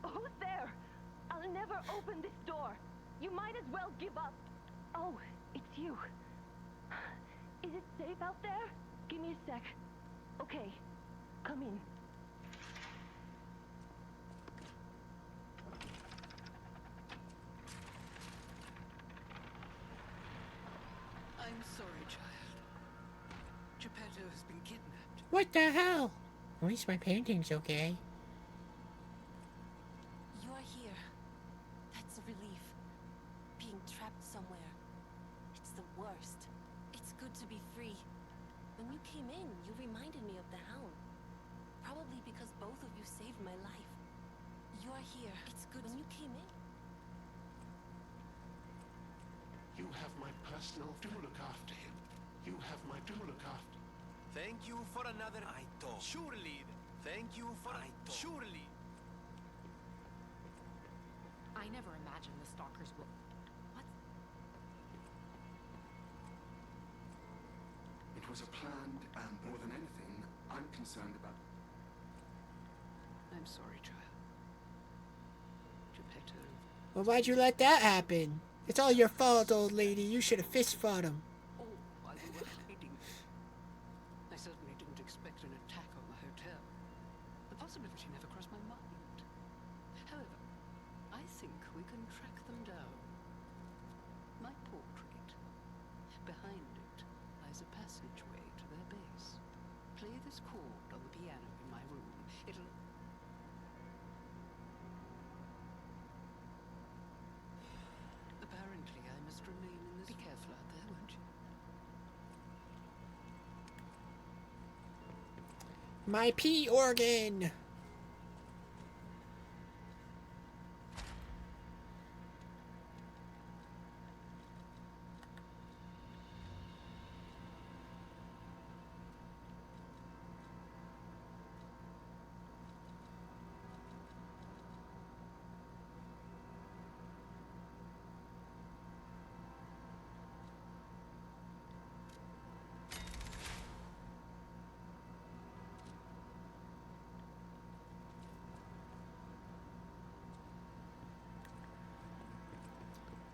Who's there? I'll never open this door. You might as well give up. Oh, it's you. Is it safe out there? Give me a sec. Okay, come in. I'm sorry, child. Geppetto has been kidnapped. What the hell? At least my painting's okay. You're here. That's a relief. Being trapped somewhere. It's the worst. It's good to be free. When you came in, you reminded me of the Hound. Probably because both of you saved my life. You're here. It's good when you came in. You have my personal to look after him. You have my to look after. Thank you for another Aito. Surely. Thank you for Aito. Surely. I never imagined the stalkers would. What? It was a planned, and more than anything, I'm concerned about. I'm sorry, child. Geppetto. Well, why'd you let that happen? It's all your fault, old lady. You should have fist fought him. Oh, while we were hiding. I certainly didn't expect an attack on the hotel. The possibility never crossed my mind. However, I think we can track them down. My portrait. Behind it lies a passageway to their base. Play this chord on the piano in my room. It'll... Apparently, I must remain in this... Be careful out there, won't you? My pea organ!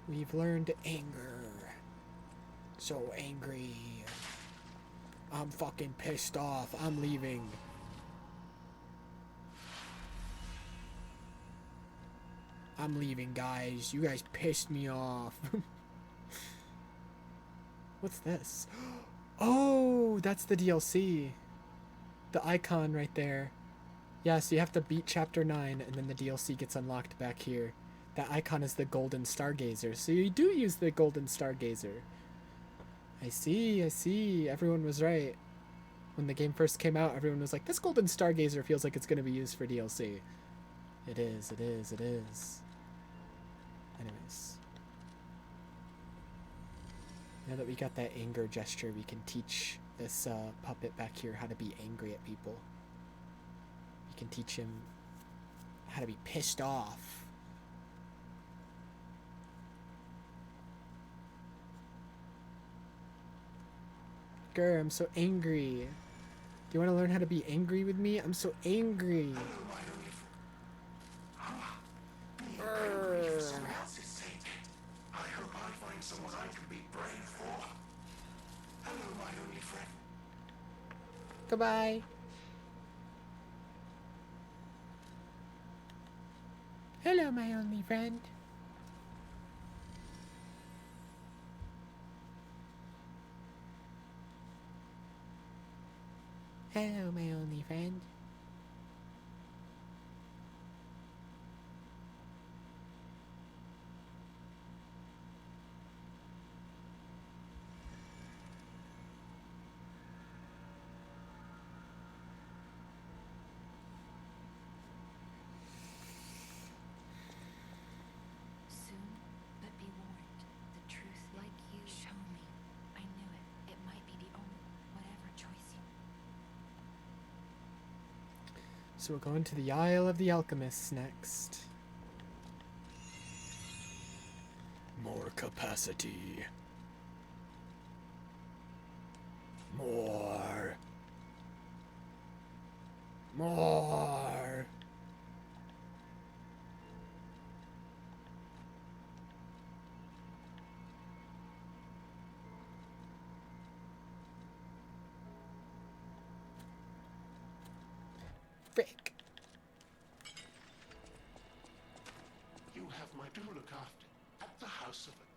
We've learned anger. So angry. I'm fucking pissed off. I'm leaving. I'm leaving, guys. You guys pissed me off. What's this? Oh, that's the DLC. The icon right there. Yeah, so you have to beat Chapter 9, and then the DLC gets unlocked back here. That icon is the Golden Stargazer, so you do use the Golden Stargazer. I see. Everyone was right. When the game first came out, everyone was like, this Golden Stargazer feels like it's going to be used for DLC. It is. Anyways. Now that we got that anger gesture, we can teach this puppet back here how to be angry at people. We can teach him how to be pissed off. Grr, I'm so angry. Do you want to learn how to be angry with me? I'm so angry. For someone else's sake. I hope I find someone I can be brave for. Hello, my only friend. Goodbye. Hello, my only friend. Hello, my only friend. Soon, but be warned. The truth, like you, show me. I knew it. It might be the only, whatever choice you. So we're going to the Isle of the Alchemists next. More capacity. More. More. Frick. You have my due look after at the House of it.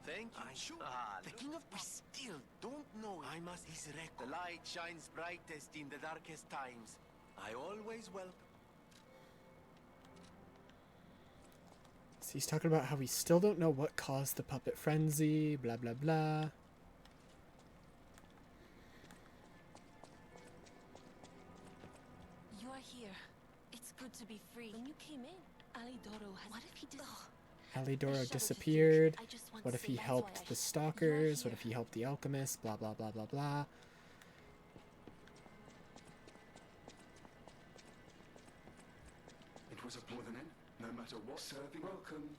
Thank you. Sure. The King of Bastille don't know it. I must his record. The light shines brightest in the darkest times. I always welcome. So he's talking about how we still don't know what caused the puppet frenzy, blah blah blah. You are here. It's good to be free. When you came in, Alidoro has... What if he did... Alidoro disappeared. What if he helped the stalkers? What if he helped the alchemists? Blah blah blah blah blah. It was a more than end. No matter what, serving welcome.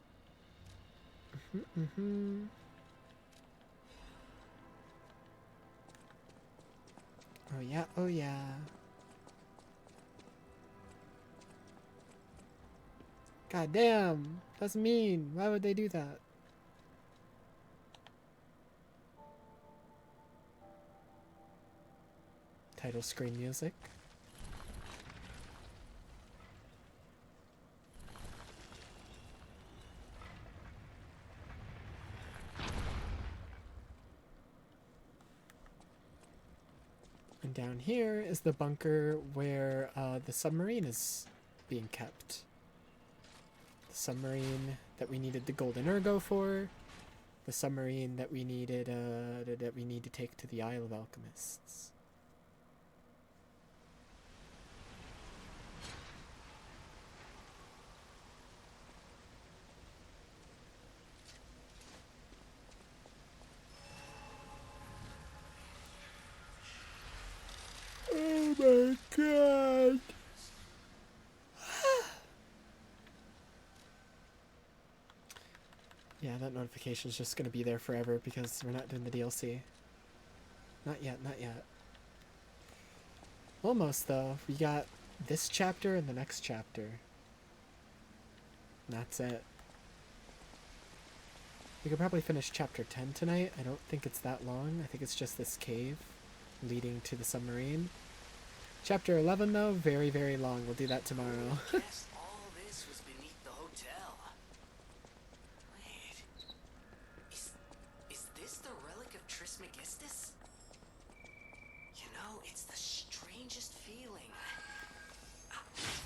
Oh yeah, oh yeah. God damn, that's mean. Why would they do that? Title screen music. And down here is the bunker where the submarine is being kept. The submarine that we needed the golden ergo for. The submarine that we needed that we need to take to the Isle of Alchemists. Oh my god. Yeah, that notification's just gonna be there forever because we're not doing the DLC. Not yet, not yet. Almost though. We got this chapter and the next chapter. And that's it. We could probably finish chapter 10 tonight. I don't think it's that long. I think it's just this cave leading to the submarine. Chapter 11 though, very, very long. We'll do that tomorrow. Guess all this was beneath the hotel. Wait. Is this the relic of Trismegistus? You know, it's the strangest feeling. I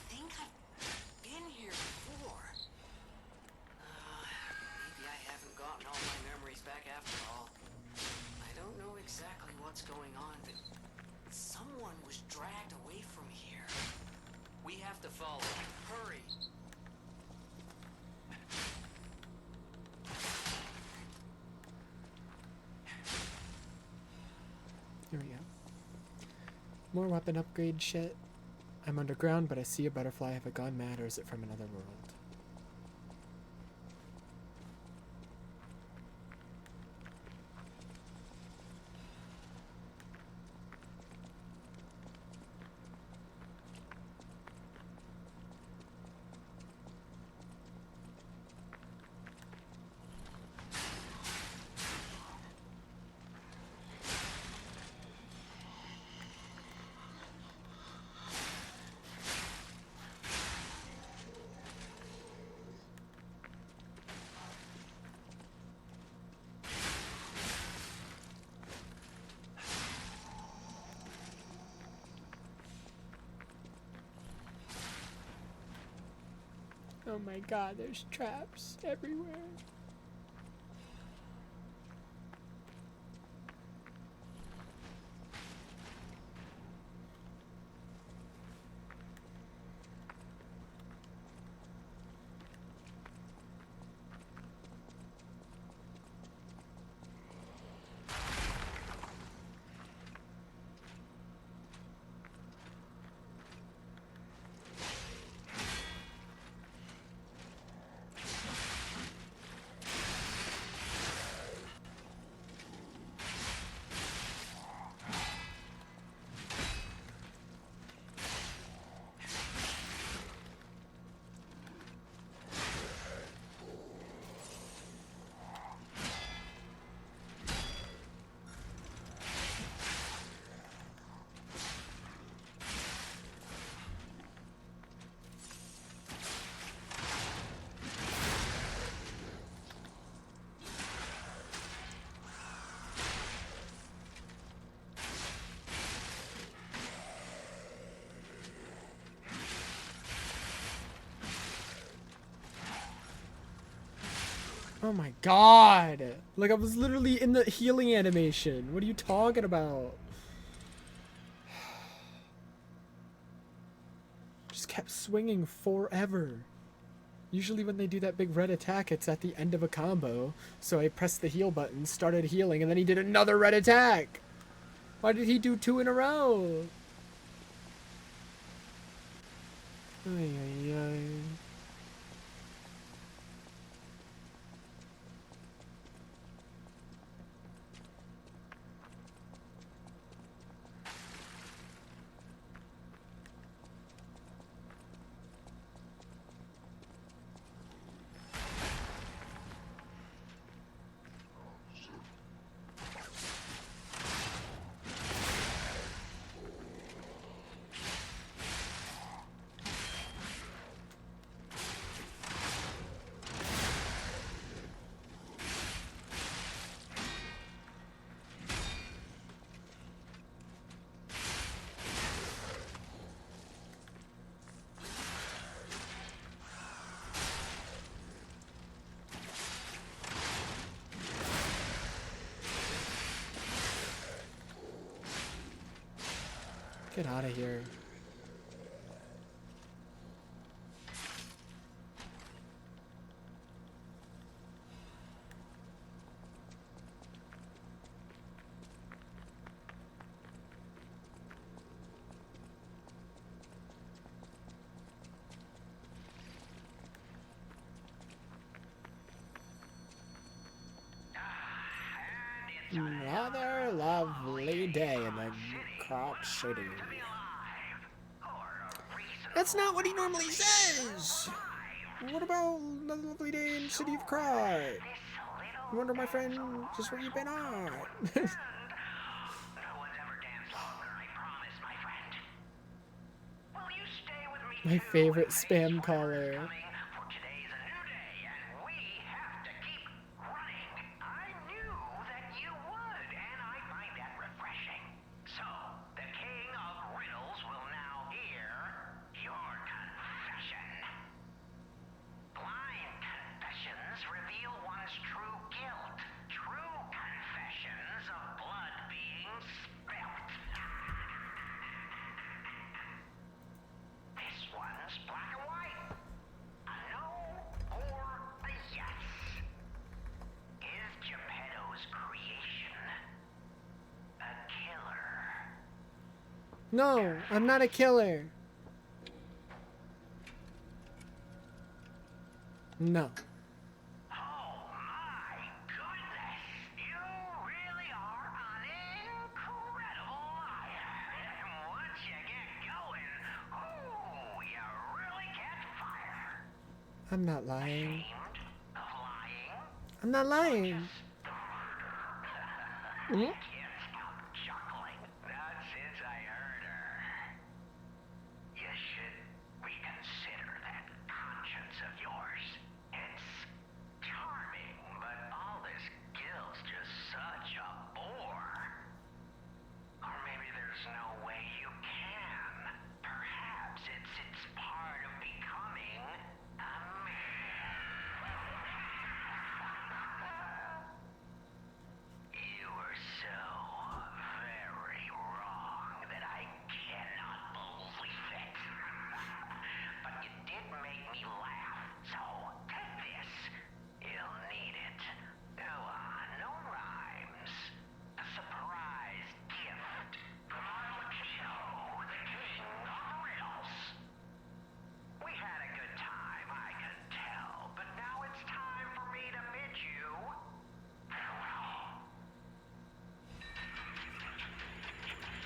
think I've been here before. Maybe I haven't gotten all my memories back after all. I don't know exactly what's going on, but someone was dragged away from here. We have to follow. Hurry! Here we go. More weapon upgrade shit. I'm underground, but I see a butterfly. Have it gone mad, or is it from another world? Oh my god, there's traps everywhere. Oh my god! Like, I was literally in the healing animation. What are you talking about? Just kept swinging forever. Usually when they do that big red attack, it's at the end of a combo. So I pressed the heal button, started healing, and then he did another red attack! Why did he do 2 in a row? Ay, ay, ay. Get out of here. Another lovely day in the Crop City. That's not what he normally says! What about the lovely day in the City of Crop? I wonder, my friend, just where you been on? My favorite spam caller. No, I'm not a killer. No. I'm not lying. I'm not lying. Mm-hmm.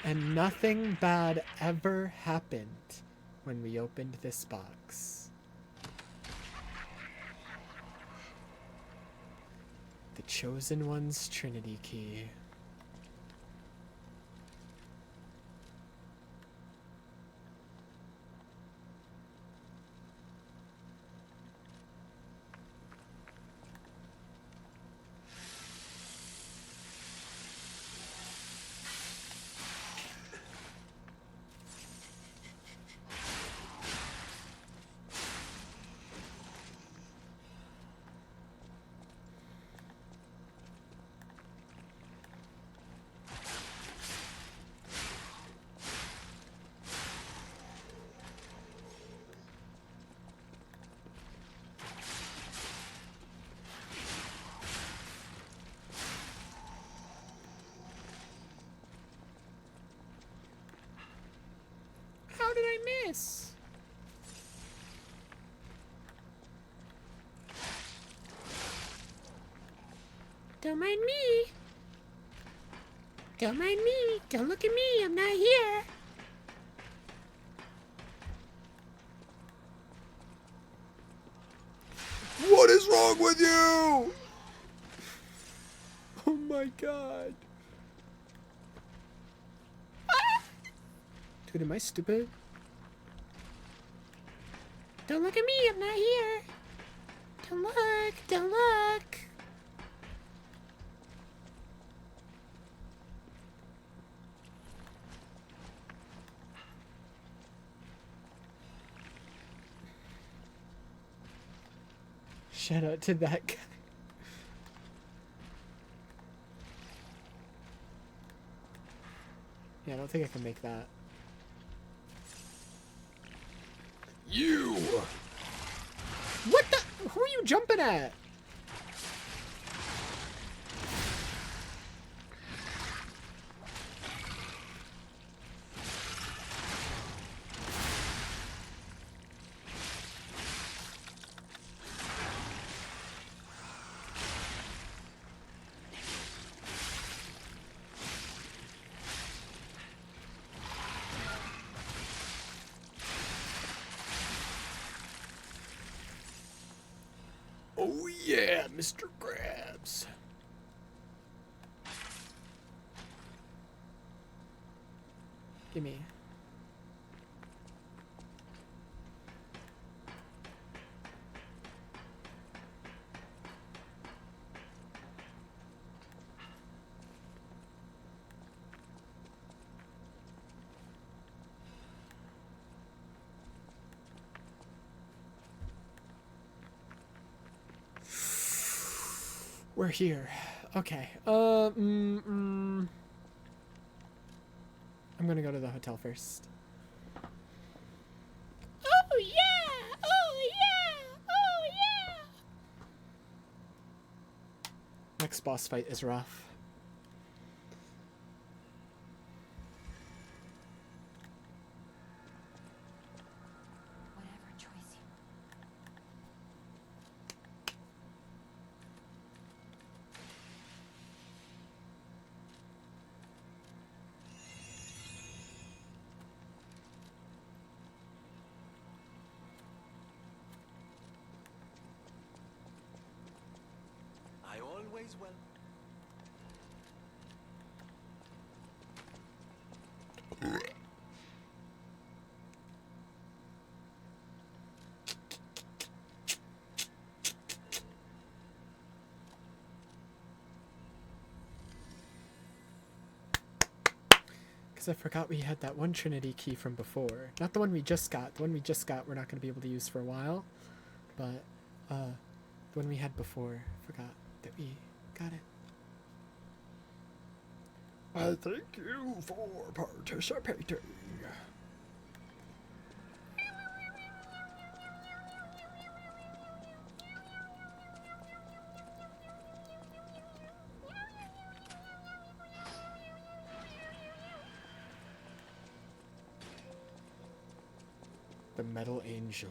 And nothing bad ever happened when we opened this box. The Chosen One's Trinity Key. How did I miss? Don't mind me. Don't mind me. Don't look at me. I'm not here. What is wrong with you? Oh my god. Dude, am I stupid? Don't look at me. I'm not here. Don't look. Don't look. Shout out to that guy. Yeah, I don't think I can make that. You! What the? Who are you jumping at? Oh yeah, Mr. Krabs. Gimme. We're here. Okay. I'm gonna go to the hotel first. Oh yeah! Oh yeah! Oh yeah! Next boss fight is rough. Whatever choice you I always will. Because I forgot we had that one Trinity key from before. Not the one we just got. The one we just got we're not going to be able to use for a while. But the one we had before, forgot that we got it. I thank you for participating. The Metal Angel.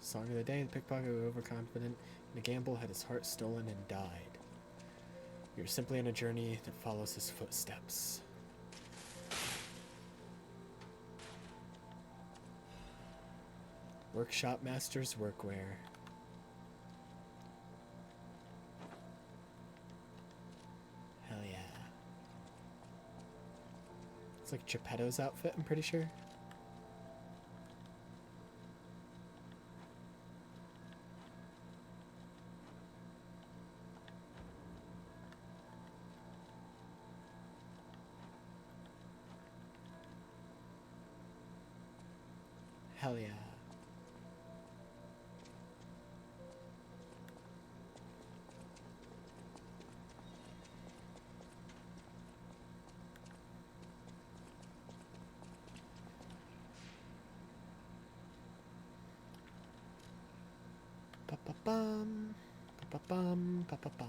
Song of the day, the pickpocket was overconfident, and a gamble had his heart stolen and died. You're simply on a journey that follows his footsteps. Workshop Master's Workwear. Hell yeah. It's like Geppetto's outfit, I'm pretty sure. Hell yeah. Ba-ba-bum, ba-ba-bum, ba-ba-bum.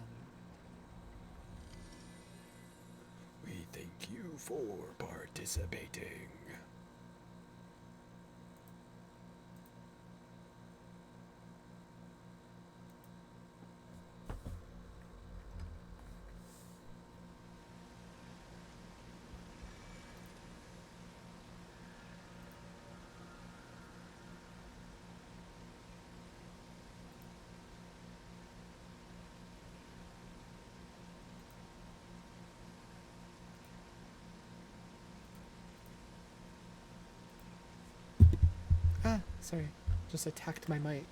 We thank you for participating. Ah, sorry. Just attacked my mic.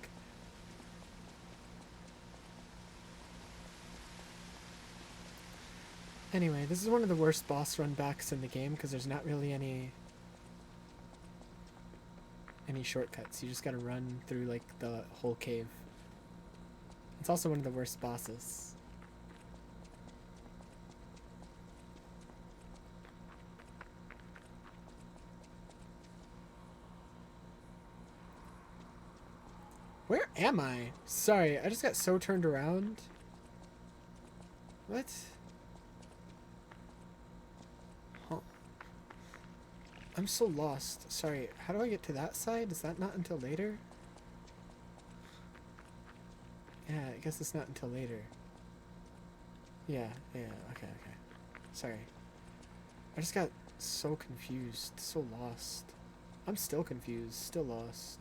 Anyway, this is one of the worst boss run backs in the game because there's not really any shortcuts. You just gotta run through like the whole cave. It's also one of the worst bosses. Where am I? Sorry, I just got so turned around. What? Huh. I'm so lost. Sorry, how do I get to that side? Is that not until later? Yeah, I guess it's not until later. Yeah, okay. Sorry. I just got so confused, so lost. I'm still confused, still lost.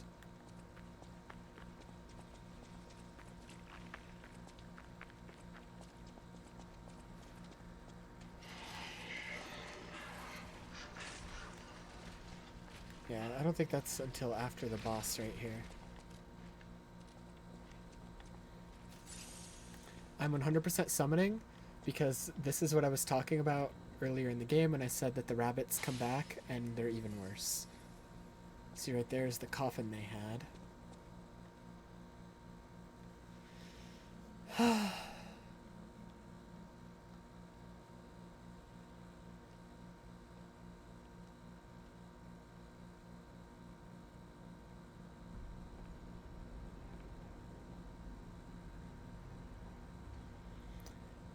Yeah, I don't think that's until after the boss right here. I'm 100% summoning because this is what I was talking about earlier in the game when I said that the rabbits come back and they're even worse. See right there is the coffin they had.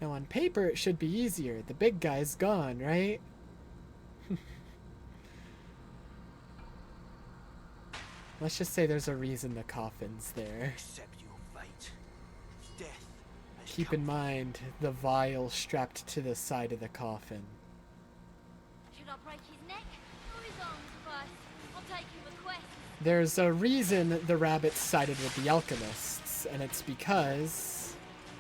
Now on paper it should be easier. The big guy's gone, right? Let's just say there's a reason the coffin's there. Accept your fate. Death. Keep in mind the vial strapped to the side of the coffin. Should I break his neck or his arms first? I'll take your request. There's a reason the rabbits sided with the alchemists, and it's because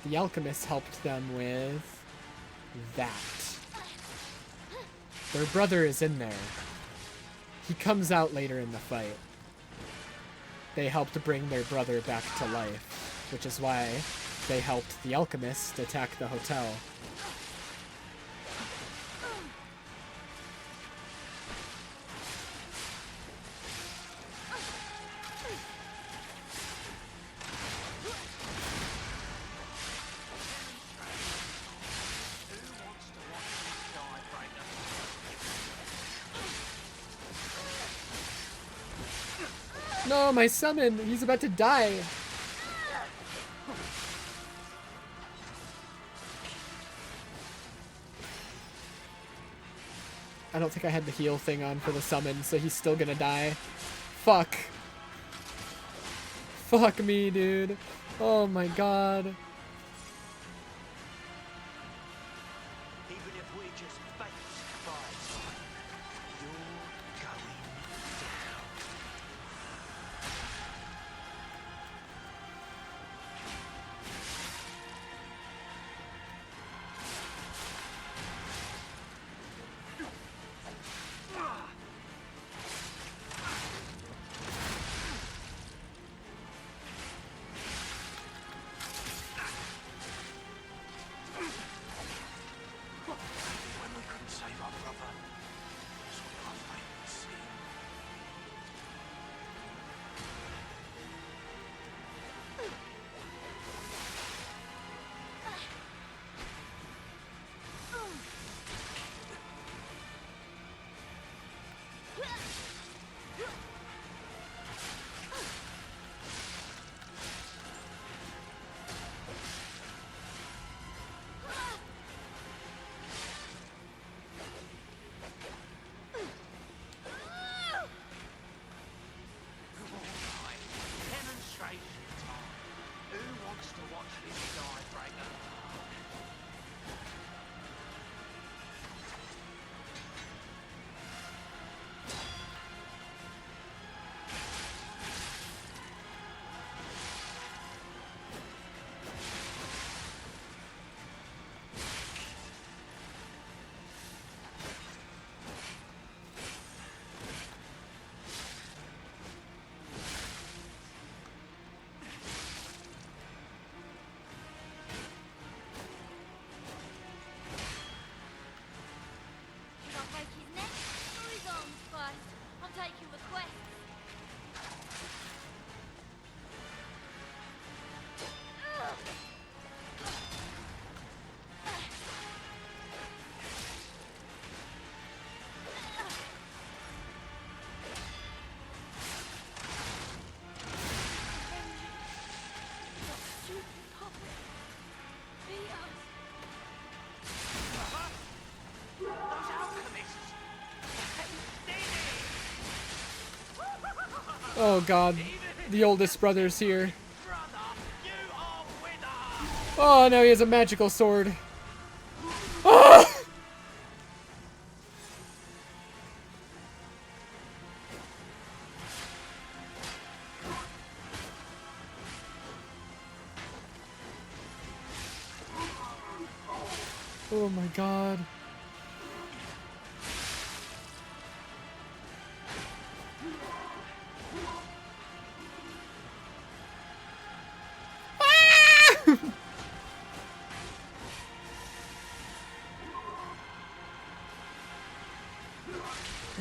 the alchemists helped them with that. Their brother is in there. He comes out later in the fight. They helped bring their brother back to life, which is why they helped the alchemist attack the hotel. No, my summon! He's about to die! I don't think I had the heal thing on for the summon, so he's still gonna die. Fuck. Fuck me, dude. Oh my god. Even if we just face by time, you're going down. Oh god, the oldest brother's here. Oh no, he has a magical sword. Oh! Oh my god.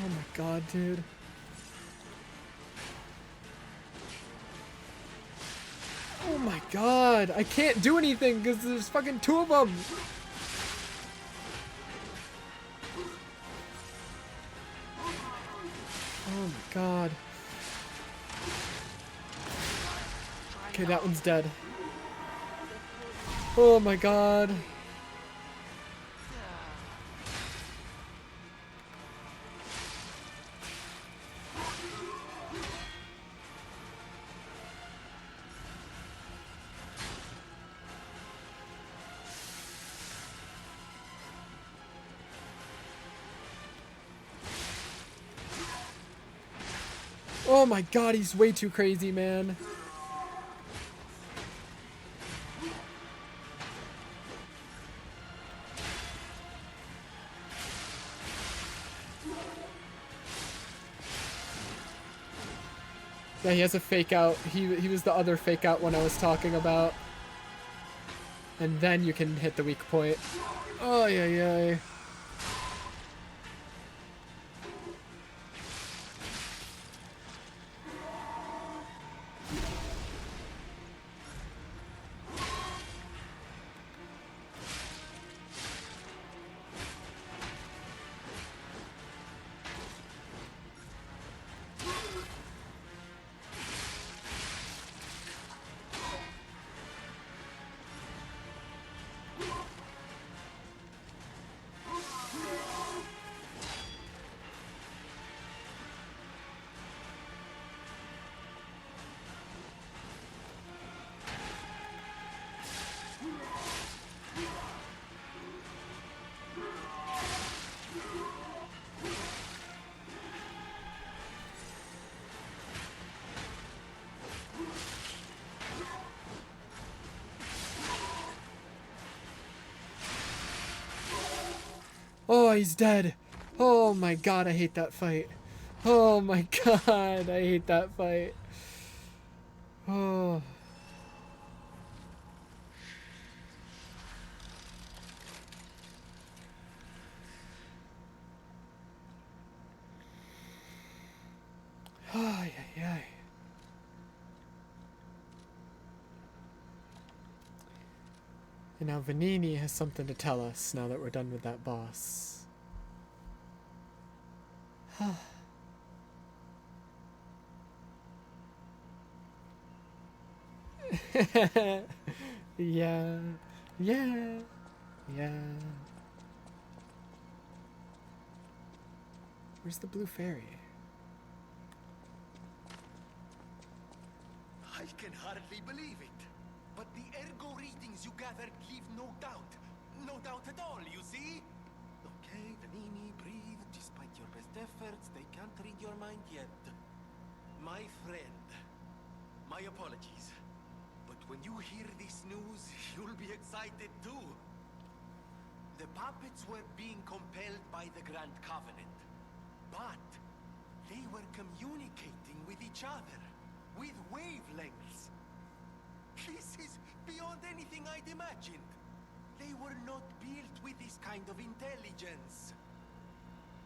Oh my god, dude. Oh my god, I can't do anything because there's fucking 2 of them. Oh my god. Okay, that one's dead. Oh my god. Oh my god, he's way too crazy, man. Yeah, he has a fake out. He was the other fake out one I was talking about. And then you can hit the weak point. Oh, yeah, yeah. Oh, he's dead. Oh my god, I hate that fight. Oh my god, I hate that fight. Oh. Ay, ay, ay. And now Vanini has something to tell us now that we're done with that boss. Yeah, yeah, yeah. Where's the blue fairy? I can hardly believe it. But the ergo readings you gathered leave no doubt. No doubt at all, you see? Okay, Vanini, breathe. Despite your best efforts, they can't read your mind yet. My friend, my apologies. But when you hear this news, you'll be excited too. The puppets were being compelled by the Grand Covenant. But they were communicating with each other. With wavelengths. This is beyond anything I'd imagined. They were not built with this kind of intelligence.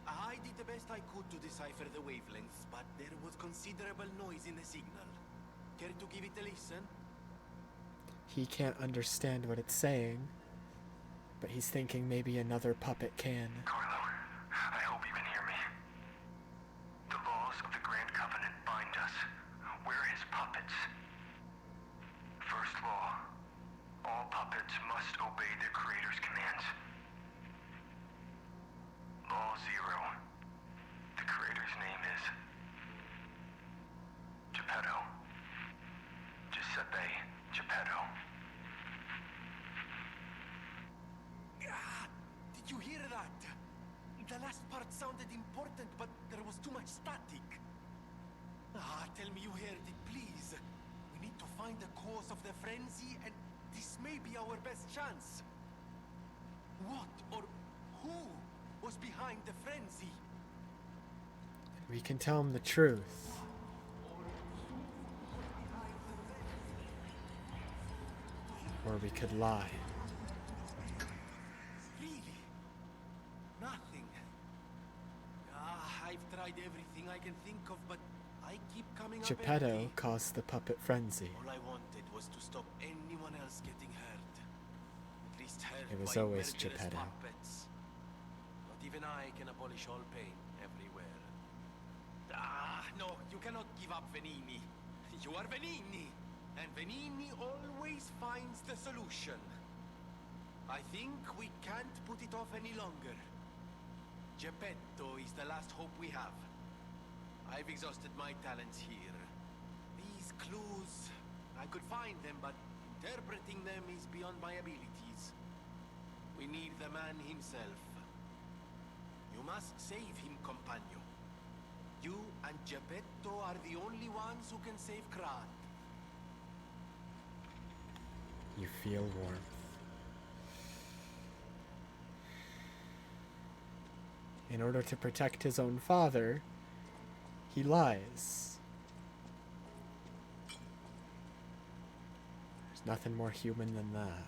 I did the best I could to decipher the wavelengths, but there was considerable noise in the signal. Care to give it a listen? He can't understand what it's saying, but he's thinking maybe another puppet can. Carlo, I hope you can hear me. The laws of the Grand Covenant bind us. We're his puppets. First law, all puppets must obey the Creator's commands. Law 0, the Creator's name is bad. The last part sounded important, but there was too much static. Tell me you heard it, please. We need to find the cause of the frenzy, and this may be our best chance. What or who was behind the frenzy? We can tell him the truth. Or we could lie. Really? Nothing. I've tried everything I can think of, but I keep coming up Geppetto empty. caused the puppet frenzy. All I wanted was to stop anyone else getting hurt. At least hurt It was by always murderous Geppetto. puppets. Not even I can abolish all pain everywhere. No, you cannot give up, Venini. You are Venini, and Venini always finds the solution. I think we can't put it off any longer. Geppetto is the last hope we have. I've exhausted my talents here. These clues, I could find them, but interpreting them is beyond my abilities. We need the man himself. You must save him, companion. You and Geppetto are the only ones who can save Krat. You feel warmth. In order to protect his own father, he lies. There's nothing more human than that.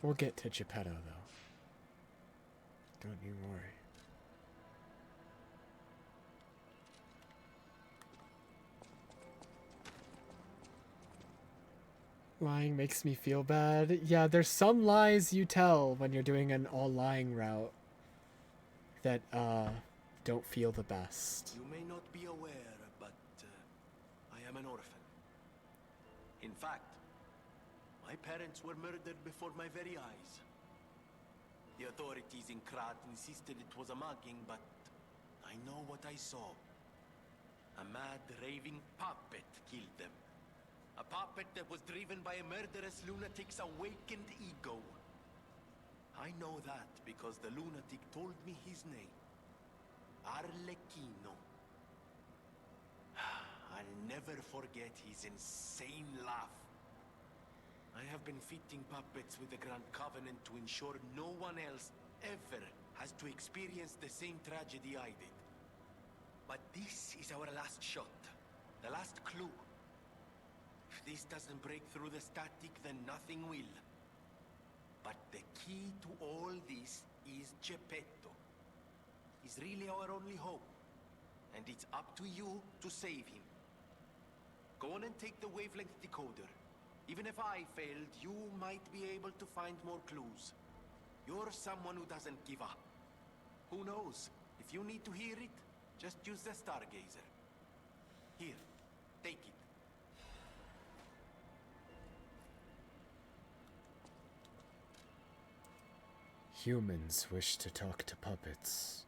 We'll get to Geppetto, though. Don't you worry. Lying makes me feel bad. Yeah, there's some lies you tell when you're doing an all-lying route that, don't feel the best. You may not be aware, but I am an orphan. In fact, my parents were murdered before my very eyes. The authorities in Krat insisted it was a mugging, but I know what I saw. A mad, raving puppet killed them. A puppet that was driven by a murderous lunatic's awakened ego. I know that because the lunatic told me his name. Arlecchino. I'll never forget his insane laugh. I have been fitting puppets with the Grand Covenant to ensure no one else ever has to experience the same tragedy I did. But this is our last shot. The last clue. If this doesn't break through the static, then nothing will. But the key to all this is Geppetto. He's really our only hope. And it's up to you to save him. Go on and take the wavelength decoder. Even if I failed, you might be able to find more clues. You're someone who doesn't give up. Who knows? If you need to hear it, just use the Stargazer. Here, take it. Humans wish to talk to puppets,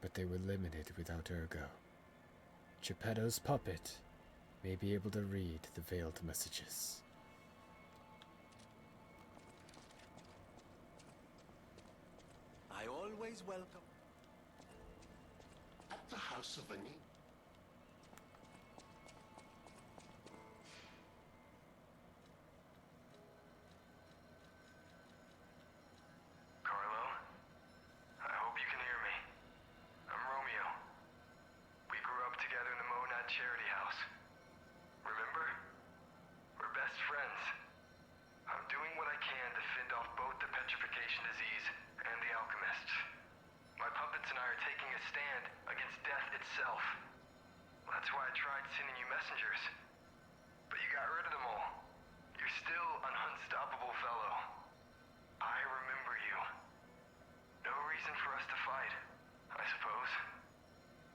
but they were limited without Ergo. Geppetto's puppet may be able to read the veiled messages. I always welcome. At the House of Venini. Carlo, I hope you can hear me. I'm Romeo. We grew up together in the Monad Charity House. Remember? We're best friends. I'm doing what I can to fend off both the petrification disease and the alchemists. My puppets and I are taking a stand against death itself. That's why I tried sending you messengers. But you got rid of them all. You're still an unstoppable fellow. I remember you. No reason for us to fight, I suppose.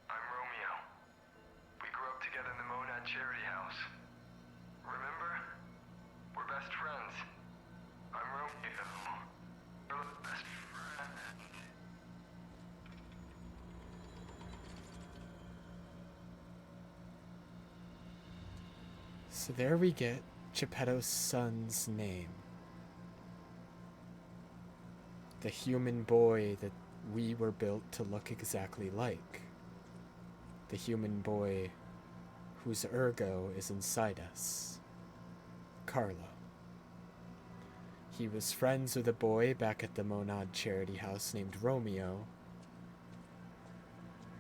I'm Romeo. We grew up together in the Monad Charity House. Remember? We're best friends. I'm Romeo. You're the best friend. So there we get Geppetto's son's name. The human boy that we were built to look exactly like. The human boy whose ergo is inside us. Carlo. He was friends with a boy back at the Monad charity house named Romeo,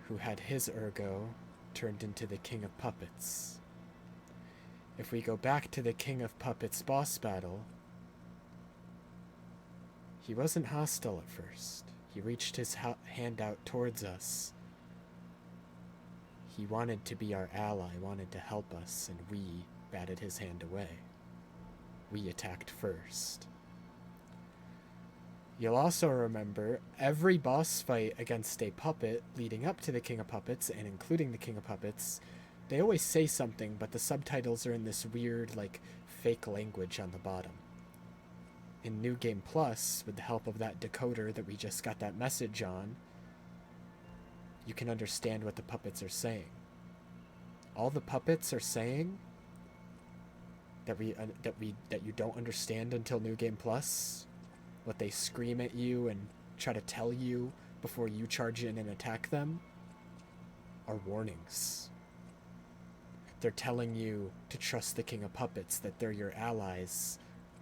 who had his ergo turned into the King of Puppets. If we go back to the King of Puppets boss battle, he wasn't hostile at first. He reached his hand out towards us. He wanted to be our ally, wanted to help us, and we batted his hand away. We attacked first. You'll also remember every boss fight against a puppet leading up to the King of Puppets, and including the King of Puppets, they always say something, but the subtitles are in this weird, like, fake language on the bottom. In New Game Plus, with the help of that decoder that we just got that message on, you can understand what the puppets are saying. All the puppets are saying that you don't understand until New Game Plus, what they scream at you and try to tell you before you charge in and attack them, are warnings. They're telling you to trust the King of Puppets, that they're your allies,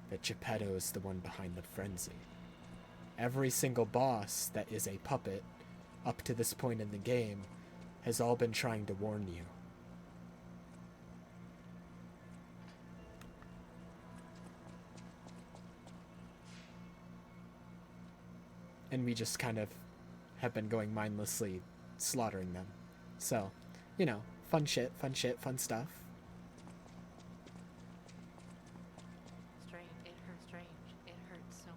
that Geppetto's the one behind the frenzy. Every single boss that is a puppet, up to this point in the game, has all been trying to warn you. And we just kind of have been going mindlessly slaughtering them. So, you know, fun shit, fun stuff. Strange. It hurts strange. It hurts so.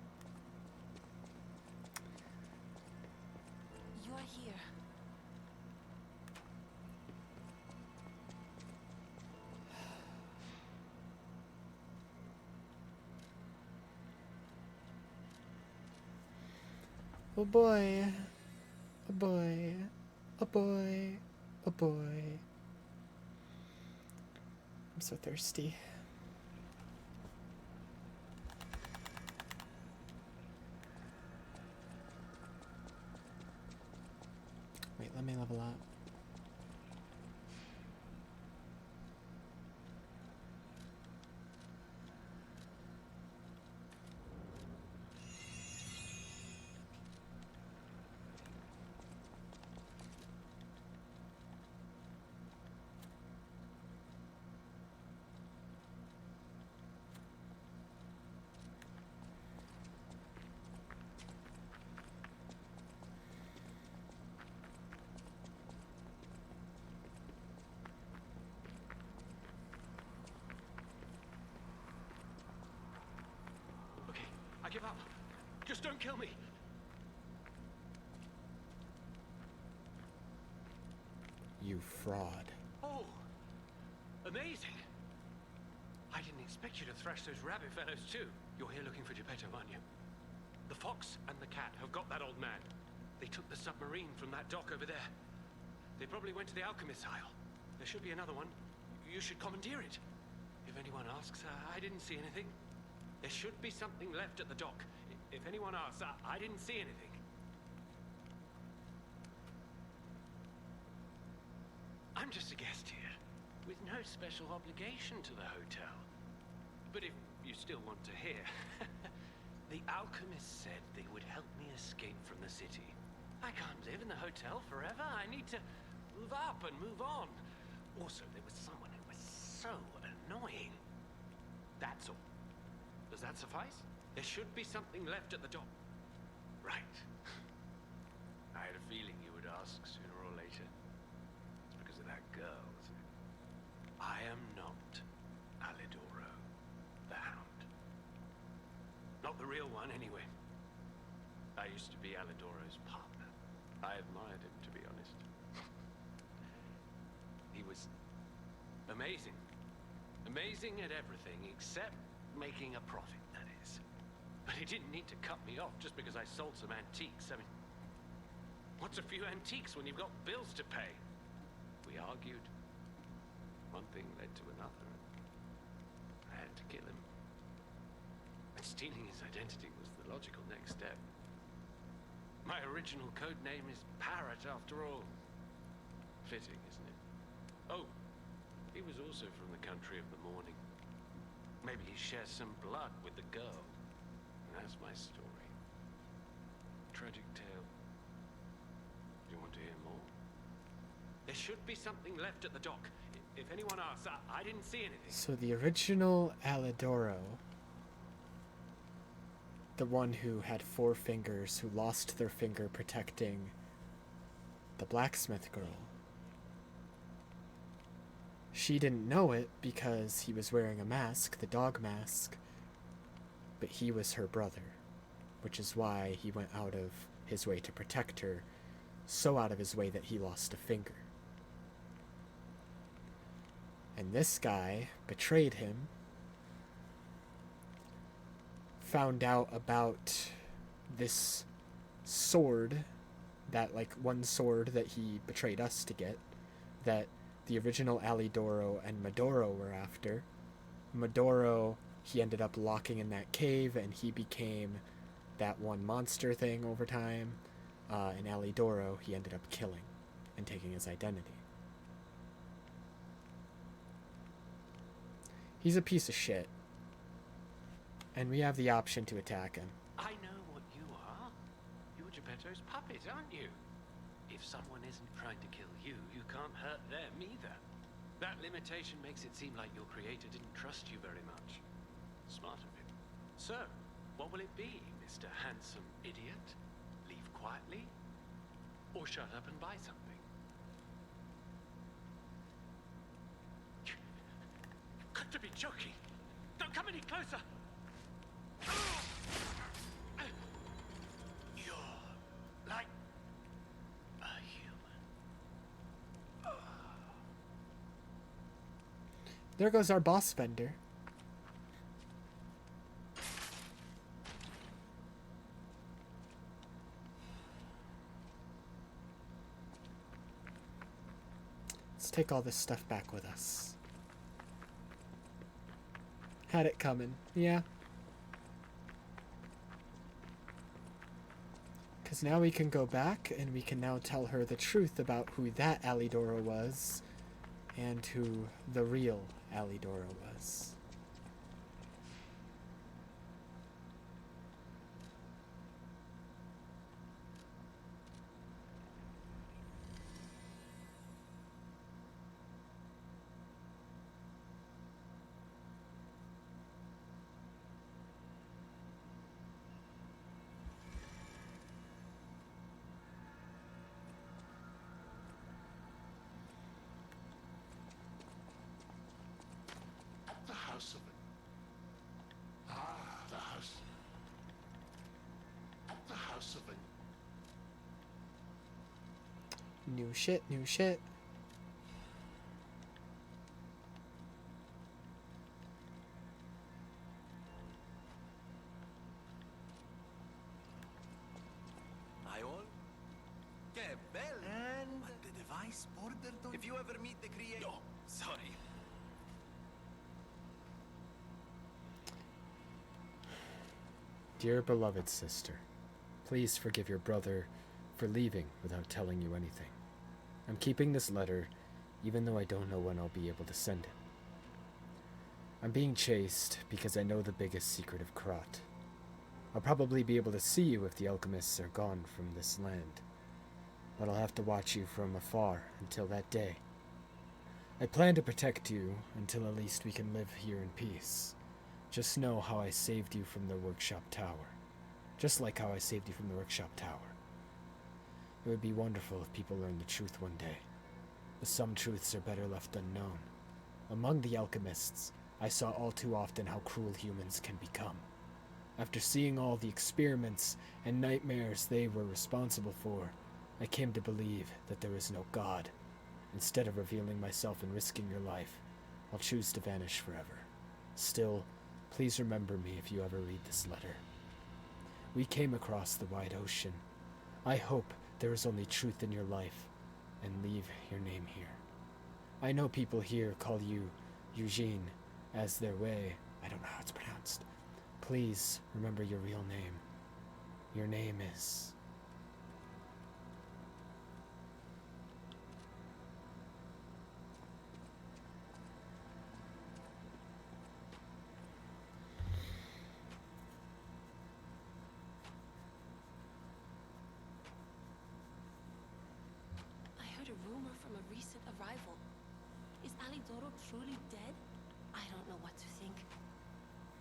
You're here. Oh boy. Oh boy. Oh boy. Oh boy. I'm so thirsty. Wait, let me level up. I give up. Just don't kill me. You fraud. Oh, amazing. I didn't expect you to thrash those rabbit fellows too. You're here looking for Geppetto, aren't you? The fox and the cat have got that old man. They took the submarine from that dock over there. They probably went to the alchemist's aisle. There should be another one. You should commandeer it. If anyone asks, I didn't see anything. There should be something left at the dock. If anyone asks, I didn't see anything. I'm just a guest here, with no special obligation to the hotel. But if you still want to hear, the alchemist said they would help me escape from the city. I can't live in the hotel forever. I need to move up and move on. Also, there was someone who was so annoying. That's all. Does that suffice? There should be something left at the dock. Right. I had a feeling you would ask sooner or later. It's because of that girl, isn't it? I am not Alidoro, the Hound. Not the real one, anyway. I used to be Alidoro's partner. I admired him, to be honest. He was amazing. Amazing at everything, except making a profit, that is. But he didn't need to cut me off just because I sold some antiques. I mean, what's a few antiques when you've got bills to pay? We argued. One thing led to another. had to kill him. And stealing his identity was the logical next step. My original code name is Parrot, after all. Fitting, isn't it? Oh, he was also from the country of the morning. Maybe he shares some blood with the girl. And that's my story. Tragic tale. Do you want to hear more? There should be something left at the dock. If anyone asks, I didn't see anything. So the original Alidoro, the one who had 4 fingers, who lost their finger protecting the blacksmith girl, she didn't know it because he was wearing a mask, the dog mask, but he was her brother, which is why he went out of his way to protect her, so out of his way that he lost a finger. And this guy betrayed him, found out about this sword, that like one sword that he betrayed us to get, that the original Alidoro and Medoro were after. Medoro, he ended up locking in that cave and he became that one monster thing over time. And Alidoro, he ended up killing and taking his identity. He's a piece of shit. And we have the option to attack him. I know what you are. You're Geppetto's puppet, aren't you? If someone isn't trying to kill you, you can't hurt them either. That limitation makes it seem like your creator didn't trust you very much. Smart of him. So, what will it be, Mr. Handsome Idiot? Leave quietly? Or shut up and buy something? You've got to be joking! Don't come any closer! You're like a human. There goes our boss vendor. Let's take all this stuff back with us. Had it coming, yeah. Because now we can go back and we can now tell her the truth about who that Alidoro was and who the real Alidoro was. The house of it. Ah, the house. At the house of it. New shit, new shit. Ayol? Que belle! And but the device border don't. If you ever meet the creator. No, sorry. Dear beloved sister, please forgive your brother for leaving without telling you anything. I'm keeping this letter, even though I don't know when I'll be able to send it. I'm being chased because I know the biggest secret of Krat. I'll probably be able to see you if the alchemists are gone from this land, but I'll have to watch you from afar until that day. I plan to protect you until at least we can live here in peace. Just know how I saved you from the workshop tower. Just like how I saved you from the workshop tower. It would be wonderful if people learned the truth one day. But some truths are better left unknown. Among the alchemists, I saw all too often how cruel humans can become. After seeing all the experiments and nightmares they were responsible for, I came to believe that there is no God. Instead of revealing myself and risking your life, I'll choose to vanish forever. Still, please remember me if you ever read this letter. We came across the wide ocean. I hope there is only truth in your life, and leave your name here. I know people here call you Eugene as their way I don't know how it's pronounced. Please remember your real name. Your name is... I heard a rumor from a recent arrival. Is Alidoro truly dead? I don't know what to think.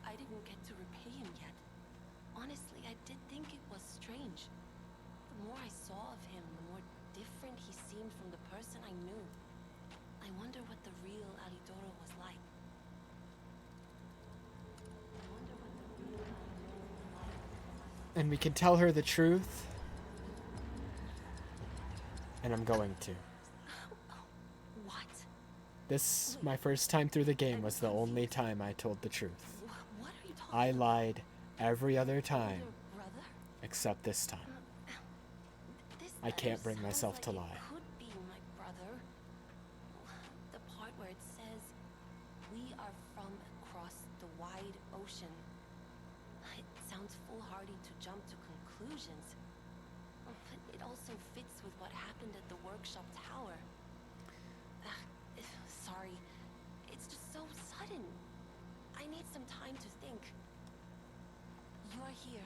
I didn't get to repay him yet. Honestly, I did think it was strange. The more I saw of him, the more different he seemed from the person I knew. I wonder what the real Alidoro was like. And we can tell her the truth. And I'm going to. What? This, my first time through the game, was the only time I told the truth. What are you talking I lied every other time, brother? except this time. I can't bring myself to lie. Could be my brother. The part where it says, "We are from across the wide ocean." It sounds foolhardy to jump to conclusions. But it also fits with what happened at the workshop tower. Sorry. It's just so sudden. I need some time to think. You're here.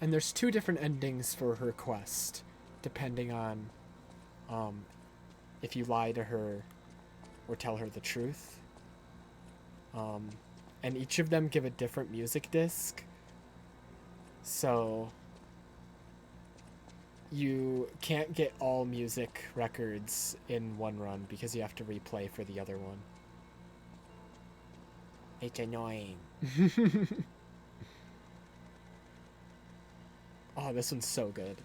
And there's two different endings for her quest, depending on, if you lie to her or tell her the truth. And each of them give a different music disc. So you can't get all music records in one run because you have to replay for the other one. It's annoying. Oh, this one's so good.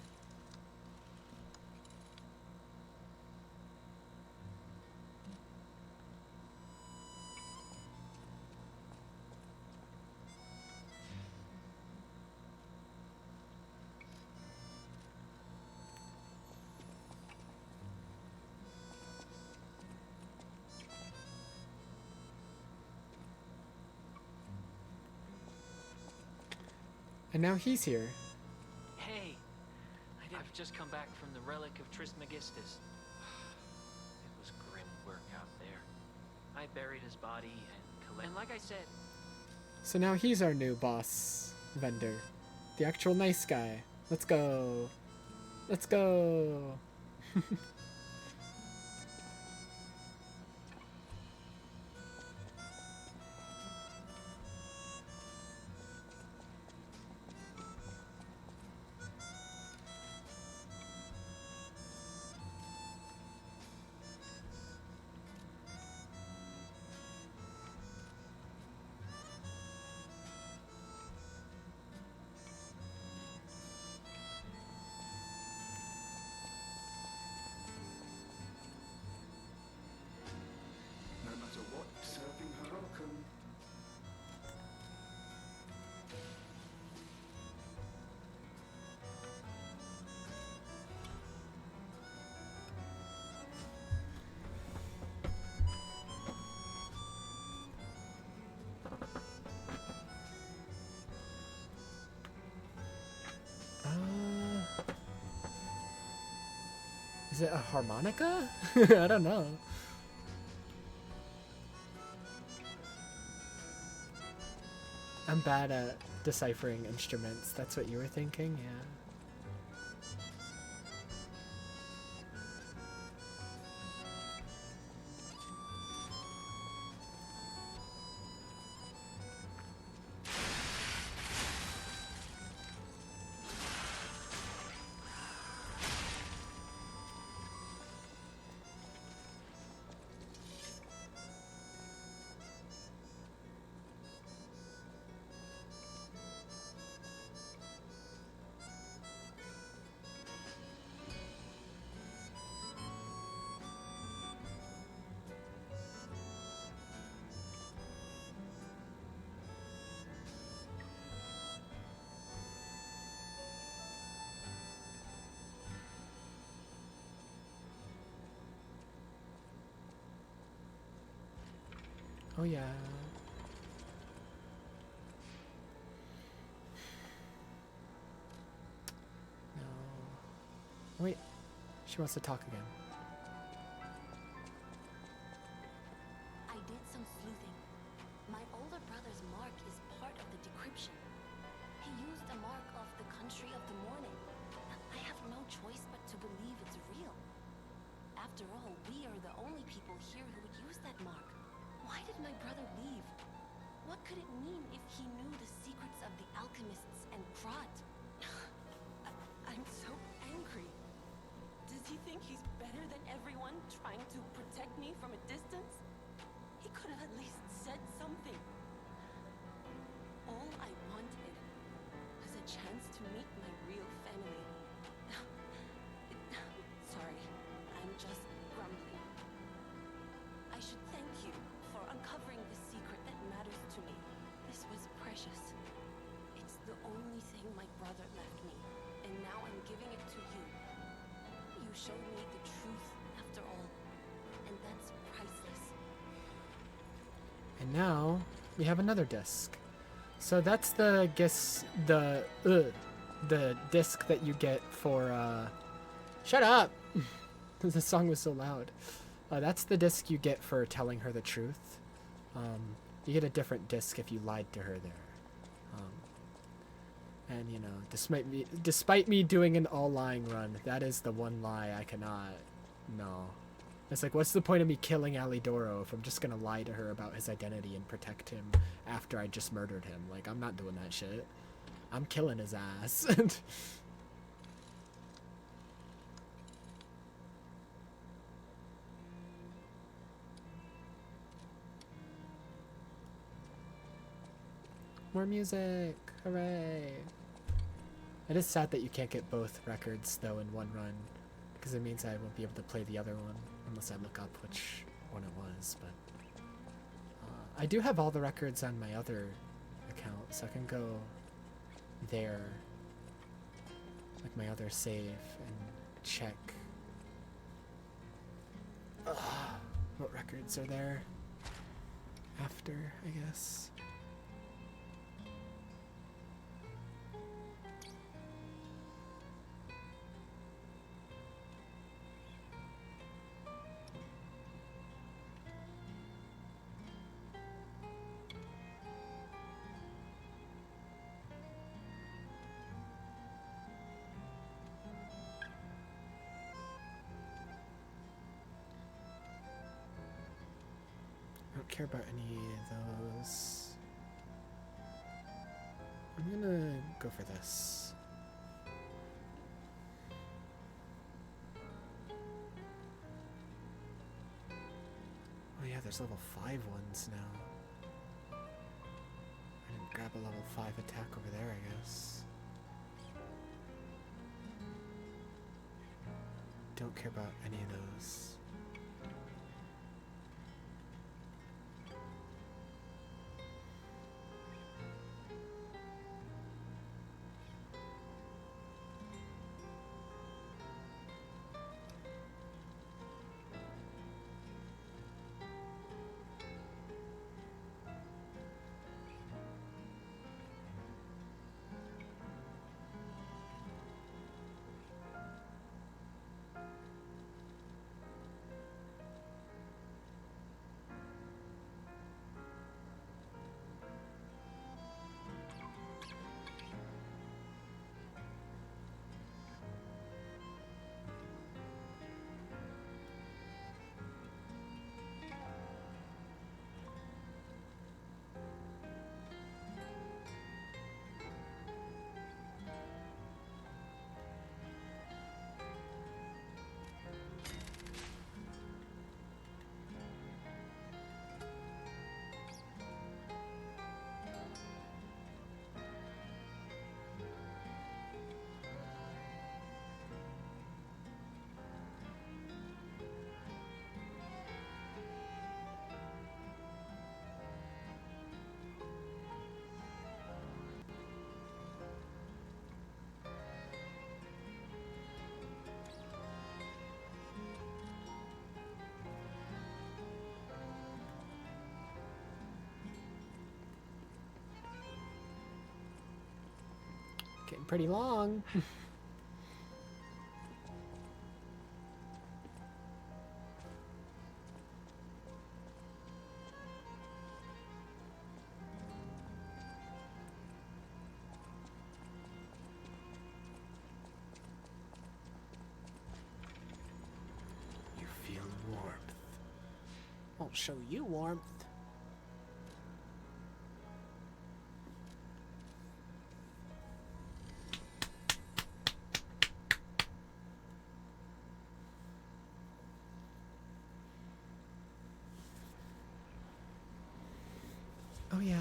And now he's here. Hey, I've just come back from the relic of Trismegistus. It was grim work out there. I buried his body and like I said, So now he's our new boss vendor. The actual nice guy. Let's go. Let's go. No matter what, serving her welcome. Is it a harmonica? I don't know. I'm bad at deciphering instruments. That's what you were thinking? Yeah. Oh yeah. No. Wait. She wants to talk again. I did some sleuthing. My older brother's mark is part of the decryption. He used a mark of the country of the morning. I have no choice but to believe it's real. After all, we are the only people here who would use that mark. Why did my brother leave? What could it mean if he knew the secrets of the alchemists and Krat? I'm so angry. Does he think he's better than everyone, trying to protect me from a distance? He could have at least said something. All I wanted was a chance to meet my real family. Sorry, I'm just grumbling. I should thank you for uncovering the secret that matters to me. This was precious. It's the only thing my brother left me, and now I'm giving it to you. You showed me the truth after all, and that's priceless. And now we have another disc. So that's the disc that you get for shut up. The song was so loud. That's the disc you get for telling her the truth. You get a different disc if you lied to her there. And you know, despite me doing an all lying run, that is the one lie I cannot. No. It's like, what's the point of me killing Alidoro if I'm just gonna lie to her about his identity and protect him after I just murdered him? Like, I'm not doing that shit. I'm killing his ass. More music! Hooray! It is sad that you can't get both records, though, in one run, because it means I won't be able to play the other one, unless I look up which one it was, but... I do have all the records on my other account, so I can go there, like my other save, and check what records are there after, I guess. I don't care about any of those. I'm gonna go for this. Oh yeah, there's level 5 ones now. I didn't grab a level 5 attack over there, I guess. Don't care about any of those. pretty long. You feel warmth. I'll show you warmth. Oh yeah.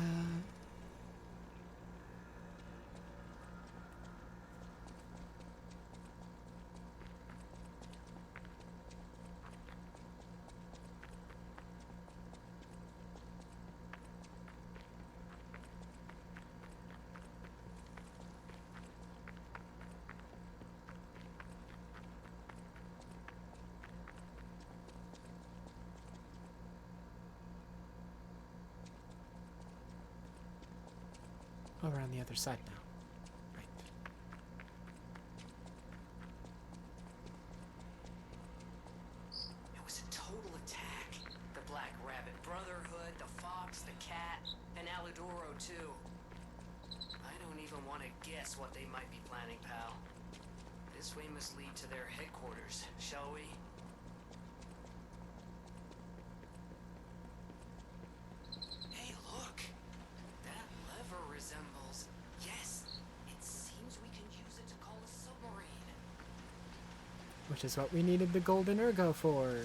Oh, we're on the other side now. Right. It was a total attack. The Black Rabbit Brotherhood, the Fox, the Cat, and Aludoro too. I don't even want to guess what they might be planning, pal. This way must lead to their headquarters, shall we? Hey, look! That lever resembles... Yes! It seems we can use it to call a submarine. Which is what we needed the golden ergo for.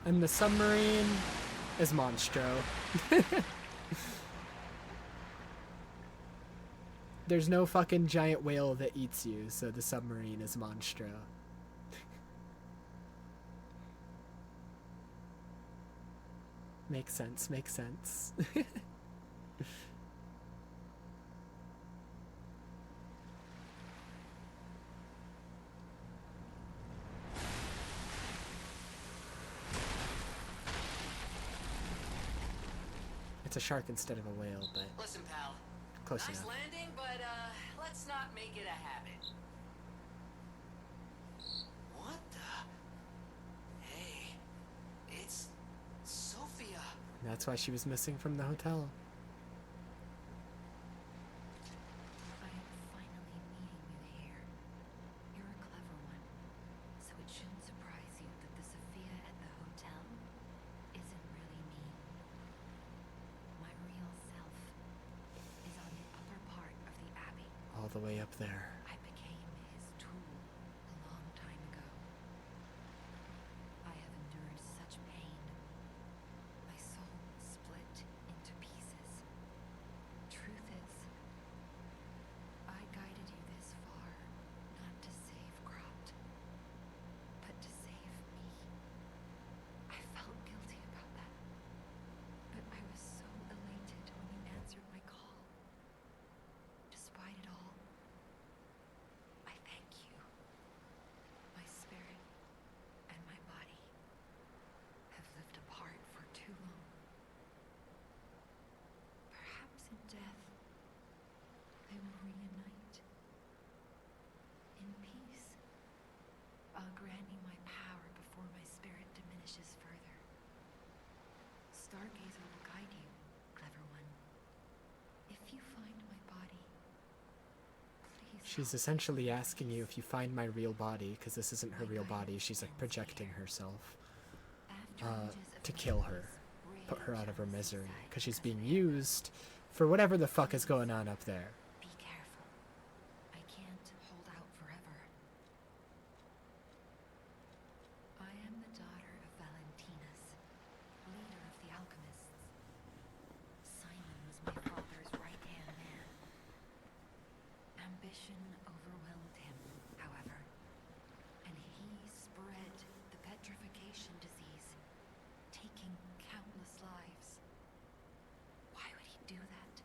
And the submarine is Monstro. There's no fucking giant whale that eats you, so the submarine is Monstro. Makes sense, makes sense. It's a shark instead of a whale, but Listen, pal. close Nice enough. landing, but let's not make it a habit. What the? Hey, it's Sophia. That's why she was missing from the hotel. I am finally meeting you here. You're a clever one, so it shouldn't surprise you that the Sophia at the hotel isn't really me. My real self is on the upper part of the Abbey. All the way up there. I became his tool a long time ago. I have endured such pain. My soul split into pieces. Truth is, I guided you this far, not to save Cropt, but to save me. I felt guilty about that, but I was so elated when you answered my call. Despite it all, I thank you. My spirit and my body have lived apart for too long. Perhaps in death, they will reunite. In peace, I'll grant you my power before my spirit diminishes further. Stargazer will guide you, clever one. If you find my body, please. She's essentially asking you if you find my real body, because this isn't her real body. She's like projecting herself to kill her, put her out of her misery, because she's being used for whatever the fuck is going on up there. Be careful. I can't hold out forever. I am the daughter of Valentinus, leader of the alchemists. Simon was my father's right-hand man. Ambition overwhelmed him, however, and he spread the petrification disease, taking countless lives. Why would he do that?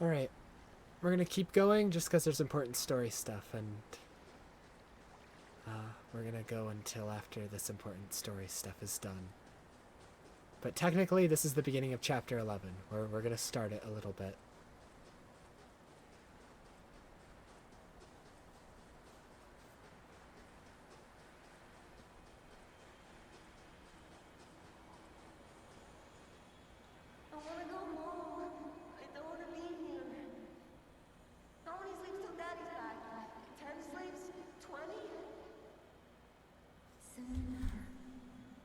Alright. We're gonna keep going just because there's important story stuff, and we're gonna go until after this important story stuff is done. But technically, this is the beginning of chapter 11. We're gonna start it a little bit. I wanna go home. I don't wanna be here. How many sleeps till Daddy's back? 10 sleeps? 20? Soon enough.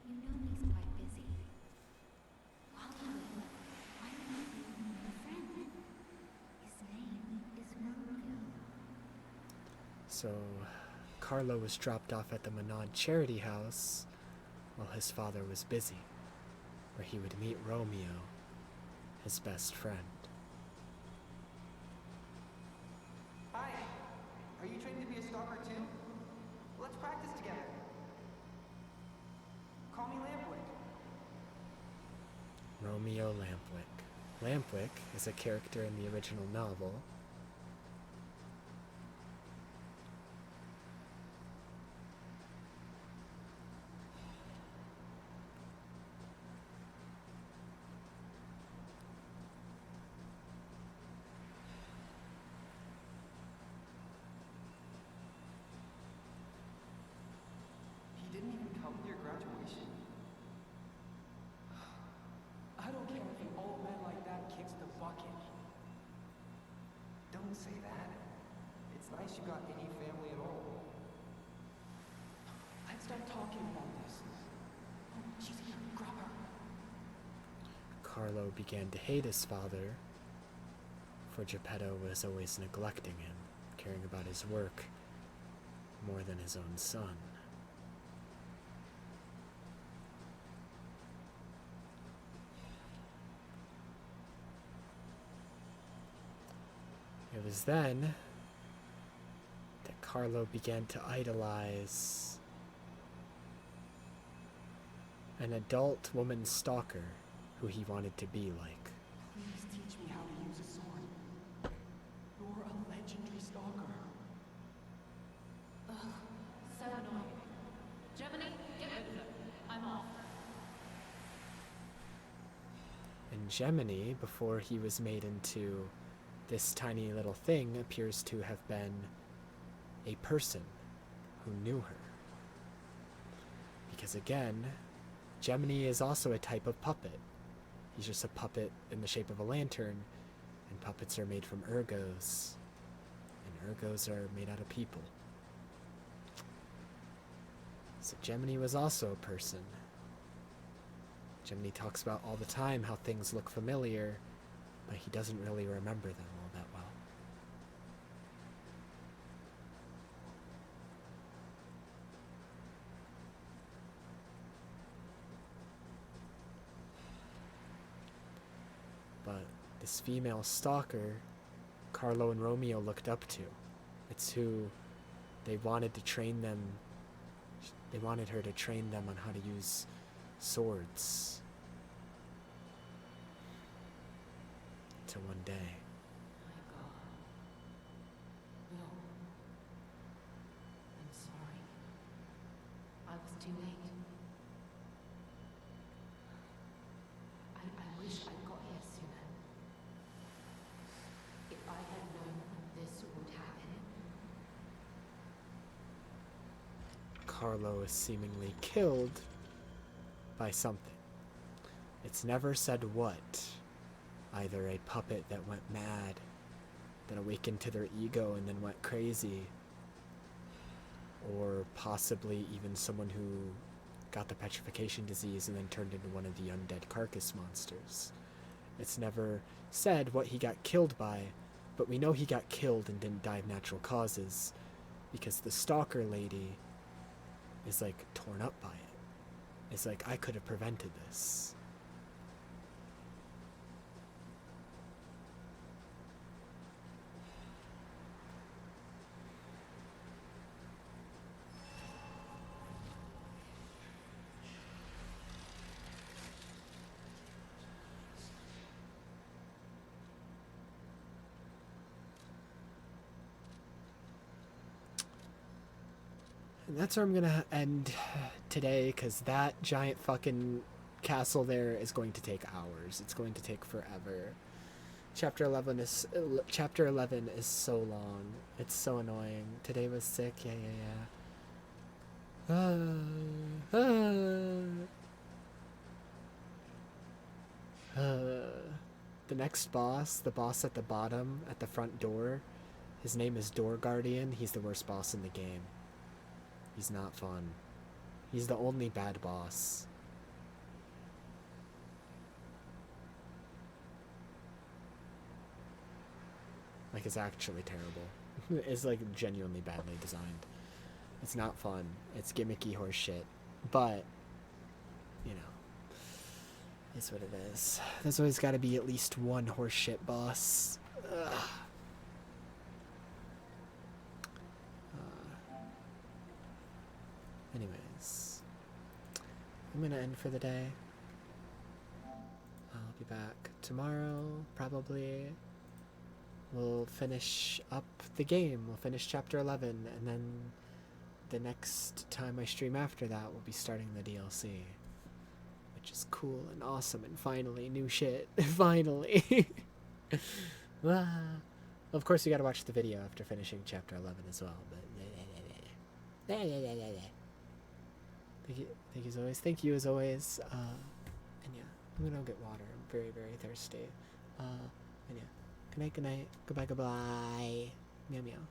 You know he's quite busy. While you wait, why don't you meet your friend? His name is Romeo. So, Carlo was dropped off at the Manon Charity House while his father was busy, where he would meet Romeo, his best friend. Hi. Are you trained to be a stalker too? Let's practice together. Call me Lampwick. Romeo Lampwick. Lampwick is a character in the original novel. He didn't even come to your graduation? I don't care if an old man like that kicks the bucket. Don't say that. It's nice you got any family at all. Let's stop talking about this. Oh, she's here. Grab her. Carlo began to hate his father, for Geppetto was always neglecting him, caring about his work more than his own son. It was then that Carlo began to idolize an adult woman stalker who he wanted to be like. Please teach me how to use a sword. You're a legendary stalker. Ugh, so annoying. Gemini, get rid of him. I'm off. And Gemini, before he was made into this tiny little thing, appears to have been a person who knew her. Because again, Gemini is also a type of puppet. He's just a puppet in the shape of a lantern, and puppets are made from ergos, and ergos are made out of people. So Gemini was also a person. Gemini talks about all the time how things look familiar, but he doesn't really remember them all that well. But this female stalker, Carlo and Romeo looked up to. It's who they wanted to train them. They wanted her to train them on how to use swords. To one day. My God. No. I'm sorry. I was too late. I wish I got here sooner. If I had known this would happen. Carlo is seemingly killed by something. It's never said what. Either a puppet that went mad, that awakened to their ego and then went crazy, or possibly even someone who got the petrification disease and then turned into one of the undead carcass monsters. It's never said what he got killed by, but we know he got killed and didn't die of natural causes, because the stalker lady is like torn up by it. It's like, I could have prevented this. And that's where I'm gonna end today, because that giant fucking castle there is going to take hours. It's going to take forever. Chapter 11 is so long. It's so annoying. Today was sick. The next boss, the boss at the bottom, at the front door, his name is Door Guardian. He's the worst boss in the game. He's not fun. He's the only bad boss. Like, it's actually terrible. It's like genuinely badly designed. It's not fun. It's gimmicky horse shit. But, you know, it's what it is. There's always got to be at least one horse shit boss. Ugh. Anyways, I'm gonna end for the day. I'll be back tomorrow, probably. We'll finish up the game. We'll finish chapter 11, and then the next time I stream after that, we'll be starting the DLC. Which is cool and awesome, and finally, new shit. Finally! Of course, you gotta watch the video after finishing chapter 11 as well, but... Thank you as always. Thank you as always. And yeah, I'm gonna go get water. I'm very, very thirsty. And yeah. Good night, goodbye, goodbye. Meow meow.